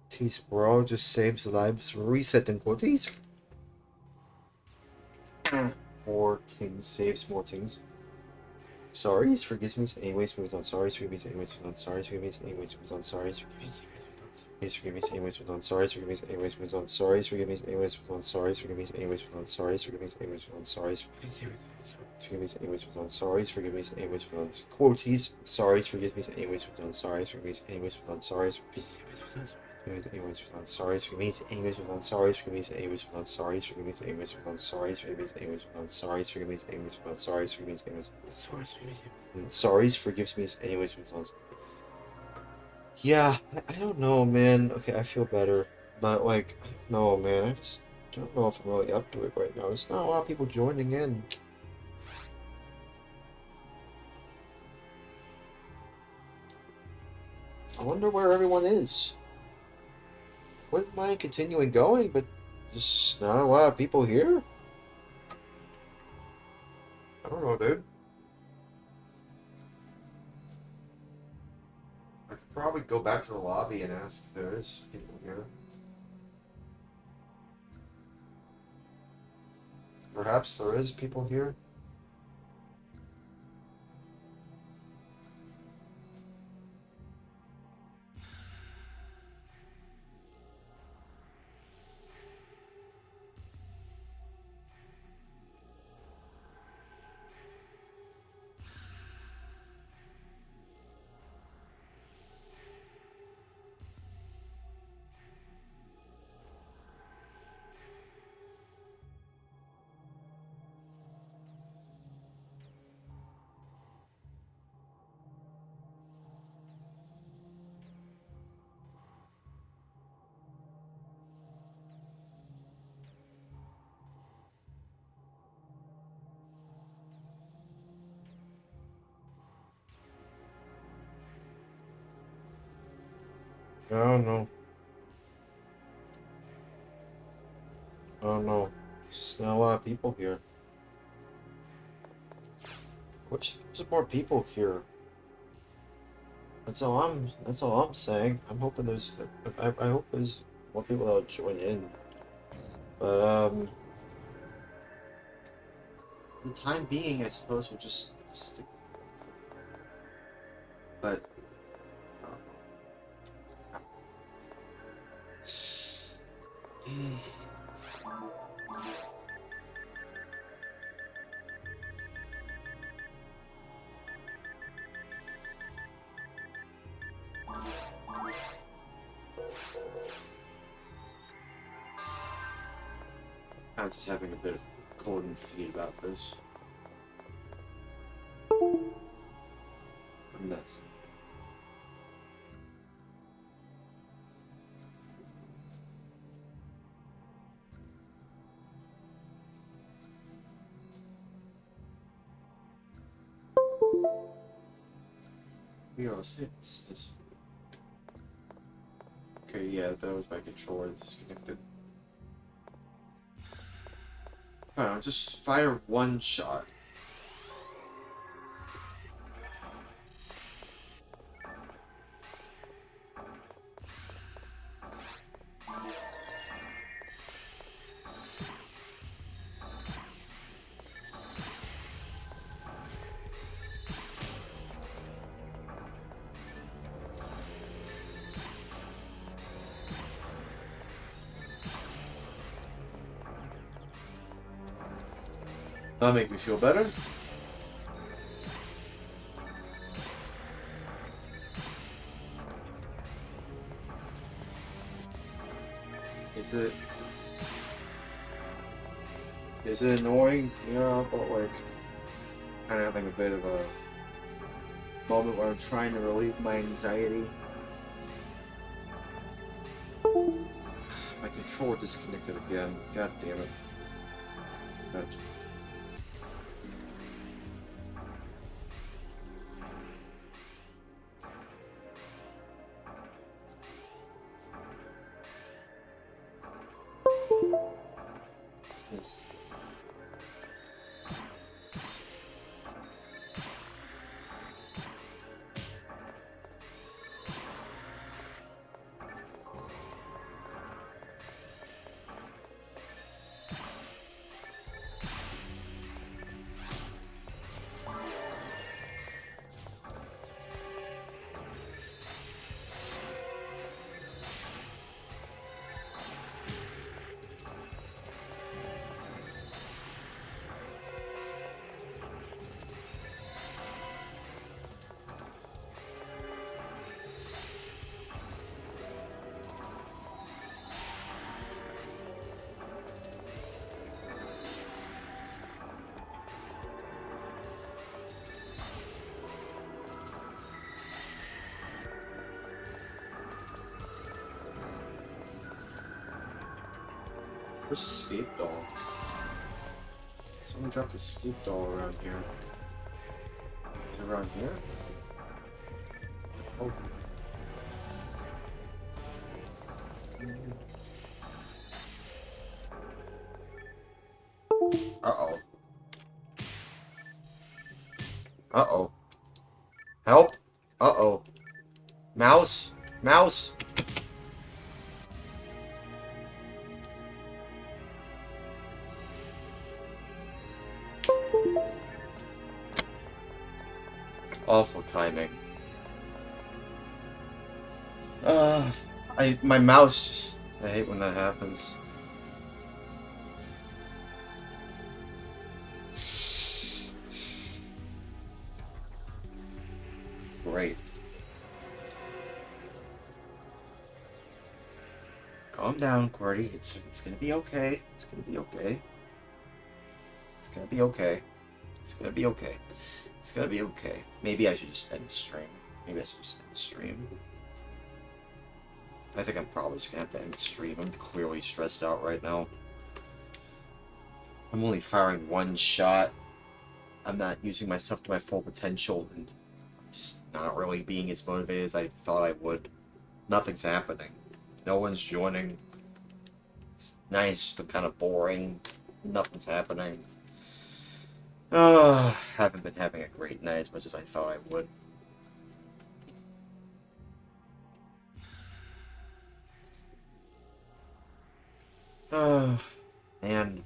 Tease brawl just saves lives. Reset and quoties. More things saves more things. Sorries, forgives me. Anyways, moves on. Sorries, forgives me. Anyways, moves on. Sorries, forgives me. Anyways, moves on. Sorries, forgives me. Forgive me, anyways, moves on. Sorries, forgive me. Anyways, moves on. Sorries, forgive me. Anyways, moves on. Sorries, forgive me. Anyways, moves on. Sorries, forgive me. Anyways, moves on. Sorries, forgive me. Anyways, moves on. Sorries, forgive me. Anyways, moves on. Quoties. Sorries, forgive me. Anyways, moves on. Sorries, forgive me. Anyways, moves on. Sorries, anyways, moves on. Sorries, forgive me. Anyways, moves on. Sorries, forgive me. Anyways, moves on. Sorries, forgive me. Anyways, moves on. Sorries, forgive me. Anyways, moves on. Sorries, forgive me. Anyways, moves on. Sorries, forgive me. Anyways, sorries, forgives me. Anyways, moves on. Yeah, I don't know, man. Okay, I feel better. But, like, no, man, I just don't know if I'm really up to it right now. There's not a lot of people joining in. I wonder where everyone is. Wouldn't mind continuing going, but just not a lot of people here? I don't know, dude. I could probably go back to the lobby and ask if there is people here. Perhaps there is people here. I don't know. I don't know. There's just not a lot of people here. Wish there's more people here. That's all I'm saying. I'm hoping there's I hope there's more people that'll join in. But for the time being, I suppose we'll just stick. But I'm just having a bit of cold feet about this. I'm nuts. We are this. Okay, yeah, that was my controller disconnected. Fine, I'll just fire one shot. That'll make me feel better. Is it annoying? Yeah, but like kind of having a bit of a moment where I'm trying to relieve my anxiety. My controller disconnected again. God damn it. Okay. Yes. Where's the escape doll? Someone dropped a escape doll around here. Is it around here? Oh. Uh-oh. Uh-oh. Help! Uh-oh. Mouse! Mouse! Awful timing. My mouse. I hate when that happens. Great. Calm down, QWERTY. It's gonna be okay. It's gonna be okay. It's gonna be okay. It's gonna be okay. It's gonna be okay. Maybe I should just end the stream. Maybe I should just end the stream. I think I'm probably just gonna have to end the stream. I'm clearly stressed out right now. I'm only firing one shot. I'm not using myself to my full potential, and I'm just not really being as motivated as I thought I would. Nothing's happening. No one's joining. It's nice, but kind of boring. Nothing's happening. Haven't been having a great night as much as I thought I would. And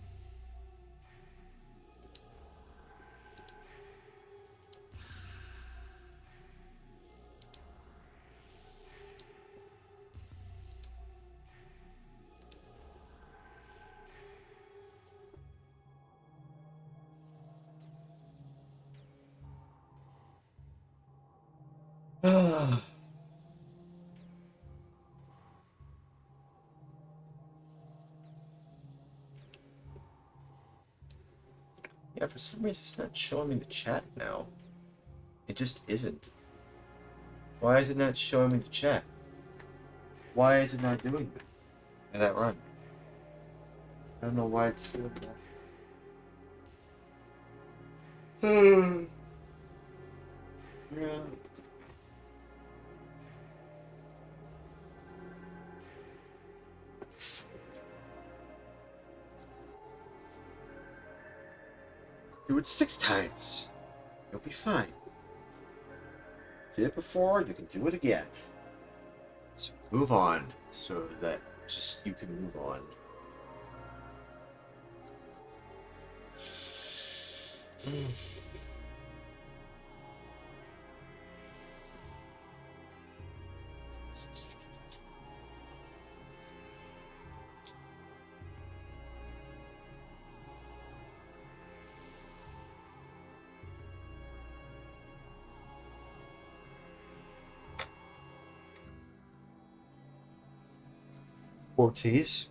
yeah, for some reason it's not showing me the chat now. It just isn't. Why is it not showing me the chat? Why is it not doing that run? I don't know why it's doing that. Yeah. Do it 6 times. You'll be fine. Did it before, you can do it again. So move on, so that just you can move on. Ortiz.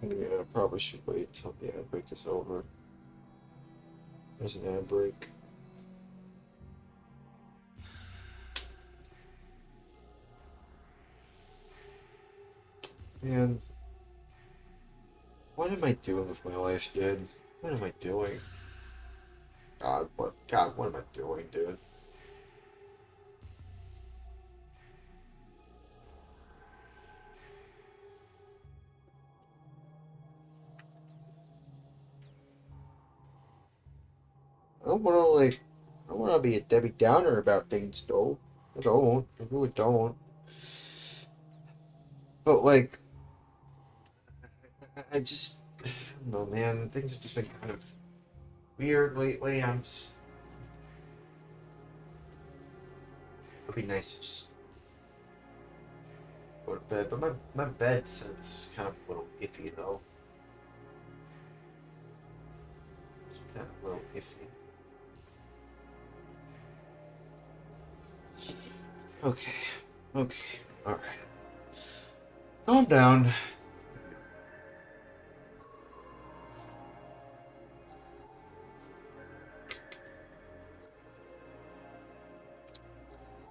Yeah, probably should wait until the ad break is over. There's an ad break. Man, what am I doing with my life, dude? What am I doing? God, what am I doing, dude? I don't want to be a Debbie Downer about things, though. I don't. I really don't. But, like, I just, I don't know, man. Things have just been kind of weird lately. I'm just, it'd be nice to just go to bed. But my bed is kind of a little iffy, though. It's kind of a little iffy. Okay. Okay. Alright. Calm down.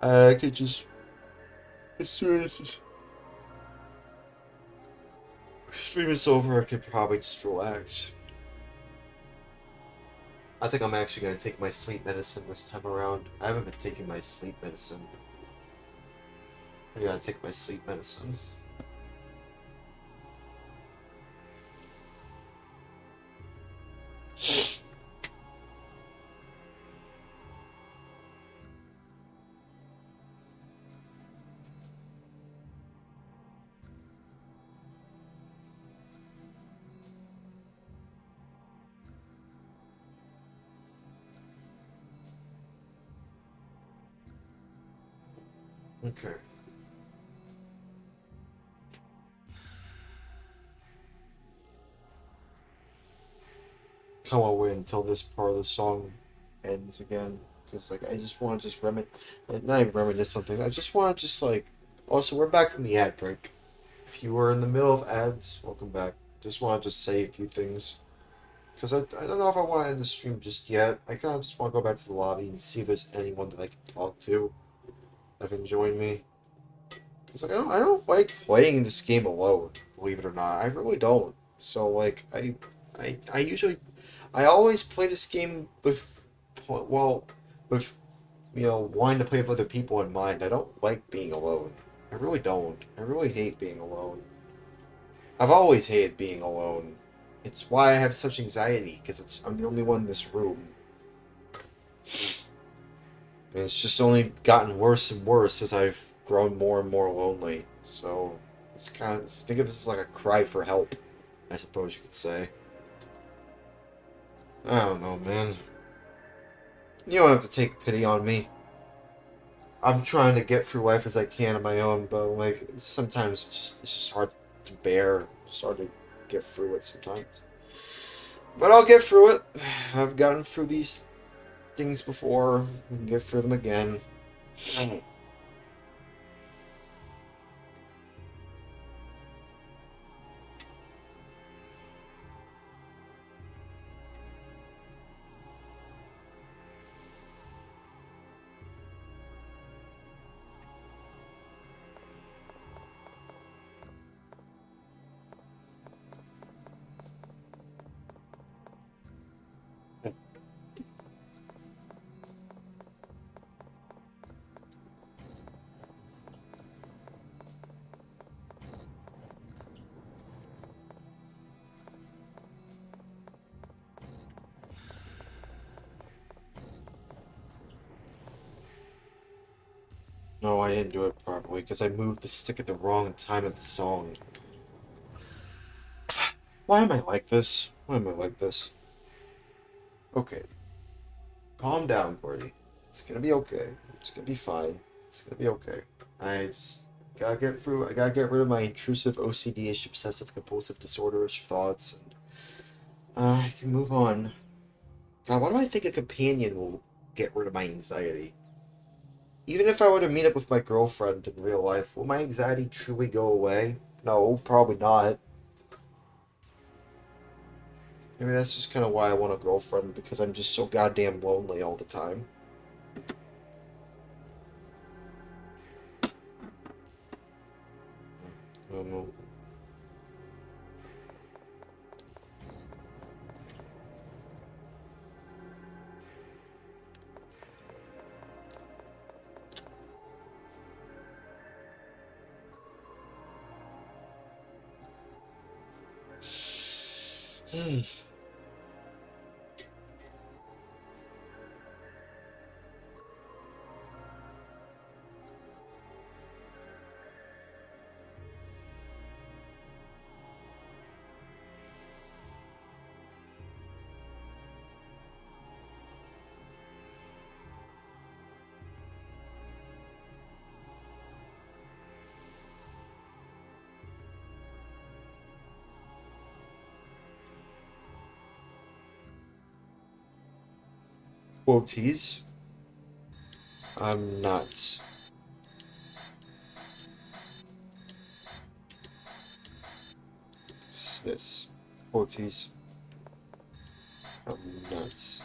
I could just, as soon as this stream is over, I could probably just relax. I think I'm actually going to take my sleep medicine this time around. I haven't been taking my sleep medicine. I gotta take my sleep medicine. Okay. Can't wait until this part of the song ends again, because like I just want to just not even reminisce something. I just want to just like. Also, we're back from the ad break. If you were in the middle of ads, welcome back. Just want to just say a few things, because I don't know if I want to end the stream just yet. I kind of just want to go back to the lobby and see if there's anyone that I can talk to that can join me. It's like I don't like playing this game alone, believe it or not. I really don't. So like I usually I always play this game with with wanting to play with other people in mind. I don't like being alone. I really don't. I really hate being alone. I've always hated being alone. It's why I have such anxiety, because I'm the only one in this room. And it's just only gotten worse and worse as I've grown more and more lonely. So it's kind of, think of this as like a cry for help, I suppose you could say. I don't know, man. You don't have to take pity on me. I'm trying to get through life as I can on my own, but like sometimes it's just hard to bear. It's hard to get through it sometimes. But I'll get through it. I've gotten through these things before. I can get through them again. No, I didn't do it properly because I moved the stick at the wrong time of the song. Why am I like this? Why am I like this? Okay. Calm down, Cordy. It's gonna be okay. It's gonna be fine. It's gonna be okay. I just gotta get through. I gotta get rid of my intrusive OCD-ish, obsessive compulsive disorder-ish thoughts, and I can move on. God, why do I think a companion will get rid of my anxiety? Even if I were to meet up with my girlfriend in real life, will my anxiety truly go away? No, probably not. Maybe that's just kind of why I want a girlfriend, because I'm just so goddamn lonely all the time. I don't know. Quoties. I'm not. This. Quoties. I'm nuts.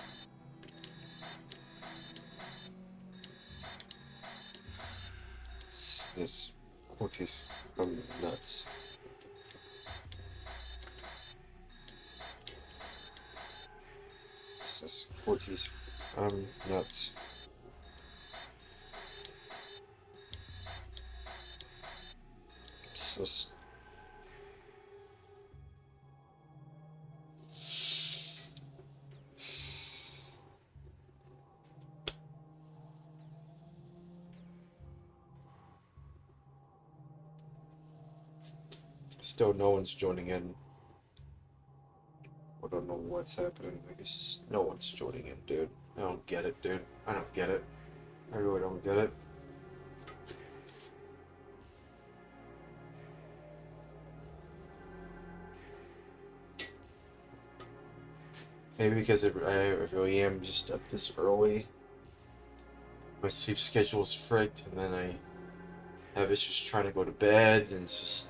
This. Quoties. I'm nuts. This. Quoties. I'm nuts. This. Still, no one's joining in. I don't know what's happening. I guess no one's joining in, dude. I don't get it, dude. I don't get it. I really don't get it. Maybe because I really am just up this early. My sleep schedule's fricked, and then I have issues trying to go to bed, and it's just,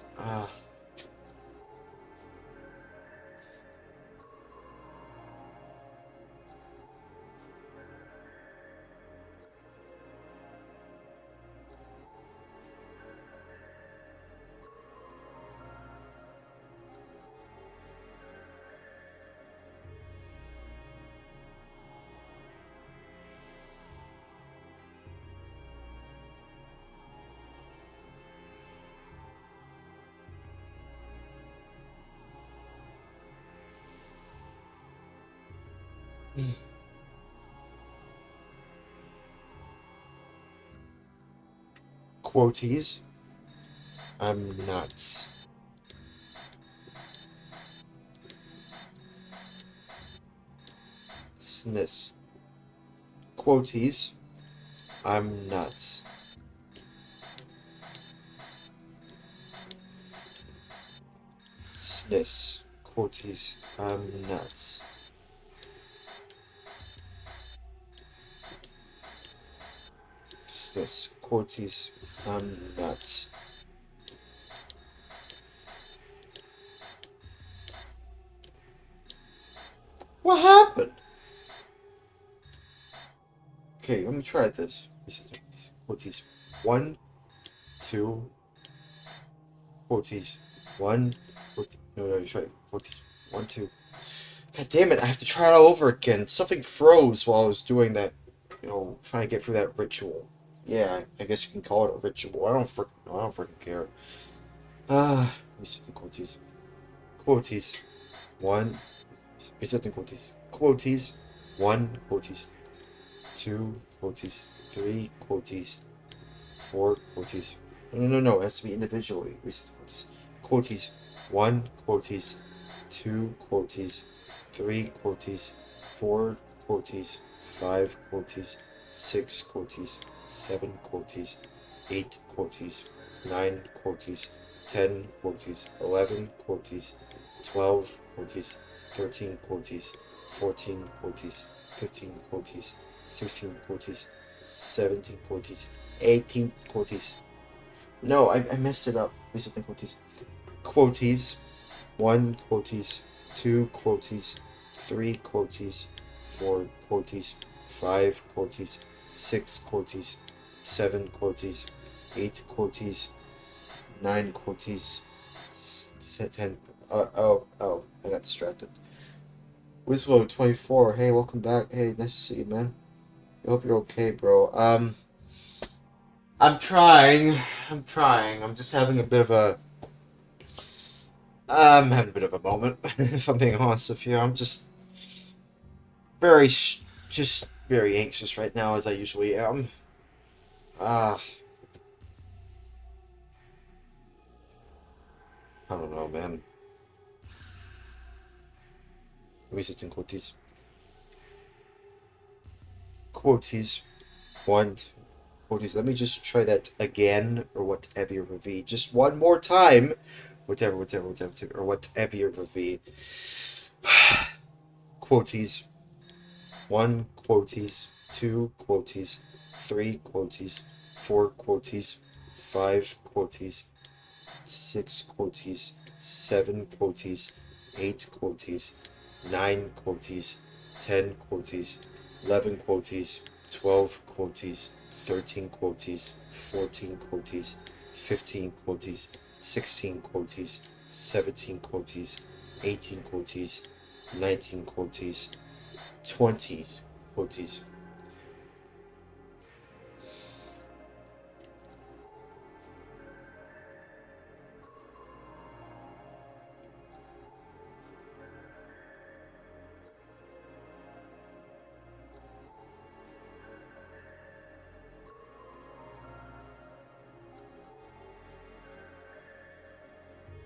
Quoties. I'm nuts. Snis. Quoties. I'm nuts. Snis. Quoties. I'm nuts. Snis. Quoties. I'm nuts. What happened? Okay, let me try this. Quoties. 1, 2. Quoties. 1. No, you try quoties. 1, 2. God damn it! I have to try it all over again. Something froze while I was doing that. You know, trying to get through that ritual. Yeah, I guess you can call it a ritual. I don't freaking care. Let me see the quoties. Quoties. 1. Reset the quoties. Quoties. 1. Quoties. 2. Quoties. 3. Quoties. 4. Quoties. No. It has to be individually. Reset the quoties. Quoties. 1. Quoties. 2. Quoties. 3 quoties. 4 quoties. 5 quoties. 6 quoties. 7 quoties. 8 quoties. 9 quoties. 10 quoties. 11 quoties. 12 quoties. 13 quoties. 14 quoties, 15 quoties, 16 quoties, 17 quoties, 18 quoties. No, I messed it up. Resetting quoties. Quoties. 1 quoties, 2 quoties, 3 quoties, 4 quoties, 5 quoties, 6 quoties, 7 quoties, 8 quoties, 9 quoties, 10. Oh, I got distracted. Wizlow 24. Hey, welcome back. Hey, nice to see you, man. I hope you're okay, bro. I'm trying. I'm just having a bit of a. I'm having a bit of a moment, if I'm being honest with you. I'm just very anxious right now, as I usually am. I don't know, man. Visiting quoties. Quoties. 1 quoties. Let me just try that again, or whatever you reveal. Just one more time. Whatever, or whatever you reveal. Quoties. 1 quoties, 2 quoties, 3 quoties, 4 quoties, 5 quoties, 6 quoties, 7 quoties, 8 quoties, 9 quoties, 10 quoties, 11 quoties, 12 quoties, 13 quoties, 14 quoties, 15 quoties, 16 quoties, 17 quoties, 18 quoties, 19 quoties, 20 quoties.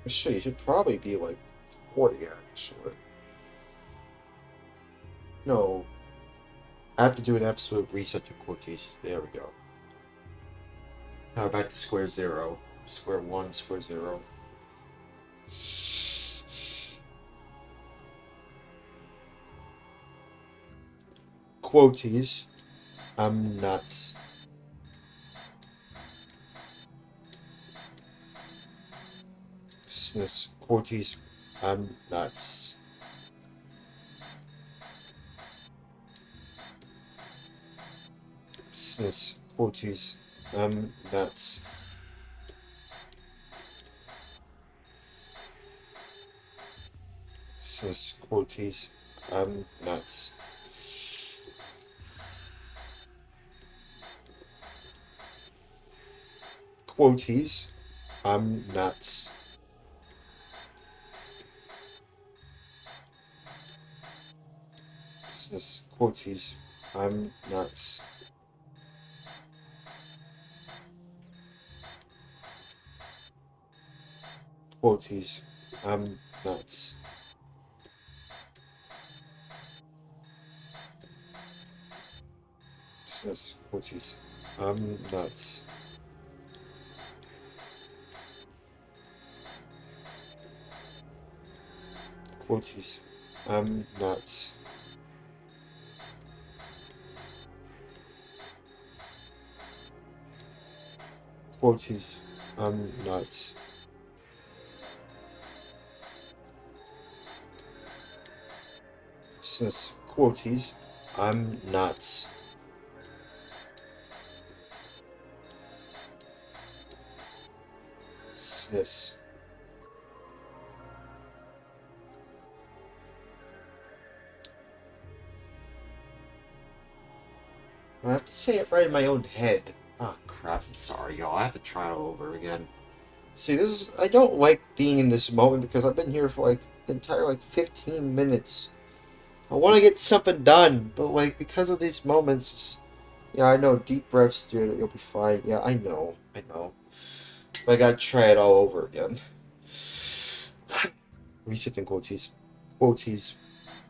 Actually, you should probably be like 40, actually. No. I have to do an absolute reset to quoties. There we go. Now back to square 0. Square 1, square 0. Quoties. I'm nuts. Quoties. I'm nuts. Quoties. I'm nuts. Quoties. I'm nuts. Quoties. I'm nuts. Quoties. I'm nuts. Quoties. I'm nuts. Quoties. I'm nuts. Quoties. I'm nuts. Quoties. I'm nuts. Quoties. I'm nuts. I have to say it right in my own head. Oh crap, I'm sorry, y'all. I have to try it all over again. See, this is... I don't like being in this moment because I've been here for, like, the entire, like, 15 minutes. I want to get something done, but, like, because of these moments... Yeah, I know, deep breaths, dude, you'll be fine. Yeah, I know. But I gotta try it all over again. Resetting quoties. Quoties.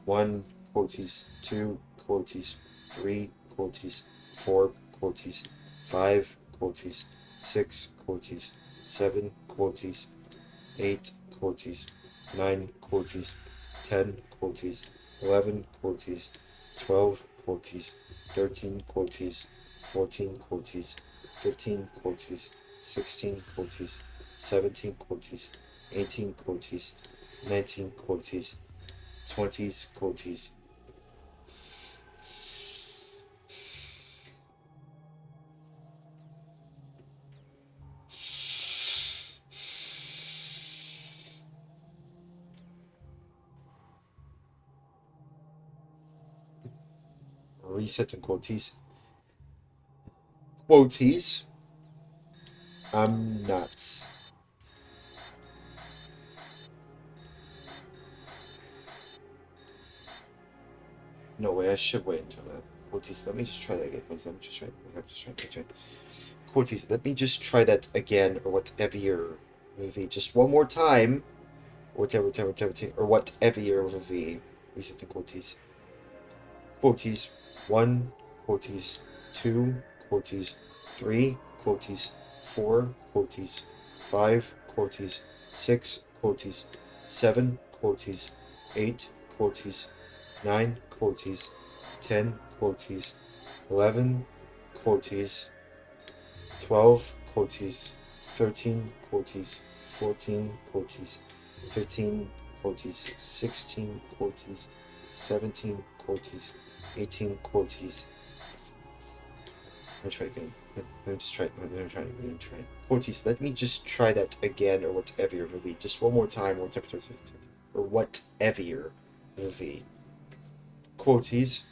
1 quoties. 2 quoties. 3 quoties. 4 quoties. 5 quoties. 6 quoties. 7 quoties. 8 quoties. 9 quoties. 10 quoties. 11 Cortes, 12 Cortes, 13 Cortes, 14 Cortes, 15 Cortes, 16 Cortes, 17 Cortes, 18 Cortes, 19 Cortes, 20 Cortes. Reset and Cortes. Quoties. I'm nuts. No way, I should wait until that. Quoties, let me just try that again. Let me just try. Quoties, let me just try that again, or whatever your movie. Just one more time. Or whatever, or whatever your movie. Reset and Quoties. Quoties 1, quoties 2, quoties 3, quoties 4, quoties 5, quoties 6, quoties 7, quoties 8, quoties 9, quoties 10, quoties 11, quoties 12, quoties 13, quoties 14, quoties 15, quoties 16, quoties 17, quoties 18 quoties. Let me try again. Let me try. Quoties, let me just try that again, or whatever your movie. Just one more time, or whatever your movie. Quoties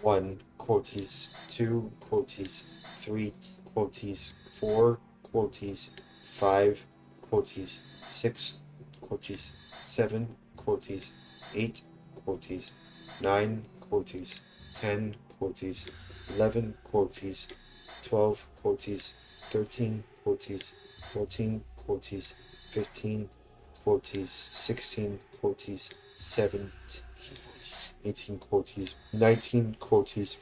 1, quoties 2, quoties 3, quoties 4, quoties 5, quoties 6, quoties 7, quoties 8, quoties 9, quoties 10, quoties 11, quoties 12, quoties 13, quoties 14, quoties 15, quoties 16, quoties 17, 18 quoties, 19 quoties,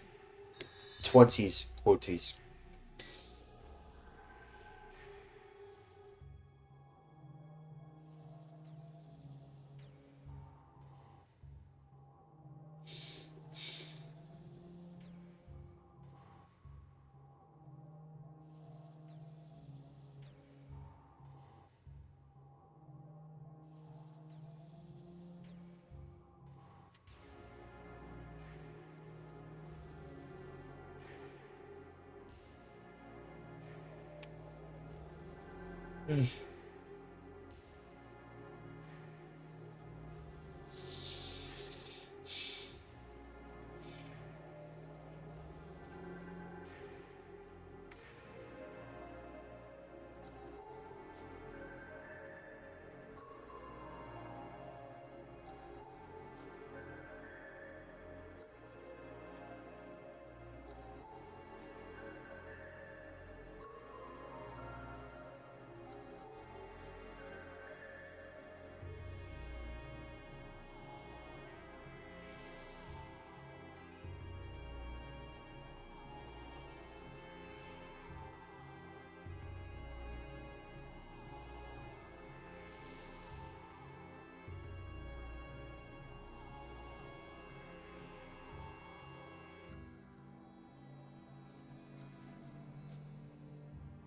20s quoties.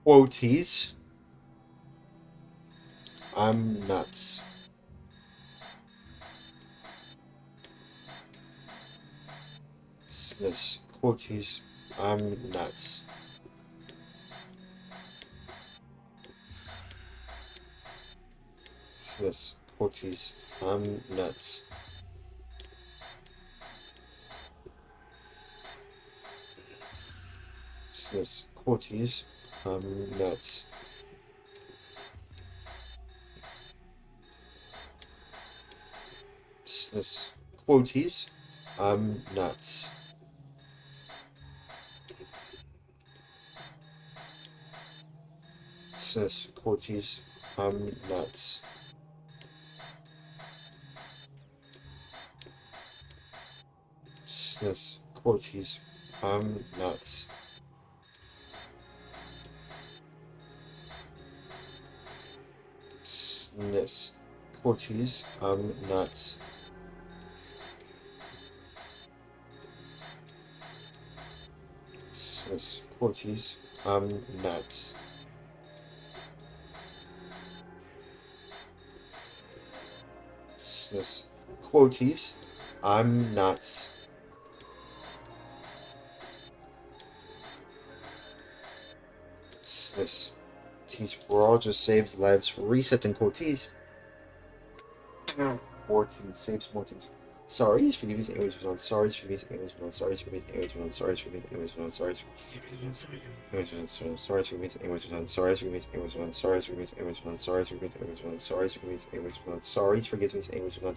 Quoties. I'm nuts. This quoties. I'm nuts. This quoties. I'm nuts. This quoties. I'm nuts. This quoties. I'm nuts. This quoties. I'm nuts. This quoties. I'm nuts. This quoties. I'm nuts. Sis. Quoties. I'm nuts. Sis. Quoties. I'm nuts. Sis. Tease brawl just saves lives. Reset and quoties. 14 saves more things. Sorry for giving anyways on. Sorry for giving anyways on. Sorry for giving anyways on. Sorry for giving anyways on. Sorry for sorry for giving anyways on. Sorry for giving anyways on. Sorry for giving anyways on. Sorry for giving anyways on. Sorry for giving anyways on. Sorry for giving anyways on.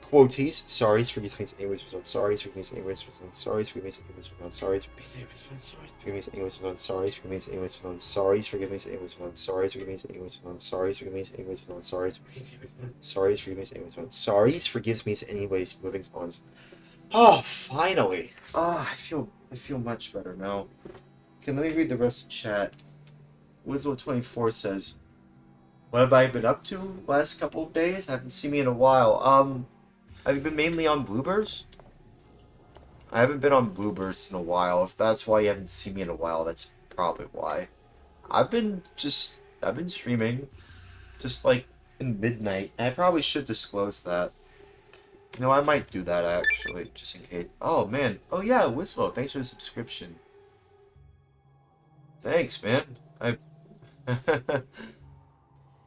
Quoties. Sorry for giving anyways on. Sorry for giving anyways on. Sorry for giving anyways on. Sorry for giving anyways on. Sorry for giving anyways on. Sorry for giving anyways on. Sorry for giving anyways on. Sorry for giving anyways on. Sorry for giving anyways on. Sorry forgives me anyways. Moving on. Oh, finally. Oh, I feel much better now. Okay, let me read the rest of the chat. Wizzle24 says, "What have I been up to last couple of days? Haven't seen me in a while. Have you been mainly on Bloobers? I haven't been on Bloobers in a while. If that's why you haven't seen me in a while, that's probably why. I've been streaming, just like in midnight. And I probably should disclose that. You know, I might do that actually, just in case. Oh man. Oh yeah, Whistle. Thanks for the subscription. Thanks, man.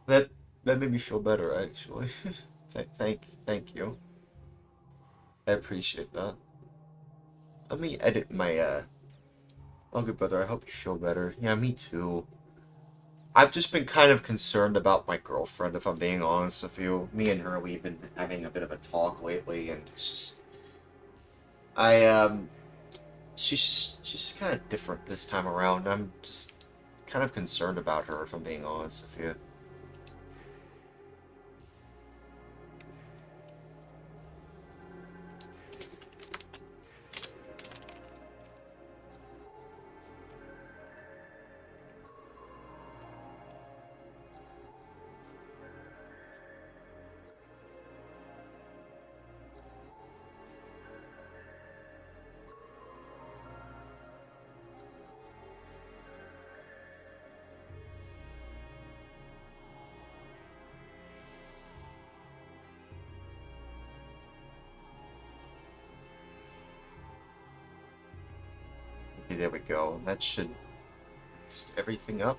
That made me feel better actually. Thank you. I appreciate that. Let me edit my, oh, good brother, I hope you feel better. Yeah, me too. I've just been kind of concerned about my girlfriend, if I'm being honest with you. Me and her, we've been having a bit of a talk lately, and it's just... she's just kind of different this time around. I'm just kind of concerned about her, if I'm being honest with you. Okay, there we go. That should mix everything up.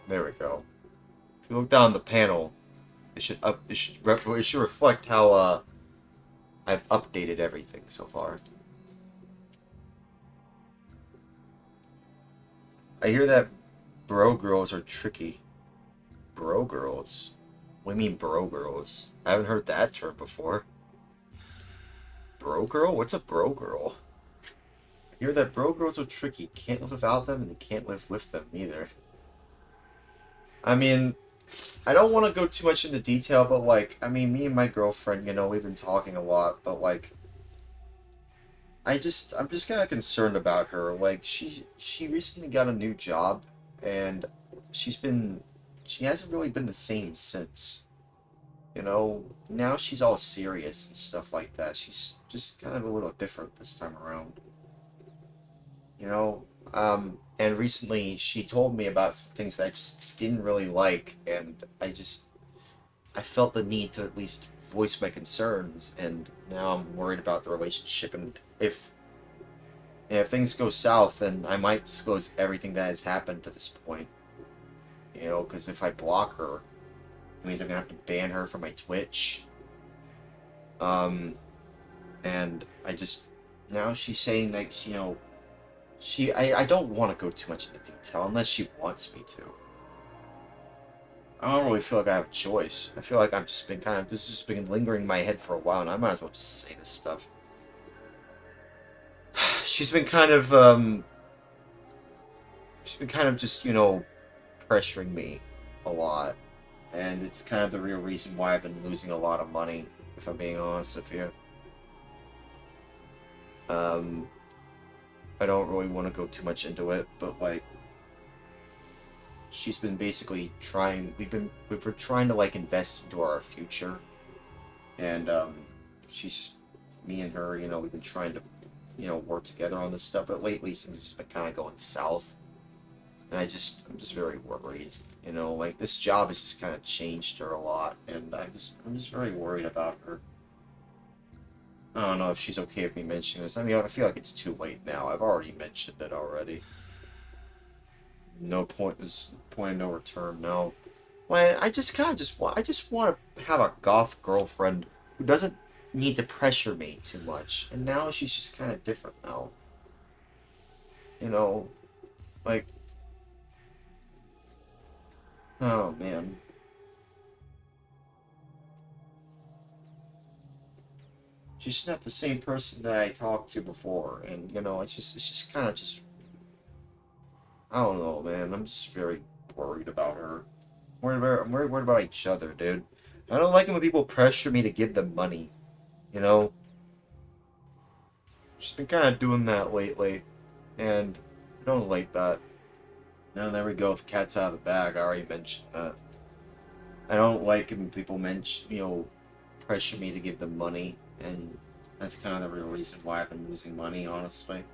There we go. If you look down the panel, it should reflect how I've updated everything so far. I hear that bro girls are tricky. Bro girls? What do you mean bro girls? I haven't heard that term before. Bro girl? What's a bro girl? I hear that bro girls are tricky. Can't live without them and you can't live with them either. I mean, I don't want to go too much into detail, but like, I mean, me and my girlfriend, you know, we've been talking a lot, but like, I'm just kind of concerned about her. Like, she recently got a new job, and she hasn't really been the same since. You know, now she's all serious and stuff like that. She's just kind of a little different this time around. You know, and recently she told me about some things that I just didn't really like, and I felt the need to at least voice my concerns, and now I'm worried about the relationship, and if things go south, then I might disclose everything that has happened to this point. You know, because if I block her, it means I'm gonna have to ban her from my Twitch. And now she's saying that, you know, I don't want to go too much into detail unless she wants me to. I don't really feel like I have a choice. I feel like this has just been lingering in my head for a while, and I might as well just say this stuff. She's been kind of just, you know, pressuring me a lot. And it's kind of the real reason why I've been losing a lot of money, if I'm being honest with you. I don't really want to go too much into it, but like, she's been basically we've been trying to like invest into our future, and she's me and her, you know, we've been trying to, you know, work together on this stuff, but lately things have just been kind of going south. And I'm just very worried, you know, like this job has just kind of changed her a lot, and I'm just very worried about her. I don't know if she's okay with me mentioning this. I mean, I feel like it's too late now. I've already mentioned it already. No point. There's point of no return. No. Well, I just kind of I just want to have a goth girlfriend who doesn't need to pressure me too much. And now she's just kind of different now. You know, like, oh man. She's not the same person that I talked to before, and you know, it's just kind of just, I don't know, man. I'm just very worried about her. I'm very worried about each other, dude. I don't like it when people pressure me to give them money, you know. She's been kind of doing that lately, and I don't like that. Now there we go. The cat's out of the bag. I already mentioned that. I don't like it when people pressure me to give them money. And that's kind of the real reason why I've been losing money, honestly.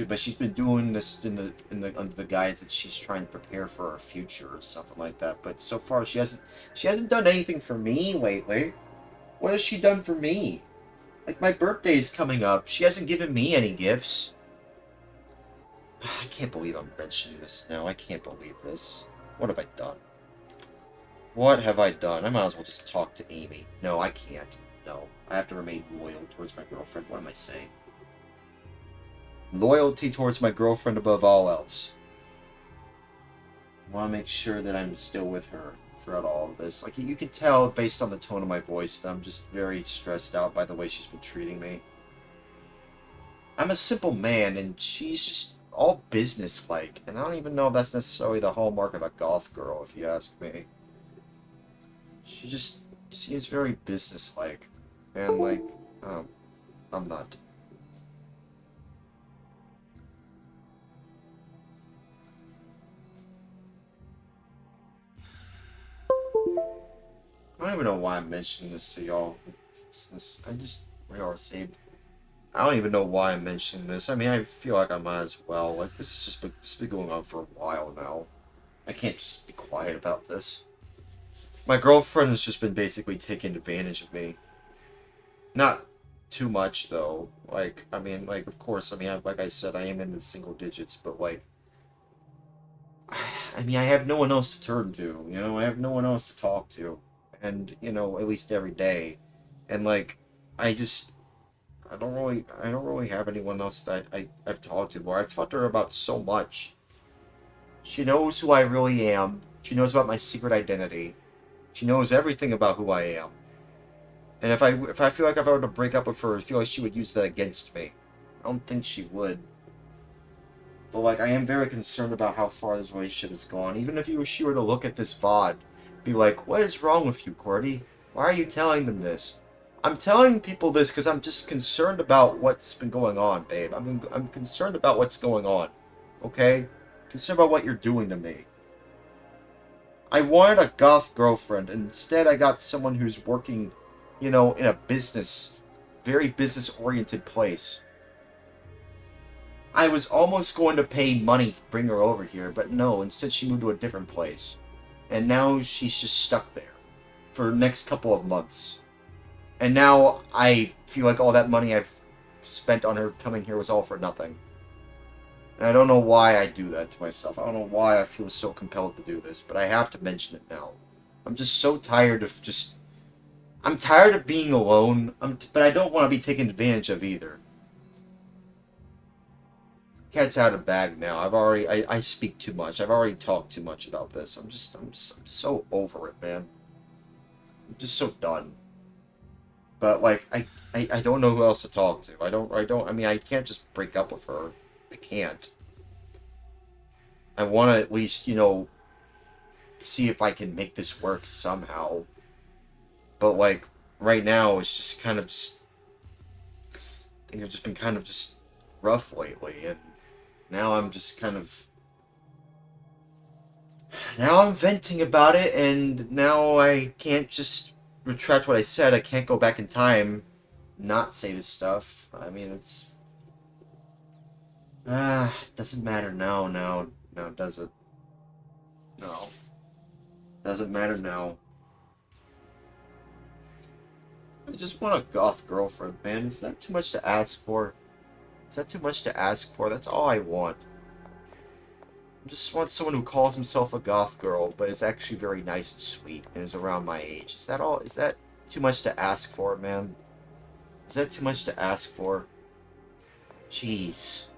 But she's been doing this under the guise that she's trying to prepare for her future or something like that. But so far she hasn't done anything for me lately. What has she done for me? Like, my birthday's coming up. She hasn't given me any gifts. I can't believe I'm mentioning this now. I can't believe this. What have I done? What have I done? I might as well just talk to Amy. No, I can't. No. I have to remain loyal towards my girlfriend. What am I saying? Loyalty towards my girlfriend above all else. I want to make sure that I'm still with her throughout all of this. Like, you can tell based on the tone of my voice that I'm just very stressed out by the way she's been treating me. I'm a simple man, and she's just all business-like. And I don't even know if that's necessarily the hallmark of a goth girl, if you ask me. She just seems very business-like, and like, I'm not. I don't even know why I'm mentioning this to y'all. I don't even know why I'm mentioning this. I mean, I feel like I might as well. Like, this has been going on for a while now. I can't just be quiet about this. My girlfriend has just been basically taking advantage of me. Not too much, though. Like, I mean, like, of course, I mean, like I said, I am in the single digits, but, like, I mean, I have no one else to turn to, you know? I have no one else to talk to. And, you know, at least every day. And, like, I don't really have anyone else that I've talked to. Or I've talked to her about so much. She knows who I really am. She knows about my secret identity. She knows everything about who I am. And if I feel like if I were to break up with her, I feel like she would use that against me. I don't think she would. But, like, I am very concerned about how far this relationship has gone. Even if she were to look at this VOD, be like, what is wrong with you, Cordy? Why are you telling them this? I'm telling people this because I'm just concerned about what's been going on, babe. I'm concerned about what's going on. Okay? Concerned about what you're doing to me. I wanted a goth girlfriend, and instead I got someone who's working, you know, in a very business-oriented place. I was almost going to pay money to bring her over here, but no, instead she moved to a different place. And now she's just stuck there for the next couple of months. And now I feel like all that money I've spent on her coming here was all for nothing. And I don't know why I do that to myself. I don't know why I feel so compelled to do this, but I have to mention it now. I'm just so tired of I'm tired of being alone, but I don't want to be taken advantage of either. Cat's out of bag now. I speak too much. I've already talked too much about this. I'm so over it, man. I'm just so done. But, like, I don't know who else to talk to. I mean, I can't just break up with her. I can't. I want to at least, you know, see if I can make this work somehow. But, like, right now, it's just kind of things have just been kind of just rough lately, and now I'm just kind of... Now I'm venting about it, and now I can't just retract what I said. I can't go back in time not say this stuff. I mean, it's... doesn't matter now, does it? No. Doesn't matter now. I just want a goth girlfriend, man. Is that too much to ask for? Is that too much to ask for? That's all I want. I just want someone who calls himself a goth girl, but is actually very nice and sweet, and is around my age. Is that all? Is that too much to ask for, man? Is that too much to ask for? Jeez.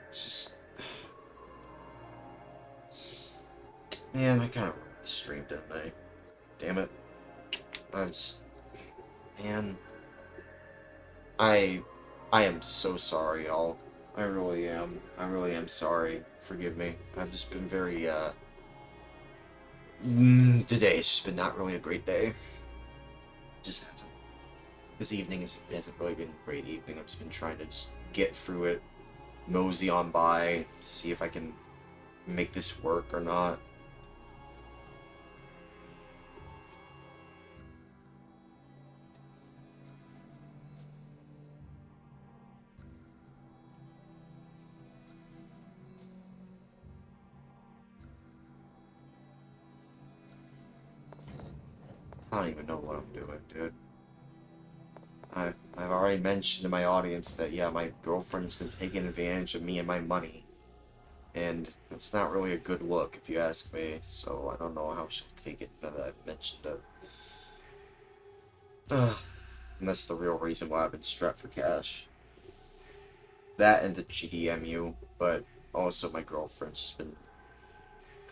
It's just... Man, I kind of ruined the stream, didn't I? Damn it. Man... I am so sorry, y'all. I really am. I really am sorry. Forgive me. I've just been very, today it's just been not really a great day. Just hasn't. This evening hasn't really been a great evening. I've just been trying to just get through it. Mosey on by. See if I can make this work or not. I don't even know what I'm doing, dude. I've already mentioned to my audience that, yeah, my girlfriend's been taking advantage of me and my money. And it's not really a good look, if you ask me. So I don't know how she'll take it now that I've mentioned it. And that's the real reason why I've been strapped for cash. That and the GDMU, but also my girlfriend's just been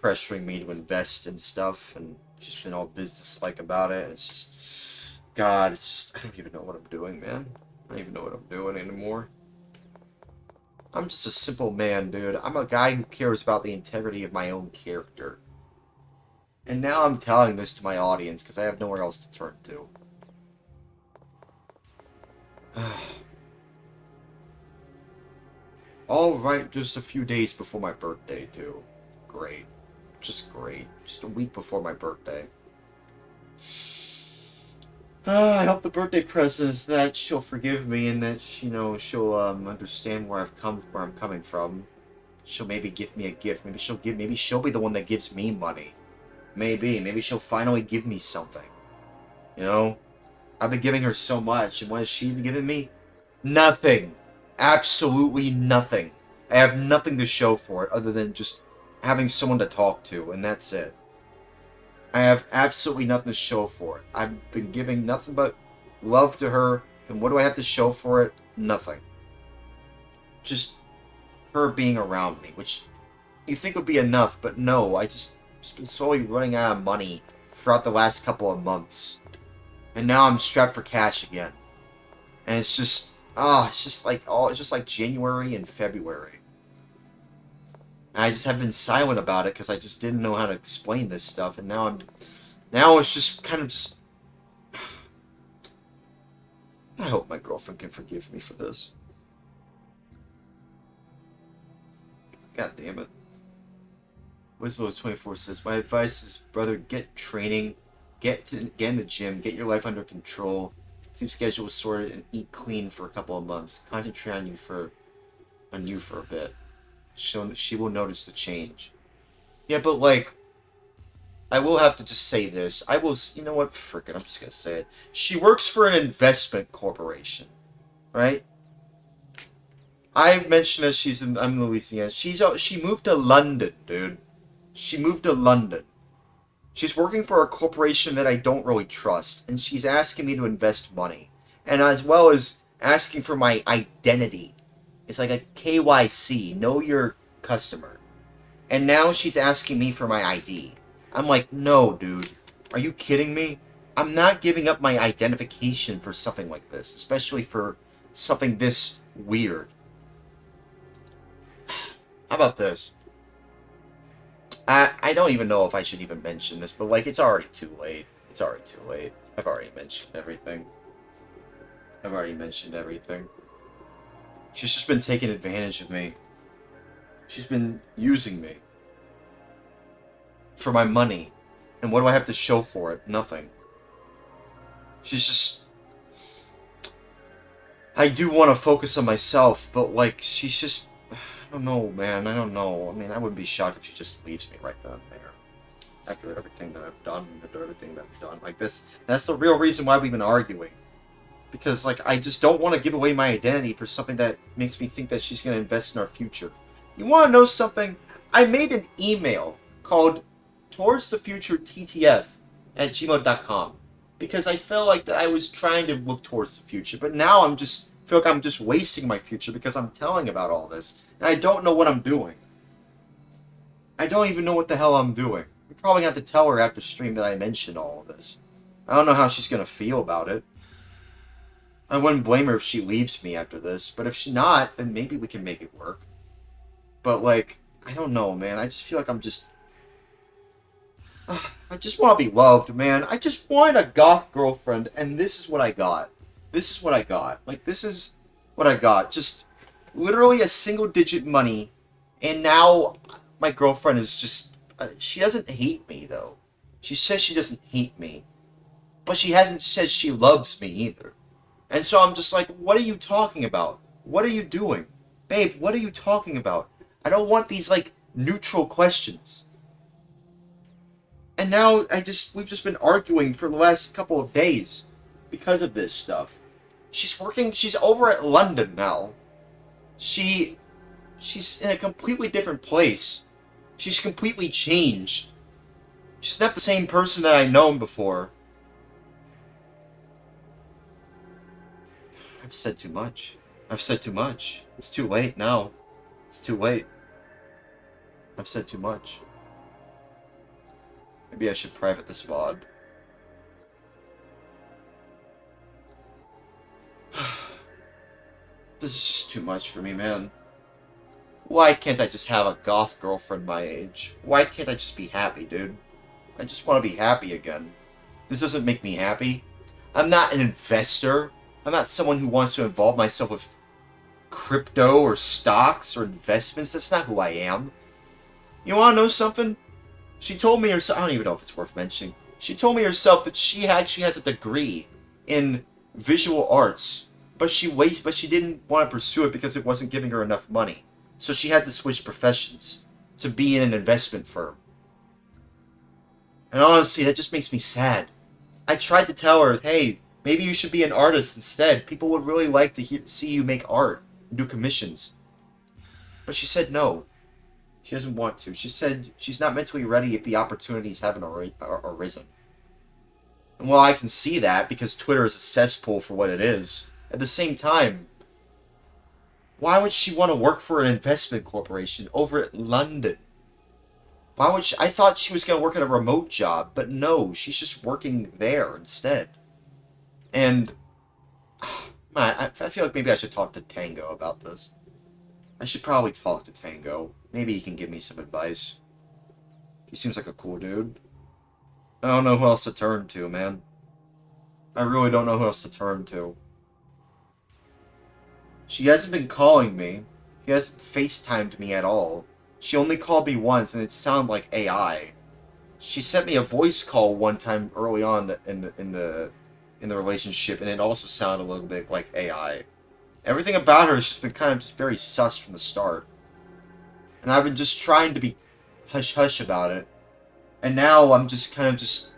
pressuring me to invest in stuff, and just been all business-like about it. It's just, God, it's just, I don't even know what I'm doing, man. I don't even know what I'm doing anymore. I'm just a simple man, dude. I'm a guy who cares about the integrity of my own character. And now I'm telling this to my audience, because I have nowhere else to turn to. Alright, just a few days before my birthday, too. Great. Just great. Just a week before my birthday. I hope the birthday present is that she'll forgive me and that she'll understand where I'm coming from. She'll maybe give me a gift. Maybe she'll be the one that gives me money. Maybe she'll finally give me something. You know? I've been giving her so much, and what has she given me? Nothing. Absolutely nothing. I have nothing to show for it other than just having someone to talk to, and that's it. I have absolutely nothing to show for it. I've been giving nothing but love to her, and what do I have to show for it? Nothing. Just her being around me, which you think would be enough, but no, I just been slowly running out of money throughout the last couple of months. And now I'm strapped for cash again. And it's just, it's just like January and February. I just have been silent about it because I just didn't know how to explain this stuff, and now it's just kind of just... I hope my girlfriend can forgive me for this. God damn it. Wizzlo24 says, my advice is, brother, get training, get in the gym, get your life under control, sleep schedule sorted, and eat clean for a couple of months. Concentrate on you for a bit. She will notice the change. Yeah, but like, I will have to just say this. You know what? Frick it, I'm just gonna say it. She works for an investment corporation, right? I mentioned that I'm in Louisiana. She moved to London, dude. She moved to London. She's working for a corporation that I don't really trust, and she's asking me to invest money, and as well as asking for my identity. It's like a KYC, know your customer. And now she's asking me for my ID. I'm like, no, dude. Are you kidding me? I'm not giving up my identification for something like this, especially for something this weird. How about this? I don't even know if I should even mention this, but like, it's already too late. It's already too late. I've already mentioned everything. She's just been taking advantage of me. She's been using me. For my money. And what do I have to show for it? Nothing. She's just... I do want to focus on myself, but, like, she's just... I don't know, man. I don't know. I mean, I wouldn't be shocked if she just leaves me right then and there. After everything that I've done, after everything that I've done. Like, this... That's the real reason why we've been arguing. Because, like, I just don't want to give away my identity for something that makes me think that she's going to invest in our future. You want to know something? I made an email called towardsthefuturettf@gmail.com because I felt like that I was trying to look towards the future, but now I'm just feel like I'm just wasting my future because I'm telling about all this, and I don't know what I'm doing. I don't even know what the hell I'm doing. I'm probably going to have to tell her after stream that I mentioned all of this. I don't know how she's going to feel about it. I wouldn't blame her if she leaves me after this, but if she's not, then maybe we can make it work. But, like, I don't know, man. I just feel like I'm just... I just want to be loved, man. I just wanted a goth girlfriend, and this is what I got. This is what I got. Like, this is what I got. Just literally a single-digit money, and now my girlfriend is just... she doesn't hate me, though. She says she doesn't hate me, but she hasn't said she loves me, either. And so I'm just like, what are you talking about? What are you doing? Babe, what are you talking about? I don't want these, like, neutral questions. And now we've just been arguing for the last couple of days because of this stuff. She's over at London now. She's in a completely different place. She's completely changed. She's not the same person that I've known before. I've said too much. I've said too much. It's too late now. It's too late. I've said too much. Maybe I should private this VOD. This is just too much for me, man. Why can't I just have a goth girlfriend my age? Why can't I just be happy, dude? I just want to be happy again. This doesn't make me happy. I'm not an investor. I'm not someone who wants to involve myself with crypto or stocks or investments. That's not who I am. You want to know something? She told me herself, I don't even know if it's worth mentioning. She told me herself that she actually has a degree in visual arts, but she didn't want to pursue it because it wasn't giving her enough money. So she had to switch professions to be in an investment firm. And honestly, that just makes me sad. I tried to tell her, hey, maybe you should be an artist instead. People would really like to see you make art and do commissions. But she said no. She doesn't want to. She said she's not mentally ready if the opportunities haven't arisen. And while I can see that, because Twitter is a cesspool for what it is, at the same time, why would she want to work for an investment corporation over at London? Why would she? I thought she was going to work at a remote job, but no, she's just working there instead. And I feel like maybe I should talk to Tango about this. I should probably talk to Tango. Maybe he can give me some advice. He seems like a cool dude. I don't know who else to turn to, man. I really don't know who else to turn to. She hasn't been calling me. She hasn't FaceTimed me at all. She only called me once, and it sounded like AI. She sent me a voice call one time early on in the relationship, and it also sounded a little bit like AI. Everything about her has just been kind of just very sus from the start. And I've been just trying to be hush-hush about it. And now I'm just kind of just...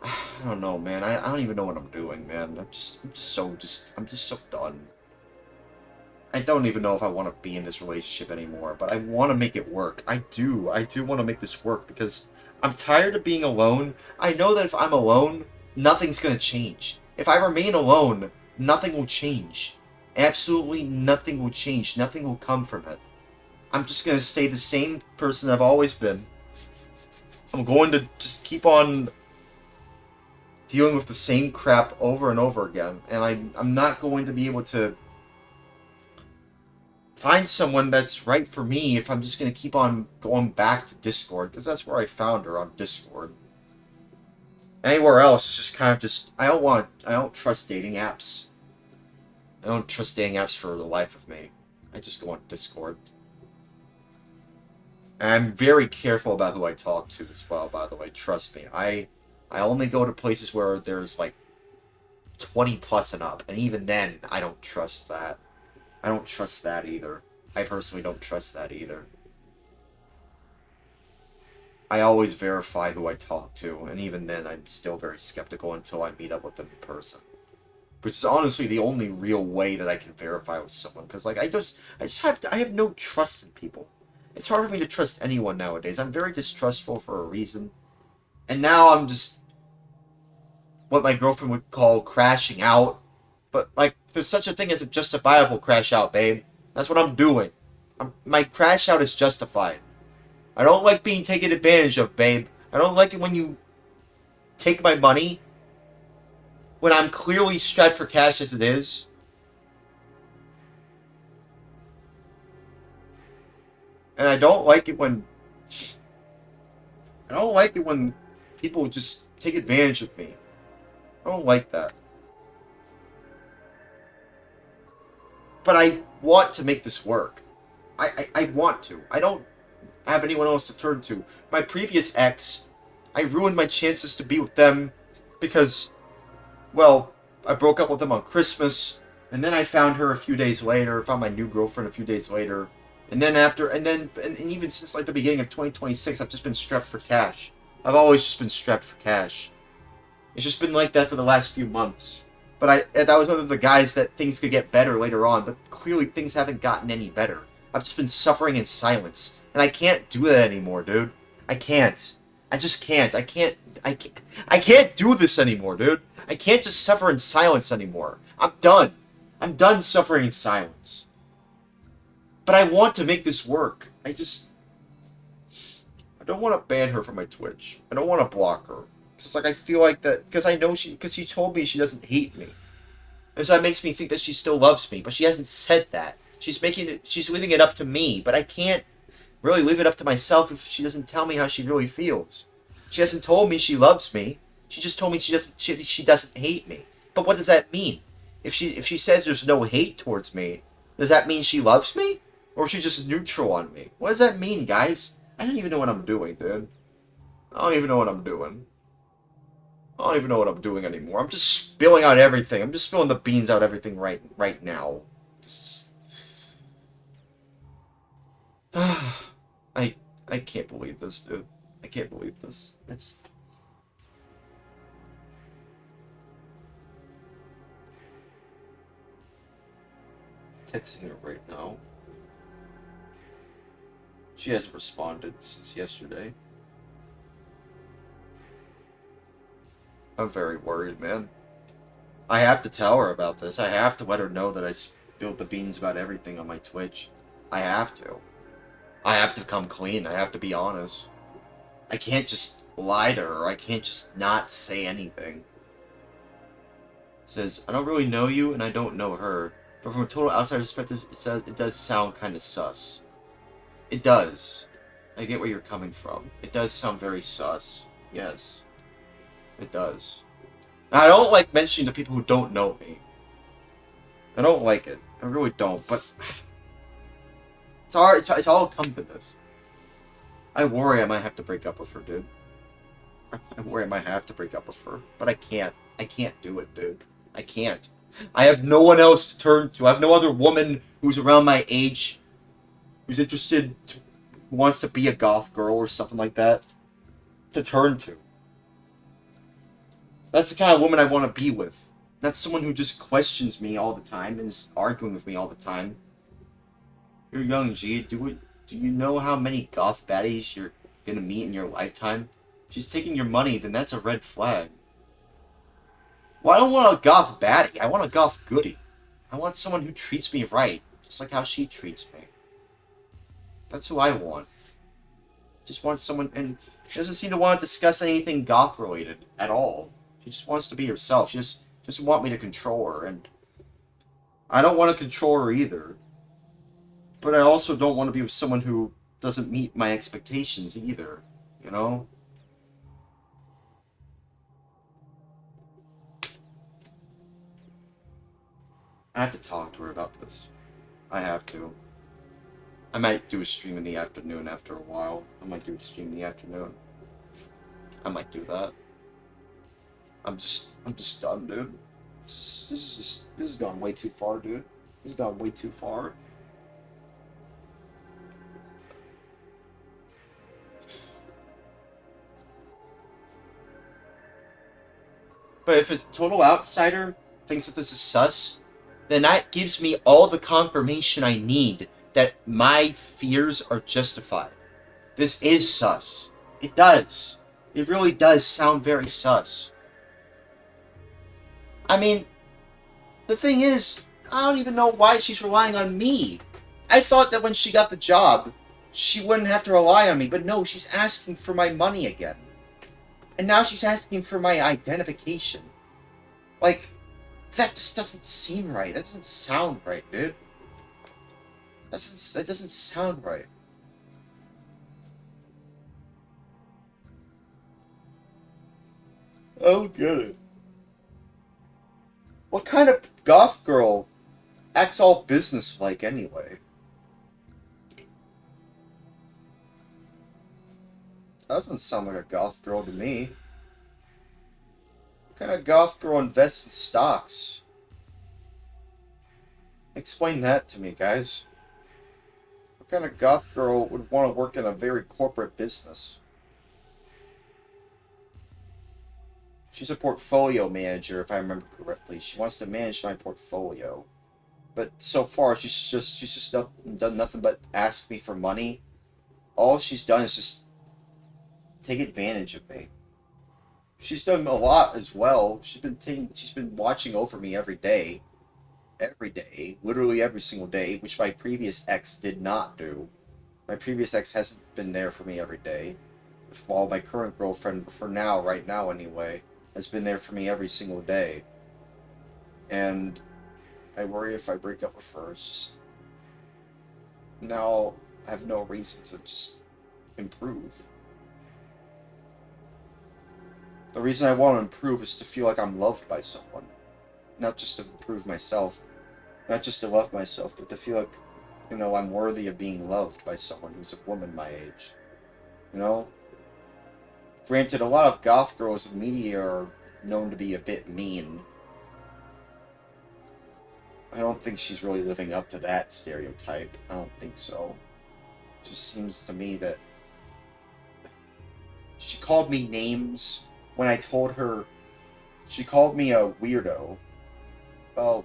I don't know, man. I don't even know what I'm doing, man. I'm just so done. I don't even know if I want to be in this relationship anymore, but I want to make it work. I do want to make this work because I'm tired of being alone. I know that if I'm alone, nothing's going to change. If I remain alone, nothing will change. Absolutely nothing will change. Nothing will come from it. I'm just going to stay the same person I've always been. I'm going to just keep on dealing with the same crap over and over again. And I'm not going to be able to find someone that's right for me if I'm just going to keep on going back to Discord. Because that's where I found her, on Discord. Anywhere else, it's just kind of just... I don't trust dating apps. I don't trust dating apps for the life of me. I just go on Discord. And I'm very careful about who I talk to as well, by the way. Trust me. I I only go to places where there's like 20 plus and up, and even then, I don't trust that. I don't trust that either. I personally don't trust that either. I always verify who I talk to, and even then, I'm still very skeptical until I meet up with them in person. Which is honestly the only real way that I can verify with someone, because like I have no trust in people. It's hard for me to trust anyone nowadays. I'm very distrustful for a reason, and now I'm just what my girlfriend would call crashing out. But like, there's such a thing as a justifiable crash out, babe. That's what I'm doing. My crash out is justified. I don't like being taken advantage of, babe. I don't like it when you take my money when I'm clearly strapped for cash as it is. And I don't like it when people just take advantage of me. I don't like that. But I want to make this work. I want to. I don't have anyone else to turn to. My previous ex, I ruined my chances to be with them because, well, I broke up with them on Christmas, and then I found her a few days later, found my new girlfriend a few days later, and then even since like the beginning of 2026, I've just been strapped for cash. I've always just been strapped for cash. It's just been like that for the last few months. But that was one of the guys that things could get better later on, but clearly things haven't gotten any better. I've just been suffering in silence. And I can't do that anymore, dude. I can't. I just can't. I can't do this anymore, dude. I can't just suffer in silence anymore. I'm done. I'm done suffering in silence. But I want to make this work. I don't want to ban her from my Twitch. I don't want to block her. Because, like, I feel like that... Because she told me she doesn't hate me. And so that makes me think that she still loves me. But she hasn't said that. She's leaving it up to me. But I can't really leave it up to myself if she doesn't tell me how she really feels. She hasn't told me she loves me. She just told me she doesn't hate me. But what does that mean? If she says there's no hate towards me, does that mean she loves me? Or is she just neutral on me? What does that mean, guys? I don't even know what I'm doing, dude. I don't even know what I'm doing. I don't even know what I'm doing anymore. I'm just spilling out everything. I'm just spilling the beans out everything right now. I can't believe this, dude. I can't believe this. It's... Texting her right now. She hasn't responded since yesterday. I'm very worried, man. I have to tell her about this. I have to let her know that I spilled the beans about everything on my Twitch. I have to. I have to come clean. I have to be honest. I can't just lie to her. I can't just not say anything. It says, I don't really know you and I don't know her. But from a total outside perspective, it does sound kind of sus. It does. I get where you're coming from. It does sound very sus. Yes. It does. Now, I don't like mentioning to people who don't know me. I don't like it. I really don't, but... It's hard. It's all come to this. I worry I might have to break up with her, dude. I worry I might have to break up with her. But I can't. I can't do it, dude. I can't. I have no one else to turn to. I have no other woman who's around my age, who's interested, who wants to be a goth girl or something like that, to turn to. That's the kind of woman I want to be with. Not someone who just questions me all the time and is arguing with me all the time. You're young, G. Do you know how many goth baddies you're gonna meet in your lifetime? If she's taking your money, then that's a red flag. Well, I don't want a goth baddie. I want a goth goodie. I want someone who treats me right, just like how she treats me. That's who I want. Just want someone, and she doesn't seem to want to discuss anything goth-related at all. She just wants to be herself. She just doesn't want me to control her, and I don't want to control her either. But I also don't want to be with someone who doesn't meet my expectations either, you know? I have to talk to her about this. I have to. I might do a stream in the afternoon after a while. I might do a stream in the afternoon. I might do that. I'm just done, dude. This has gone way too far, dude. This has gone way too far. But if a total outsider thinks that this is sus, then that gives me all the confirmation I need that my fears are justified. This is sus. It does. It really does sound very sus. I mean, the thing is, I don't even know why she's relying on me. I thought that when she got the job, she wouldn't have to rely on me, but no, she's asking for my money again. And now she's asking for my identification. Like, that just doesn't seem right. That doesn't sound right, dude. That doesn't sound right. I don't get it. What kind of goth girl acts all business-like anyway? That doesn't sound like a goth girl to me. What kind of goth girl invests in stocks? Explain that to me, guys. What kind of goth girl would want to work in a very corporate business? She's a portfolio manager, if I remember correctly. She wants to manage my portfolio. But so far, she's just done nothing but ask me for money. All she's done is just take advantage of me. She's done a lot as well. She's been watching over me every day, literally every single day, which my previous ex did not do. My previous ex hasn't been there for me every day, while my current girlfriend, for now, right now anyway, has been there for me every single day. And I worry if I break up with her, it's just now I have no reason to just improve. The reason I want to improve is to feel like I'm loved by someone. Not just to improve myself. Not just to love myself, but to feel like, you know, I'm worthy of being loved by someone who's a woman my age. You know? Granted, a lot of goth girls in media are known to be a bit mean. I don't think she's really living up to that stereotype. I don't think so. It just seems to me that she called me names when I told her she called me a weirdo. Well,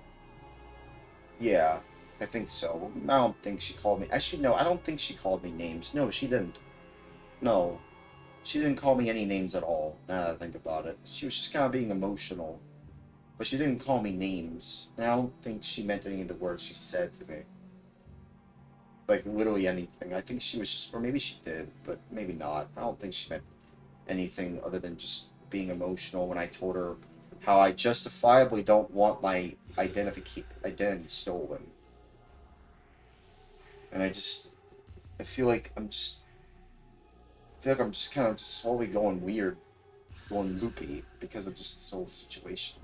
yeah, I think so. I don't think she called me... Actually, no, I don't think she called me names. No, she didn't. No. She didn't call me any names at all, now that I think about it. She was just kind of being emotional. But she didn't call me names. And I don't think she meant any of the words she said to me. Like, literally anything. I think she was just... Or maybe she did, but maybe not. I don't think she meant anything other than just being emotional when I told her how I justifiably don't want my identity stolen. And I feel like I'm just kind of just slowly going weird, going loopy because of just this whole situation.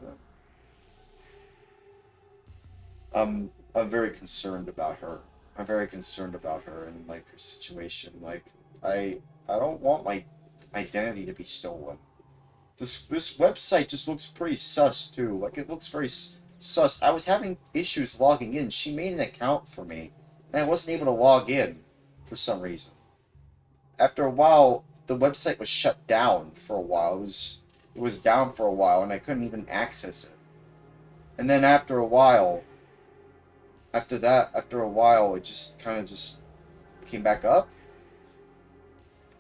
I'm very concerned about her. I'm very concerned about her and like her situation. Like I don't want my identity to be stolen. This website just looks pretty sus too. Like it looks very sus. I was having issues logging in. She made an account for me, and I wasn't able to log in for some reason. After a while, the website was shut down for a while. It was down for a while, and I couldn't even access it. And then after a while, it just kind of just came back up.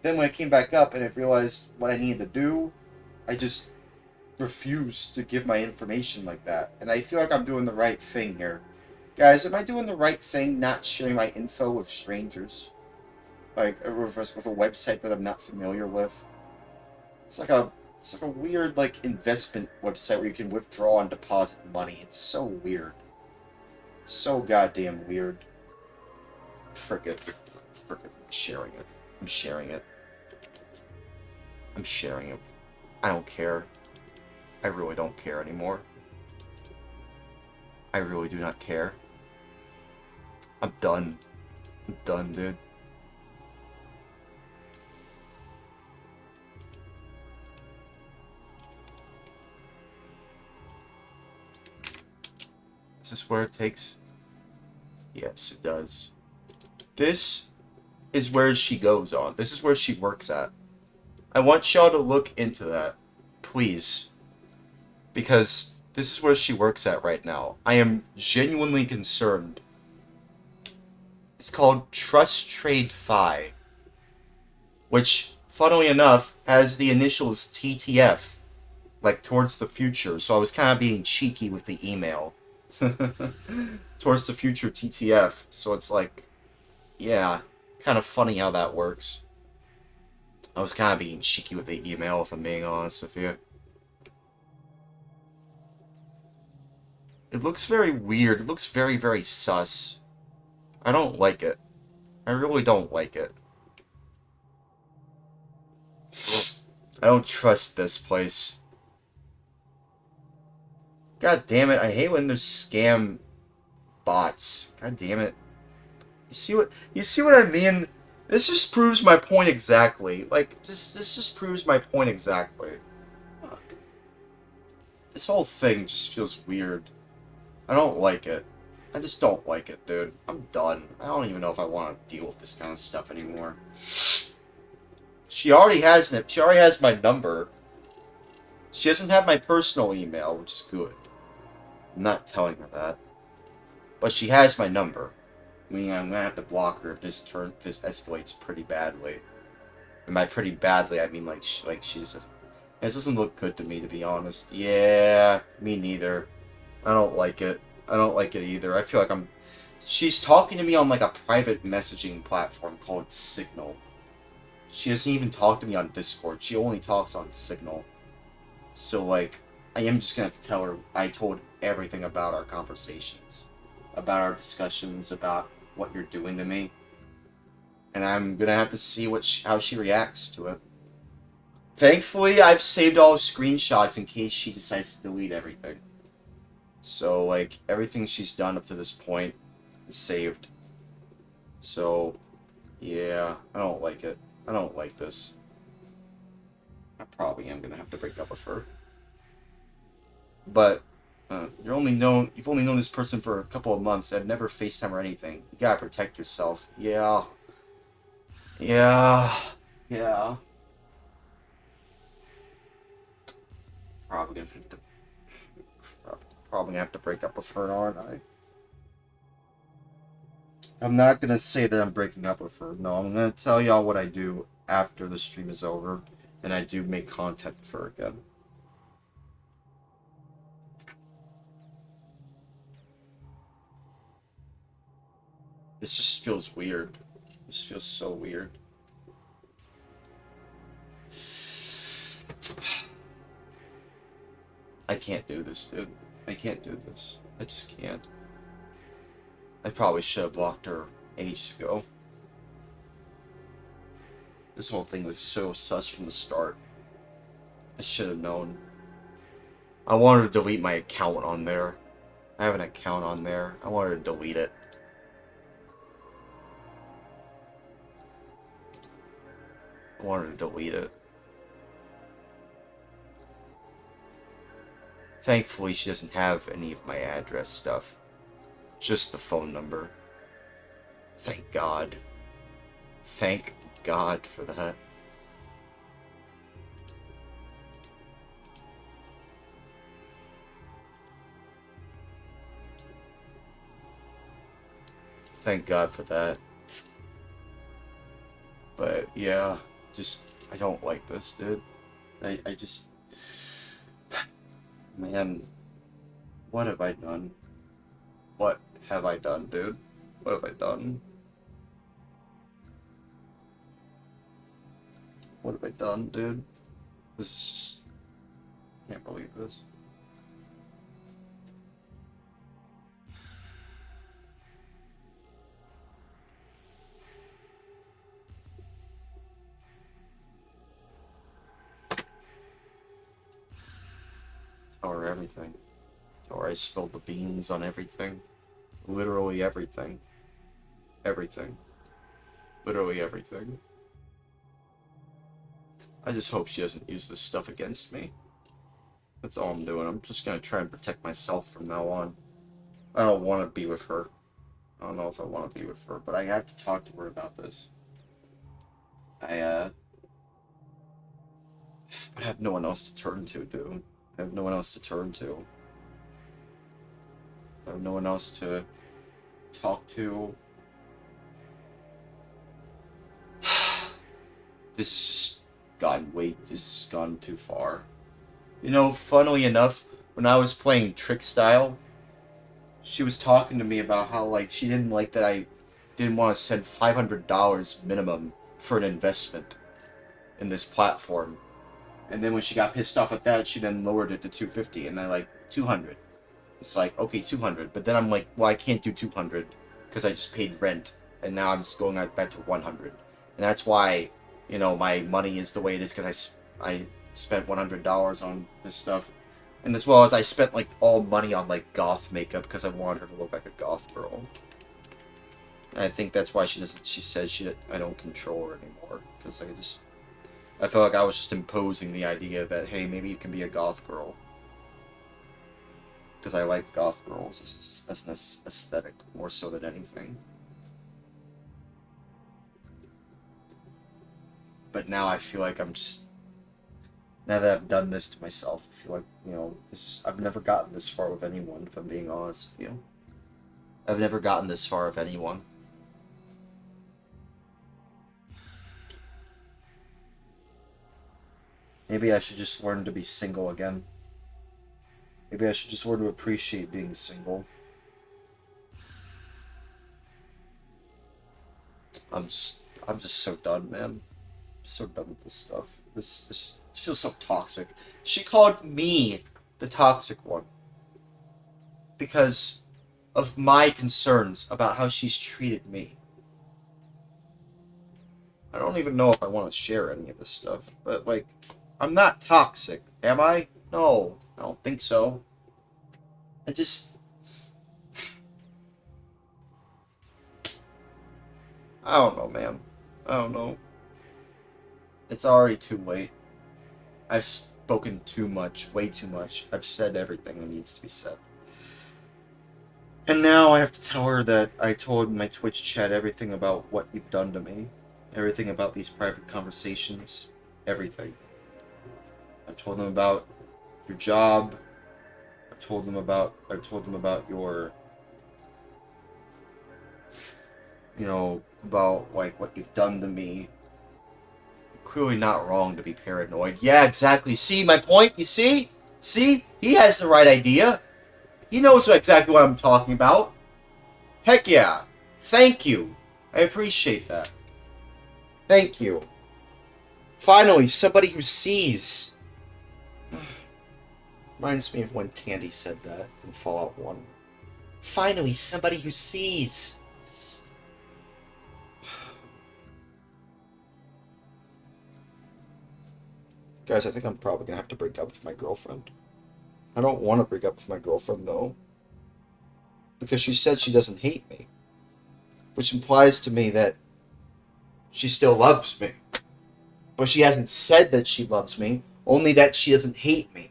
Then when it came back up and I realized what I needed to do, I just refused to give my information like that. And I feel like I'm doing the right thing here. Guys, am I doing the right thing not sharing my info with strangers? Like, with a website that I'm not familiar with? It's like a weird, like, investment website where you can withdraw and deposit money. It's so weird. It's so goddamn weird. Frick it. I'm sharing it. I'm sharing it. I'm sharing it. I don't care. I really don't care anymore. I really do not care. I'm done. I'm done, dude. this where it takes? Yes, it does. This is where she goes on. This is where she works at. I want y'all to look into that. Please. Because this is where she works at right now. I am genuinely concerned. It's called Trust Trade Fi. Which, funnily enough, has the initials TTF. Like, towards the future. So I was kind of being cheeky with the email. Towards the future TTF. So it's like, yeah, kind of funny how that works. I was kind of being cheeky with the email, if I'm being honest with you. It looks very weird. It looks very, very sus. I don't like it. I really don't like it. I don't trust this place. God damn it, I hate when there's scam bots. God damn it. You see what I mean? This just proves my point exactly. Like, this just proves my point exactly. Fuck. This whole thing just feels weird. I don't like it. I just don't like it, dude. I'm done. I don't even know if I want to deal with this kind of stuff anymore. She already has it. She already has my number. She doesn't have my personal email, which is good. I'm not telling her that. But she has my number. Meaning I'm gonna have to block her if this escalates pretty badly. And by pretty badly, I mean like she just. This doesn't look good to me, to be honest. Yeah, me neither. I don't like it. I don't like it either. I feel like she's talking to me on like a private messaging platform called Signal. She doesn't even talk to me on Discord. She only talks on Signal. So like, I am just gonna have to tell her I told everything about our conversations. About our discussions, about what you're doing to me. And I'm gonna have to see how she reacts to it. Thankfully, I've saved all the screenshots in case she decides to delete everything. So, like, everything she's done up to this point is saved. So, yeah, I don't like it. I don't like this. I probably am gonna have to break up with her. But, you've only known this person for a couple of months. I've never FaceTime or anything. You gotta protect yourself. Yeah. Yeah. Yeah. Probably gonna have to break up with her, aren't I? I'm not gonna say that I'm breaking up with her. No, I'm gonna tell y'all what I do after the stream is over, and I do make content for her again. This just feels weird. This feels so weird. I can't do this, dude. I can't do this. I just can't. I probably should have blocked her ages ago. This whole thing was so sus from the start. I should have known. I wanted to delete my account on there. I have an account on there. I wanted to delete it. I wanted to delete it. Thankfully, she doesn't have any of my address stuff. Just the phone number. Thank God. Thank God for that. Thank God for that. But, yeah. Just, I don't like this, dude. I just... Man, what have I done? What have I done, dude? What have I done? What have I done, dude? This is just... I can't believe this. Tell her everything. Tell her I spilled the beans on everything. Literally everything. Everything. Literally everything. I just hope she doesn't use this stuff against me. That's all I'm doing. I'm just gonna try and protect myself from now on. I don't want to be with her. I don't know if I want to be with her, but I have to talk to her about this. I have no one else to turn to, dude. I have no one else to turn to. I have no one else to talk to. This has just this has gone too far. You know, funnily enough, when I was playing Trick Style, she was talking to me about how, like, she didn't like that I didn't want to send $500 minimum for an investment in this platform. And then when she got pissed off at that, she then lowered it to $250, and then, like, $200. It's like, okay, $200. But then I'm like, well, I can't do $200 because I just paid rent, and now I'm just going back to $100. And that's why, you know, my money is the way it is, because I spent $100 on this stuff. And as well as I spent, like, all money on, like, goth makeup because I wanted her to look like a goth girl. And I think that's why she says I don't control her anymore. Because I felt like I was just imposing the idea that, hey, maybe you can be a goth girl. Because I like goth girls as an aesthetic more so than anything. But now I feel like now that I've done this to myself, I feel like, you know, I've never gotten this far with anyone, if I'm being honest with you. I've never gotten this far with anyone. Maybe I should just learn to be single again. Maybe I should just learn to appreciate being single. I'm just so done, man. So done with this stuff. This feels so toxic. She called me the toxic one because of my concerns about how she's treated me. I don't even know if I want to share any of this stuff, but, like, I'm not toxic, am I? No, I don't think so. I don't know, man. I don't know. It's already too late. I've spoken too much, way too much. I've said everything that needs to be said. And now I have to tell her that I told my Twitch chat everything about what you've done to me. Everything about these private conversations. Everything. I've told them about your job. I've told them about your, you know, about, like, what you've done to me. Clearly not wrong to be paranoid. Yeah, exactly. See my point? You see? See? He has the right idea. He knows exactly what I'm talking about. Heck yeah. Thank you. I appreciate that. Thank you. Finally, somebody who sees. Reminds me of when Tandy said that in Fallout 1. Finally, somebody who sees. Guys, I think I'm probably gonna have to break up with my girlfriend. I don't want to break up with my girlfriend, though. Because she said she doesn't hate me. Which implies to me that she still loves me. But she hasn't said that she loves me, only that she doesn't hate me.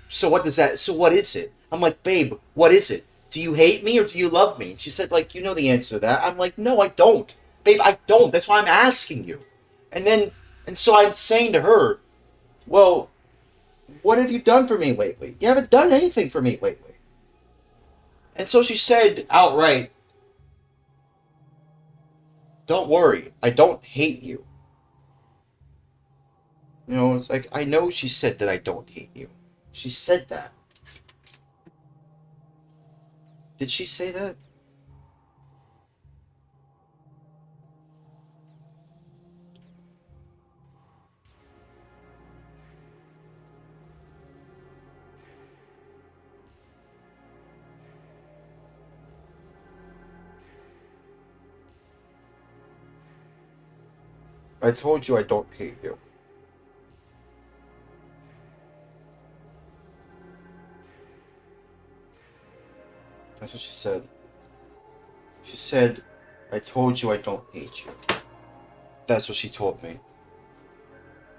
So what is it? I'm like, babe, what is it? Do you hate me or do you love me? And she said, like, you know the answer to that. I'm like, no, I don't. Babe, I don't. That's why I'm asking you. And so I'm saying to her, well, what have you done for me lately? You haven't done anything for me lately. And so she said outright, don't worry, I don't hate you. You know, it's like, I know she said that I don't hate you. She said that. Did she say that? I told you I don't hate you. That's what she said. She said, I told you I don't hate you. That's what she told me.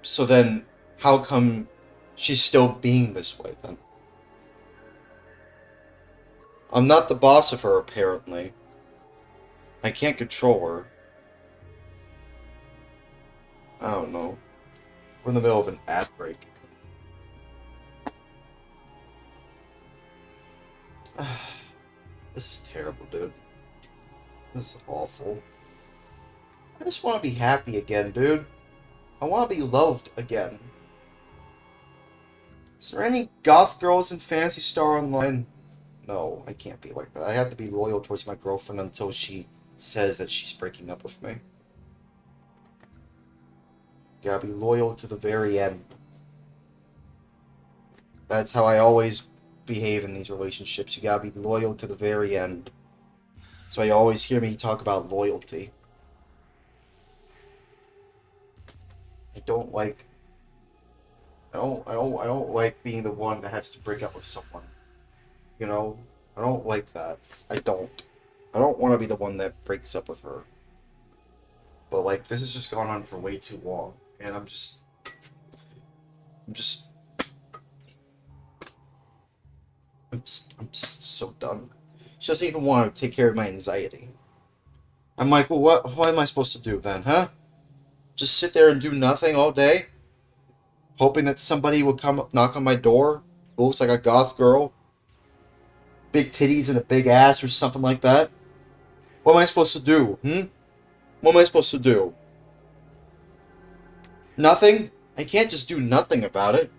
So then, how come she's still being this way then? I'm not the boss of her, apparently. I can't control her. I don't know. We're in the middle of an ad break. This is terrible, dude. This is awful. I just want to be happy again, dude. I want to be loved again. Is there any goth girls in Phantasy Star Online? No, I can't be like that. I have to be loyal towards my girlfriend until she says that she's breaking up with me. Gotta be loyal to the very end. That's how I always behave in these relationships. You gotta be loyal to the very end. That's why you always hear me talk about loyalty. I don't like being the one that has to break up with someone. You know? I don't like that. I don't want to be the one that breaks up with her. But like, this has just gone on for way too long, and I'm just so done. She doesn't even want to take care of my anxiety. I'm like, well, what am I supposed to do then, huh? Just sit there and do nothing all day? Hoping that somebody will come knock on my door who looks like a goth girl? Big titties and a big ass or something like that? What am I supposed to do, What am I supposed to do? Nothing? I can't just do nothing about it.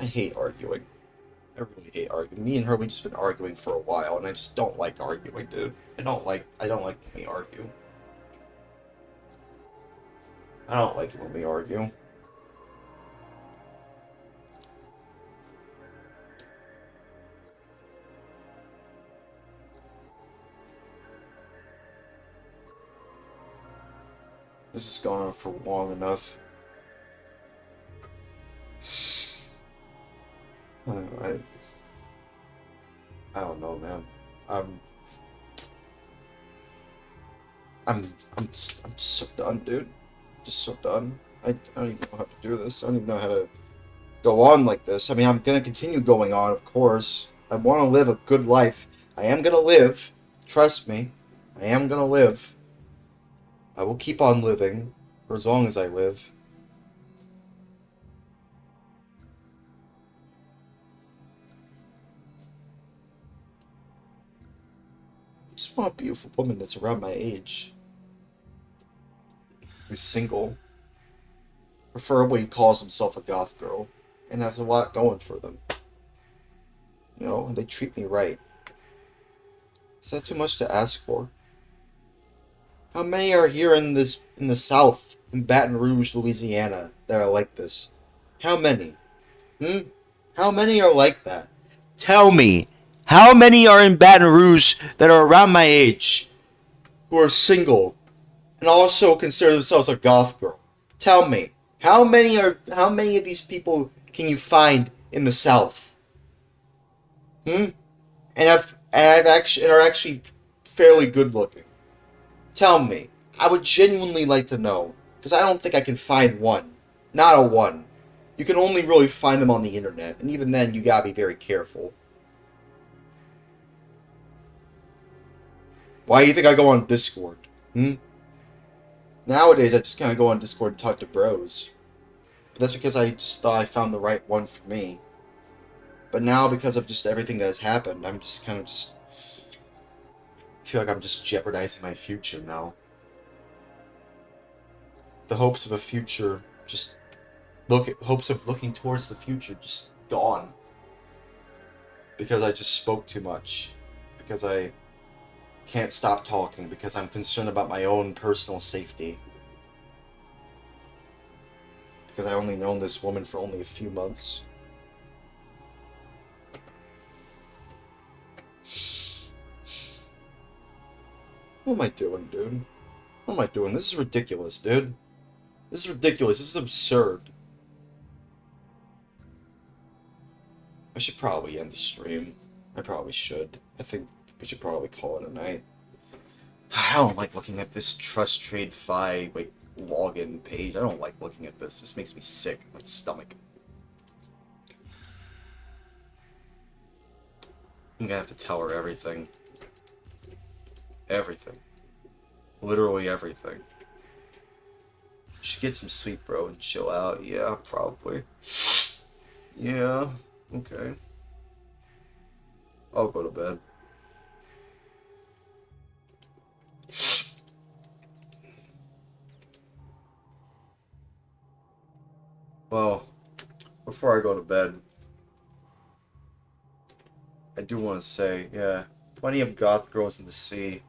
I hate arguing. I really hate arguing. Me and her, we've just been arguing for a while, and I just don't like arguing, dude. I don't like when we argue. I don't like it when we argue. This has gone on for long enough. I don't know, man. I'm so done, dude. Just so done. I don't even know how to do this. I don't even know how to go on like this. I mean, I'm gonna continue going on, of course. I want to live a good life. I am gonna live. Trust me. I am gonna live. I will keep on living for as long as I live. I just want a beautiful woman that's around my age. Who's single. Preferably calls himself a goth girl. And has a lot going for them. You know, and they treat me right. Is that too much to ask for? How many are here in the South, in Baton Rouge, Louisiana, that are like this? How many? How many are like that? Tell me, how many are in Baton Rouge that are around my age, who are single, and also consider themselves a goth girl? Tell me, how many of these people can you find in the South? And are actually fairly good looking. Tell me. I would genuinely like to know. Because I don't think I can find one. Not a one. You can only really find them on the internet. And even then, you gotta be very careful. Why do you think I go on Discord? Nowadays, I just kind of go on Discord and talk to bros. But that's because I just thought I found the right one for me. But now, because of just everything that has happened, I'm just kind of feel like I'm just jeopardizing my future now. The hopes of a future, hopes of looking towards the future just gone. Because I just spoke too much. Because I can't stop talking. Because I'm concerned about my own personal safety. Because I only known this woman for only a few months. What am I doing, dude? What am I doing? This is ridiculous, dude. This is ridiculous. This is absurd. I should probably end the stream. I probably should. I think we should probably call it a night. I don't like looking at this Trust Trade Fi login page. I don't like looking at this. This makes me sick in my stomach. I'm gonna have to tell her everything. Everything. Literally everything. You should get some sleep, bro, and chill out. Yeah, probably. Yeah, okay. I'll go to bed. Well, before I go to bed, I do want to say, yeah, plenty of goth girls in the sea.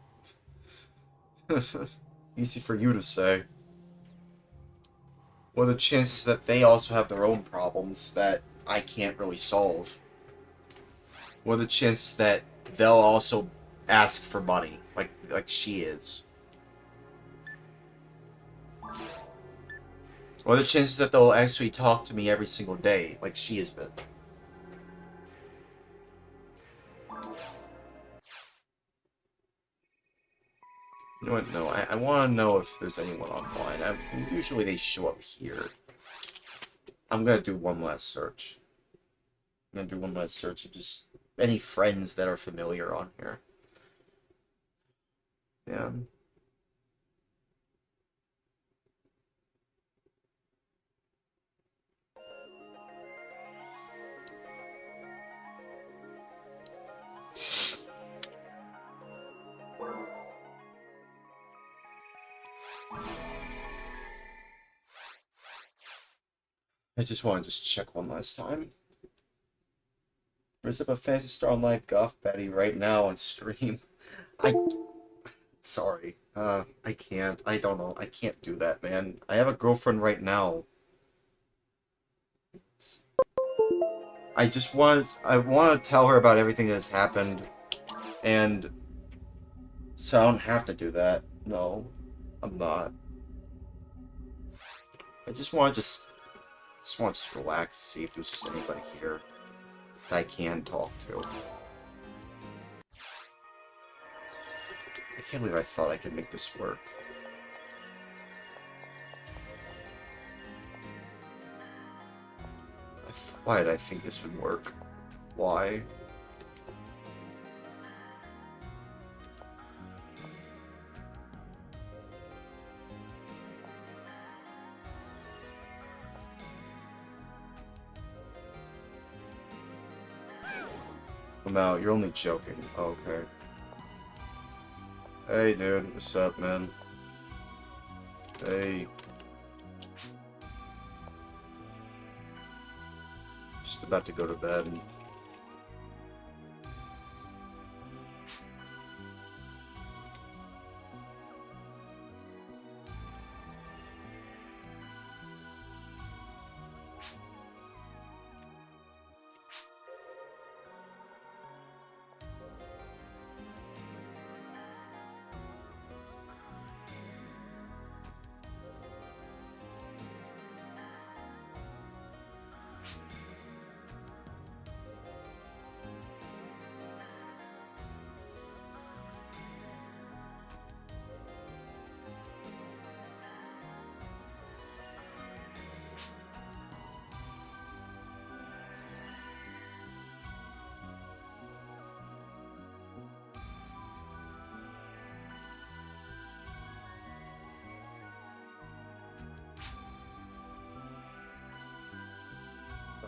Easy for you to say. What are the chances that they also have their own problems that I can't really solve? What are the chances that they'll also ask for money, like she is? What are the chances that they'll actually talk to me every single day, like she has been? You know what? No, I want to know if there's anyone online. Usually they show up here. I'm gonna do one last search. I'm gonna do one last search of just any friends that are familiar on here. Yeah. I just want to check one last time. There's a Phantasy Star on Live Goth Betty right now on stream. Sorry. I can't. I don't know. I can't do that, man. I have a girlfriend right now. I want to tell her about everything that has happened, and so I don't have to do that. No, I'm not. I just want to relax, see if there's just anybody here that I can talk to. I can't believe I thought I could make this work. Why did I think this would work? Why? No, you're only joking. Oh, okay. Hey, dude. What's up, man? Hey. Just about to go to bed.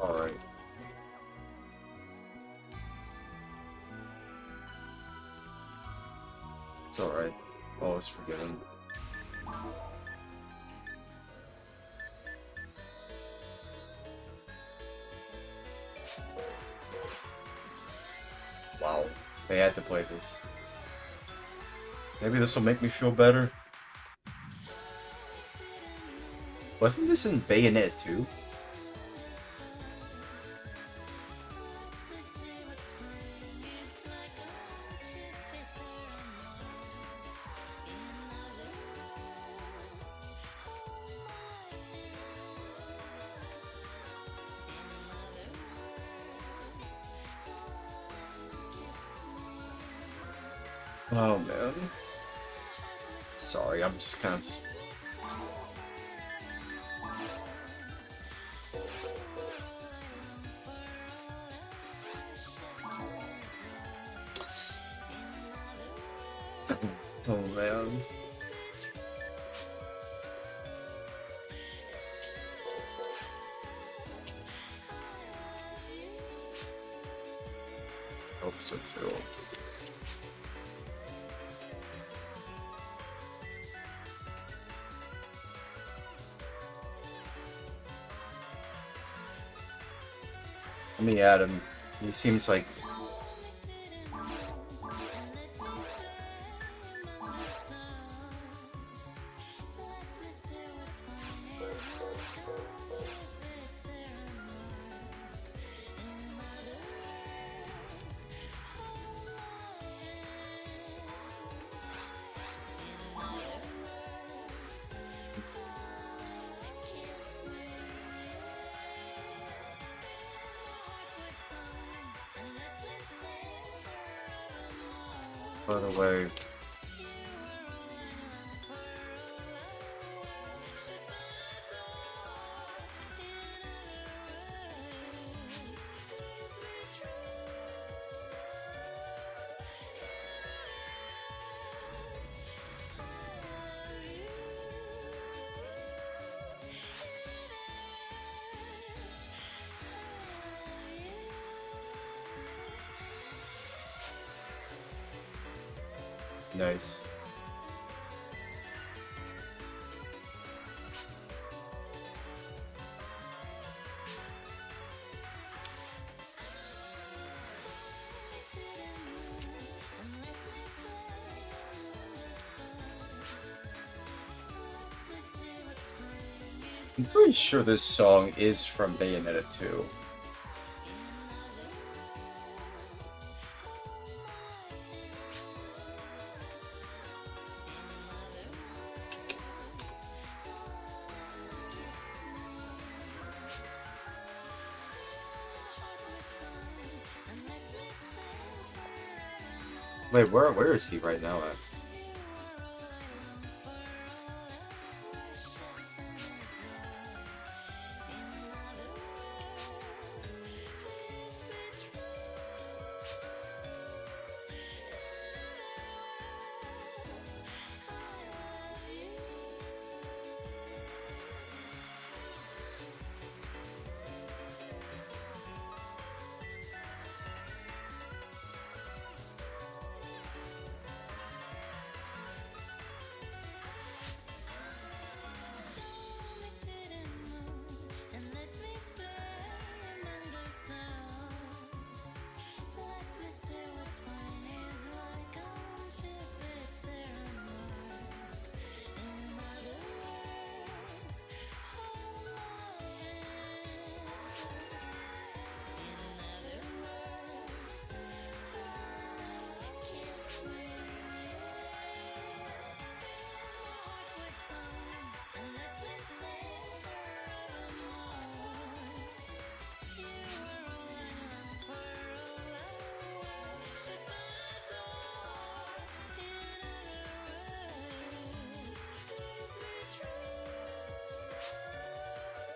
Alright. It's alright. All is forgiven. Wow. I had to play this. Maybe this will make me feel better. Wasn't this in Bayonetta 2? Oh man. Sorry, I'm just kind of just... hope so too. Let me add him. He seems like by the way. Nice. I'm pretty sure this song is from Bayonetta 2. Wait, where is he right now at?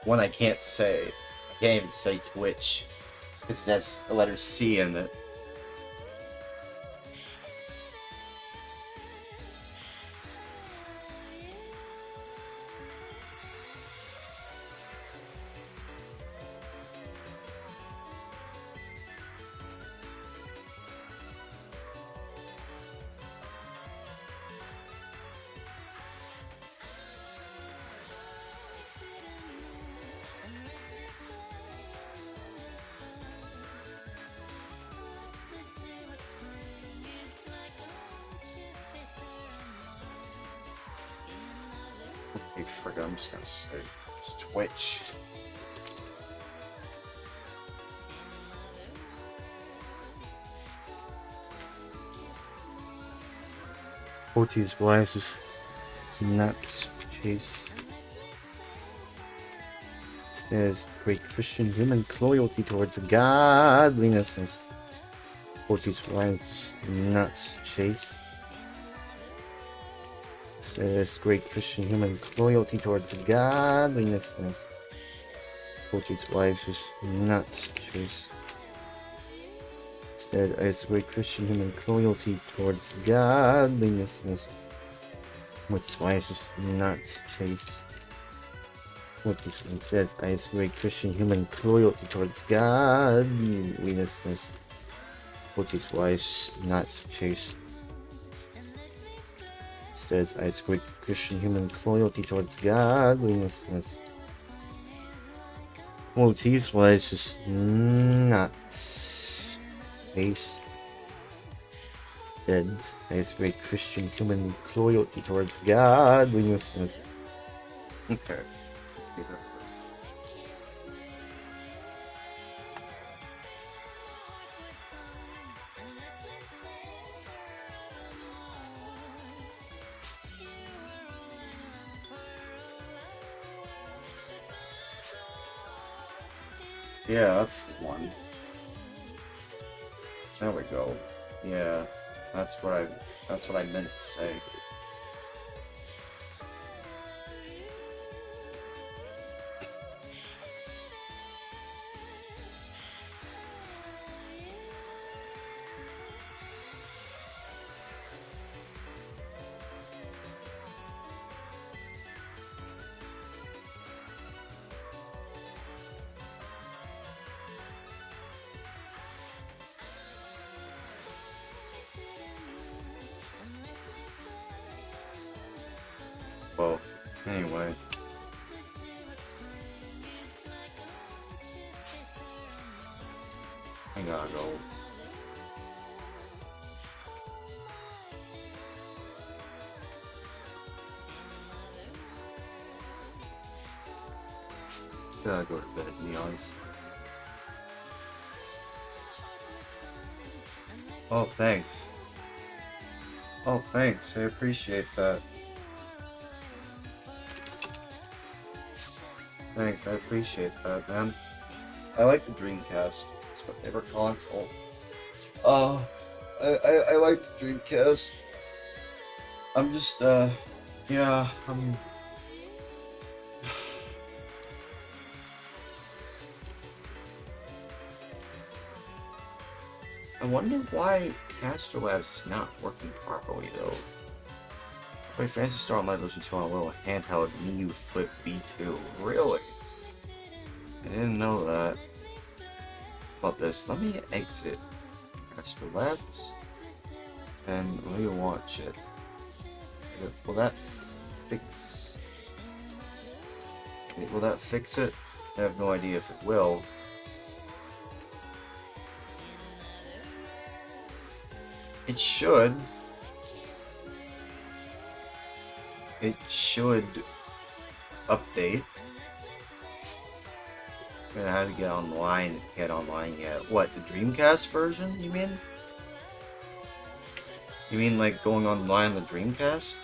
One I can't say. I can't even say Twitch. Because it has the letter C in it. I forgot, I'm just gonna say it's Twitch. Ortiz Wise nuts chase. There's great Christian human loyalty towards godliness. Ortiz Wise nuts chase. There's great Christian human loyalty towards godliness. Ortiz Wise is nuts chase. Instead, as great Christian human loyalty towards godliness. Ortiz Wise is nuts chase. Ortiz Wise says, as great Christian human loyalty towards godliness. difficulties wise, just not chase. Instead, I squid Christian human loyalty towards godliness. Difficulties wise, just not chase. Instead, I squid Christian human loyalty towards godliness. Okay. Yeah, that's the one. There we go. Yeah, that's what I meant to say. Well, anyway. I gotta go. Gotta go to bed, to be honest. Oh, thanks. Oh, thanks. I appreciate that. Thanks, I appreciate that, man. I like the Dreamcast. It's my favorite console. I like the Dreamcast. I'm just, yeah, I wonder why Caster Labs is not working properly, though. Play Phantasy Star Online version 2 on a little handheld Miu Flip V2. Really? I didn't know that. About this, let me exit Caster Labs and let me watch it. Will that fix? Will that fix it? I have no idea if it will. It should. It should update. I don't know how to get online yet. What, the Dreamcast version, you mean? You mean like going online on the Dreamcast?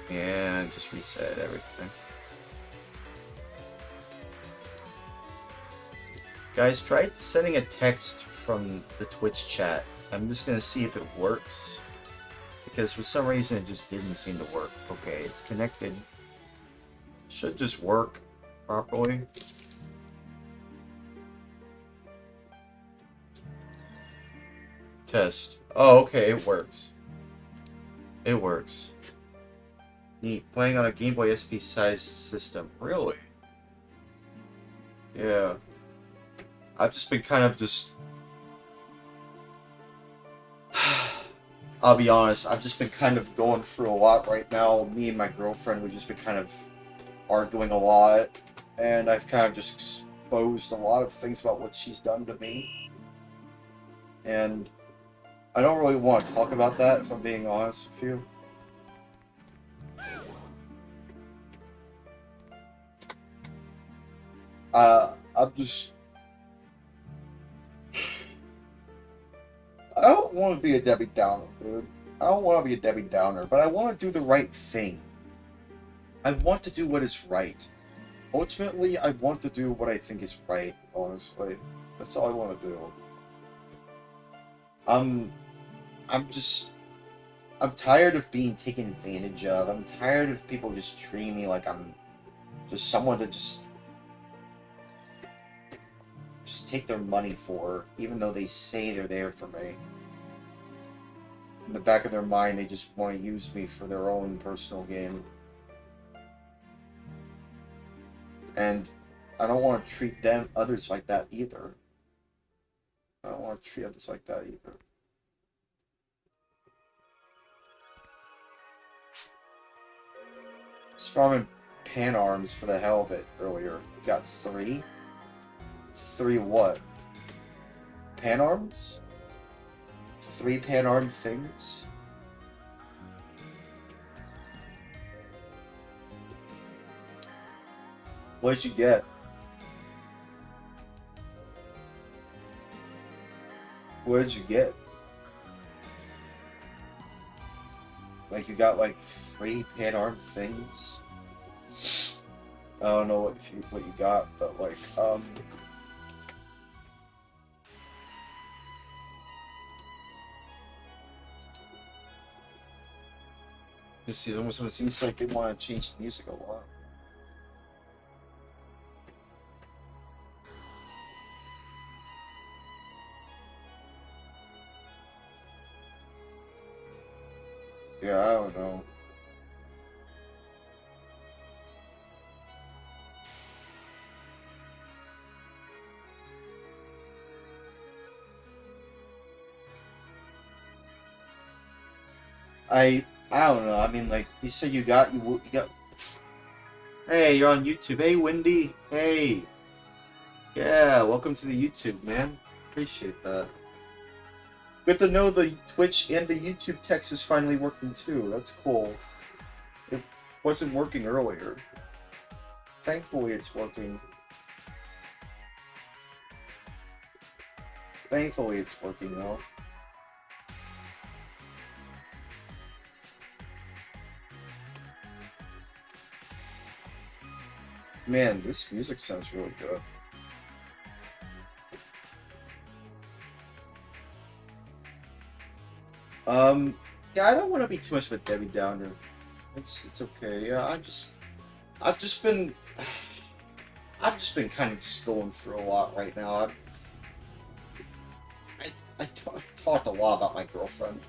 Yeah, just reset everything. Guys, try sending a text from the Twitch chat. I'm just gonna see if it works. Because for some reason it just didn't seem to work. Okay, it's connected. Should just work properly. Test. Oh, okay, it works. It works. Neat. Playing on a Game Boy SP size system. Really? Yeah. I've just been kind of just... I'll be honest, I've just been kind of going through a lot right now. Me and my girlfriend, we've just been kind of arguing a lot. And I've kind of just exposed a lot of things about what she's done to me. And I don't really want to talk about that, if I'm being honest with you. I'm just... I don't want to be a Debbie Downer, dude. I don't want to be a Debbie Downer, but I want to do the right thing. I want to do what is right. Ultimately, I want to do what I think is right, honestly. That's all I want to do. I'm tired of being taken advantage of. I'm tired of people just treating me like I'm just someone to just just take their money for, even though they say they're there for me. In the back of their mind, they just want to use me for their own personal gain. And I don't want to treat others like that either. I don't want to treat others like that either. I was farming pan arms for the hell of it earlier. Got 3. 3 what? Pan arms? 3 pan arm things? What did you get? What did you get? Like, you got like 3 pan arm things? I don't know what you got, but like, you see, it seems like they want to change the music a lot. Yeah, I don't know. I don't know. I mean, like you said, you got. Hey, you're on YouTube. Hey, Wendy. Hey. Yeah, welcome to the YouTube, man. Appreciate that. Good to know the Twitch and the YouTube text is finally working too. That's cool. It wasn't working earlier. Thankfully, it's working. Thankfully, it's working though. Man, this music sounds really good. Yeah, I don't want to be too much of a Debbie Downer. It's okay. Yeah, I've just been kind of just going through a lot right now. I talked a lot about my girlfriend,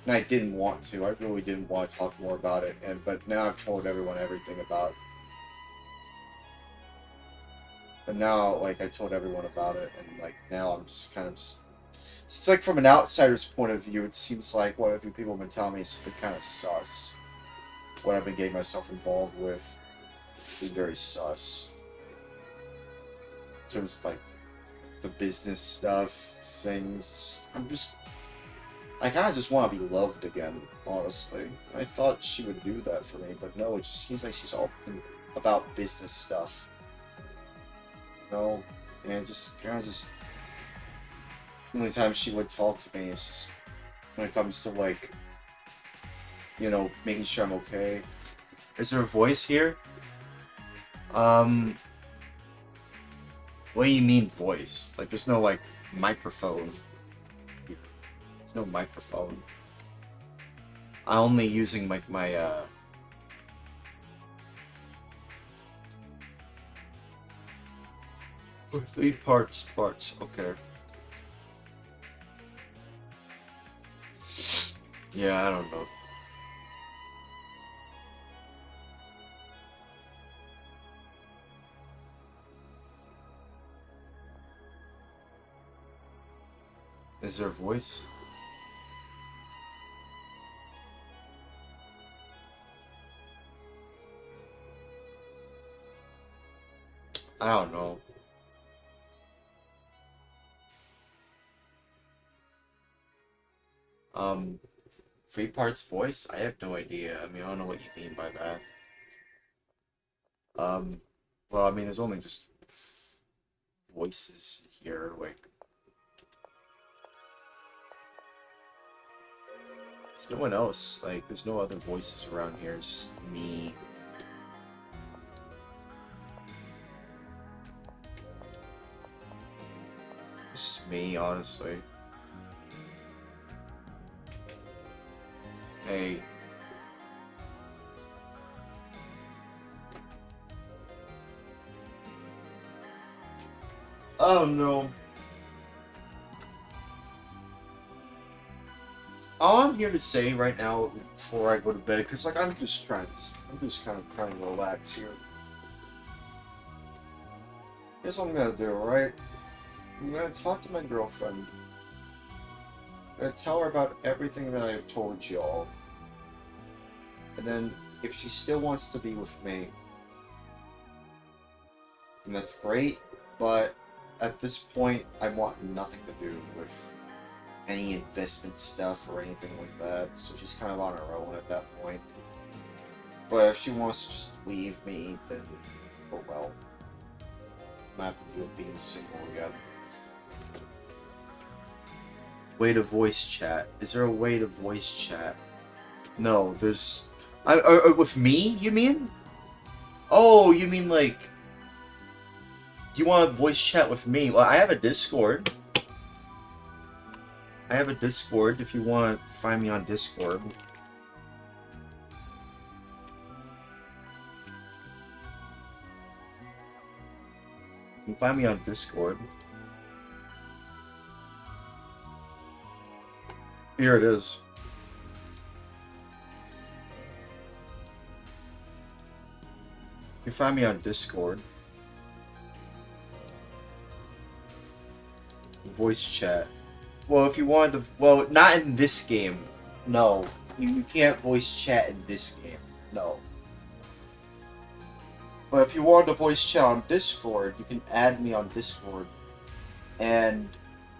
and I didn't want to. I really didn't want to talk more about it, but now I've told everyone everything about it. But now, like, I told everyone about it, and like now I'm just kind of just. It's like from an outsider's point of view, it seems like what a few people have been telling me is been kind of sus. What I've been getting myself involved with is very sus. In terms of like the business stuff, things. I kind of just want to be loved again, honestly. I thought she would do that for me, but no, it just seems like she's all about business stuff. You know, and just kind of just. The only time she would talk to me is just when it comes to like, you know, making sure I'm okay. Is there a voice here? What do you mean voice? Like there's no like microphone. There's no microphone. I'm only using like my 3 parts, okay. Yeah, I don't know. Is there a voice? I don't know. 3 parts voice? I have no idea. I mean, I don't know what you mean by that. Well, I mean, there's only just voices here, like... There's no one else, like, there's no other voices around here, it's just me. It's just me, honestly. Hey. Oh no. All I'm here to say right now before I go to bed, because like I'm just kind of trying to relax here. Here's what I'm gonna do, right? I'm gonna talk to my girlfriend. I'm gonna tell her about everything that I've told y'all. And then, if she still wants to be with me, then that's great, but at this point, I want nothing to do with any investment stuff or anything like that, so she's kind of on her own at that point. But if she wants to just leave me, then, oh well. I'm gonna have to deal with being single again. Way to voice chat. Is there a way to voice chat? No, there's... with me, you mean? Oh, you mean like... You want to voice chat with me? Well, I have a Discord. I have a Discord if you want to find me on Discord. You can find me on Discord. Here it is. You can find me on Discord. Voice chat. Well, if you wanted to... Well, not in this game. No. You can't voice chat in this game. No. But if you wanted to voice chat on Discord, you can add me on Discord. And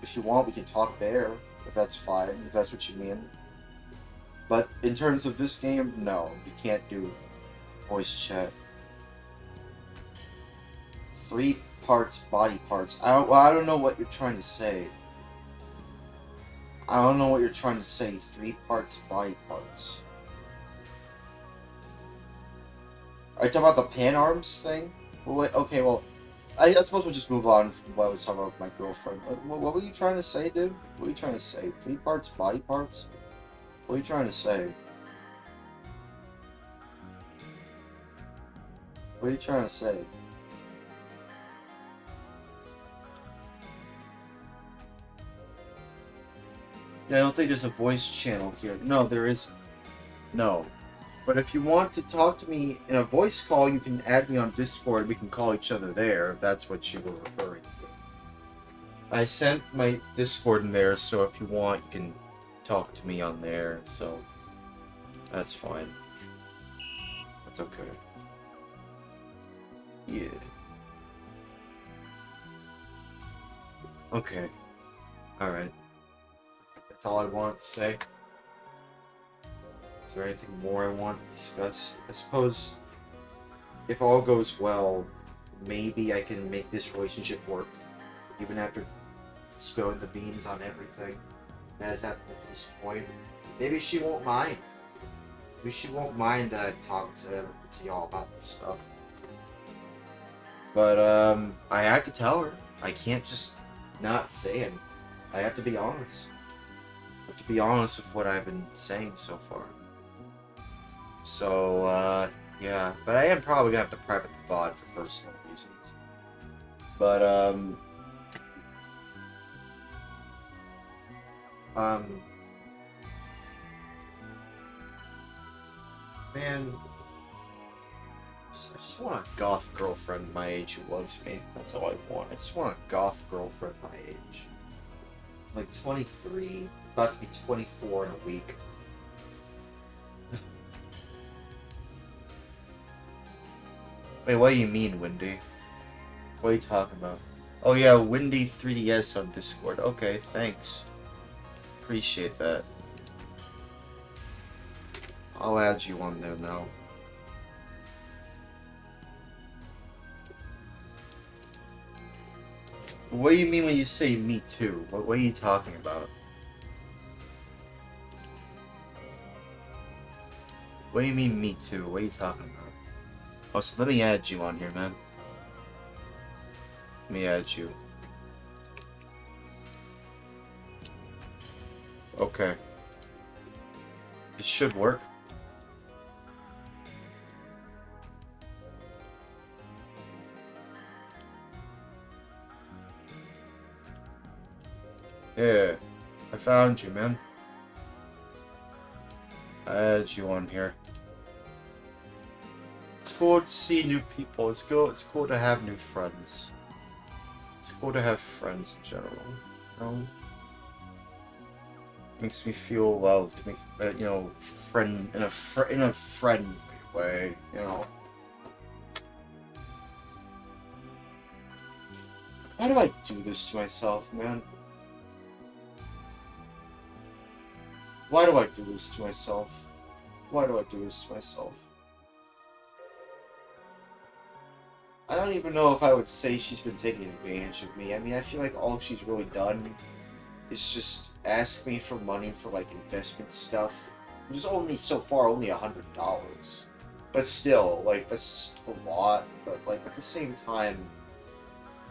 if you want, we can talk there. If that's fine. If that's what you mean. But in terms of this game, no. You can't do voice chat. 3 parts, body parts. I don't know what you're trying to say. I don't know what you're trying to say. 3 parts, body parts. Are you talking about the pan arms thing? Well, wait, okay, well, I suppose we'll just move on from what I was talking about with my girlfriend. What were you trying to say, dude? What were you trying to say? 3 parts, body parts? What are you trying to say? What are you trying to say? Yeah, I don't think there's a voice channel here. No, there is. No. But if you want to talk to me in a voice call, you can add me on Discord. We can call each other there, if that's what you were referring to. I sent my Discord in there, so if you want, you can talk to me on there, so that's fine. That's okay. Yeah. Okay. Alright. That's all I wanted to say. Is there anything more I want to discuss? I suppose if all goes well, maybe I can make this relationship work. Even after spilling the beans on everything that has happened to this point. Maybe she won't mind. Maybe she won't mind that I talked to y'all about this stuff. But I have to tell her. I can't just not say it. I have to be honest. I have to be honest with what I've been saying so far. So, yeah. But I am probably gonna have to private the VOD for personal reasons. But, man, I just want a goth girlfriend my age who loves me. That's all I want. I just want a goth girlfriend my age. I'm like 23, about to be 24 in a week. Wait, what do you mean, Windy? What are you talking about? Oh yeah, Windy 3DS on Discord. Okay, thanks. Appreciate that. I'll add you on there now. What do you mean when you say me too? What are you talking about? What do you mean me too? What are you talking about? Oh, so let me add you on here, man. Let me add you. Okay. It should work. Yeah, I found you, man. I added you on here. It's cool to see new people. It's cool to have new friends. It's cool to have friends in general. You know? Makes me feel loved. Make you know, friend in a friendly way. You know. Why do I do this to myself, man? Why do I do this to myself? Why do I do this to myself? I don't even know if I would say she's been taking advantage of me. I mean, I feel like all she's really done is just ask me for money for, like, investment stuff. Which is only, so far, only $100. But still, like, that's just a lot. But, like, at the same time,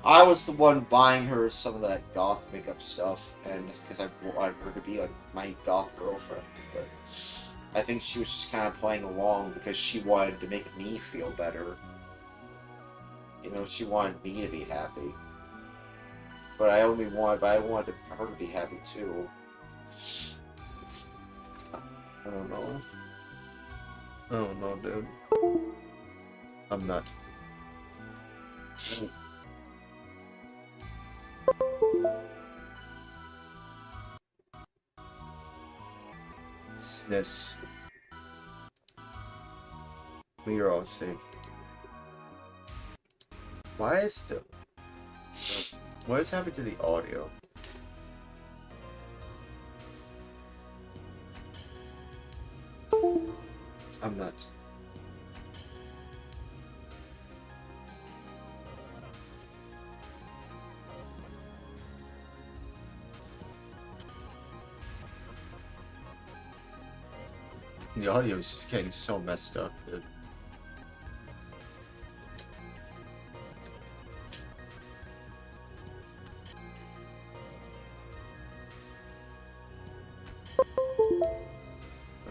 I was the one buying her some of that goth makeup stuff, and it's because I wanted her to be, like, my goth girlfriend. But I think she was just kind of playing along because she wanted to make me feel better. You know, she wanted me to be happy. But I wanted her to be happy too. I don't know. I don't know, dude. I'm not. Sniss. We are all saved. Why is the... What is happening to the audio? I'm not. The audio is just getting so messed up, dude.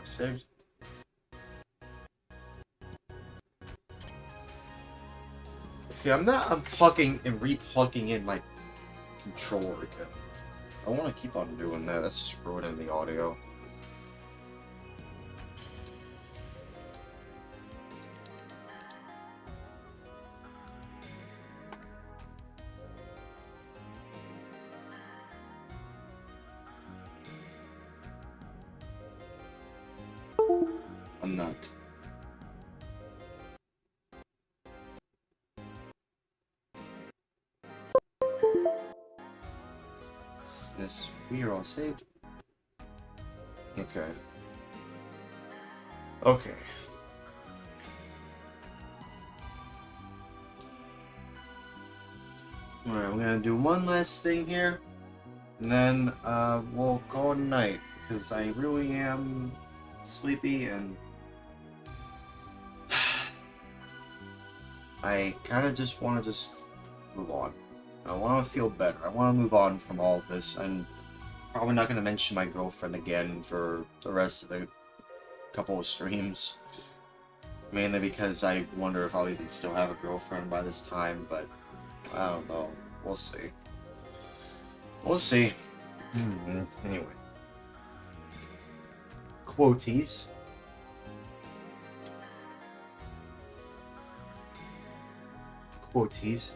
Saved. Okay, I'm not unplugging and replugging in my controller again. I want to keep on doing that. That's just ruining the audio. I'm not. This, we are all saved. Okay. Okay. Alright, we're gonna do one last thing here, and then we'll call it a night, because I really am sleepy and I kind of just want to move on. I want to feel better. I want to move on from all of this. I'm probably not going to mention my girlfriend again for the rest of the couple of streams. Mainly because I wonder if I'll even still have a girlfriend by this time, but I don't know. We'll see. We'll see. Anyway. Quoties. Quoties.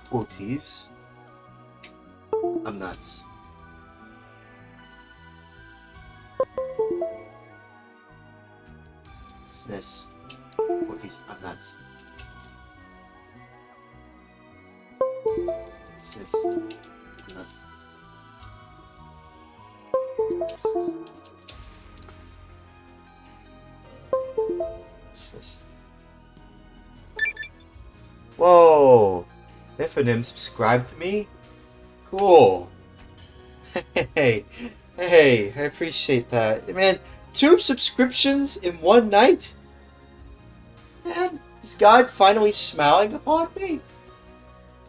Quoties. I'm nuts. Sniss. Quoties. I'm nuts. Sniss. I'm nuts. Whoa! Ephinea subscribed to me? Cool. Hey, I appreciate that. Man, 2 subscriptions in one night? Man, is God finally smiling upon me?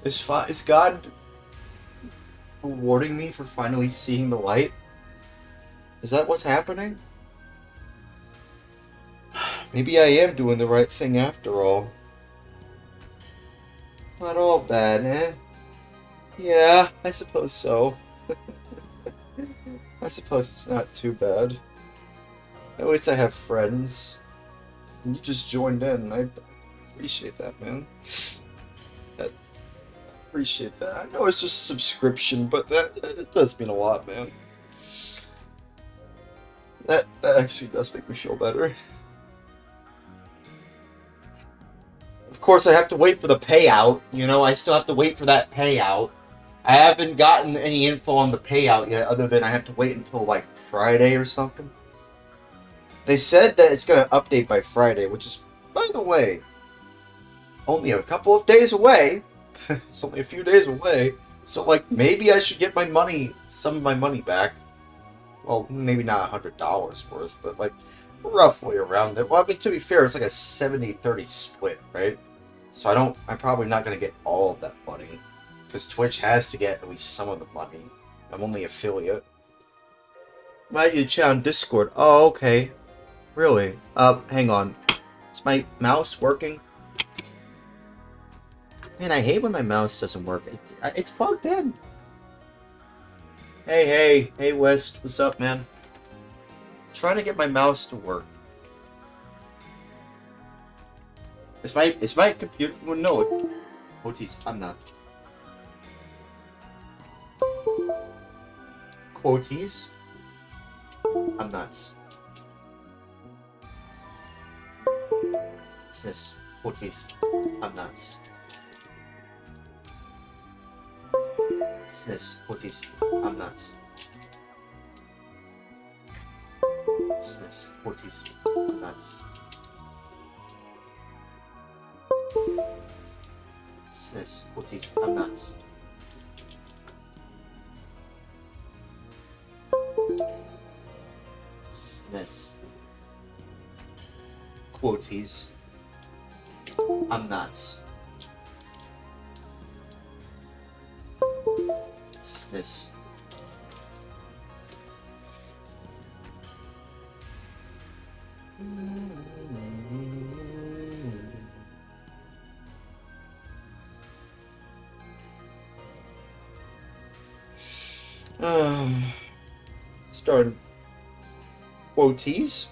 Is God rewarding me for finally seeing the light? Is that what's happening? Maybe I am doing the right thing after all. Not all bad, eh? Yeah, I suppose so. I suppose it's not too bad. At least I have friends. And you just joined in. I appreciate that, man. I appreciate that. I know it's just a subscription, but that does mean a lot, man. That actually does make me feel better. Of course, I have to wait for the payout. You know, I still have to wait for that payout. I haven't gotten any info on the payout yet, other than I have to wait until, like, Friday or something. They said that it's going to update by Friday, which is, by the way, only a couple of days away. It's only a few days away. So, like, maybe I should get my money, some of my money back. Well, maybe not $100 worth, but, like, roughly around there. Well, I mean, to be fair, it's like a 70-30 split, right? So I'm probably not going to get all of that money. Because Twitch has to get at least some of the money. I'm only affiliate. Might you chat on Discord? Oh, okay. Really? Hang on. Is my mouse working? Man, I hate when my mouse doesn't work. It's plugged in. Hey, West. What's up, man? I'm trying to get my mouse to work. Is my computer? Well, no. Quoties. I'm not. Quoties. I'm nuts. Sis. Quoties. I'm nuts. Sis. Quoties. I'm nuts. Sis. Quoties. I'm nuts. Sis. Quoties. I'm nuts. Sis. Quoties. I'm nuts. Sis. Starting quoties.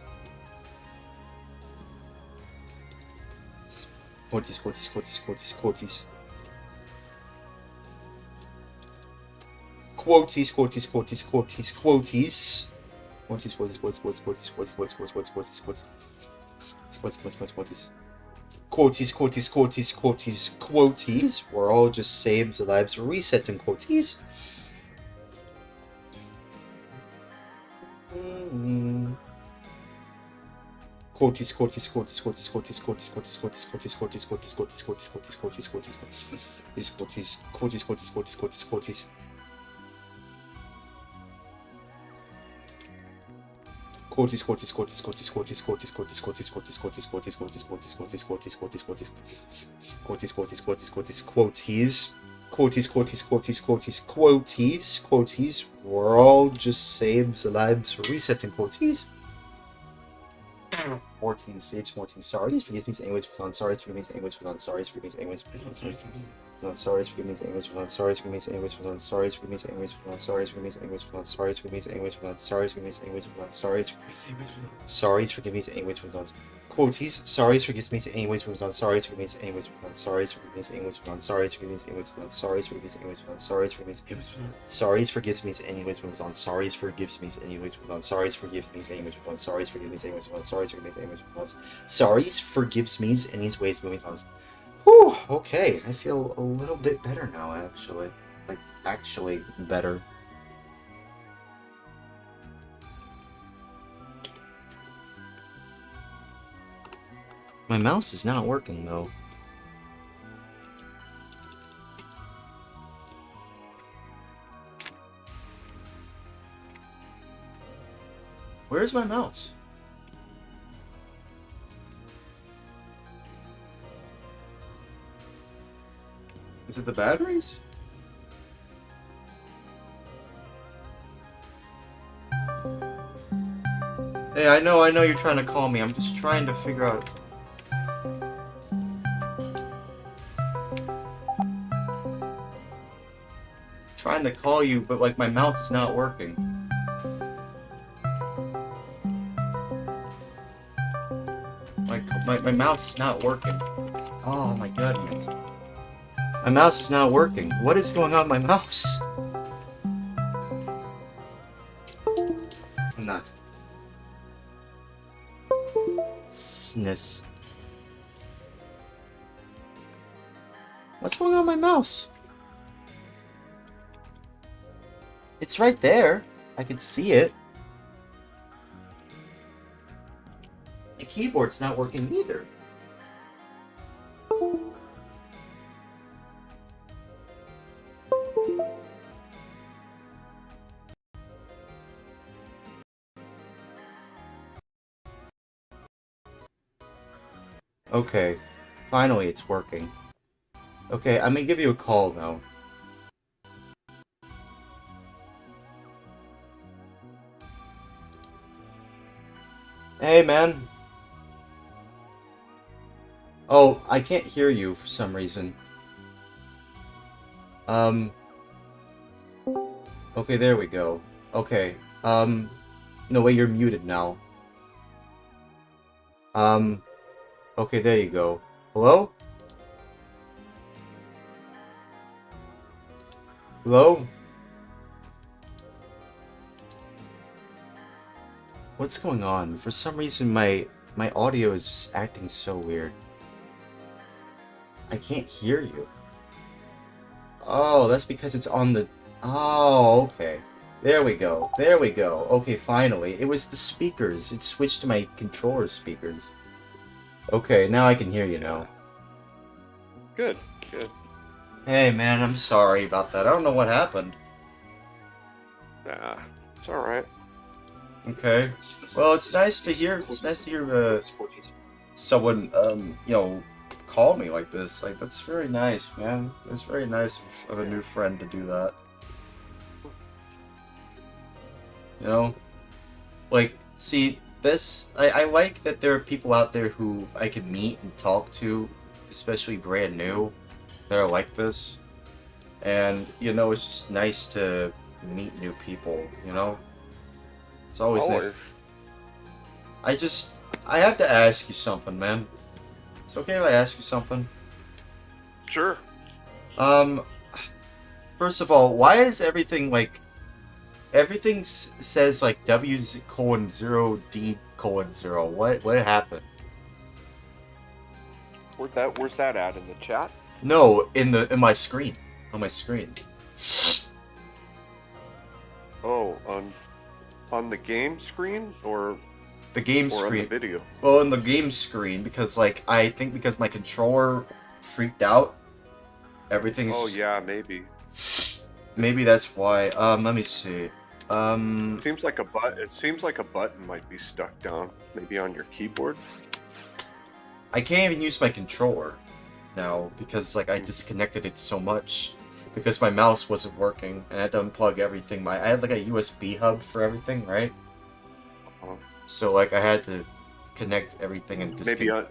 Quoties. Quoties. We're all just saves the lives resetting quoties. Quoties. We're all just saves the lives resetting quoties. 14 saves, 14 sorries, forgive me anyways, on sorries, forgive me anyways, on sorries, forgive me anyways, on sorries, forgive me anyways, on sorries, forgive me anyways, on sorries, forgive me anyways, on sorries, forgive me anyways, on sorries, forgive me anyways, on sorries, forgive me anyways, on sorries, sorries, forgive me anyways, on quoties, sorries, forgive me anyways, on sorries, forgive me anyways, on sorries, forgive me anyways, on sorries, forgive me anyways, on sorries, forgive me anyways, on sorries, forgive me sorries, forgives me anyways, on sorries, forgives me anyways, on sorries, forgive me anyways, on sorries, forgive me anyways, on sorries, forgive me anyways, on sorries, forgives me anyways, moving on. Whew, okay, I feel a little bit better now, actually. Like, actually better. My mouse is not working, though. Where's my mouse? Is it the batteries? Hey, I know you're trying to call me. I'm just trying to figure out. Trying to call you, but like my mouse is not working. My mouse is not working. Oh my goodness. My mouse is not working. What is going on with my mouse? I'm not. Sniss. What's going on with my mouse? It's right there. I can see it. The keyboard's not working either. Okay, finally it's working. Okay, I'm gonna give you a call now. Hey, man. Oh, I can't hear you for some reason. Okay, there we go. Okay, no way, you're muted now. Okay, there you go. Hello? Hello? What's going on? For some reason, my audio is just acting so weird. I can't hear you. Oh, that's because it's on the... Oh, okay. There we go. There we go. Okay, finally. It was the speakers. It switched to my controller speakers. Okay, now I can hear you now. Good, good. Hey, man, I'm sorry about that. I don't know what happened. Nah, it's alright. Okay. Well, it's nice to hear. It's nice to hear someone, you know, call me like this. Like, that's very nice, man. It's very nice of a new friend to do that. You know, like, see, this. I like that there are people out there who I can meet and talk to, especially brand new, that are like this. And you know, it's just nice to meet new people. You know. It's always nice. I have to ask you something, man. It's okay if I ask you something? Sure. First of all, why is everything like... Everything says like W:0, D:0. What happened? Where's that at, in the chat? No, in my screen. On my screen. Oh, on the game screen, or the game or screen? On the video. Well, in the game screen, because like I think because my controller freaked out, everything's. Oh yeah, maybe. Maybe that's why. Let me see. It seems like a button might be stuck down, maybe on your keyboard. I can't even use my controller now because like I disconnected it so much because my mouse wasn't working and I had to unplug everything. I had like a USB hub for everything, right? So like I had to connect everything and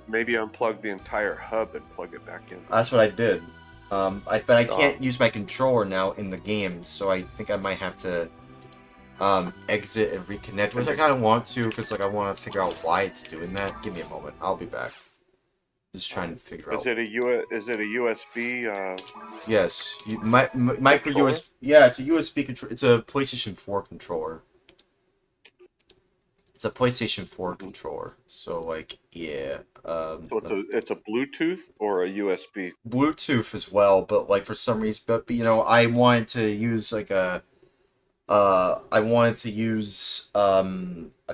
maybe unplug the entire hub and plug it back in. That's what I did. But I can't use my controller now in the game, so I think I might have to exit and reconnect, which I kind of want to because like I want to figure out why it's doing that. Give me a moment. I'll be back. Just trying to figure out. Is it a USB? Yes, micro USB. Yeah, it's a USB control. It's a PlayStation 4 controller. It's a PlayStation 4 controller. So like, yeah. So it's a Bluetooth or a USB? Bluetooth as well, but like for some reason, but you know, I wanted to use like a. I wanted to use a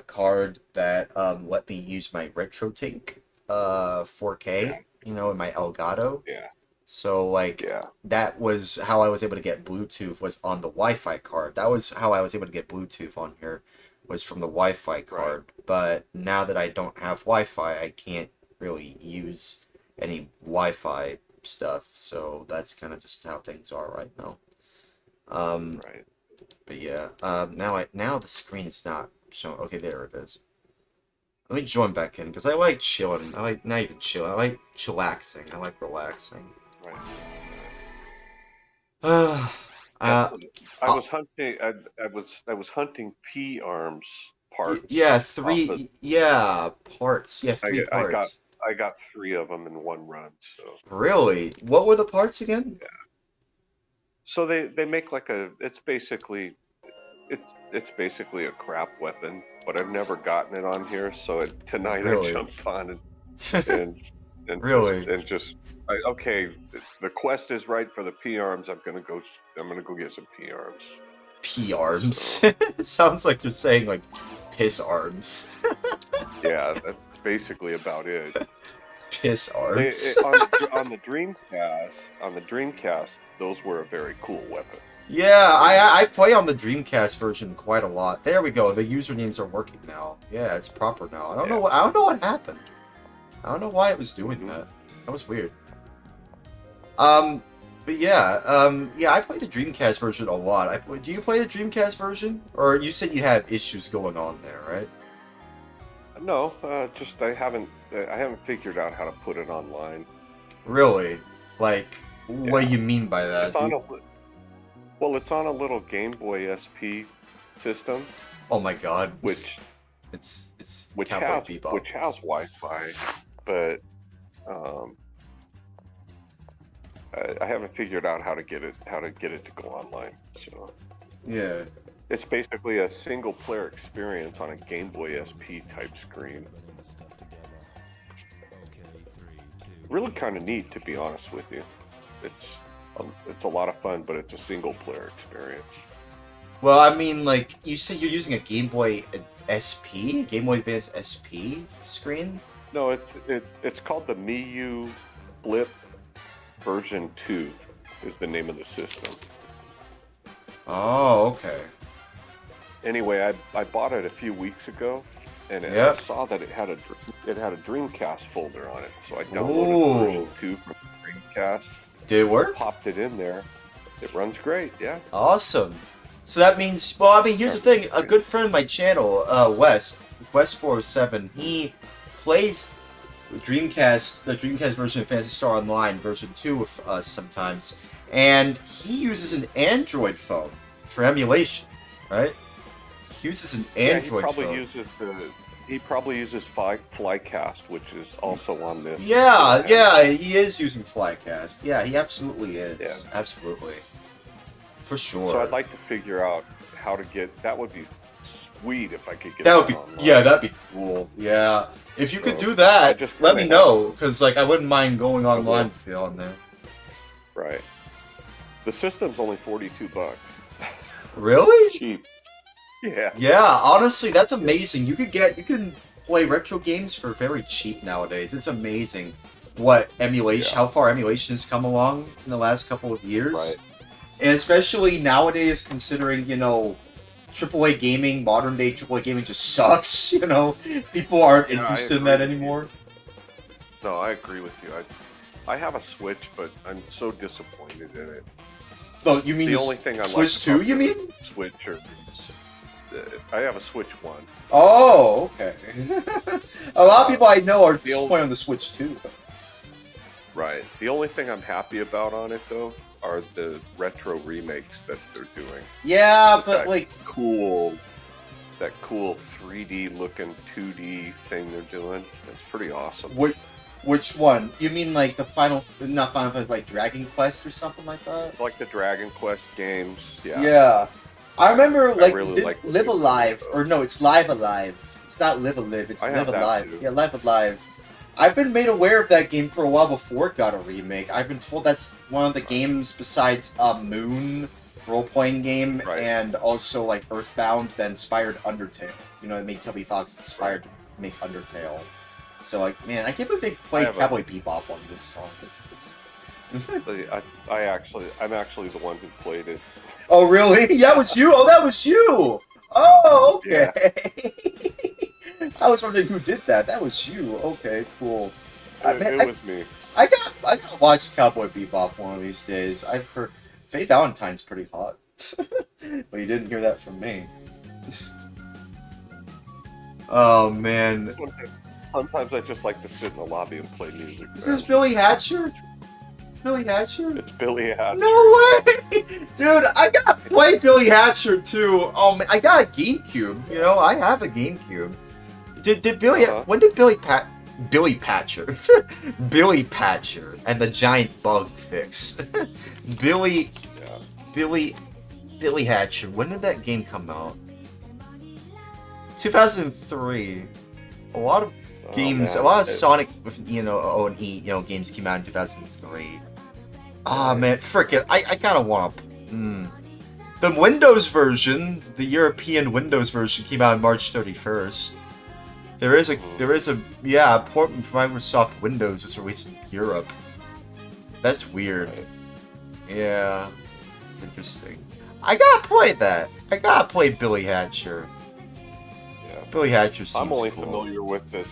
card that let me use my RetroTink 4K, you know, in my Elgato. Yeah. So like that was how I was able to get Bluetooth, was on the Wi-Fi card. That was how I was able to get Bluetooth on here, was from the Wi-Fi card. Right. But now that I don't have Wi-Fi, I can't really use any Wi-Fi stuff. So that's kind of just how things are right now. Right. But yeah, now the screen's not showing. Okay, there it is. Let me join back in, because I like chilling. I like, not even chilling, I like chillaxing. I like relaxing. Right. Uh, I was hunting. I was hunting P arms parts. yeah, off of, parts. Yeah, three parts. I got 3 of them in one run. So. Really? What were the parts again? Yeah. So they make like a. It's basically a crap weapon, but I've never gotten it on here. So tonight Really? I jumped on and Really? okay, the quest is right for the P arms. I'm gonna go get some P arms. P arms. So, Sounds like you're saying like piss arms. yeah, that's basically about it. Piss arms. On the Dreamcast, those were a very cool weapon. Yeah, I play on the Dreamcast version quite a lot. There we go. The usernames are working now. Yeah, it's proper now. I don't know what happened. I don't know why it was doing that. That was weird. But yeah, I play the Dreamcast version a lot. Do you play the Dreamcast version? Or you said you have issues going on there, right? No, just I haven't figured out how to put it online. Really? Like, what do you mean by that? It's on a little Game Boy SP system. Oh my god. Which has Wi-Fi, but I haven't figured out how to get it to go online. So yeah, it's basically a single player experience on a Game Boy SP type screen. Really kind of neat, to be honest with you. It's a lot of fun, but it's a single player experience. Well, I mean, like, you say you're using a Game Boy SP? Game Boy Advance SP screen? No, it's called the Miiu Flip version 2 is the name of the system. Oh, okay. Anyway, I bought it a few weeks ago, and I saw that it had a Dreamcast folder on it, so I downloaded version 2 from Dreamcast. Did it work? Popped it in there. It runs great, yeah. Awesome. So that means, well, I mean, here's the thing. A good friend of my channel, West407, he plays the Dreamcast version of Phantasy Star Online, version 2 with us sometimes, and he uses an Android phone for emulation, right? He uses an Android phone. He probably uses Flycast, which is also on this. Yeah, he is using Flycast. Yeah, he absolutely is. Yeah. Absolutely. For sure. So I'd like to figure out how to get... That would be sweet if I could get that. Would be online. Yeah, that'd be cool. Yeah. If you could do that, let me know, because like, I wouldn't mind going online with you on there. Right. The system's only $42. Really? Cheap. Yeah. Yeah, honestly, that's amazing. You can play retro games for very cheap nowadays. It's amazing what emulation, how far emulation has come along in the last couple of years. Right. And especially nowadays, considering, AAA gaming, modern day AAA gaming just sucks, People aren't interested in that anymore. No, I agree with you. I have a Switch, but I'm so disappointed in it. No, you mean the only thing I Switch 2, you mean? Switch or... I have a Switch 1. Oh, okay. A lot of people I know are disappointed on the Switch 2. Right. The only thing I'm happy about on it, though, are the retro remakes that they're doing. Yeah, but like... That cool 3D looking 2D thing they're doing. It's pretty awesome. Which one? You mean like the not Final Fantasy, like Dragon Quest or something like that? Like the Dragon Quest games, yeah. Yeah. I remember, like, really Live Alive, or no, it's Live Alive. It's not Live Alive, it's Live Alive. Yeah, Live Alive. I've been made aware of that game for a while before it got a remake. I've been told that's one of the games besides Moon, role-playing game, and also, like, Earthbound that inspired Undertale. It made Toby Fox inspired to make Undertale. So, like, man, I can't believe they played Cowboy Bebop on this song. I'm actually the one who played it. Oh, really? Yeah, that was you? Oh, that was you! Oh, okay. Yeah. I was wondering who did that. That was you. Okay, cool. It was me. I gotta watch Cowboy Bebop one of these days. I've heard Faye Valentine's pretty hot. But you didn't hear that from me. Oh man. Sometimes I just like to sit in the lobby and play music. Is this Billy Hatcher? It's Billy Hatcher? It's Billy Hatcher. No way! Dude, I gotta play Billy Hatcher too. Oh man, I got a GameCube. You know, I have a GameCube. Did Billy? When did Billy Patcher Billy Patcher and the Giant Bug fix? Billy Hatcher. When did that game come out? 2003. A lot of games, a lot of Sonic with O and E games came out in 2003. Ah man, frick it! I kind of want to. The Windows version, the European Windows version, came out on March 31st. There is a port for Microsoft Windows was released in Europe. That's weird. Yeah, it's interesting. I gotta play that. I gotta play Billy Hatcher. Yeah. Billy Hatcher seems I'm only cool. familiar with this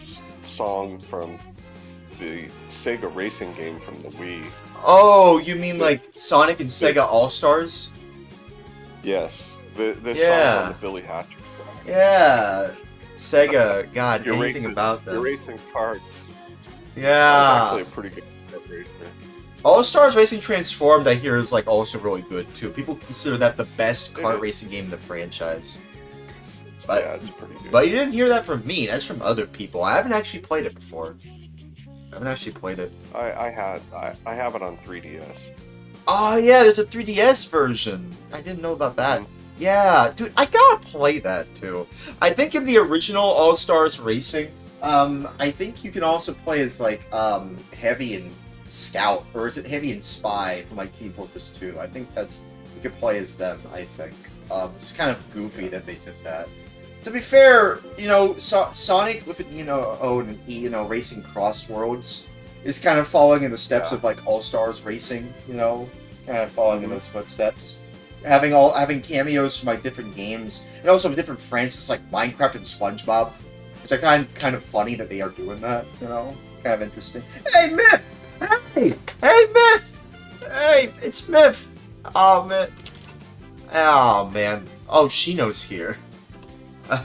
song from the Sega racing game from the Wii. Oh, you mean like Sonic and Sega All-Stars? Yes. This song on the Billy Hatcher song. Yeah. Sega, God, anything about them. You're racing carts. Yeah. Actually a pretty good kart racer. All-Stars Racing Transformed, I hear, is like also really good too. People consider that the best kart racing game in the franchise. But, yeah, it's pretty good. But you didn't hear that from me. That's from other people. I haven't actually played it before. I haven't actually played it. I have it on 3DS. Oh yeah, there's a 3DS version. I didn't know about that. Yeah, dude, I gotta play that too. I think in the original All-Stars Racing, I think you can also play as like Heavy and Scout, or is it Heavy and Spy from like Team Fortress 2? I think you could play as them. I think it's kind of goofy that they did that. To be fair, Sonic with O and E, racing cross worlds is kind of following in the steps of like All-Stars Racing. It's kind of following in those footsteps. Having cameos from like different games and also different franchises like Minecraft and SpongeBob, which I kind of funny that they are doing that. Kind of interesting. Hey Myth! Hey Myth! Hey, it's Myth! Oh man! Oh man! Oh, Shino's here.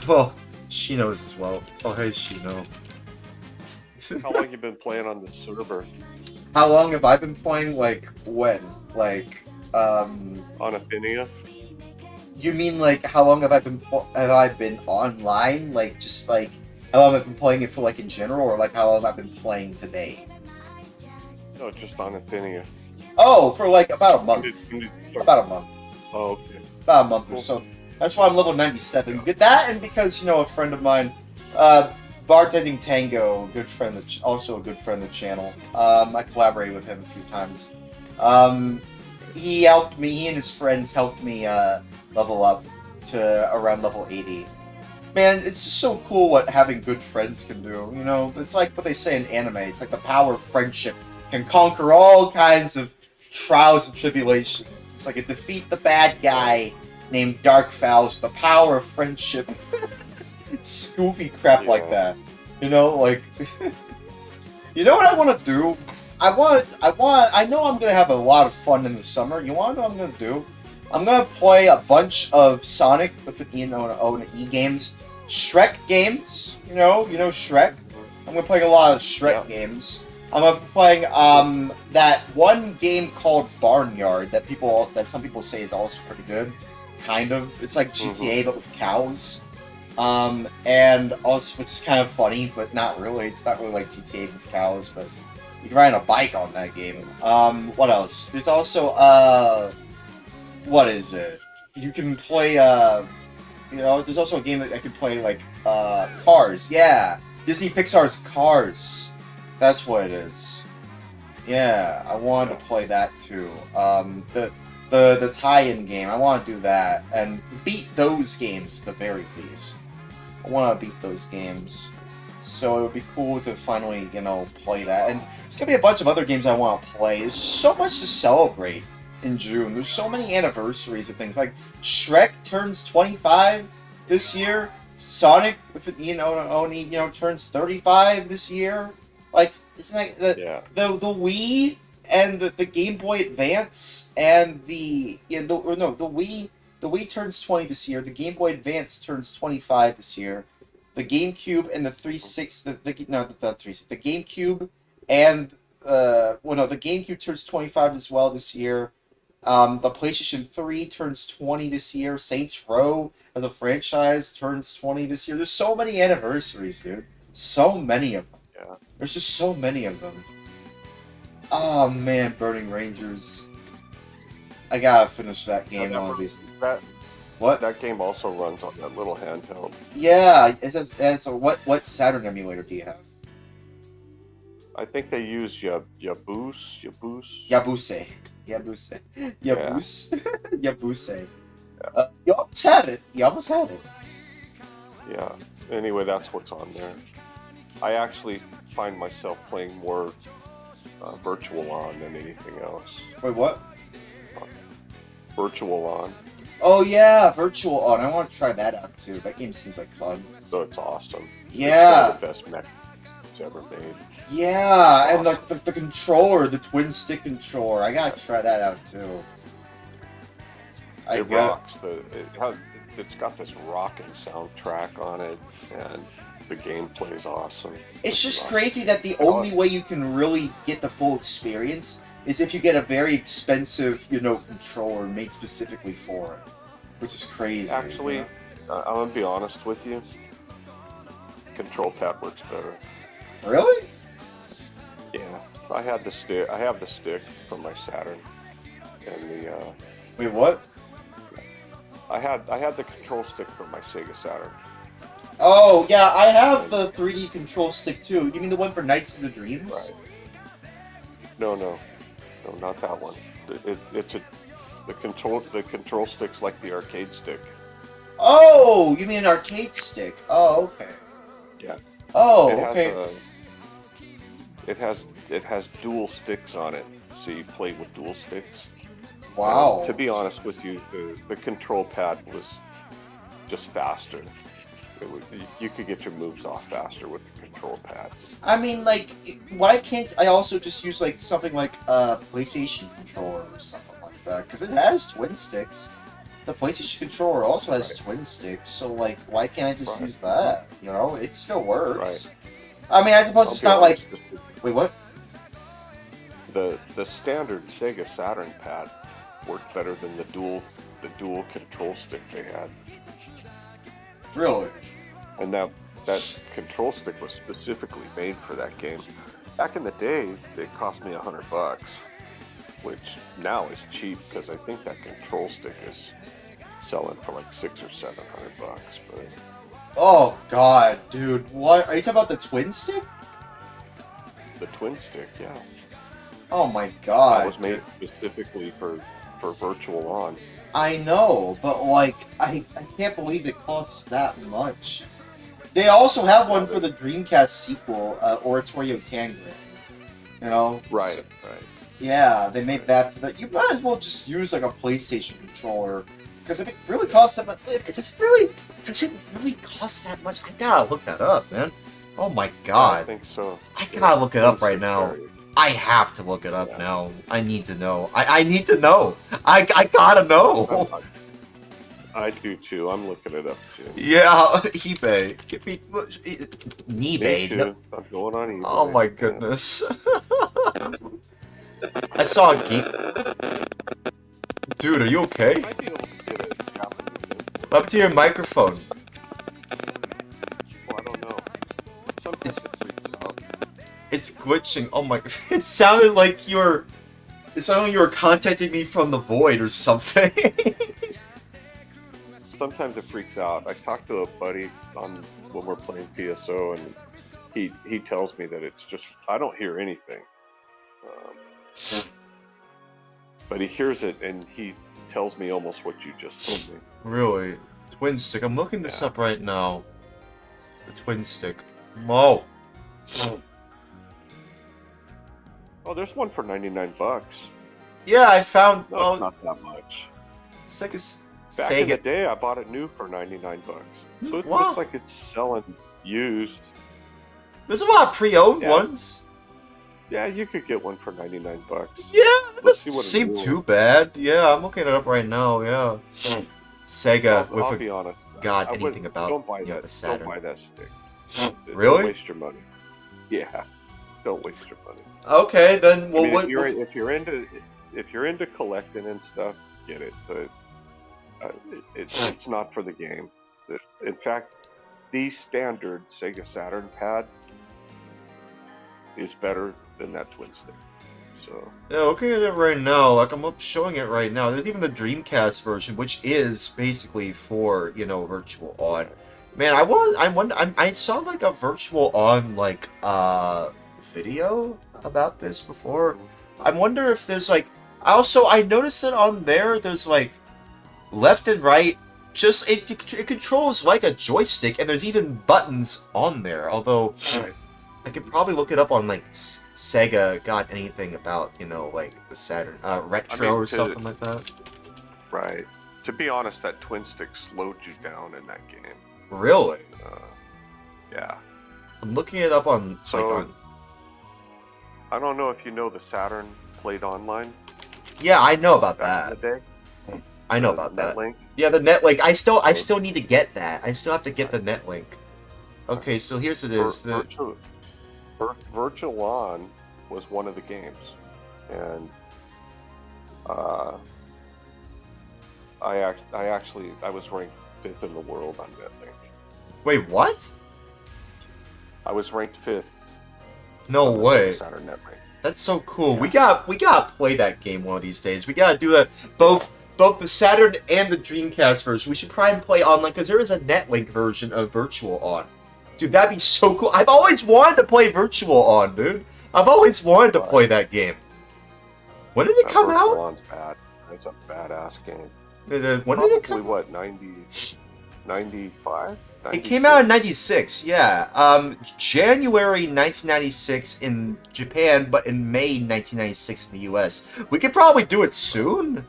Well, Shino's as well. Oh hey Shino. How long you been playing on this server? How long have I been playing? Like when? Like on Ephinea? You mean like how long have I been online? Like just like how long have I been playing it for like in general, or like how long have I been playing today? No, just on Ephinea. Oh, for like about a month. About a month. Oh, okay. About a month or so. That's why I'm level 97. Get that, and because a friend of mine, Bartending Tango, good friend, also a good friend of the channel. I collaborated with him a few times. He helped me. He and his friends helped me level up to around level 80. Man, it's just so cool what having good friends can do. It's like what they say in anime. It's like the power of friendship can conquer all kinds of trials and tribulations. It's like a defeat the bad guy named Dark Fowls with the power of friendship. Goofy crap like that. You know what I want to do? I know I'm going to have a lot of fun in the summer. You want to know what I'm going to do? I'm going to play a bunch of Sonic with O and E games. Shrek games. You know Shrek? I'm going to play a lot of Shrek games. I'm going to be playing that one game called Barnyard that some people say is also pretty good. Kind of. It's like GTA but with cows. And also, which is kind of funny, but not really. It's not really like GTA with cows, but you can ride on a bike on that game. What else? There's also, what is it? You can play, there's also a game that I could play, like, Cars. Yeah! Disney Pixar's Cars. That's what it is. Yeah, I wanted to play that too. The tie-in game, I want to do that, and beat those games at the very least. I want to beat those games. So it would be cool to finally, play that. And there's going to be a bunch of other games I want to play. There's just so much to celebrate in June. There's so many anniversaries of things. Like, Shrek turns 25 this year. Sonic, turns 35 this year. Like, isn't that the Wii and the Game Boy Advance and the Wii turns 20 this year. The Game Boy Advance turns 25 this year. the GameCube and the 360. The GameCube and the GameCube turns 25 as well this year. The PlayStation 3 turns 20 this year. Saints Row as a franchise turns 20 this year. There's so many anniversaries, dude. So many of them. Yeah. There's just so many of them. Oh man, Burning Rangers. I gotta finish that game obviously. What? That game also runs on that little handheld. Yeah, so what Saturn emulator do you have? I think they use Yabuse. Yabuse. Yeah. Yabuse. You almost had it. Yeah. Anyway, that's what's on there. I actually find myself playing more Virtual On than anything else. Wait, what? Virtual On. Oh yeah, Virtual On. I want to try that out too. That game seems like fun. So it's awesome. Yeah. It's one of the best mech ever made. Yeah, and the controller, the twin stick controller. I gotta try that out too. It rocks. It's got this rocking soundtrack on it, and the gameplay is awesome. It's just crazy that the only way you can really get the full experience is if you get a very expensive, controller made specifically for it, which is crazy. Actually, I'm gonna be honest with you. Control pad works better. Really? Yeah, I have the stick from my Saturn, and the. Wait, what? I had the control stick from my Sega Saturn. Oh yeah, I have the 3D control stick too. You mean the one for Nights of the Dreams? Right. No, not that one. The control stick's like the arcade stick. Oh, you mean an arcade stick? Oh, okay. Yeah. Oh, okay. It has dual sticks on it, so you play with dual sticks. Wow. To be honest with you, the control pad was just faster. You could get your moves off faster with the control pad. I mean, why can't I also just use something like a PlayStation controller or something like that? Because it has twin sticks. The PlayStation controller also has twin sticks, so why can't I just use that? It still works. Right. I mean, I suppose it's not like. Wait, what? The standard Sega Saturn pad worked better than the dual control stick they had. Really? And that control stick was specifically made for that game. Back in the day, it cost me $100, which now is cheap because I think that control stick is selling for like $600 or $700. But oh God, dude! What are you talking about? The twin stick? The twin stick, yeah. Oh my God! That was made specifically for Virtual On. I know, but I can't believe it costs that much. They also have one for the Dreamcast sequel, Oratorio Tangram. Right. Yeah, they made that. You might as well just use a PlayStation controller, because if it really costs that much, does it really cost that much? I gotta look that up, man. Oh my God! I think so. I gotta look it up right now. I have to look it up now. I need to know. I need to know. I gotta know. I do too. I'm looking it up too. Yeah, eBay. Give me eBay. Me too. I'm going on eBay. Oh my goodness. I saw a game. Dude, are you okay? I might be able to get it. What happened to your microphone? Well, I don't know. Sometimes it freaks out. It's glitching. Oh my! It sounded like you were contacting me from the void or something. Sometimes it freaks out. I talked to a buddy when we're playing PSO, and he tells me that it's just I don't hear anything, but he hears it, and he tells me almost what you just told me. Really? Twin stick. I'm looking this up right now. The twin stick. Whoa. Oh, there's one for $99. Yeah, I found. No, it's not that much. Back in the day, I bought it new for $99. So it looks like it's selling used. There's a lot of pre-owned ones. Yeah, you could get one for $99. Yeah, that doesn't seem too bad. Yeah, I'm looking it up right now. Yeah. Sega I'll be honest. got anything about don't buy you know, that. the Saturn. Don't buy that stick. Really? Don't waste your money. Yeah, don't waste your money. Okay, then. Well, I mean, what? if you're into collecting and stuff, get it. But it's not for the game. In fact, the standard Sega Saturn pad is better than that twin stick. So Yeah, looking at it right now, like I'm showing it right now. There's even the Dreamcast version, which is basically for virtual on. Man, I saw like a virtual on like video about this before. I wonder if there's like I noticed that on there's like left and right. Just it controls like a joystick, and there's even buttons on there. Although I could probably look it up on like Sega got anything about like the Saturn retro or something like that. Right. To be honest, that twin stick slowed you down in that game. Really? Yeah. I'm looking it up on I don't know if you know the Saturn played online. Yeah, I know about that. In the day. I know about that. Netlink. Yeah, the Netlink. I still need to get that. I still have to get the Netlink. Okay, so here's it is. Virtual On was one of the games, and I was ranked 5th in the world on Netlink. Wait, what? I was ranked 5th. No way. Saturn Netlink. That's so cool. Yeah. We gotta play that game one of these days. We gotta do that both the Saturn and the Dreamcast version. We should try and play online because there is a Netlink version of Virtual On. Dude, that'd be so cool. I've always wanted to play Virtual On, dude. I've always wanted to play that game. When did it come out? Virtual On's bad. It's a badass game. When did it come? What, 95? It came out in 96, yeah. January 1996 in Japan, but in May 1996 in the US. We could probably do it soon.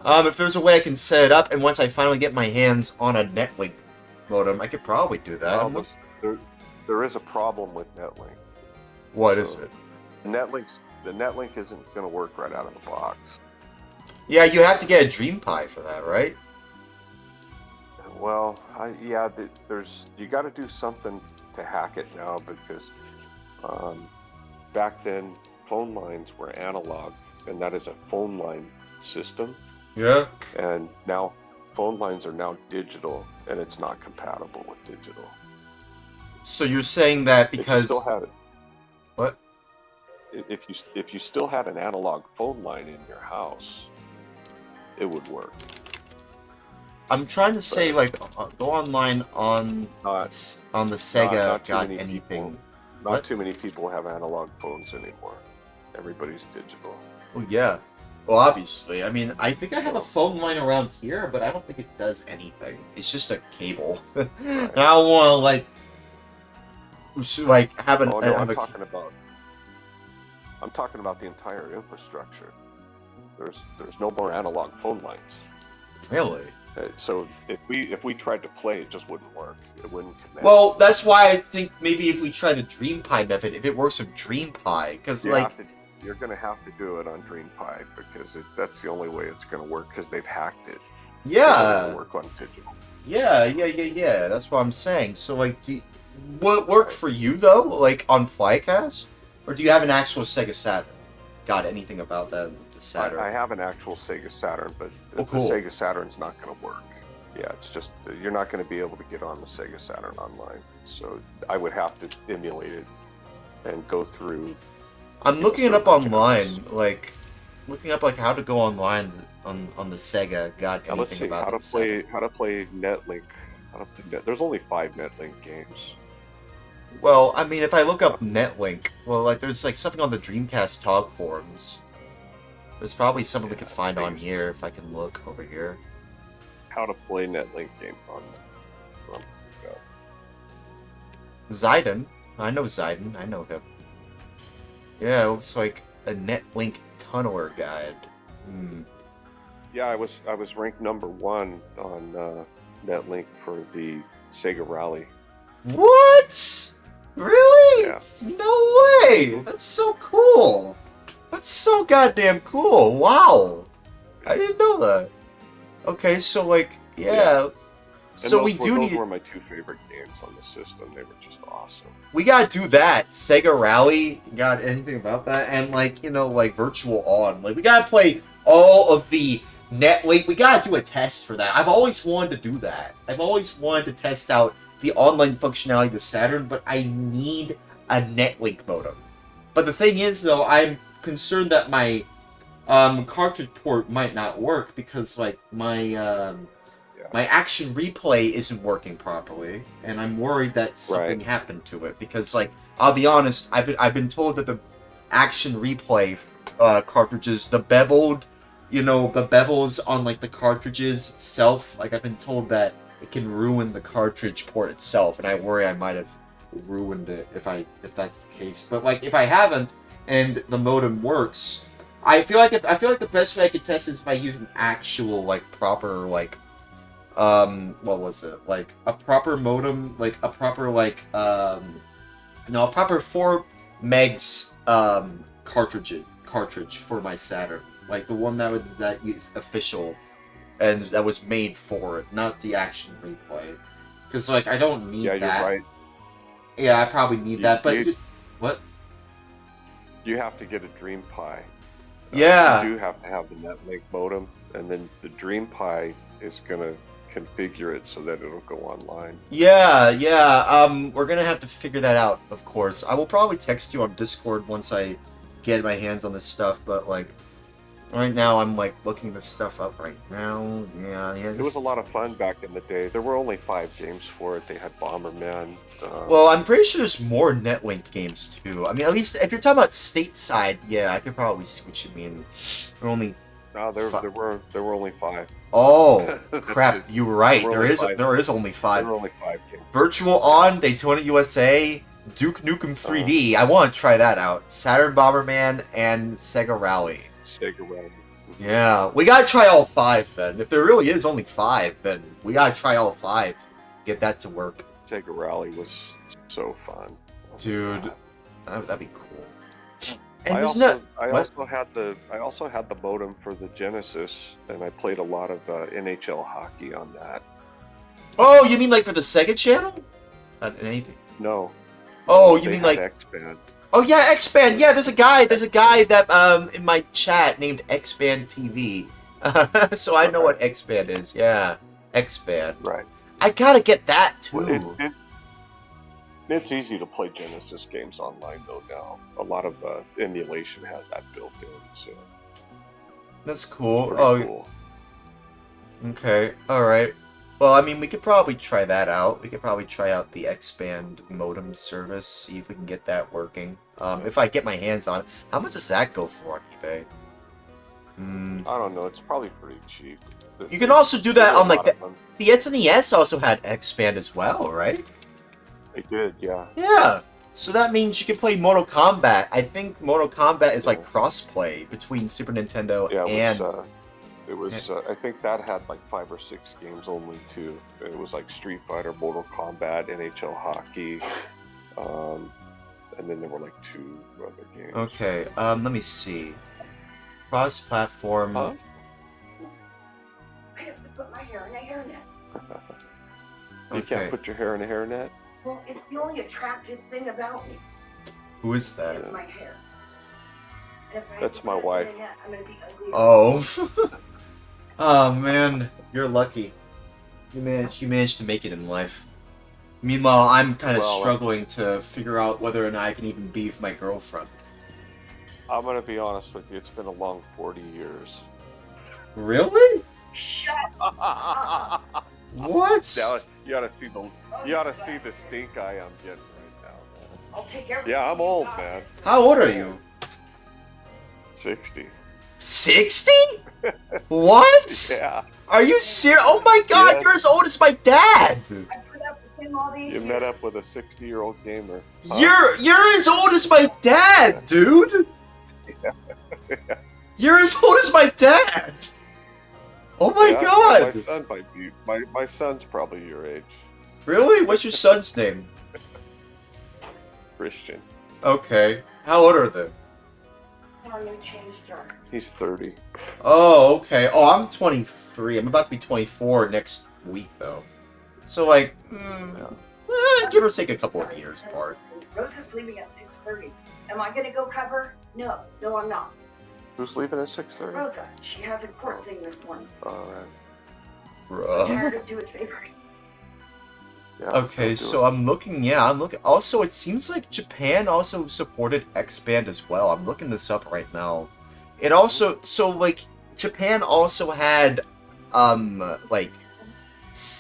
If there's a way I can set it up, and once I finally get my hands on a Netlink modem, I could probably do that. Well, there is a problem with Netlink. What is it? The Netlink isn't going to work right out of the box. Yeah, you have to get a Dream Pi for that, right? Well, you got to do something to hack it now because back then phone lines were analog, and that is a phone line system. Yeah. And now phone lines are now digital, and it's not compatible with digital. So you're saying that because if you still had it, what? If you still had an analog phone line in your house, it would work. I'm trying to say, like, go online on the Sega got anything. Not too many people have analog phones anymore. Everybody's digital. Oh yeah. Well, obviously. I mean, I think I have a phone line around here, but I don't think it does anything. It's just a cable. And I don't want to have an. Oh, no, I'm talking about the entire infrastructure. There's no more analog phone lines. Really? So if we tried to play, it just wouldn't work. It wouldn't connect. Well, that's why I think maybe if we try the Dream Pi method, if it works with Dream Pi, because you're going to have to do it on Dream Pi because that's the only way it's going to work because they've hacked it. Yeah. It work on digital. Yeah. That's what I'm saying. So like, will it work for you though? Like on Flycast, or do you have an actual Sega Saturn? Got anything about that? The Saturn. I have an actual Sega Saturn, but the Sega Saturn's not going to work. Yeah, it's just you're not going to be able to get on the Sega Saturn online. So I would have to emulate it and go through. I'm looking it up online, looking up how to go online on the Sega. Got anything about how to play Netlink? There's only 5 Netlink games. Well, I mean, if I look up Netlink, there's something on the Dreamcast Talk forums. There's probably something we can find on here if I can look over here. How to play Netlink game on Ziden. I know Ziden. I know him. Yeah, it looks like a Netlink tunneler guide. Yeah, I was ranked number 1 on Netlink for the Sega Rally. What? Really? Yeah. No way! That's so cool! That's so goddamn cool! Wow! I didn't know that. Okay, so yeah. And we do those need. were my two favorite games on the system. They were just awesome. We gotta do that. Sega Rally. Got anything about that? And like like Virtual On. Like we gotta play all of the Netlink. We gotta do a test for that. I've always wanted to do that. I've always wanted to test out the online functionality of the Saturn, but I need a Netlink modem. But the thing is, though, I'm concerned that my cartridge port might not work because like my my action replay isn't working properly, and I'm worried that something happened to it. Because, like, I'll be honest, I've been told that the action replay cartridges, the beveled, the bevels on like the cartridges itself, like I've been told that it can ruin the cartridge port itself, and I worry I might have ruined it if that's the case. But like, if I haven't and the modem works, I feel like the best way I could test it is by using actual like proper like. What was it? Like a proper modem, like a proper like a proper 4 megs cartridge for my Saturn, like the one that is official and that was made for it, not the action replay. Because like I don't need that. Yeah, you're right. Yeah, I probably need that, but what? You have to get a Dream Pi. Yeah. You do have to have the Netlink modem, and then the Dream Pi is gonna configure it so that it'll go online. Yeah. We're gonna have to figure that out, of course. I will probably text you on Discord once I get my hands on this stuff, but like right now I'm like looking this stuff up right now. Yeah. It was a lot of fun back in the day. There were only 5 games for it. They had Bomberman. Well, I'm pretty sure there's more Netlink games too. I mean, at least if you're talking about stateside, yeah, I could probably see what you mean. There are only there were only 5. Oh crap! You were right. There is only 5. There were only 5 games. Virtual On, Daytona USA, Duke Nukem 3D. I want to try that out. Saturn Bomberman and Sega Rally. Yeah, we gotta try all 5 then. If there really is only 5, then we gotta try all 5. Get that to work. Sega Rally was so fun. Dude, that'd be cool. And I also had the modem for the Genesis, and I played a lot of NHL hockey on that. Oh, you mean like for the Sega channel? Not anything. No. Oh, you mean like X-Band. Oh yeah, X-Band. Yeah, there's a guy that in my chat named X-Band TV. So I know what X-Band is. Yeah, X-Band. Right. I gotta get that too. Well, it's easy to play Genesis games online though now. A lot of emulation has that built in, so that's cool. Cool. Okay. All right. Well, I mean, we could probably try that out. We could probably try out the X-Band modem service, see if we can get that working. If I get my hands on it. How much does that go for on eBay? I don't know. It's probably pretty cheap. You can also do that on like the SNES also had X-Band as well, right? It did, yeah. Yeah. So that means you can play Mortal Kombat. I think Mortal Kombat is like cross-play between Super Nintendo and... It was I think that had like 5 or 6 games only too. It was like Street Fighter, Mortal Kombat, NHL Hockey, and then there were like 2 other games. Okay, let me see. Cross-platform... I have to put my hair in a hairnet. You can't put your hair in a hairnet? Well, it's the only attractive thing about me. Who is that? It's my hair. And if I That's my wife. I'm gonna be ugly. Oh. Oh man, you're lucky. You managed to make it in life. Meanwhile, I'm kind of struggling to figure out whether or not I can even be with my girlfriend. I'm gonna be honest with you. It's been a long 40 years. Really? Shut up. What? Now, you ought to see the stink eye I'm getting right now, man. I'll take everything. Yeah, I'm old, man. How old are you? 60. 60? What? Yeah. Are you serious? Oh my god, Yeah. you're as old as my dad! I put up with him all these You years. met up with a 60-year-old gamer. Huh? You're as old as my dad, dude! You're as old as my dad! Oh my god! My son might be. My son's probably your age. Really? What's your son's name? Christian. Okay. How old are they? Sorry, I changed her. He's 30. Oh, okay. Oh, I'm 23. I'm about to be 24 next week, though. So like, give or take a couple of years apart. Rosa's leaving at 6:30. Am I gonna go cover? No, I'm not. Who's leaving at 6:30? Rosa, she has a court thing this morning. Alright. I'm tired of doing favors. Yeah, Okay, so I'm looking. Also, it seems like Japan also supported X-Band as well. I'm looking this up right now. It also, so like, Japan also had, like,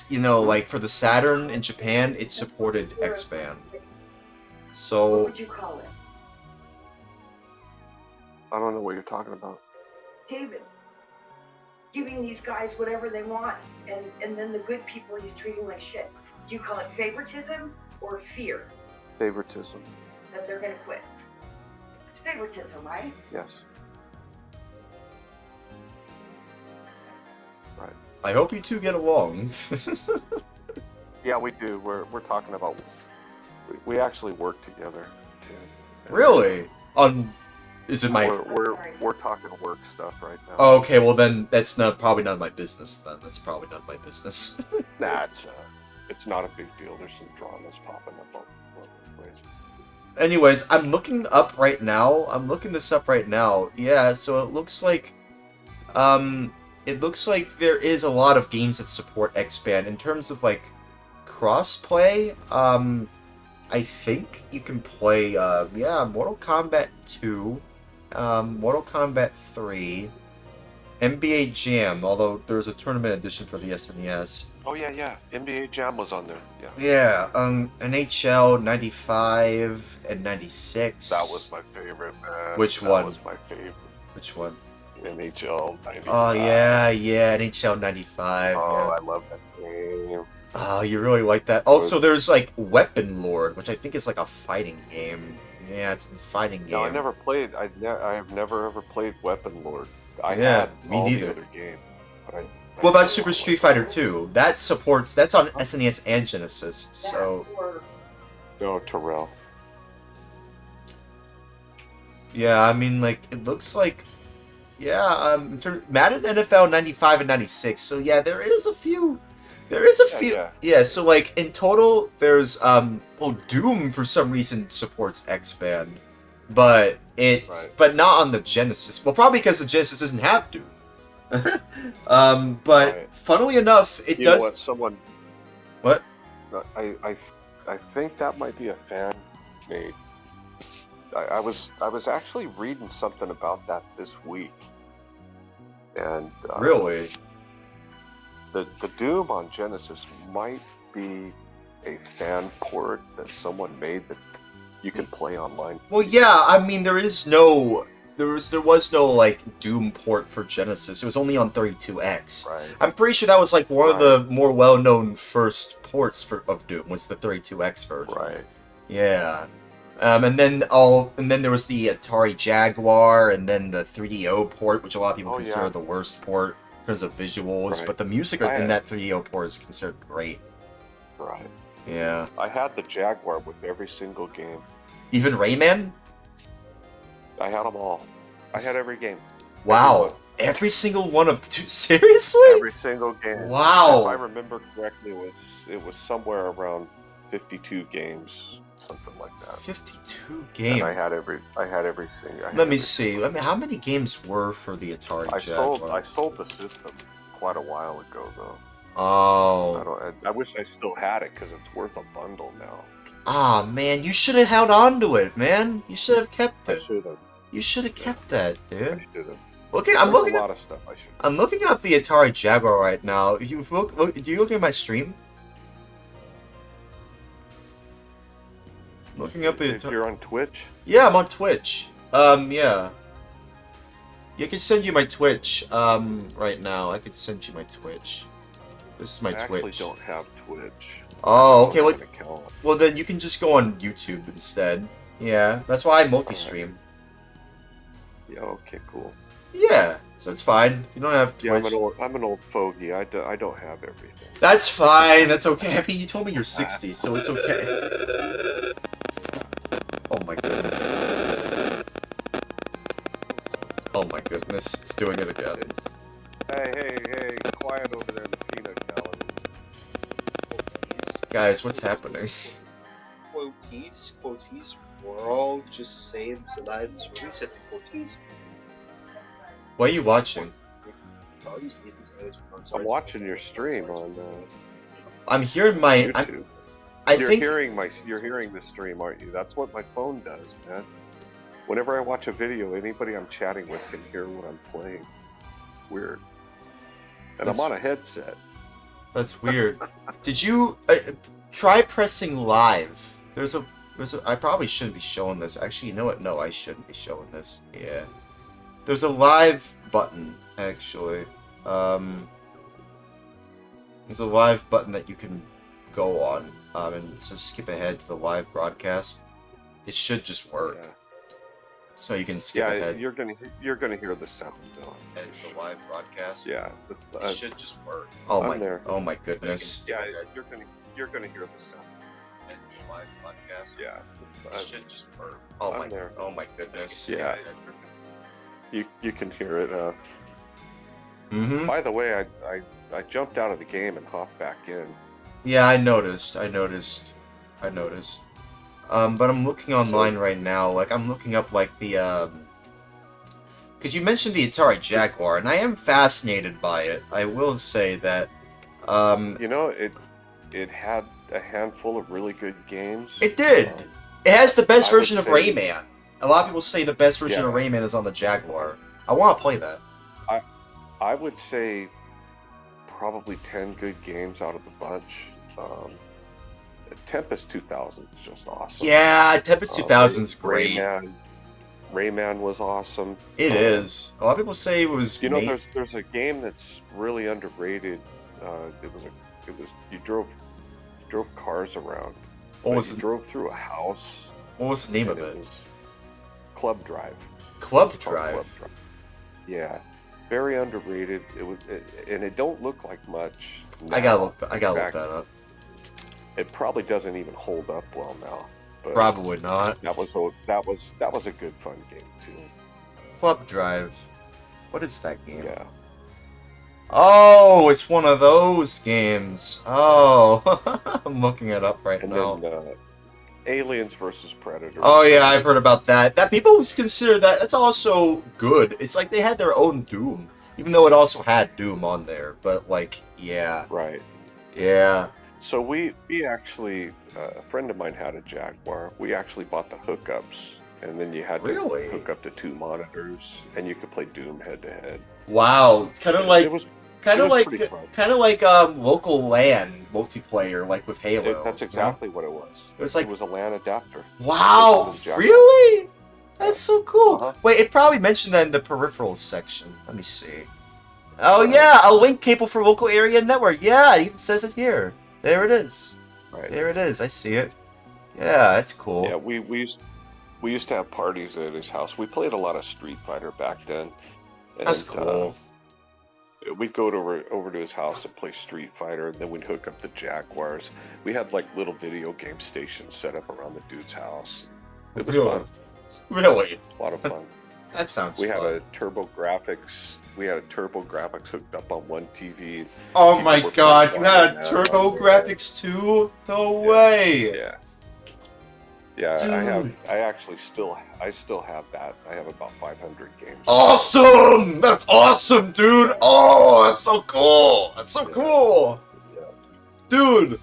you know, like for the Saturn in Japan, it supported X-Band. So. What would you call it? I don't know what you're talking about. David. Giving these guys whatever they want, and then the good people he's treating like shit. Do you call it favoritism or fear? Favoritism. That they're gonna quit. It's favoritism, right? Yes. Right. I hope you two get along. Yeah, we do. We're talking about. We actually work together. Too. Really? Is it my? We're talking work stuff right now. Oh, okay, well then that's probably none of my business. Then that's probably none of my business. Nah, it's not a big deal. There's some dramas popping up all over the place. Anyways, I'm looking up right now. I'm looking this up right now. Yeah, so it looks like there is a lot of games that support X-Band in terms of like crossplay. I think you can play Mortal Kombat 2, Mortal Kombat 3, NBA Jam, although there's a tournament edition for the SNES. Oh yeah. NBA Jam was on there. Yeah. Yeah, NHL 95 and 96. That was my favorite, man. Which one? That was my favorite. Which one? NHL 95. Oh yeah, NHL 95. Oh, yeah. I love that game. Oh, you really like that? Also, there's like Weapon Lord, which I think is like a fighting game. Yeah, it's a fighting game. No, I never played. I have never ever played Weapon Lord. I Yeah, had me all neither. the other games. But What about Super Street Fighter 2? That's on SNES and Genesis. So No, Terrell. yeah, I mean, like it looks like Madden NFL 95 and 96. So yeah, there is a few. Yeah, so like in total, there's Doom for some reason supports X-Band, but but not on the Genesis. Well, probably because the Genesis doesn't have Doom. But funnily enough, it does. You know what? Someone. What? I think that might be a fan made. I was actually reading something about that this week, and Really? The Doom on Genesis might be a fan port that someone made that you can play online. Well, yeah, I mean there was no like Doom port for Genesis. It was only on 32X. Right. I'm pretty sure that was like one of the more well-known first ports of Doom was the 32X version. Right. Yeah. And then there was the Atari Jaguar, and then the 3DO port, which a lot of people consider the worst port in terms of visuals. Right. But the music in that 3DO port is considered great. Right. Yeah. I had the Jaguar with every single game. Even Rayman? I had them all. I had every game. Wow. Every single one of seriously? Every single game. Wow. If I remember correctly, it was somewhere around 52 games, something like that. 52 games. And I had every single. Let me see. How many games were for the Atari Jaguar? I sold the system quite a while ago, though. Oh. I wish I still had it because it's worth a bundle now. Ah, man, you should have held on to it, man. You should have kept it. I should have. You should have kept that, dude. I should have. Okay, I'm looking a lot of stuff I should. I'm looking at the Atari Jaguar right now. Do you look at my stream? Looking up the Atari. You're on Twitch? Yeah, I'm on Twitch. Yeah. I can send you my Twitch. Right now, I could send you my Twitch. This is my Twitch. I actually don't have Twitch. Oh, okay. Well, then you can just go on YouTube instead. Yeah, that's why I multi-stream. Yeah. Okay. Cool. Yeah, so it's fine. You don't have Twitch. Yeah, I'm an old fogey. I don't have everything. That's fine. That's okay. I mean, you told me you're 60, so it's okay. Oh my goodness. Oh my goodness. It's doing it again. Hey, quiet over there in the peanut gallery. Guys, what's happening? Quoties, we're all just saying Saladin's reset to quoties. What are you watching? I'm watching your stream on. I'm hearing my. YouTube. You're hearing the stream, aren't you? That's what my phone does, man. Whenever I watch a video, anybody I'm chatting with can hear what I'm playing. Weird. And I'm on a headset. That's weird. Did you try pressing live? There's a. I probably shouldn't be showing this. Actually, you know what? No, I shouldn't be showing this. Yeah. There's a live button, actually. There's a live button that you can go on, and so skip ahead to the live broadcast. It should just work. Yeah. So you can skip ahead. You're gonna hear the sound though. And the live broadcast. Yeah. It should just work. Oh my goodness. Yeah, you're gonna hear the sound. And the live broadcast. Yeah. It should just work. Oh my goodness. Yeah. You can hear it. Mm-hmm. By the way, I jumped out of the game and hopped back in. Yeah, I noticed. But I'm looking online right now. Like, I'm looking up, like, the, because you mentioned the Atari Jaguar, and I am fascinated by it. I will say that, You know, it had a handful of really good games. It did! It has the best version of say- Rayman. A lot of people say the best version of Rayman is on the Jaguar. I want to play that. I would say probably 10 good games out of the bunch. Tempest 2000 is just awesome. Yeah, Tempest 2000 is great. Rayman was awesome. It is. A lot of people say it was. You know, there's a game that's really underrated. You drove cars around. You drove through a house. What was the name of it? It was Club Drive. Club Drive. Yeah, very underrated. And it don't look like much. I gotta look that up. It probably doesn't even hold up well now. But Probably not. That was a good fun game too. Club Drive. What is that game? Yeah. Oh, it's one of those games. Oh, I'm looking it up right now. Then, Aliens versus Predator. Oh yeah, I've heard about that. That people consider that's also good. It's like they had their own Doom, even though it also had Doom on there. But like, yeah. Right. Yeah. So we actually, a friend of mine had a Jaguar. We actually bought the hookups, and then you had to hook up to 2 monitors, and you could play Doom head to head. Wow, it's kind of like pretty local LAN multiplayer, like with Halo. That's exactly what it was. It was a LAN adapter. Wow, really? That's so cool. Wait, it probably mentioned that in the peripherals section. Let me see. Oh yeah, a link cable for local area network. Yeah, it even says it here. There it is. Right. There it is. I see it. Yeah, that's cool. Yeah, we used to have parties at his house. We played a lot of Street Fighter back then. And, that's cool. We'd go over to his house and play Street Fighter, and then we'd hook up the Jaguars. We had like little video game stations set up around the dude's house. It was fun. Really? A lot of fun. That sounds We fun. had a TurboGrafx. We had a TurboGrafx hooked up on one TV. Oh my god, you had a TurboGrafx 2? No way! Yeah. Yeah, Dude. I still have that. I have about 500 games. Awesome! That's awesome, dude! Oh, that's so cool! That's so cool! Yeah. Dude!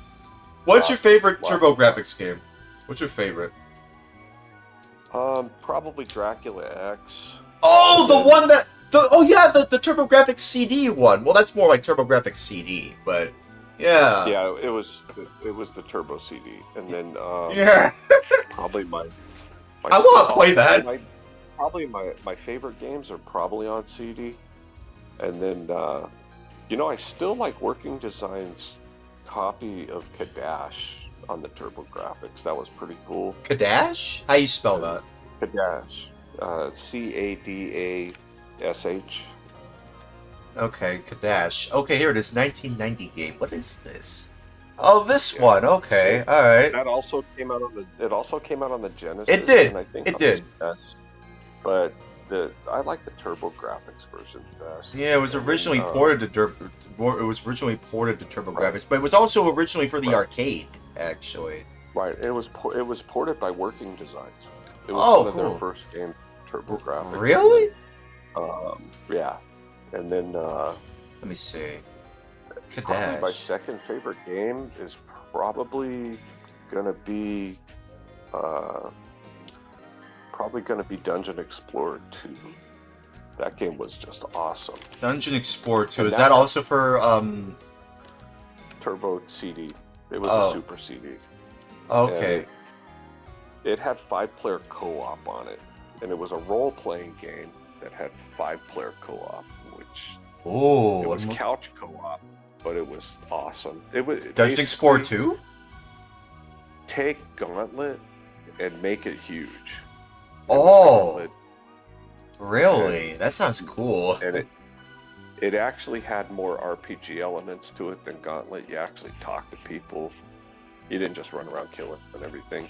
What's your favorite TurboGrafx game? What's your favorite? Probably Dracula X. Oh, the one that... the TurboGrafx CD one. Well, that's more like TurboGrafx CD, but... Yeah. Yeah, it was the Turbo CD, and then yeah. probably my I want to play that. My favorite games are probably on CD, and then I still like Working Design's copy of Kadash on the TurboGrafx. That was pretty cool. Kadash? How you spell that? Kadash, Cadash. Okay, Kadash. Okay, here it is, 1990 game. What is this? Oh, this one. Okay, all right. That also came out on the. It also came out on the Genesis. It did. And I think It on did. the SNES. But I like the TurboGrafx version best. Yeah, it was originally ported to TurboGrafx, but it was also originally for the arcade. actually. Right. It was ported by Working Designs. It was Oh, one of cool. their first games, TurboGrafx. Really? Yeah. And then Let me see. probably my Kadash. second favorite game is probably gonna be Dungeon Explorer 2. That game was just awesome. Dungeon Explorer 2. And Is that also for Turbo CD? It was Oh. a Super CD. Okay. And it had 5-player co-op on it, and it was a role-playing game that had 5-player co-op, which Oh, it was couch co-op, but it was awesome. It was Dungeon Explorer 2? Take Gauntlet and make it huge. Oh, Gauntlet, really? That sounds cool. and it actually had more RPG elements to it than Gauntlet. You actually talked to people. You didn't just run around killing and everything.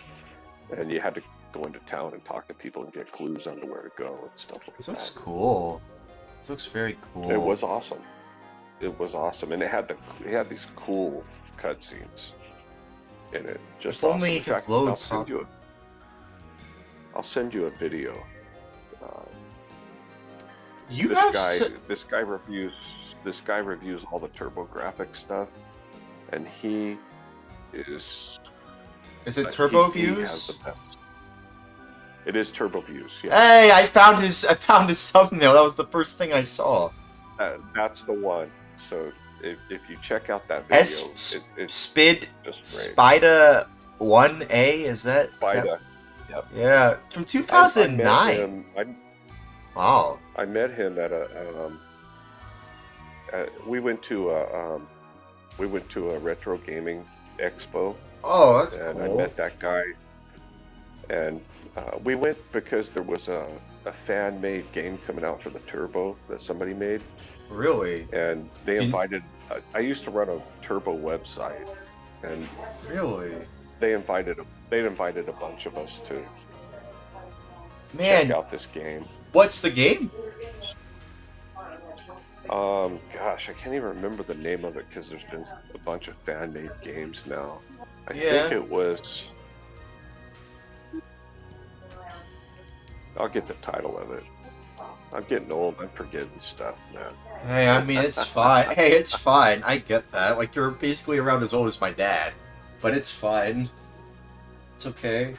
And you had to go into town and talk to people and get clues on to where to go and stuff like This that. looks cool. This looks very cool. It was awesome. It was awesome, and it had these cool cutscenes in it. Just If only awesome. it In could fact, load I'll send you a video. You this have guy. This guy reviews all the TurboGrafx stuff, and he is. Is it he Turbo has Views? the best. It is Turbo Views. Yeah. Hey, I found his thumbnail. That was the first thing I saw. That's the one. So if you check out that video, it's Spid just great. Spider 1A, is that? Spida. Yep. Yeah, from 2009. Wow. I met him at a. We went to a retro gaming expo. Oh, that's and cool. I met that guy, and we went because there was a fan-made game coming out for the Turbo that somebody made. Really? And they invited. I used to run a Turbo website, and really, they invited a bunch of us to Man, check out this game. What's the game? Gosh, I can't even remember the name of it because there's been a bunch of fan-made games now. I Yeah. think it was. I'll get the title of it. I'm getting old. I'm forgetting stuff, man. Hey, I mean, it's fine. Hey, it's fine. I get that. Like, you're basically around as old as my dad. But it's fine. It's okay.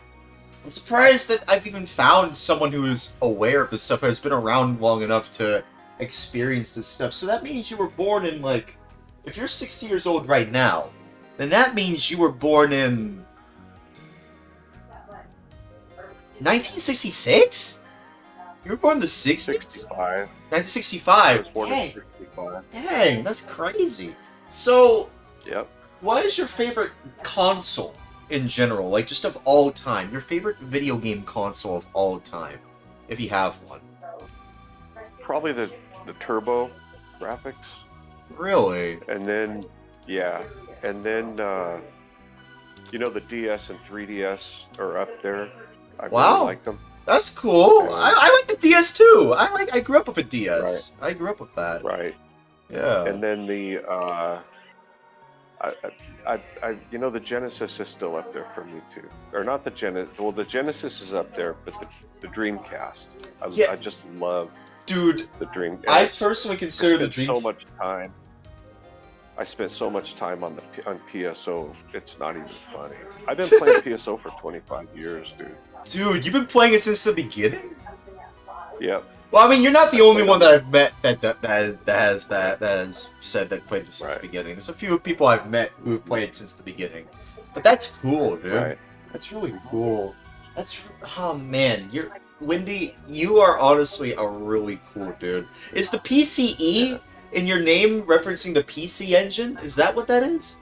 I'm surprised that I've even found someone who is aware of this stuff, who has been around long enough to experience this stuff. So that means you were born in, like... If you're 60 years old right now, then that means you were born in... 1966? You were born in the 60s? 65. 1965. I was born in Dang. 65. Dang, that's crazy. So, Yep. what is your favorite console in general? Like, just of all time. Your favorite video game console of all time, if you have one. Probably the Turbo graphics. Really? And then, yeah. And then, you know, the DS and 3DS are up there. I Wow. really like them. That's cool. I like the DS too. I grew up with a DS. I grew up with that. Right. Yeah. And then the, you know, the Genesis is still up there for me too. Or not the Genesis. Well, the Genesis is up there, but the Dreamcast. I just love. Dude, the Dream. I personally consider the Dream. So much time. I spent so much time on PSO. It's not even funny. I've been playing PSO for 25 years, dude. Dude, you've been playing it since the beginning? Yep. Well, I mean, you're not the only one that I've met that has said that played this since the beginning. There's a few people I've met who have played since the beginning, but that's cool, dude. Right. That's really cool. Oh man, Wendy. You are honestly a really cool dude. Is the PCE in your name referencing the PC Engine? Is that what that is?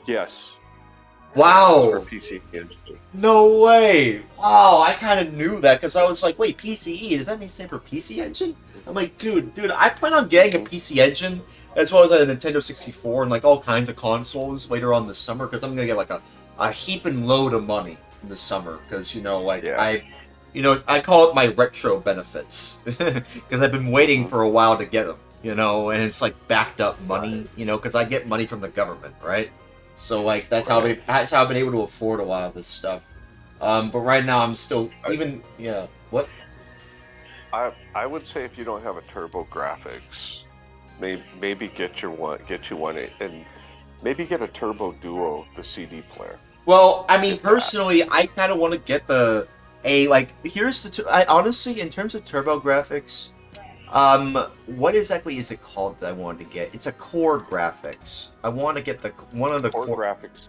Yes. Wow. For PC Engine. No way! Wow, I kind of knew that because I was like, wait, PCE, does that mean stand for PC Engine? I'm like, dude, I plan on getting a PC Engine as well as a Nintendo 64 and like all kinds of consoles later on this summer because I'm gonna get like a heaping load of money in the summer because I call it my retro benefits because I've been waiting for a while to get them. you know, and it's like backed up money, you know, because I get money from the government, right? So like that's how I've been able to afford a lot of this stuff. But right now I'm still what? I would say if you don't have a turbo graphics, maybe get you one, and maybe get a turbo duo, the CD player. Well, I mean, personally, I kind of want to get here's the I honestly, in terms of turbo graphics, what exactly is it called that I wanted to get? It's a core graphics. I want to get one of the core graphics.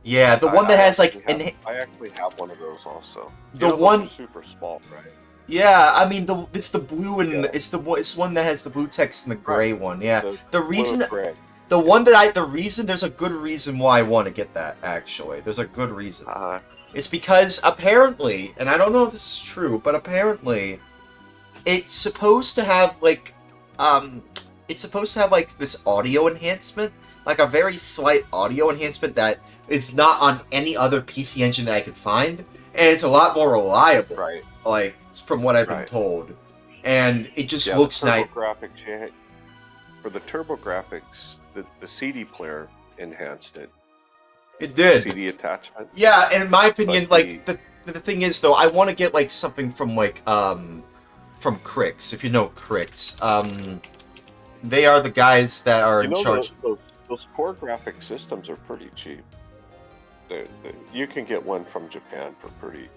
Yeah, the one that has like I actually have one of those also. The one super small, right? Yeah, I mean it's the blue and it's one that has the blue text and the gray one. Yeah, the reason there's a good reason why I want to get that. Actually, there's a good reason. It's because apparently, and I don't know if this is true, but apparently, it's supposed to have this audio enhancement, like a very slight audio enhancement that is not on any other PC engine that I could find, and it's a lot more reliable. Right. Like from what I've been told, and it just looks nice. For the turbo graphics, the CD player enhanced it. It did. CD attachment. Yeah, and in my opinion, the thing is though, I want to get like something from from Crix, if you know Crix. They are the guys that are in charge. Those core graphic systems are pretty cheap. You can get one from Japan for pretty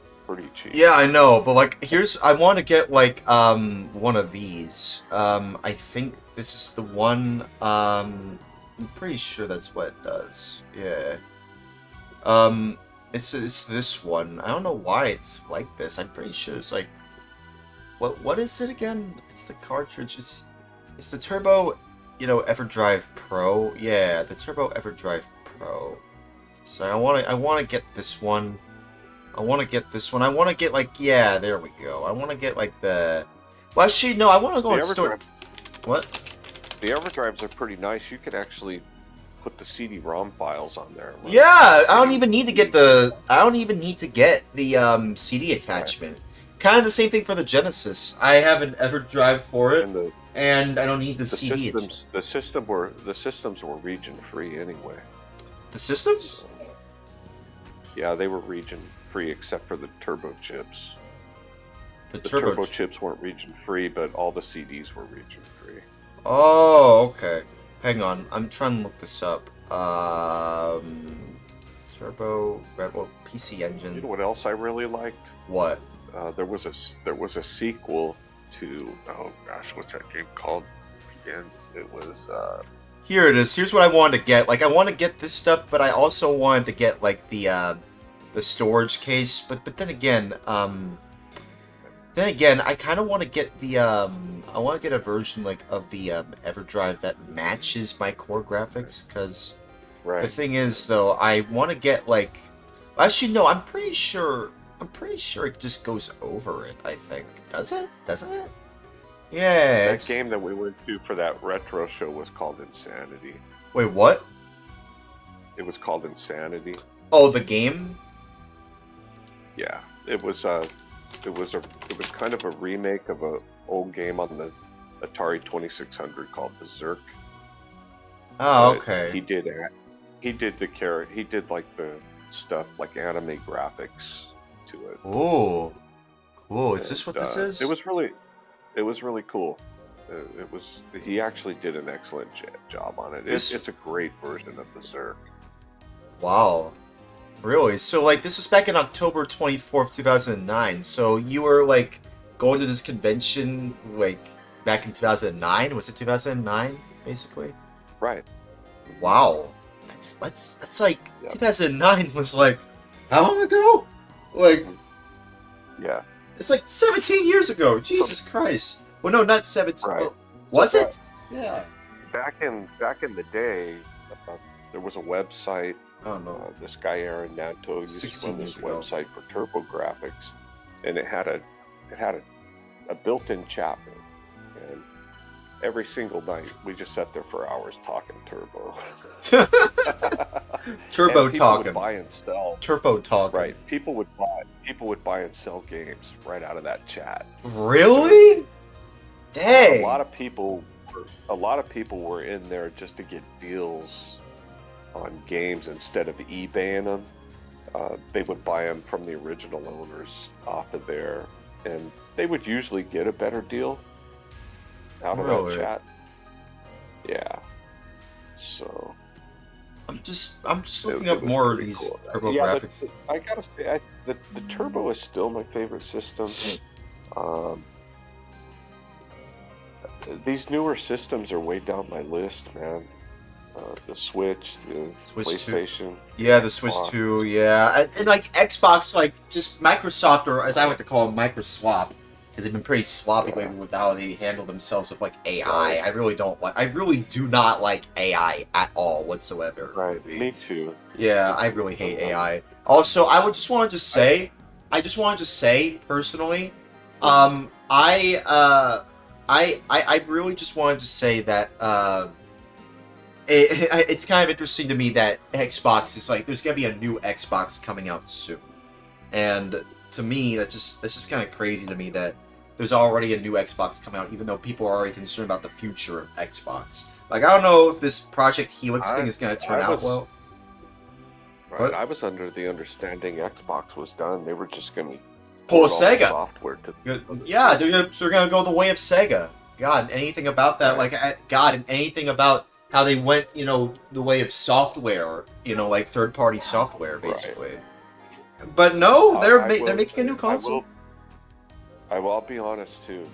cheap. Yeah, I know, but I want to get one of these. I think this is the one. I'm pretty sure that's what it does. Yeah. It's this one. I don't know why it's like this. I'm pretty sure it's like. What is it again? It's the cartridge. It's the Turbo, EverDrive Pro. Yeah, the Turbo EverDrive Pro. So I want to get this one. I want to get there we go. I want to get the. Well, actually, no. I want to go and store. What? The EverDrives are pretty nice. You could actually put the CD-ROM files on there. Yeah, I don't even need to get the. CD attachment. Right. Kind of the same thing for the Genesis. I have an EverDrive for it, and I don't need the CD. The systems were region free anyway. The systems? Yeah, they were region free except for the turbo chips. The turbo chips weren't region free, but all the CDs were region free. Oh, okay. Hang on, I'm trying to look this up. Turbo Rebel PC Engine. You know what else I really liked? What? There was a sequel to, oh gosh, what's that game called again? It was Here it is. Here's what I wanted to get. I want to get this stuff, but I also wanted to get the storage case. But then again, I kind of want to get I want to get a version of the EverDrive that matches my core graphics. Because the thing is, though, I want to get actually no, I'm pretty sure it just goes over it. I think doesn't it? Yeah. That game that we went to for that retro show was called Insanity. Wait, what? It was called Insanity. Oh, the game? Yeah, it was kind of a remake of an old game on the Atari 2600 called Berserk. Oh, okay. He did the stuff like anime graphics to it. Oh, cool! Is this what this is? It was really cool. He actually did an excellent job on it. It's a great version of Berserk. Wow, really? So this was back in October 24th, 2009. So you were going to this convention back in 2009? Was it 2009, basically? Right. Wow, that's 2009 was how long ago? Yeah. It's 17 years ago. Jesus Christ. Well, no, not 17. Right. Was it? Yeah. Back in the day, there was a website. Oh no. This guy Aaron Nanto used to run this website for TurboGrafx, and it had a built-in chat room, and every single night we just sat there for hours talking Turbo. Turbo talking. Would buy and sell. Turbo talking. Right. People would buy and sell games right out of that chat. Really? Dang. A lot of people a lot of people were in there just to get deals on games instead of eBaying them. They would buy them from the original owners off of there, and they would usually get a better deal out of that chat. Yeah. So I'm just looking up more of these turbo graphics. I gotta say, the turbo is still my favorite system. These newer systems are way down my list, man. The Switch, the PlayStation. 2. Yeah, the Switch 2, yeah. And like Xbox, like just Microsoft, or as I like to call them, Microswap, because they've been pretty sloppy lately with how they handle themselves with like AI. I really do not like AI at all whatsoever. Right, me too. Yeah, I really hate AI. Also, I just wanted to say personally, I really just wanted to say that it's kind of interesting to me that Xbox is like, there's gonna be a new Xbox coming out soon, and to me that's just kind of crazy to me that there's already a new Xbox coming out, even though people are already concerned about the future of Xbox. Like, I don't know if this Project Helix thing is gonna turn out well. Right, I was under the understanding Xbox was done. They were just gonna pull a all Sega. the software to Yeah, they're gonna go the way of Sega. God, and anything about that, and anything about how they went, the way of software, like third-party software, basically. Right. But no, they're making a new console. I'll be honest too.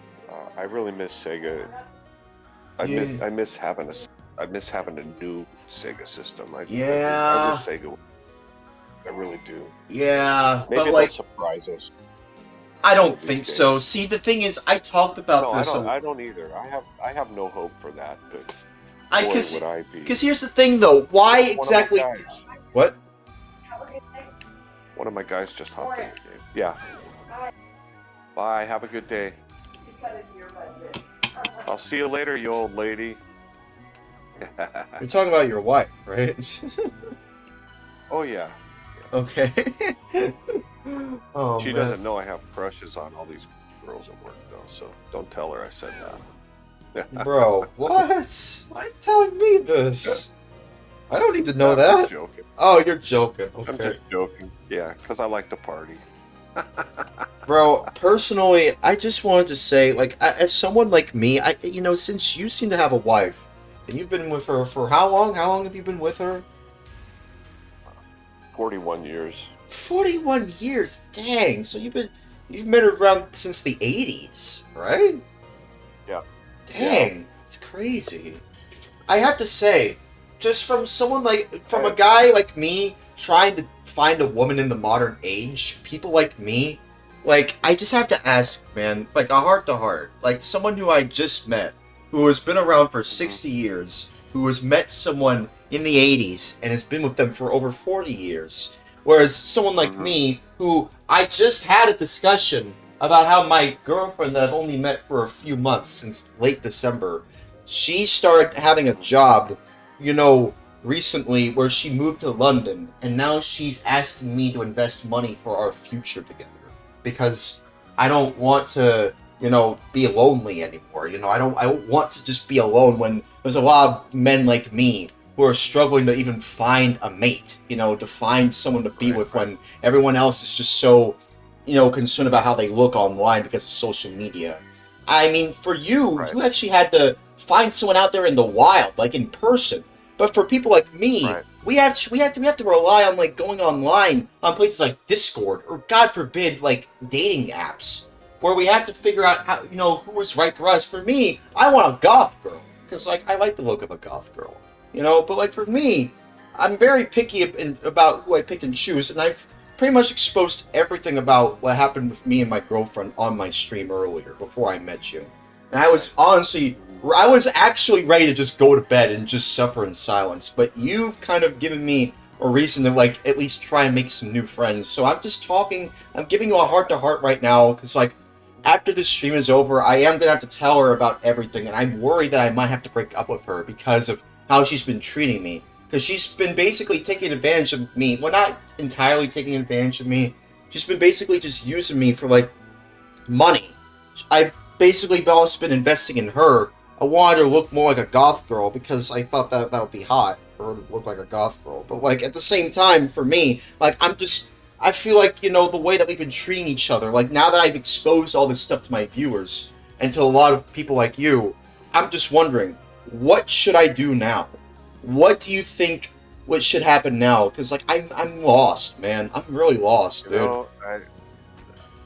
I really miss Sega. I miss having a new Sega system. I miss Sega. I really do. Yeah, maybe but they'll surprise us. I don't think so. See, the thing is, I talked about this. I don't either. I have no hope for that. But because here's the thing, though. Why exactly? What? One of my guys just hopped in the game. Yeah. Bye. Have a good day. I'll see you later, you old lady. You're talking about your wife, right? Oh yeah. Okay. She doesn't know I have crushes on all these girls at work, though, so don't tell her I said that. Bro, what? Why are you telling me this? I don't need to know that. I'm joking. Oh, you're joking. Okay. I'm just joking. Yeah, because I like to party. Bro, personally, I just wanted to say, like, as someone like me, since you seem to have a wife, and you've been with her for how long? How long have you been with her? 41 years. 41 years? Dang. So you've met her around since the 80s, right? Yeah. Dang. It's crazy. I have to say, just from a guy like me trying to find a woman in the modern age, people like me, like, I just have to ask, man, like, a heart-to-heart, like, someone who I just met, who has been around for 60 years, who has met someone in the 80s and has been with them for over 40 years, whereas someone like me, who I just had a discussion about how my girlfriend that I've only met for a few months, since late December, she started having a job, recently, where she moved to London, and now she's asking me to invest money for our future together, because I don't want to, be lonely anymore. I don't want to just be alone when there's a lot of men like me who are struggling to even find a mate, to find someone to be with when everyone else is just so, concerned about how they look online because of social media. I mean, for you, you actually had to find someone out there in the wild, like in person. But for people like me, we have to rely on, like, going online on places like Discord, or God forbid, like, dating apps, where we have to figure out how, who is right for us. For me, I want a goth girl, because, like, I like the look of a goth girl, but, like, for me, I'm very picky about who I pick and choose, and I've pretty much exposed everything about what happened with me and my girlfriend on my stream earlier, before I met you. And I was actually ready to just go to bed and just suffer in silence, but you've kind of given me a reason to, like, at least try and make some new friends. So I'm giving you a heart-to-heart right now, because, like, after this stream is over, I am going to have to tell her about everything, and I'm worried that I might have to break up with her because of how she's been treating me. Because she's been basically taking advantage of me. Well, not entirely taking advantage of me. She's been basically just using me for, like, money. I've basically also been investing in her I wanted her to look more like a goth girl because I thought that would be hot for her to look like a goth girl. But like at the same time, for me, like I feel like, you know, the way that we've been treating each other, like now that I've exposed all this stuff to my viewers and to a lot of people like you, I'm just wondering, what should I do now? What do you think what should happen now? Because like I'm lost, man. I'm really lost, dude. You know,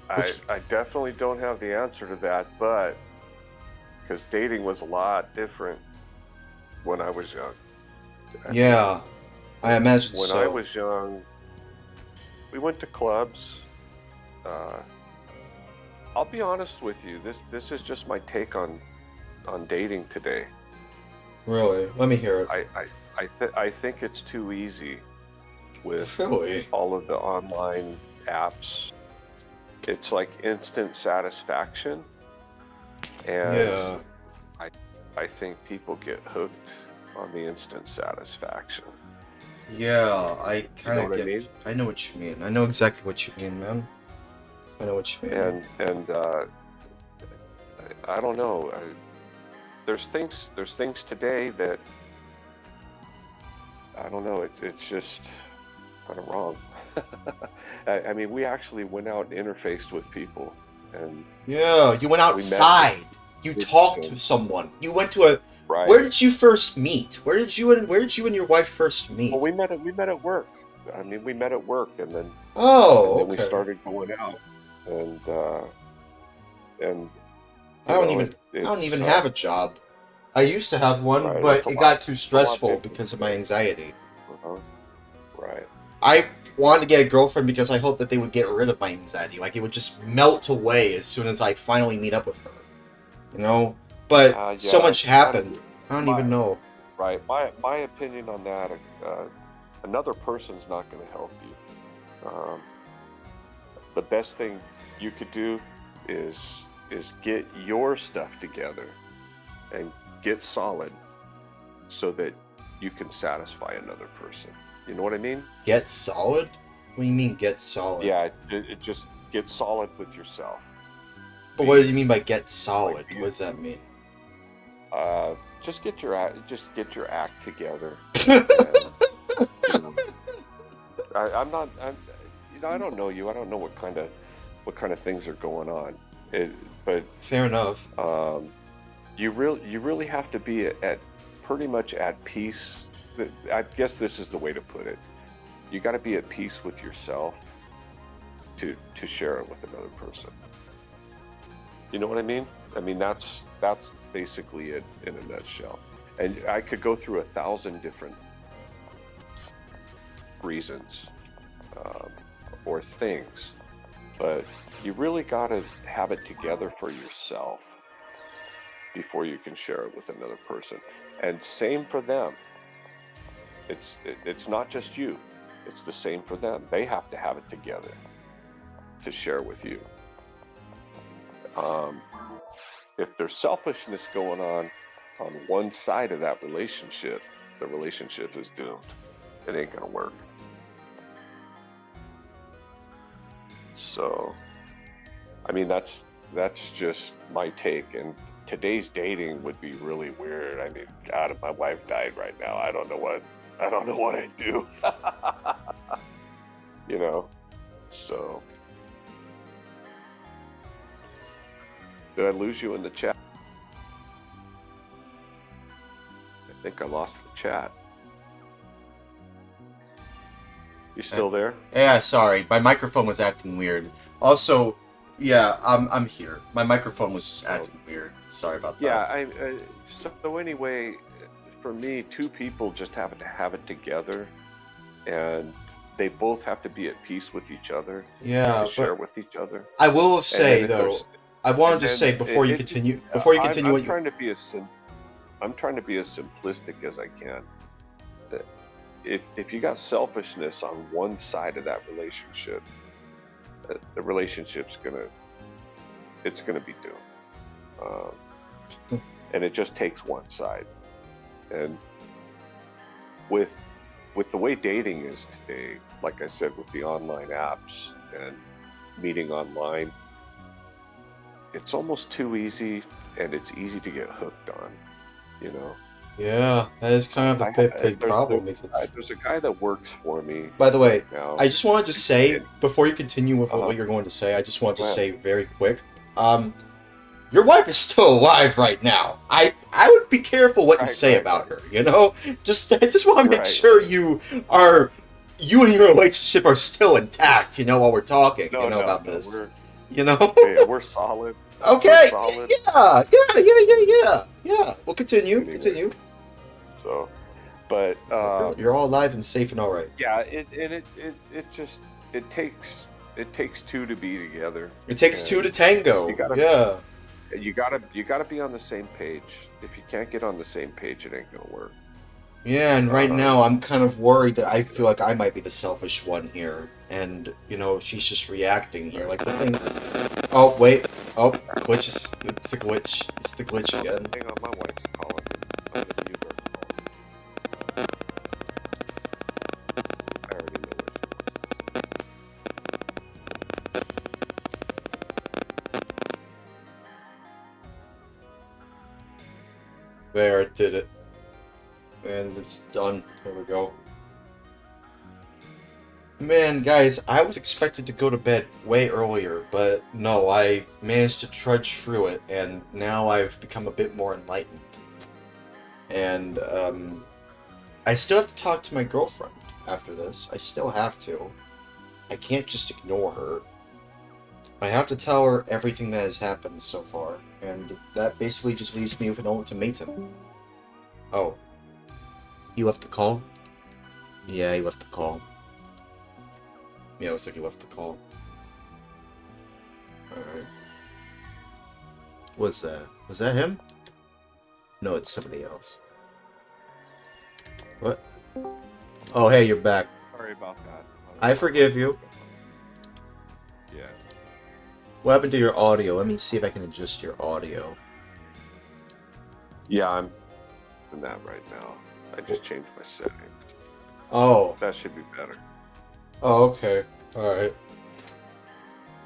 I definitely don't have the answer to that, but because dating was a lot different when I was young. Yeah, I imagine when so. I was young, we went to clubs. I'll be honest with you. This is just my take on dating today. Really? Let me hear it. I think it's too easy with Really? all of the online apps. It's like instant satisfaction, and Yeah. I think people get hooked on the instant satisfaction. Yeah, I kind of what I get. mean? I know what you mean. I know exactly what you mean, man. I know what you mean. And I don't know. There's things today that I don't know. It's just kind of wrong. I mean, we actually went out and interfaced with people, and Yeah, you went outside. You talked to someone. You went to a. Right. Where did you first meet? Where did you and your wife first meet? Well, we met at work. I mean, we met at work, and then Oh, and then okay. we started going out, and I don't even have a job. I used to have one, Right, but it's a it lot- got too it's a lot stressful different because of my anxiety. Right. I wanted to get a girlfriend because I hoped that they would get rid of my anxiety. Like, it would just melt away as soon as I finally meet up with her. You know? But so Yeah, much happened. I don't even know. Right. My opinion on that, another person's not going to help you. The best thing you could do is get your stuff together and get solid so that you can satisfy another person. You know what I mean? Get solid? What do you mean, get solid? Yeah, it just get solid with yourself. But what do you mean by get solid? What does that mean? Just get your act together. I'm not. I don't know you. I don't know what kind of things are going on. But fair enough. You really have to be at pretty much at peace. I guess this is the way to put it. You got to be at peace with yourself to share it with another person. You know what I mean? I mean that's basically it in a nutshell. And I could go through 1,000 different reasons or things, but you really got to have it together for yourself before you can share it with another person. And same for them. It's not just you. It's the same for them. They have to have it together to share with you. If there's selfishness going on one side of that relationship, the relationship is doomed. It ain't gonna work. So, I mean, that's just my take. And today's dating would be really weird. I mean, God, if my wife died right now, I don't know what I'd do. You know, so. Did I lose you in the chat? I think I lost the chat. You still there? Yeah, sorry. My microphone was acting weird. Also, yeah, I'm here. My microphone was just acting weird. Sorry about that. Yeah, so anyway, for me, two people just have to have it together, and they both have to be at peace with each other. Yeah, and share with each other. I will say though, I wanted to say before you continue, I'm trying to be as simplistic as I can. That if you got selfishness on one side of that relationship, the relationship's gonna be doomed. And it just takes one side. And with the way dating is today, like I said, with the online apps and meeting online, it's almost too easy, and it's easy to get hooked on, you know? Yeah, that is kind of a big problem. There's a guy that works for me. By the way, now. I just wanted to say, before you continue with what you're going to say, I just wanted to say very quick, your wife is still alive right now. I would be careful what you say about her, you know? I just want to make sure you and your relationship are still intact, you know, while we're talking, about this. You know? Yeah, we're solid. Okay. We're solid. Yeah. Well, continue. So, but you're all alive and safe and all right. Yeah, it takes two to be together. It takes two to tango. You gotta be on the same page. If you can't get on the same page, it ain't gonna work. Yeah, and right now I'm kind of worried that I feel like I might be the selfish one here, and you know she's just reacting here. Like the thing. Oh wait. Oh, glitch is. It's the glitch. It's the glitch again. Hang on, my wife's calling. There, it did it. And it's done. There we go. Man, guys, I was expected to go to bed way earlier, but no, I managed to trudge through it, and now I've become a bit more enlightened. And, I still have to talk to my girlfriend after this. I still have to. I can't just ignore her. I have to tell her everything that has happened so far, and that basically just leaves me with an ultimatum. Oh. You left the call? Yeah, he left the call. Yeah, it looks like he left the call. Alright. What's that? Was that him? No, it's somebody else. What? Oh, hey, you're back. Sorry about that. I forgive you. Yeah. What happened to your audio? Let me see if I can adjust your audio. Yeah, I'm in that right now. I just changed my settings. Oh. That should be better. Oh, okay. Alright.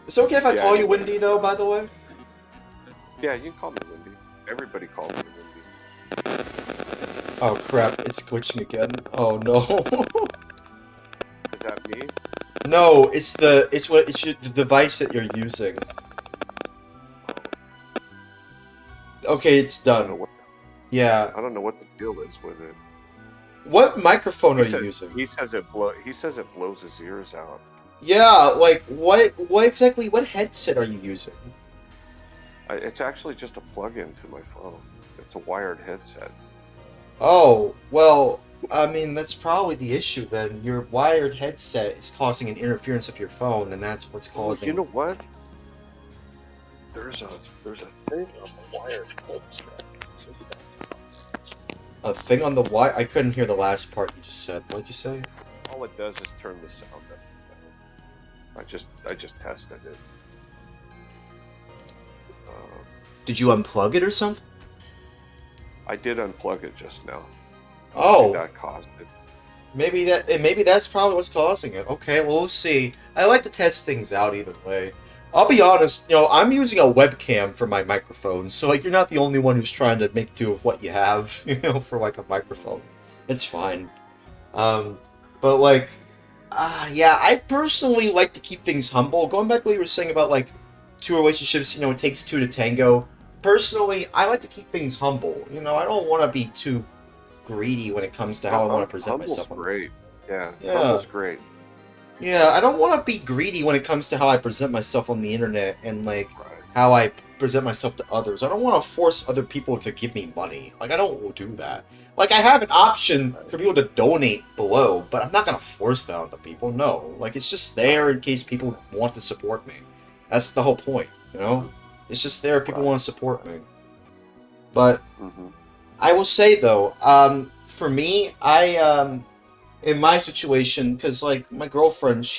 It's okay if I call you Wendy, though, by the way? Yeah, you can call me Wendy. Everybody calls me Wendy. Oh, crap. It's glitching again. Oh, no. Is that me? No, it's the device that you're using. Okay, it's done. Yeah. I don't know what the deal is with it. What microphone are you using? He says it blows his ears out. Yeah, like what headset are you using? It's actually just a plug-in to my phone. It's a wired headset. Oh, well, I mean that's probably the issue then. Your wired headset is causing an interference of your phone, and that's what's causing. You know what? There's a thing on the wired headset. A thing on the wire? I couldn't hear the last part you just said. What'd you say? All it does is turn the sound up. I just tested it. Did you unplug it or something? I did unplug it just now. Oh. Maybe that caused it. Maybe that's probably what's causing it. Okay, well, we'll see. I like to test things out either way. I'll be honest, you know, I'm using a webcam for my microphone, so like you're not the only one who's trying to make do with what you have, you know, for like a microphone. It's fine. But like, yeah, I personally like to keep things humble. Going back to what you were saying about like two relationships, you know, it takes two to tango. Personally, I like to keep things humble. You know, I don't want to be too greedy when it comes to how I want to present myself. Great. Yeah. Humble's great. Yeah, I don't want to be greedy when it comes to how I present myself on the internet and like how I present myself to others. I don't want to force other people to give me money. Like I don't do that. Like I have an option for people to donate below, but I'm not gonna force that on the people. No, like it's just there in case people want to support me. That's the whole point, you know. It's just there if people want to support me. But I will say though, for me, in my situation, because like my girlfriend,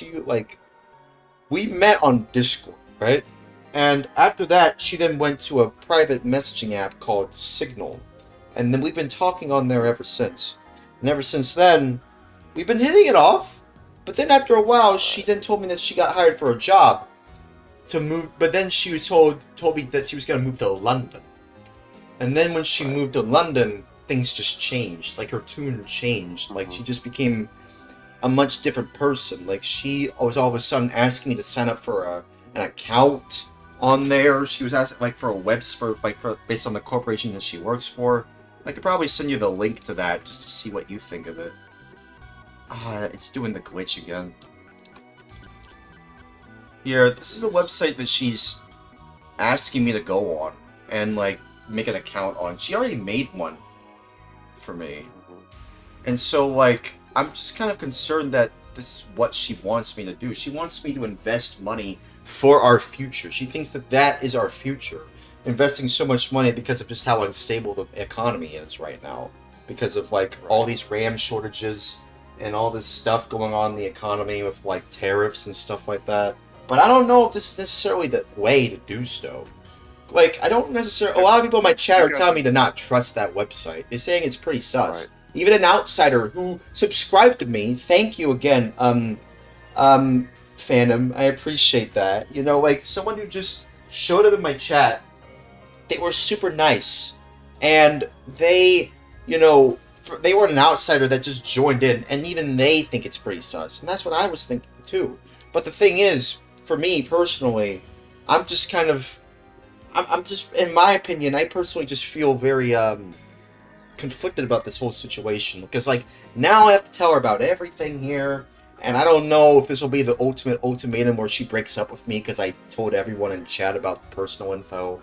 we met on Discord, right? And after that, she then went to a private messaging app called Signal, and then we've been talking on there ever since. And ever since then, we've been hitting it off. But then after a while, she then told me that she got hired for a job, to move, but then she was told me that she was gonna move to London. And then when she moved to London, things just changed. Like her tune changed. Like she just became a much different person. Like she was all of a sudden asking me to sign up for an account on there. She was asking like for a for based on the corporation that she works for. I could probably send you the link to that just to see what you think of it. It's doing the glitch again. Here, this is the website that she's asking me to go on and like make an account on. She already made one for me. And so like I'm just kind of concerned that this is what she wants me to do. She wants me to invest money for our future. She thinks that that is our future. Investing so much money because of just how unstable the economy is right now. Because of like all these RAM shortages and all this stuff going on in the economy with like tariffs and stuff like that. But I don't know if this is necessarily the way to do so. Like, I don't necessarily... A lot of people in my chat are telling me to not trust that website. They're saying it's pretty sus. Right. Even an outsider who subscribed to me, thank you again, Phantom, I appreciate that. You know, like, someone who just showed up in my chat, they were super nice. And they, you know, they were an outsider that just joined in, and even they think it's pretty sus. And that's what I was thinking, too. But the thing is, for me, personally, I'm just kind of... I'm just, in my opinion, I personally just feel very, conflicted about this whole situation. Because, like, now I have to tell her about everything here, and I don't know if this will be the ultimate ultimatum where she breaks up with me because I told everyone in chat about personal info.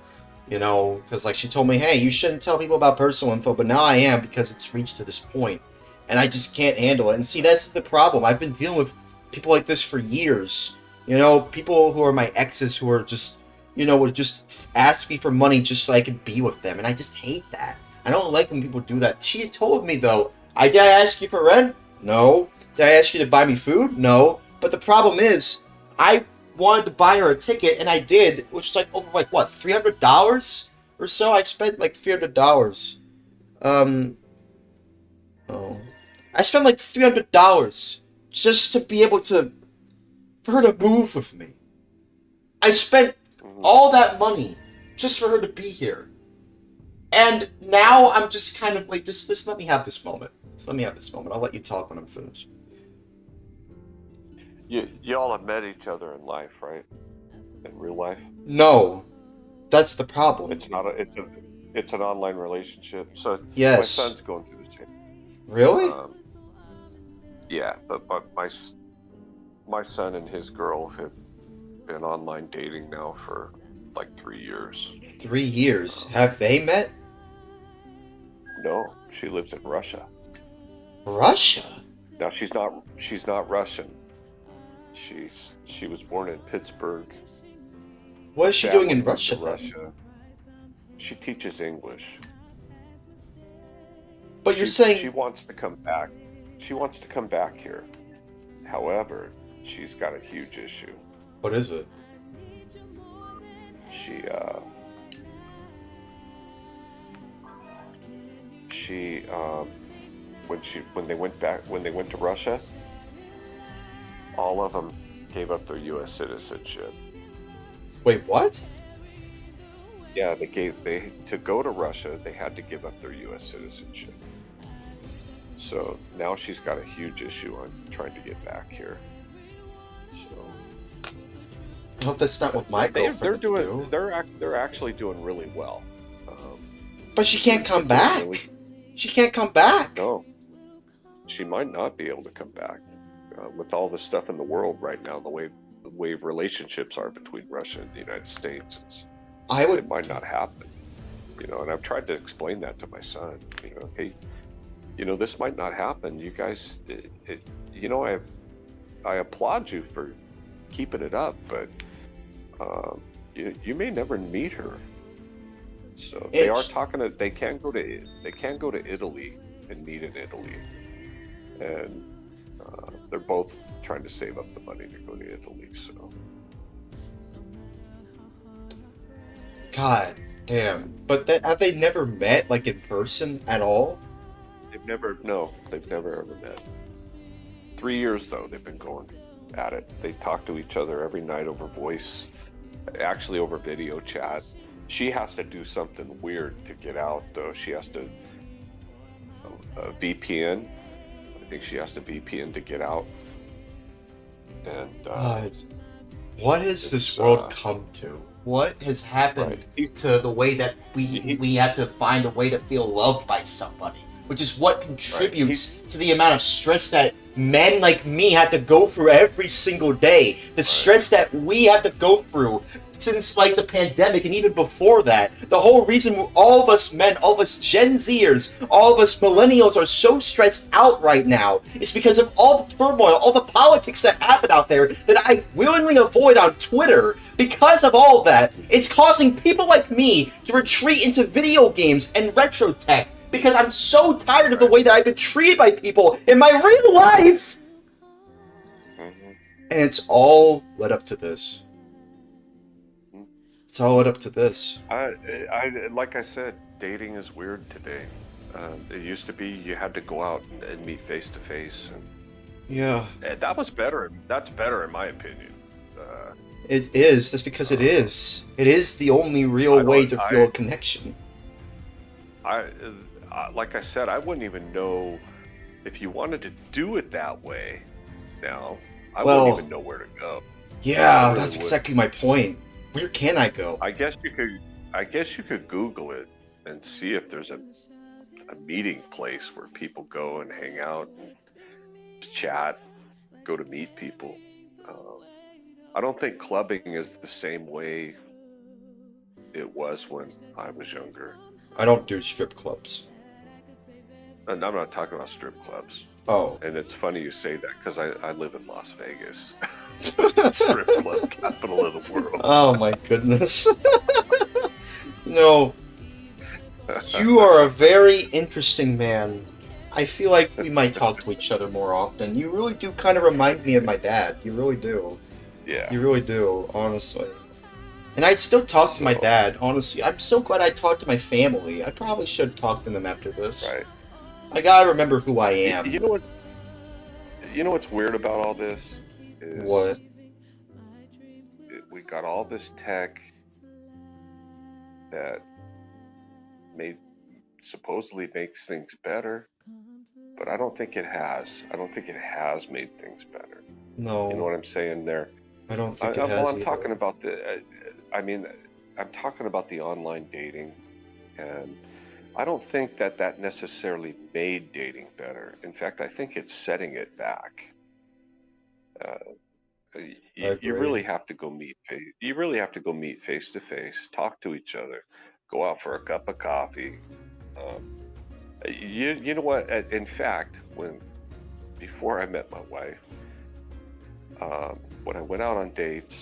You know, because, like, she told me, hey, you shouldn't tell people about personal info, but now I am because it's reached to this point, and I just can't handle it. And see, that's the problem. I've been dealing with people like this for years. You know, people who are my exes who are just... You know, would just ask me for money just so I could be with them. And I just hate that. I don't like when people do that. She had told me, though, did I ask you for rent? No. Did I ask you to buy me food? No. But the problem is, I wanted to buy her a ticket, and I did, which is like over, like, what, $300 or so? I spent, like, $300. I spent, like, $300 just to be able to, for her to move with me. I spent all that money just for her to be here. And now I'm just kind of like, just let me have this moment. Just let me have this moment. I'll let you talk when I'm finished. You all have met each other in life, right? In real life? No. That's the problem. It's not it's an online relationship. So yes. My son's going through the same. Really? Yeah, but my son and his girl have been online dating now for like 3 years. 3 years? Have they met? No, she lives in Russia. Russia? Now she's not Russian. She was born in Pittsburgh. What is she doing in Russia? She teaches English. But you're saying she wants to come back. She wants to come back here. However, she's got a huge issue. What is it? When they went to Russia, all of them gave up their U.S. citizenship. Wait, what? Yeah, to go to Russia, they had to give up their U.S. citizenship. So now she's got a huge issue on trying to get back here. So I hope that's not what my girlfriend do. They're actually doing really well. But she can't come back. She can't come back. No, she might not be able to come back with all the stuff in the world right now. The way relationships are between Russia and the United States, it might not happen. You know, and I've tried to explain that to my son. You know, hey, you know, this might not happen. You guys, you know, I applaud you for keeping it up, but you may never meet her. So they are talking. They can go to Italy and meet in Italy, and they're both trying to save up the money to go to Italy. So, God damn! But have they never met, like, in person at all? They've never ever met. 3 years though they've been going at it. They talk to each other every night over voice. actually over video chat. She has to do something weird to get out, though. She has to VPN. I think she has to VPN to get out. And what has this world come to? What has happened to the way that we have to find a way to feel loved by somebody? Which is what contributes to the amount of stress that men like me have to go through every single day. The stress that we have to go through since like the pandemic and even before that. The whole reason all of us men, all of us Gen Zers, all of us millennials are so stressed out right now is because of all the turmoil, all the politics that happen out there that I willingly avoid on Twitter. Because of all that, it's causing people like me to retreat into video games and retro tech because I'm so tired of the way that I've been treated by people in my real life. And it's all led up to this. It's all led up to this. I like I said, dating is weird today. It used to be you had to go out and meet face to face, and yeah, that was better. That's better in my opinion. It is. That's because it is. It is the only real way to feel a connection. Like I said, I wouldn't even know if you wanted to do it that way. Now, I wouldn't even know where to go. Yeah, really that's exactly my point. Where can I go? I guess you could Google it and see if there's a meeting place where people go and hang out, and chat, go to meet people. I don't think clubbing is the same way it was when I was younger. I don't do strip clubs. And I'm not talking about strip clubs. Oh. And it's funny you say that because I live in Las Vegas. Strip club capital of the world. Oh my goodness. No. You are a very interesting man. I feel like we might talk to each other more often. You really do kind of remind me of my dad. You really do. Yeah. You really do, honestly. And I'd still talk to my dad, honestly. I'm so glad I talked to my family. I probably should talk to them after this. Right. I gotta remember who I am. You know what? You know what's weird about all this? Is what? We got all this tech that supposedly makes things better, but I don't think it has. I don't think it has made things better. No. You know what I'm saying there? I don't think it has. I'm talking about I'm talking about the online dating, and I don't think that necessarily made dating better. In fact, I think it's setting it back. You really have to go meet. You really have to go meet face to face, talk to each other, go out for a cup of coffee. You know what? In fact, before I met my wife, when I went out on dates,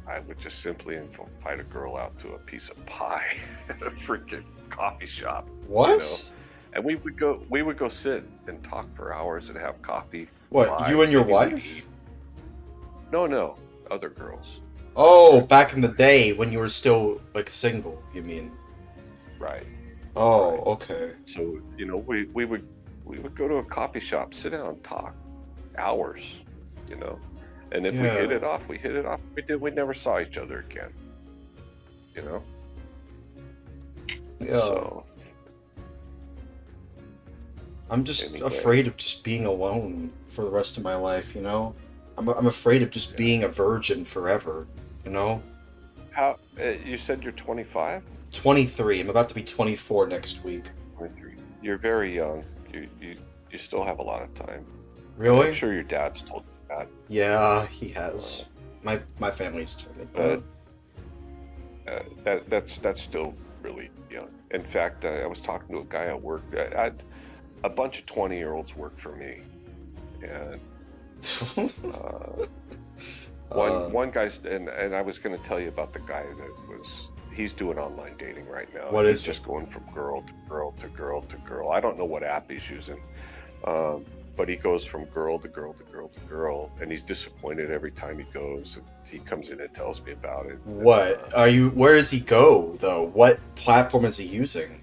I would just simply invite a girl out to a piece of pie at a freaking coffee shop. What? You know? And we would go sit and talk for hours and have coffee. What, pie, you and your wife? No, other girls. Oh, back in the day when you were still like single, you mean? Right. Oh, right. Okay. So, you know, we would go to a coffee shop, sit down and talk hours, you know. And if we hit it off, we hit it off. We never saw each other again. You know? Yeah. So, I'm just afraid of just being alone for the rest of my life, you know? I'm afraid of just being a virgin forever, you know? How you said you're 25? 23. I'm about to be 24 next week. 23. You're very young. You still have a lot of time. Really? I'm sure your dad's told you that. Yeah, he has. My family's told me that. That's still really young. In fact, I was talking to a guy at work. A bunch of 20-year-olds work for me, and one guy's and I was going to tell you about the guy that he's doing online dating right now. What is he's just going from girl to girl to girl to girl. I don't know what app he's using, but he goes from girl to girl to girl to girl, and he's disappointed every time he goes. And he comes in and tells me about it. What where does he go though? What platform is he using?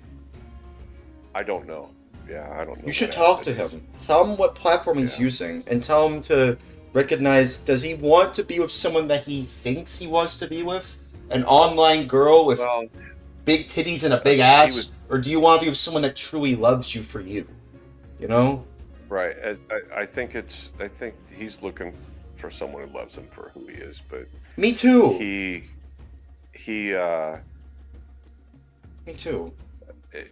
I don't know. Yeah, I don't know. You should talk to him. Tell him what platform he's using, and tell him to recognize, does he want to be with someone that he thinks he wants to be with? An online girl with big titties and a big ass? Or do you want to be with someone that truly loves you for you? You know? Right. I think he's looking for someone who loves him for who he is, but me too. Me too.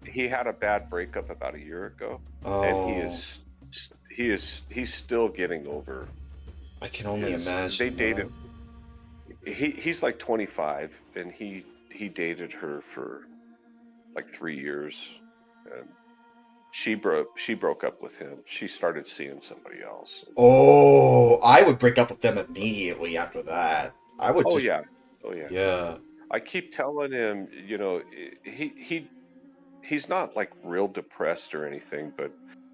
He had a bad breakup about a year ago, and he's still getting over. I can only imagine. They dated. He's like 25, and he dated her for like 3 years, and she broke up with him. She started seeing somebody else. Oh, I would break up with them immediately after that. I would. Oh just... yeah. Yeah. I keep telling him, you know, he's not like real depressed or anything, but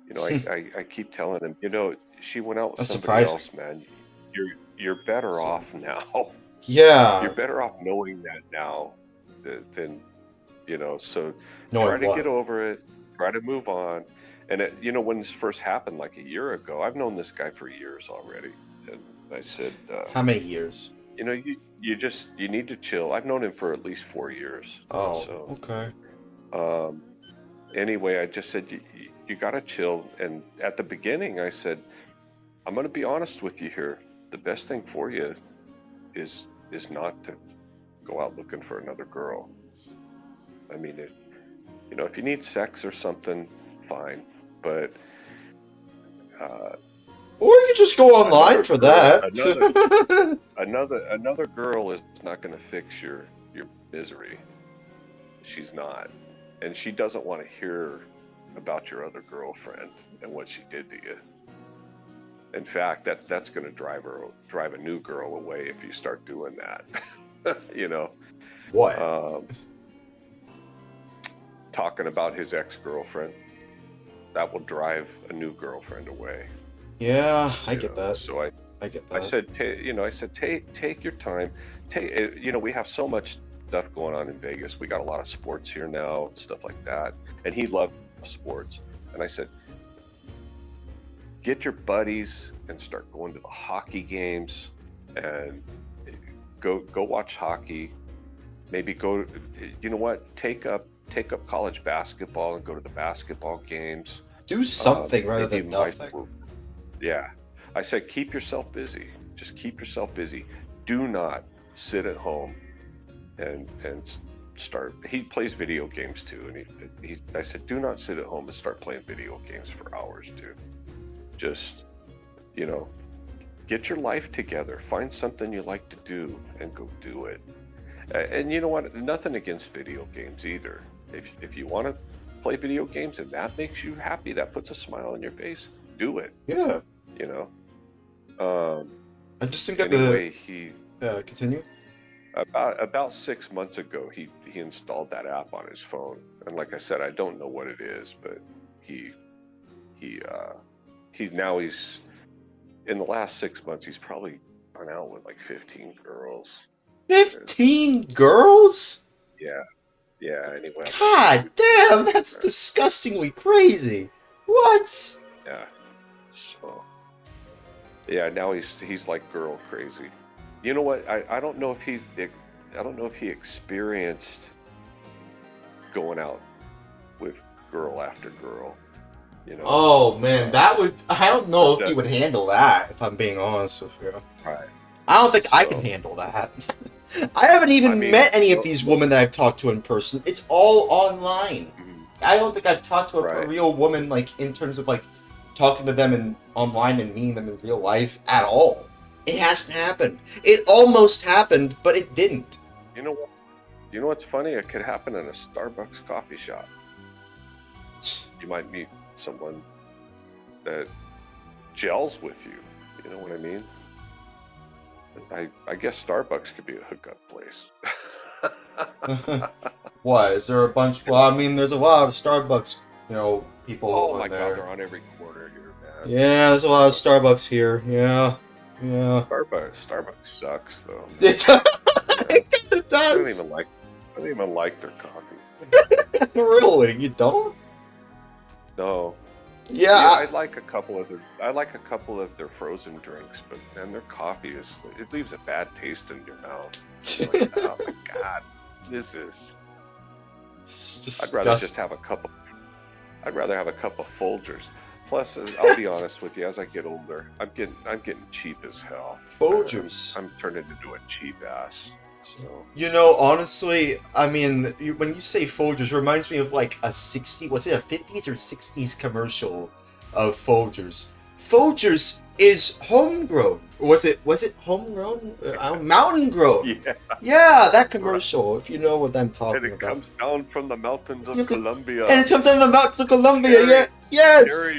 you know, I keep telling him, you know, she went out with somebody else, man. You're better off now. Yeah. You're better off knowing that now than you know. So knowing try to get over it. Try to move on. And you know, when this first happened, like a year ago, I've known this guy for years already, and I said, how many years? You know, you need to chill. I've known him for at least 4 years. Oh, so, okay. Anyway, I just said you gotta chill. And at the beginning, I said, I'm gonna be honest with you here. The best thing for you is not to go out looking for another girl. I mean, you know, if you need sex or something, fine. But or you could just go online for that. Another girl is not going to fix your misery. She's not, and she doesn't want to hear about your other girlfriend and what she did to you. In fact, that's going to drive a new girl away if you start doing that. You know. What? Talking about his ex-girlfriend, that will drive a new girlfriend away. Yeah, I get that. So I get that. I said, take your time. You know, we have so much stuff going on in Vegas. We got a lot of sports here now, stuff like that. And he loved sports. And I said, get your buddies and start going to the hockey games and go watch hockey. Maybe go. You know what? Take up college basketball and go to the basketball games. Do something rather than nothing. Yeah. I said, keep yourself busy. Just keep yourself busy. Do not sit at home and start. He plays video games too. And I said, do not sit at home and start playing video games for hours, dude. Just, you know, get your life together. Find something you like to do and go do it. And you know what? Nothing against video games either. If you want to play video games and that makes you happy, that puts a smile on your face, do it. Yeah. You know. I just think anyway, continue. About 6 months ago, he installed that app on his phone, and like I said, I don't know what it is, but he's in the last 6 months, he's probably gone out with like 15 girls. 15 girls? Yeah, anyway. God damn, that's disgustingly crazy. What? Yeah. So, yeah, now he's like girl crazy. You know what? I don't know if he experienced going out with girl after girl. You know. Oh man, I don't know if he would handle that, if I'm being honest with you. Right. I don't think I can handle that. I haven't even met any of these women that I've talked to in person. It's all online. I don't think I've talked to a real woman, like, in terms of, like, talking to them online and meeting them in real life at all. It hasn't happened. It almost happened, but it didn't. You know what? You know what's funny? It could happen in a Starbucks coffee shop. You might meet someone that gels with you. You know what I mean? I guess Starbucks could be a hookup place. What? Is there a bunch? Well, I mean, there's a lot of Starbucks, people Oh my there. God, they're on every corner here, man. Yeah, there's a lot of Starbucks here. Yeah. Starbucks sucks though. It kind of does. I don't even like their coffee. Really? You don't? No. Yeah, I like a couple of their frozen drinks, but man, their coffee it leaves a bad taste in your mouth. Like, oh my god, what is this? I'd rather just have a cup of. I'd rather have a cup of Folgers. Plus, I'll be honest with you, as I get older, I'm getting cheap as hell. Folgers. I'm turning into a cheap ass. So. You know, honestly, I mean, when you say Folgers, it reminds me of like a 60s, was it a 50s or 60s commercial of Folgers? Folgers is homegrown. Was it homegrown? Mountain grown. Yeah, that commercial, if you know what I'm talking about. And it comes down from the mountains of Colombia. And it comes down from the mountains of Colombia, yes!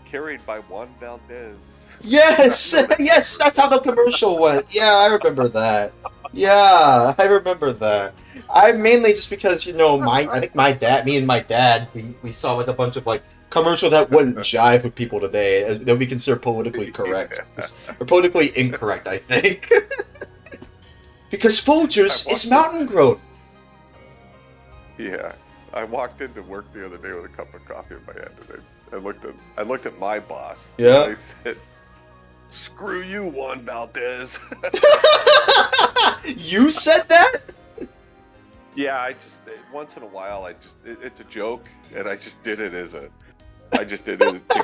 Carried by Juan Valdez. Yes! Yes, that's how the commercial went. Yeah, I remember that. Yeah, I remember that. I mainly just because, you know, I think me and my dad, we saw like a bunch of like commercial that wouldn't jive with people today, that we consider politically correct. Or politically incorrect, I think. Because Folgers is mountain grown. Yeah. I walked into work the other day with a cup of coffee in my hand, and I looked at my boss. Yeah. And I said, "Screw you, Juan Valdez." You said that? Yeah, I just once in a while it's a joke, and I just did it to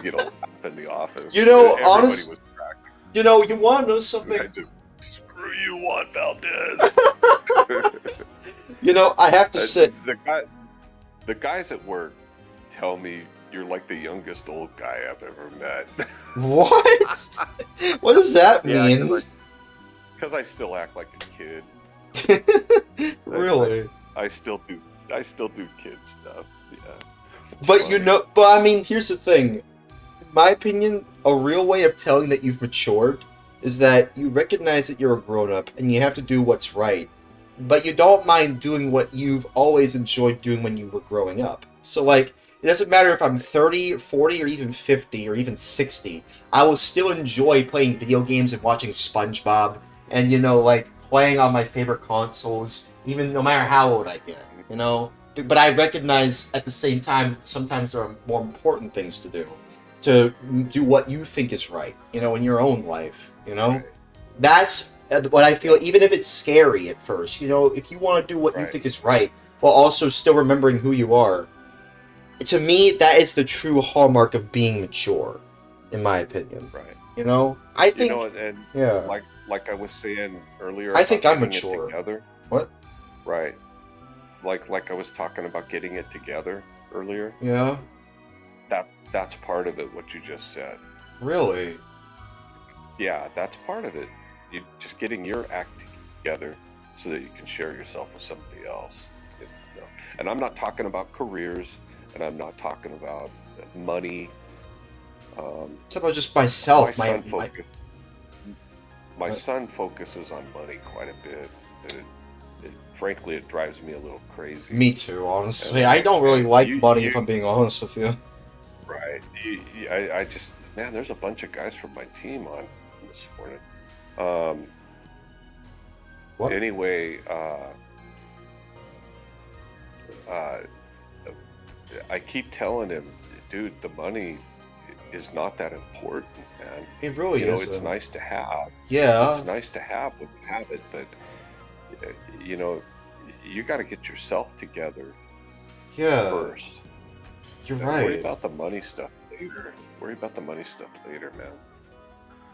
get a laugh in the office. You know, honestly, you know, you want to know something? I just, screw you, Juan Valdez. You know, I have to say, the guys at work tell me you're like the youngest old guy I've ever met. What? What does that mean? Because I still act like a kid. Really? I still do kid stuff. Yeah. But you know, I mean, here's the thing. In my opinion, a real way of telling that you've matured is that you recognize that you're a grown-up and you have to do what's right. But you don't mind doing what you've always enjoyed doing when you were growing up. So, like, it doesn't matter if I'm 30, 40, or even 50, or even 60. I will still enjoy playing video games and watching SpongeBob and, you know, like, playing on my favorite consoles, even no matter how old I get, you know? But I recognize at the same time, sometimes there are more important things to do. To do what you think is right, you know, in your own life, you know? That's what I feel, even if it's scary at first, you know, if you want to do what you think is right, while also still remembering who you are, to me, that is the true hallmark of being mature, in my opinion. Right. You know? I think, you know, and yeah. Like I was saying earlier, I think I'm getting it mature. Together. What? Right. Like I was talking about getting it together earlier. Yeah. That's part of it, what you just said. Really? Yeah, that's part of it. You just getting your act together so that you can share yourself with somebody else. You know? And I'm not talking about careers, and I'm not talking about money. It's about just myself. My son focuses on money quite a bit. Frankly, it drives me a little crazy. Me too, honestly. I don't really like money, if I'm being honest with you. Right. I just, man, there's a bunch of guys from my team on this morning. What? Anyway, I keep telling him, dude, the money is not that important, man. It really is. isn't. It's nice to have. Yeah. It's nice to have when you have it, but you know, you got to get yourself together. Yeah. First. You're And right. Worry about the money stuff later. Worry about the money stuff later, man.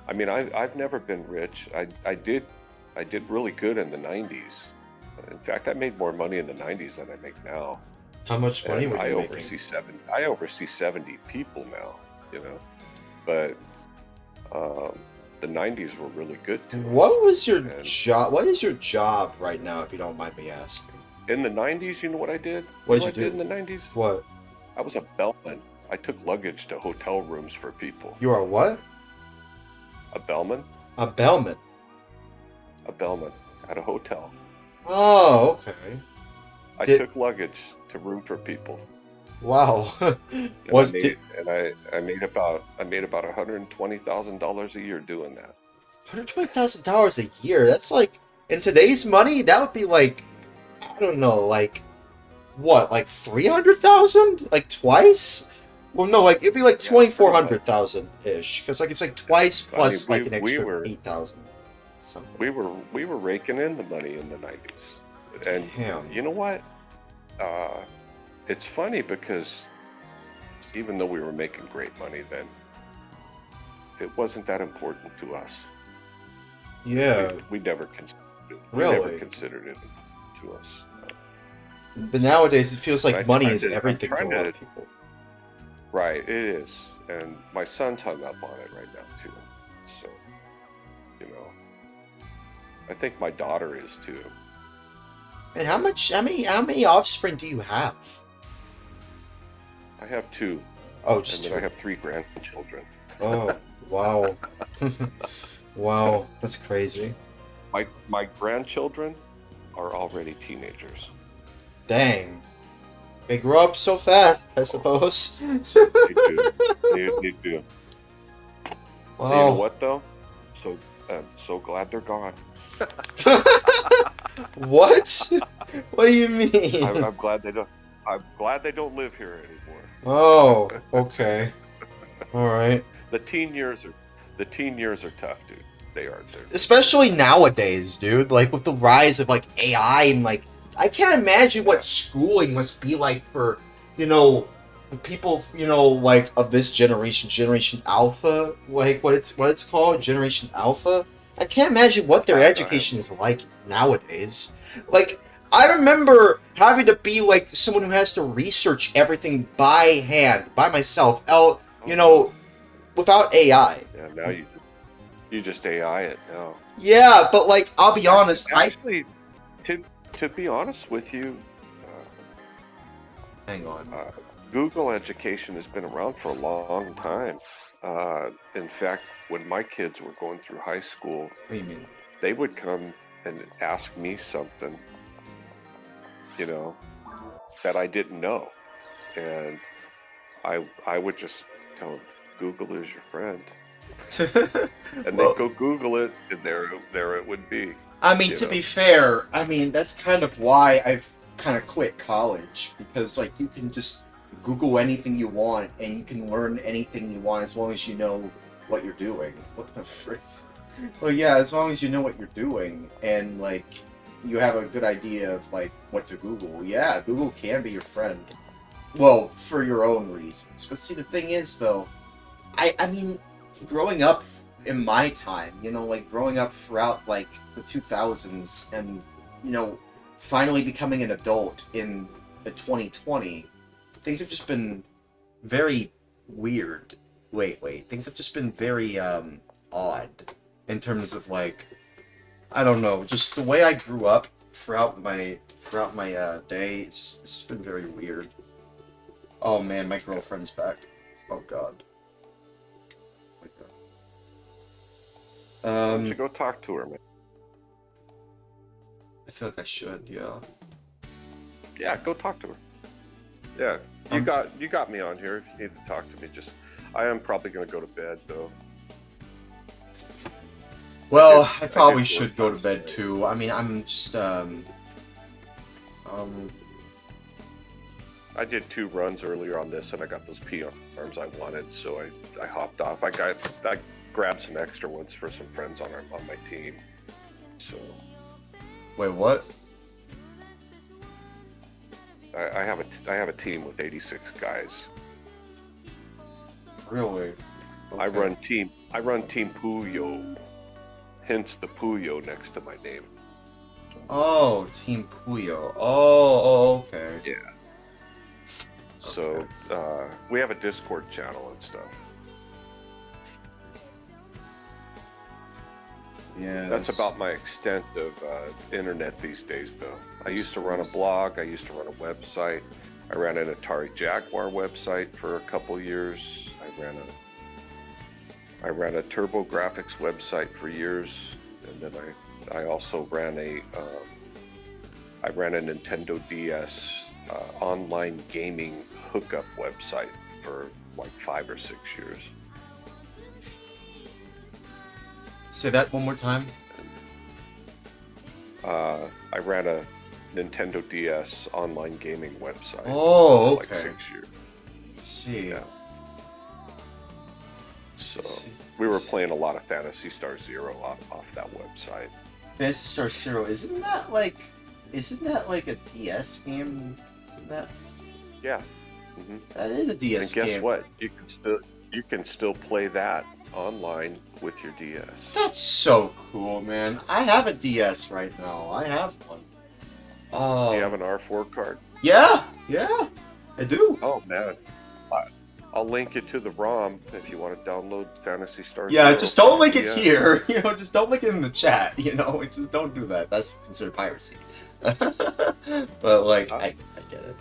I mean, I've never been rich. I did really good in the 90s. In fact, I made more money in the 90s than I make now. How much money were you making? I oversee 70 people now, you know. But the 90s were really good too. What was your job? What is your job right now, if you don't mind me asking? In the 90s, you know what I did? What You did know you I did in the 90s? What? I was a bellman. I took luggage to hotel rooms for people. You are a what? A bellman? A bellman. A bellman at a hotel. Oh, okay. I took luggage to room for people. Wow. And I made about $120,000 a year doing that. $120,000 a year? That's like, in today's money, that would be like, I don't know, like, what, like 300,000? Like twice? Well, no, like it'd be like Yeah, 2,400,000 ish, because like it's like twice I plus mean, like an extra 8,000. Something. we were raking in the money in the 90s, and Damn. you know what? It's funny because even though we were making great money then, it wasn't that important to us. Yeah. We never considered it. Really? We never considered it to us. But nowadays it feels like money is I'm everything to a trying lot to- of people. Right, it is. And my son's hung up on it right now too. So, you know, I think my daughter is too. And how many offspring do you have? I have 2. Oh, just and then 2. I have 3 grandchildren. Oh, wow. Wow, that's crazy. My grandchildren are already teenagers. Dang. They grow up so fast, I suppose. They do. They do. Wow. You know what though? I'm so glad they're gone. What? What do you mean? I'm glad they don't. I'm glad they don't live here anymore. Oh, okay. All right. The teen years are tough, dude. They are. Especially nowadays, dude. Like with the rise of like AI and like, I can't imagine what schooling must be like for, people, like of this Generation Alpha, like what it's called, Generation Alpha. I can't imagine what their education is like nowadays. Like, I remember having to be like someone who has to research everything by hand, by myself, without AI. Yeah, now you just AI it now. Yeah, but like, I'll be honest, Actually, to be honest with you, hang on. Google education has been around for a long time. In fact, when my kids were going through high school, what do you mean? They would come and ask me something, that I didn't know, and I would just tell them, Google is your friend. And they'd go Google it, and there it would be. I mean, to be fair, that's kind of why I've kind of quit college, because like you can just Google anything you want and you can learn anything you want as long as you know what you're doing. What the frick? Well, yeah, as long as you know what you're doing and like you have a good idea of like what to Google. Yeah, Google can be your friend. Well, for your own reasons. But see, the thing is though, I mean, growing up in my time, like growing up throughout like the 2000s and, finally becoming an adult in the 2020, things have just been very weird lately. Things have just been very odd in terms of like, I don't know, just the way I grew up throughout my day. It's just been very weird. Oh man, my girlfriend's back. Oh god. You should go talk to her, man. I feel like I should, yeah. Yeah, go talk to her. Yeah, you got me on here if you need to talk to me. I am probably gonna go to bed though. Well, I probably should go to bed too. I mean, I'm just I did 2 runs earlier on this, and I got those P-arms I wanted, so I hopped off. I grabbed some extra ones for some friends on my team. So. Wait, what? I have a team with 86 guys. Really? Okay. I run Team Puyo. Hence the Puyo next to my name. Oh, Team Puyo. Oh, okay. Yeah. So we have a Discord channel and stuff. Yeah. That's about my extent of internet these days, though. I used to run a blog. I used to run a website. I ran an Atari Jaguar website for a couple years. I ran a TurboGrafx website for years, and then I also ran a Nintendo DS online gaming hookup website for like 5 or 6 years. Say that one more time. I ran a Nintendo DS online gaming website. Oh, okay. For like 6 years. I see. Yeah. So we were playing a lot of Phantasy Star Zero off that website. Phantasy Star Zero, isn't that like a DS game? Isn't that? Yeah. Mm-hmm. That is a DS and guess game. what? You can still play that online with your DS. That's so cool, man. I have a DS right now. I have one. Do you have an R4 card? Yeah, I do. Oh man, I'll link you to the ROM if you want to download Phantasy Star. Yeah, just don't link it here. Just don't link it in the chat. Just don't do that. That's considered piracy. But like, I get it.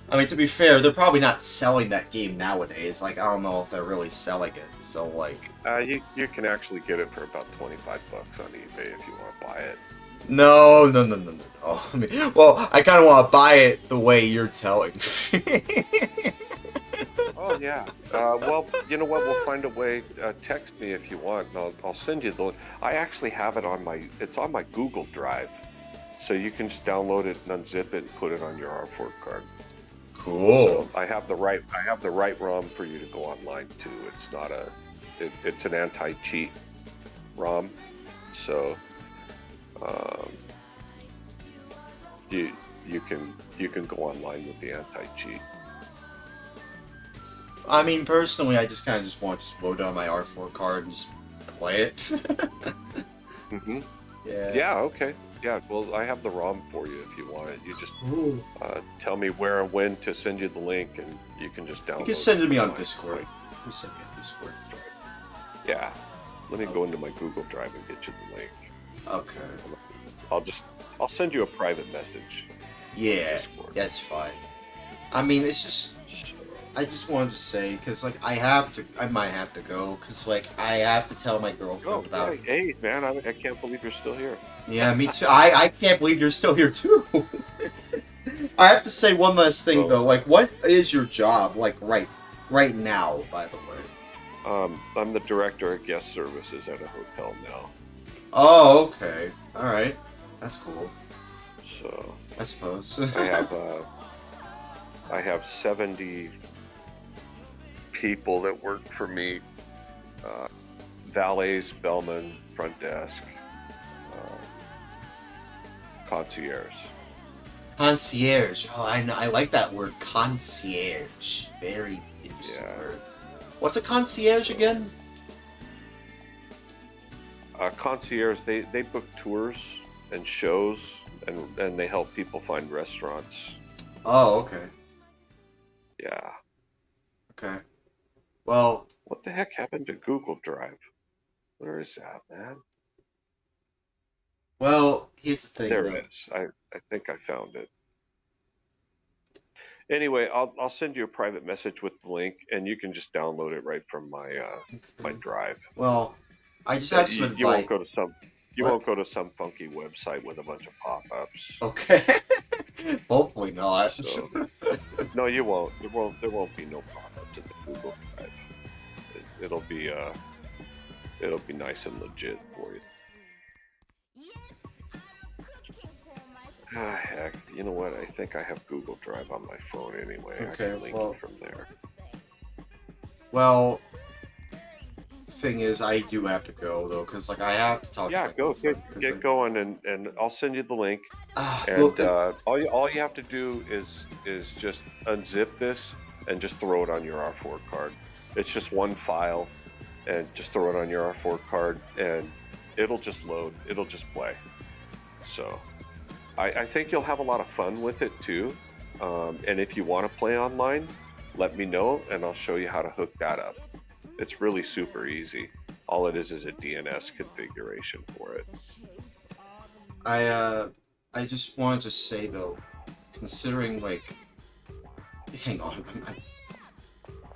I mean, to be fair, they're probably not selling that game nowadays. Like, I don't know if they're really selling it. So like, you can actually get it for about $25 on eBay if you want to buy it. No. I mean, well, I kind of want to buy it the way you're telling me. Oh yeah. Well, you know what? We'll find a way. Text me if you want, and I'll send you the. I actually have it on my. It's on my Google Drive, so you can just download it and unzip it and put it on your R4 card. Cool. So I have the right ROM for you to go online to. It's not a. It's an anti-cheat ROM, so. You can go online with the anti-cheat. I mean, personally, I just kind of just want to just load down my R4 card and just play it. Mm-hmm. Yeah. Yeah. Okay. Yeah. Well, I have the ROM for you if you want it. You just tell me where and when to send you the link, and you can just download. You can send it to me on Discord. You send me on Discord. Yeah. Let me go into my Google Drive and get you the link. Okay. I'll send you a private message. Yeah, that's fine. I mean, it's just, I just wanted to say, because, like, I might have to go, because, like, I have to tell my girlfriend about... Hey, man, I can't believe you're still here. Yeah, me too. I can't believe you're still here, too. I have to say one last thing, though. Like, what is your job, like, right now, by the way? I'm the director of guest services at a hotel now. Oh, okay. Alright. That's cool. So... I suppose. I have 70 people that work for me. Valets, bellman, front desk, concierge. Concierge. Oh, I know. I like that word, concierge. Very interesting word. What's a concierge again? Concierge, they book tours and shows, and they help people find restaurants. Oh, okay. Yeah. Okay. Well... What the heck happened to Google Drive? Where is that, man? Well, here's the thing. There it is. I think I found it. Anyway, I'll send you a private message with the link, and you can just download it right from my my drive. Well, I just have some advice. You won't go to some funky website with a bunch of pop-ups. Okay. Hopefully not. So, no, you won't. There won't be no pop-ups in the Google Drive. It'll be nice and legit for you. Ah, heck. You know what? I think I have Google Drive on my phone anyway. Okay, I can link it from there. Well, thing is, I do have to go though, because like I have to talk. Yeah, to get going, and I'll send you the link. All you have to do is just unzip this and just throw it on your R4 card. It's just one file, and just throw it on your R4 card, and it'll just load. It'll just play. So, I think you'll have a lot of fun with it too. And if you want to play online, let me know, and I'll show you how to hook that up. It's really super easy. All it is a DNS configuration for it. I just wanted to say though, considering like, hang on,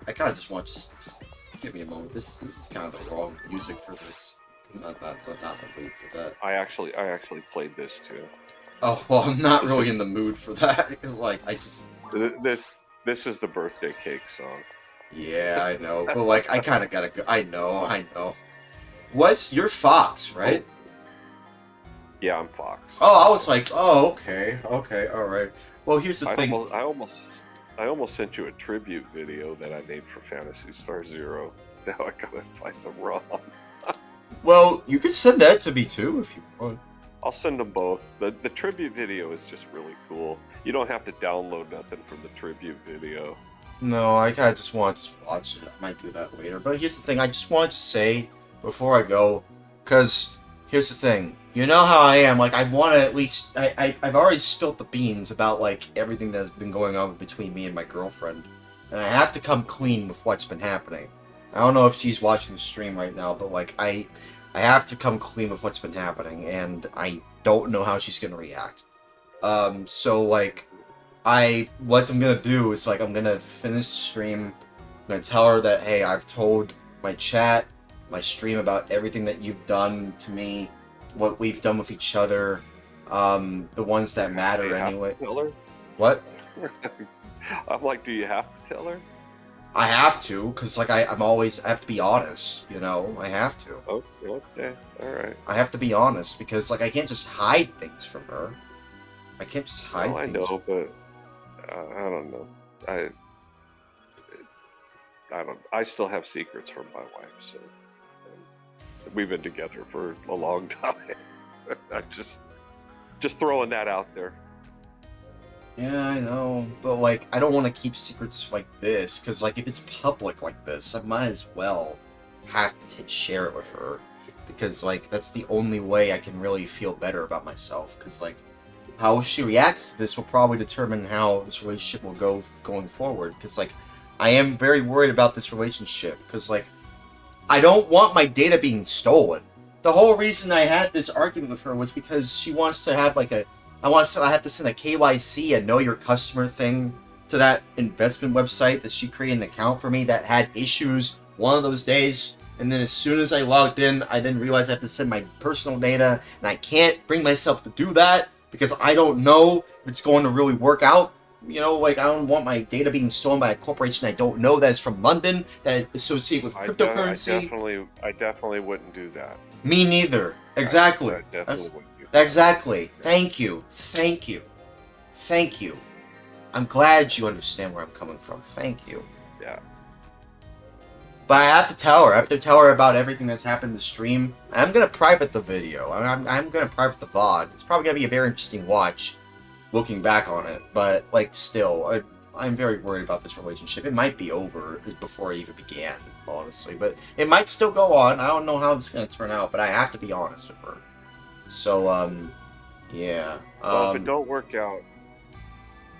I kind of just want to give me a moment. This is kind of the wrong music for this. Not the mood for that. I actually played this too. Oh well, I'm not really in the mood for that because like I just this is the birthday cake song. Yeah, I know, but like I kind of gotta go. I know. You're Fox, right? Yeah, I'm Fox. Oh, I was like, oh, okay, all right. Well, here's the thing. I almost sent you a tribute video that I made for Phantasy Star Zero. now I gotta find the ROM. Well, you could send that to me too if you want. I'll send them both. The tribute video is just really cool. You don't have to download nothing from the tribute video. No, I kinda just want to watch it. I might do that later. But here's the thing, I just wanted to say before I go, because here's the thing. You know how I am, like, I want to at least... I've already spilt the beans about, like, everything that's been going on between me and my girlfriend. And I have to come clean with what's been happening. I don't know if she's watching the stream right now, but, like, I have to come clean with what's been happening, and I don't know how she's gonna react. So, like, what I'm gonna do is, like, I'm gonna finish the stream, I'm gonna tell her that, hey, I've told my chat, my stream about everything that you've done to me, what we've done with each other, the ones that matter anyway. Tell her? What? I'm like, do you have to tell her? I have to, because, like, I have to be honest, you know? I have to. Okay, alright. I have to be honest, because, like, I can't just hide things from her. I can't just hide things. I know, but I don't know. I still have secrets from my wife, so we've been together for a long time. I'm just throwing that out there. Yeah, I know, but, like, I don't want to keep secrets like this, because, like, if it's public like this, I might as well have to share it with her, because, like, that's the only way I can really feel better about myself, because, like, how she reacts to this will probably determine how this relationship will go going forward, because, like, I am very worried about this relationship, because, like, I don't want my data being stolen. The whole reason I had this argument with her was because she wants to have, like, I have to send a KYC, a Know Your Customer thing, to that investment website that she created an account for me that had issues one of those days. And then as soon as I logged in, I then realized I have to send my personal data, and I can't bring myself to do that because I don't know if it's going to really work out. You know, like, I don't want my data being stolen by a corporation I don't know that is from London, that is associated with cryptocurrency. I definitely wouldn't do that. Me neither. Exactly. I definitely wouldn't do that. Exactly. Thank you. Thank you. Thank you. I'm glad you understand where I'm coming from. Thank you. Yeah. But I have to tell her. I have to tell her about everything that's happened in the stream. I'm going to private the video. I'm going to private the VOD. It's probably going to be a very interesting watch, looking back on it. But, like, still, I'm very worried about this relationship. It might be over before it even began, honestly. But it might still go on. I don't know how this is going to turn out, but I have to be honest with her. So, yeah. Well, if it don't work out,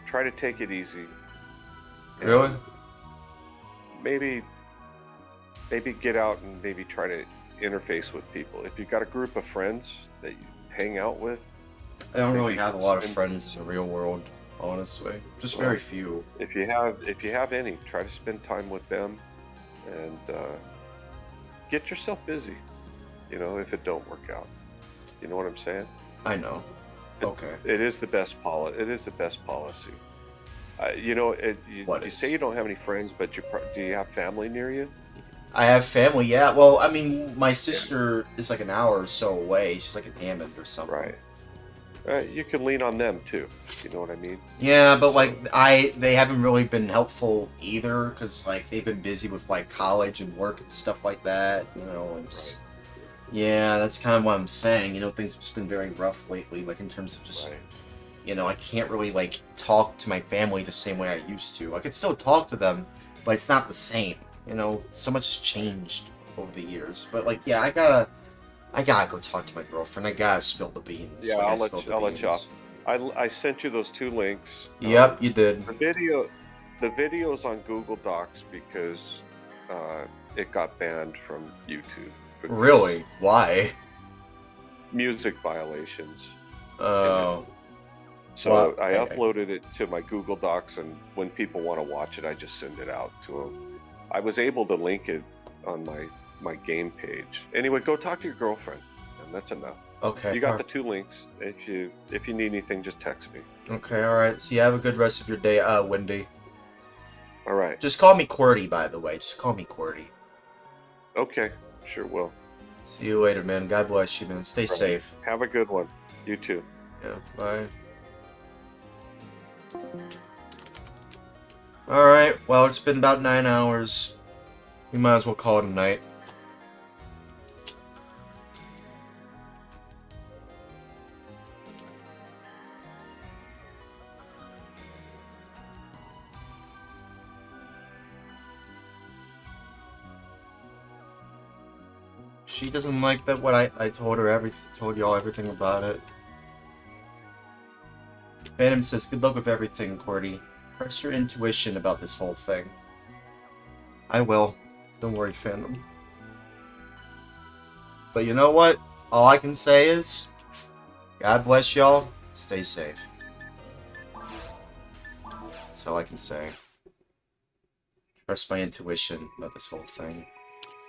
try to take it easy. Really? Maybe get out and maybe try to interface with people. If you've got a group of friends that you hang out with. I don't really have a lot of friends in the real world, honestly. Just very few. If you have any, try to spend time with them and get yourself busy. You know, if it don't work out. You know what I'm saying? I know. Okay. It is the best policy. It is the best policy. You know, you say you don't have any friends, but do you have family near you? I have family, yeah. Well, I mean, my sister is like an hour or so away. She's like in Hammond or something. Right. You can lean on them too. You know what I mean? Yeah, but like they haven't really been helpful either, because like they've been busy with like college and work and stuff like that. You know, and just yeah, that's kind of what I'm saying. You know, things have just been very rough lately. Like in terms of just. You know, I can't really, like, talk to my family the same way I used to. I could still talk to them, but it's not the same. You know, so much has changed over the years. But, like, yeah, I gotta go talk to my girlfriend. I gotta spill the beans. Yeah, I'll let you off. I sent you those 2 links. Yep, you did. The video's on Google Docs because it got banned from YouTube. Really? Why? Music violations. Oh. So I uploaded it to my Google Docs, and when people want to watch it, I just send it out to them. I was able to link it on my game page. Anyway, go talk to your girlfriend, and that's enough. Okay. You got the 2 links. If you need anything, just text me. Okay, alright. So you have a good rest of your day, Wendy. Alright. Just call me QWERTY, by the way. Just call me QWERTY. Okay, sure will. See you later, man. God bless you, man. Stay safe. Have a good one. You too. Yeah, bye. Alright, well, it's been about 9 hours. we might as well call it a night. She doesn't like that. What I told her told y'all everything about it. Phantom says, "Good luck with everything, Cordy. Trust your intuition about this whole thing." I will. Don't worry, Phantom. But you know what? All I can say is, God bless y'all. Stay safe. That's all I can say. Trust my intuition about this whole thing.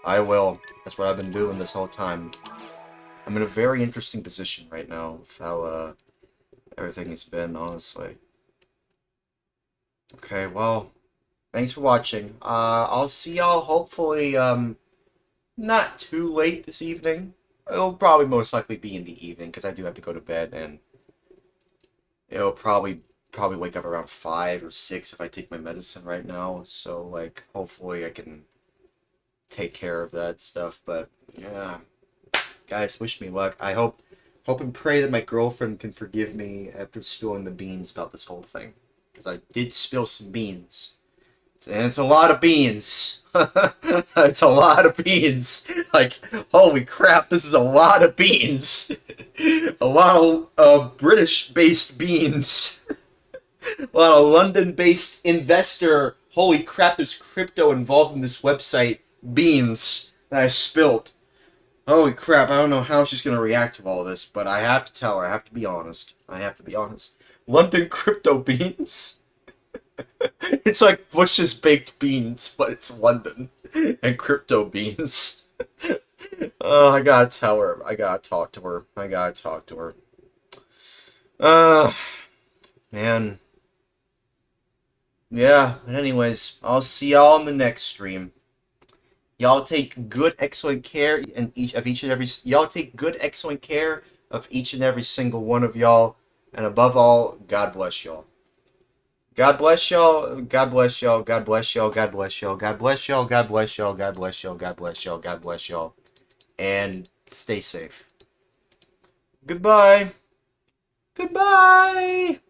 I will. That's what I've been doing this whole time. I'm in a very interesting position right now with how everything has been, honestly. Okay, well, thanks for watching. I'll see y'all hopefully not too late this evening. It'll probably most likely be in the evening because I do have to go to bed, and it'll probably wake up around 5 or 6 if I take my medicine right now. So like, hopefully I can take care of that stuff. But yeah, guys, wish me luck. I hope and pray that my girlfriend can forgive me after spilling the beans about this whole thing, because I did spill some beans, and it's a lot of beans. It's a lot of beans. Like, holy crap, this is a lot of beans. A lot of British-based beans. A lot of London-based investor. Holy crap, there's crypto involved in this website. Beans that I spilt. Holy crap, I don't know how she's going to react to all this, but I have to tell her. I have to be honest. London crypto beans? It's like Bush's baked beans, but it's London. And crypto beans. Oh, I gotta tell her. I gotta talk to her. Man. Yeah, and anyways, I'll see y'all in the next stream. Y'all take good, excellent care y'all take good, excellent care of each and every single one of y'all. And above all, God bless y'all. God bless y'all. God bless y'all. God bless y'all. God bless y'all. God bless y'all. God bless y'all. God bless y'all. God bless y'all. God bless y'all. And stay safe. Goodbye. Goodbye.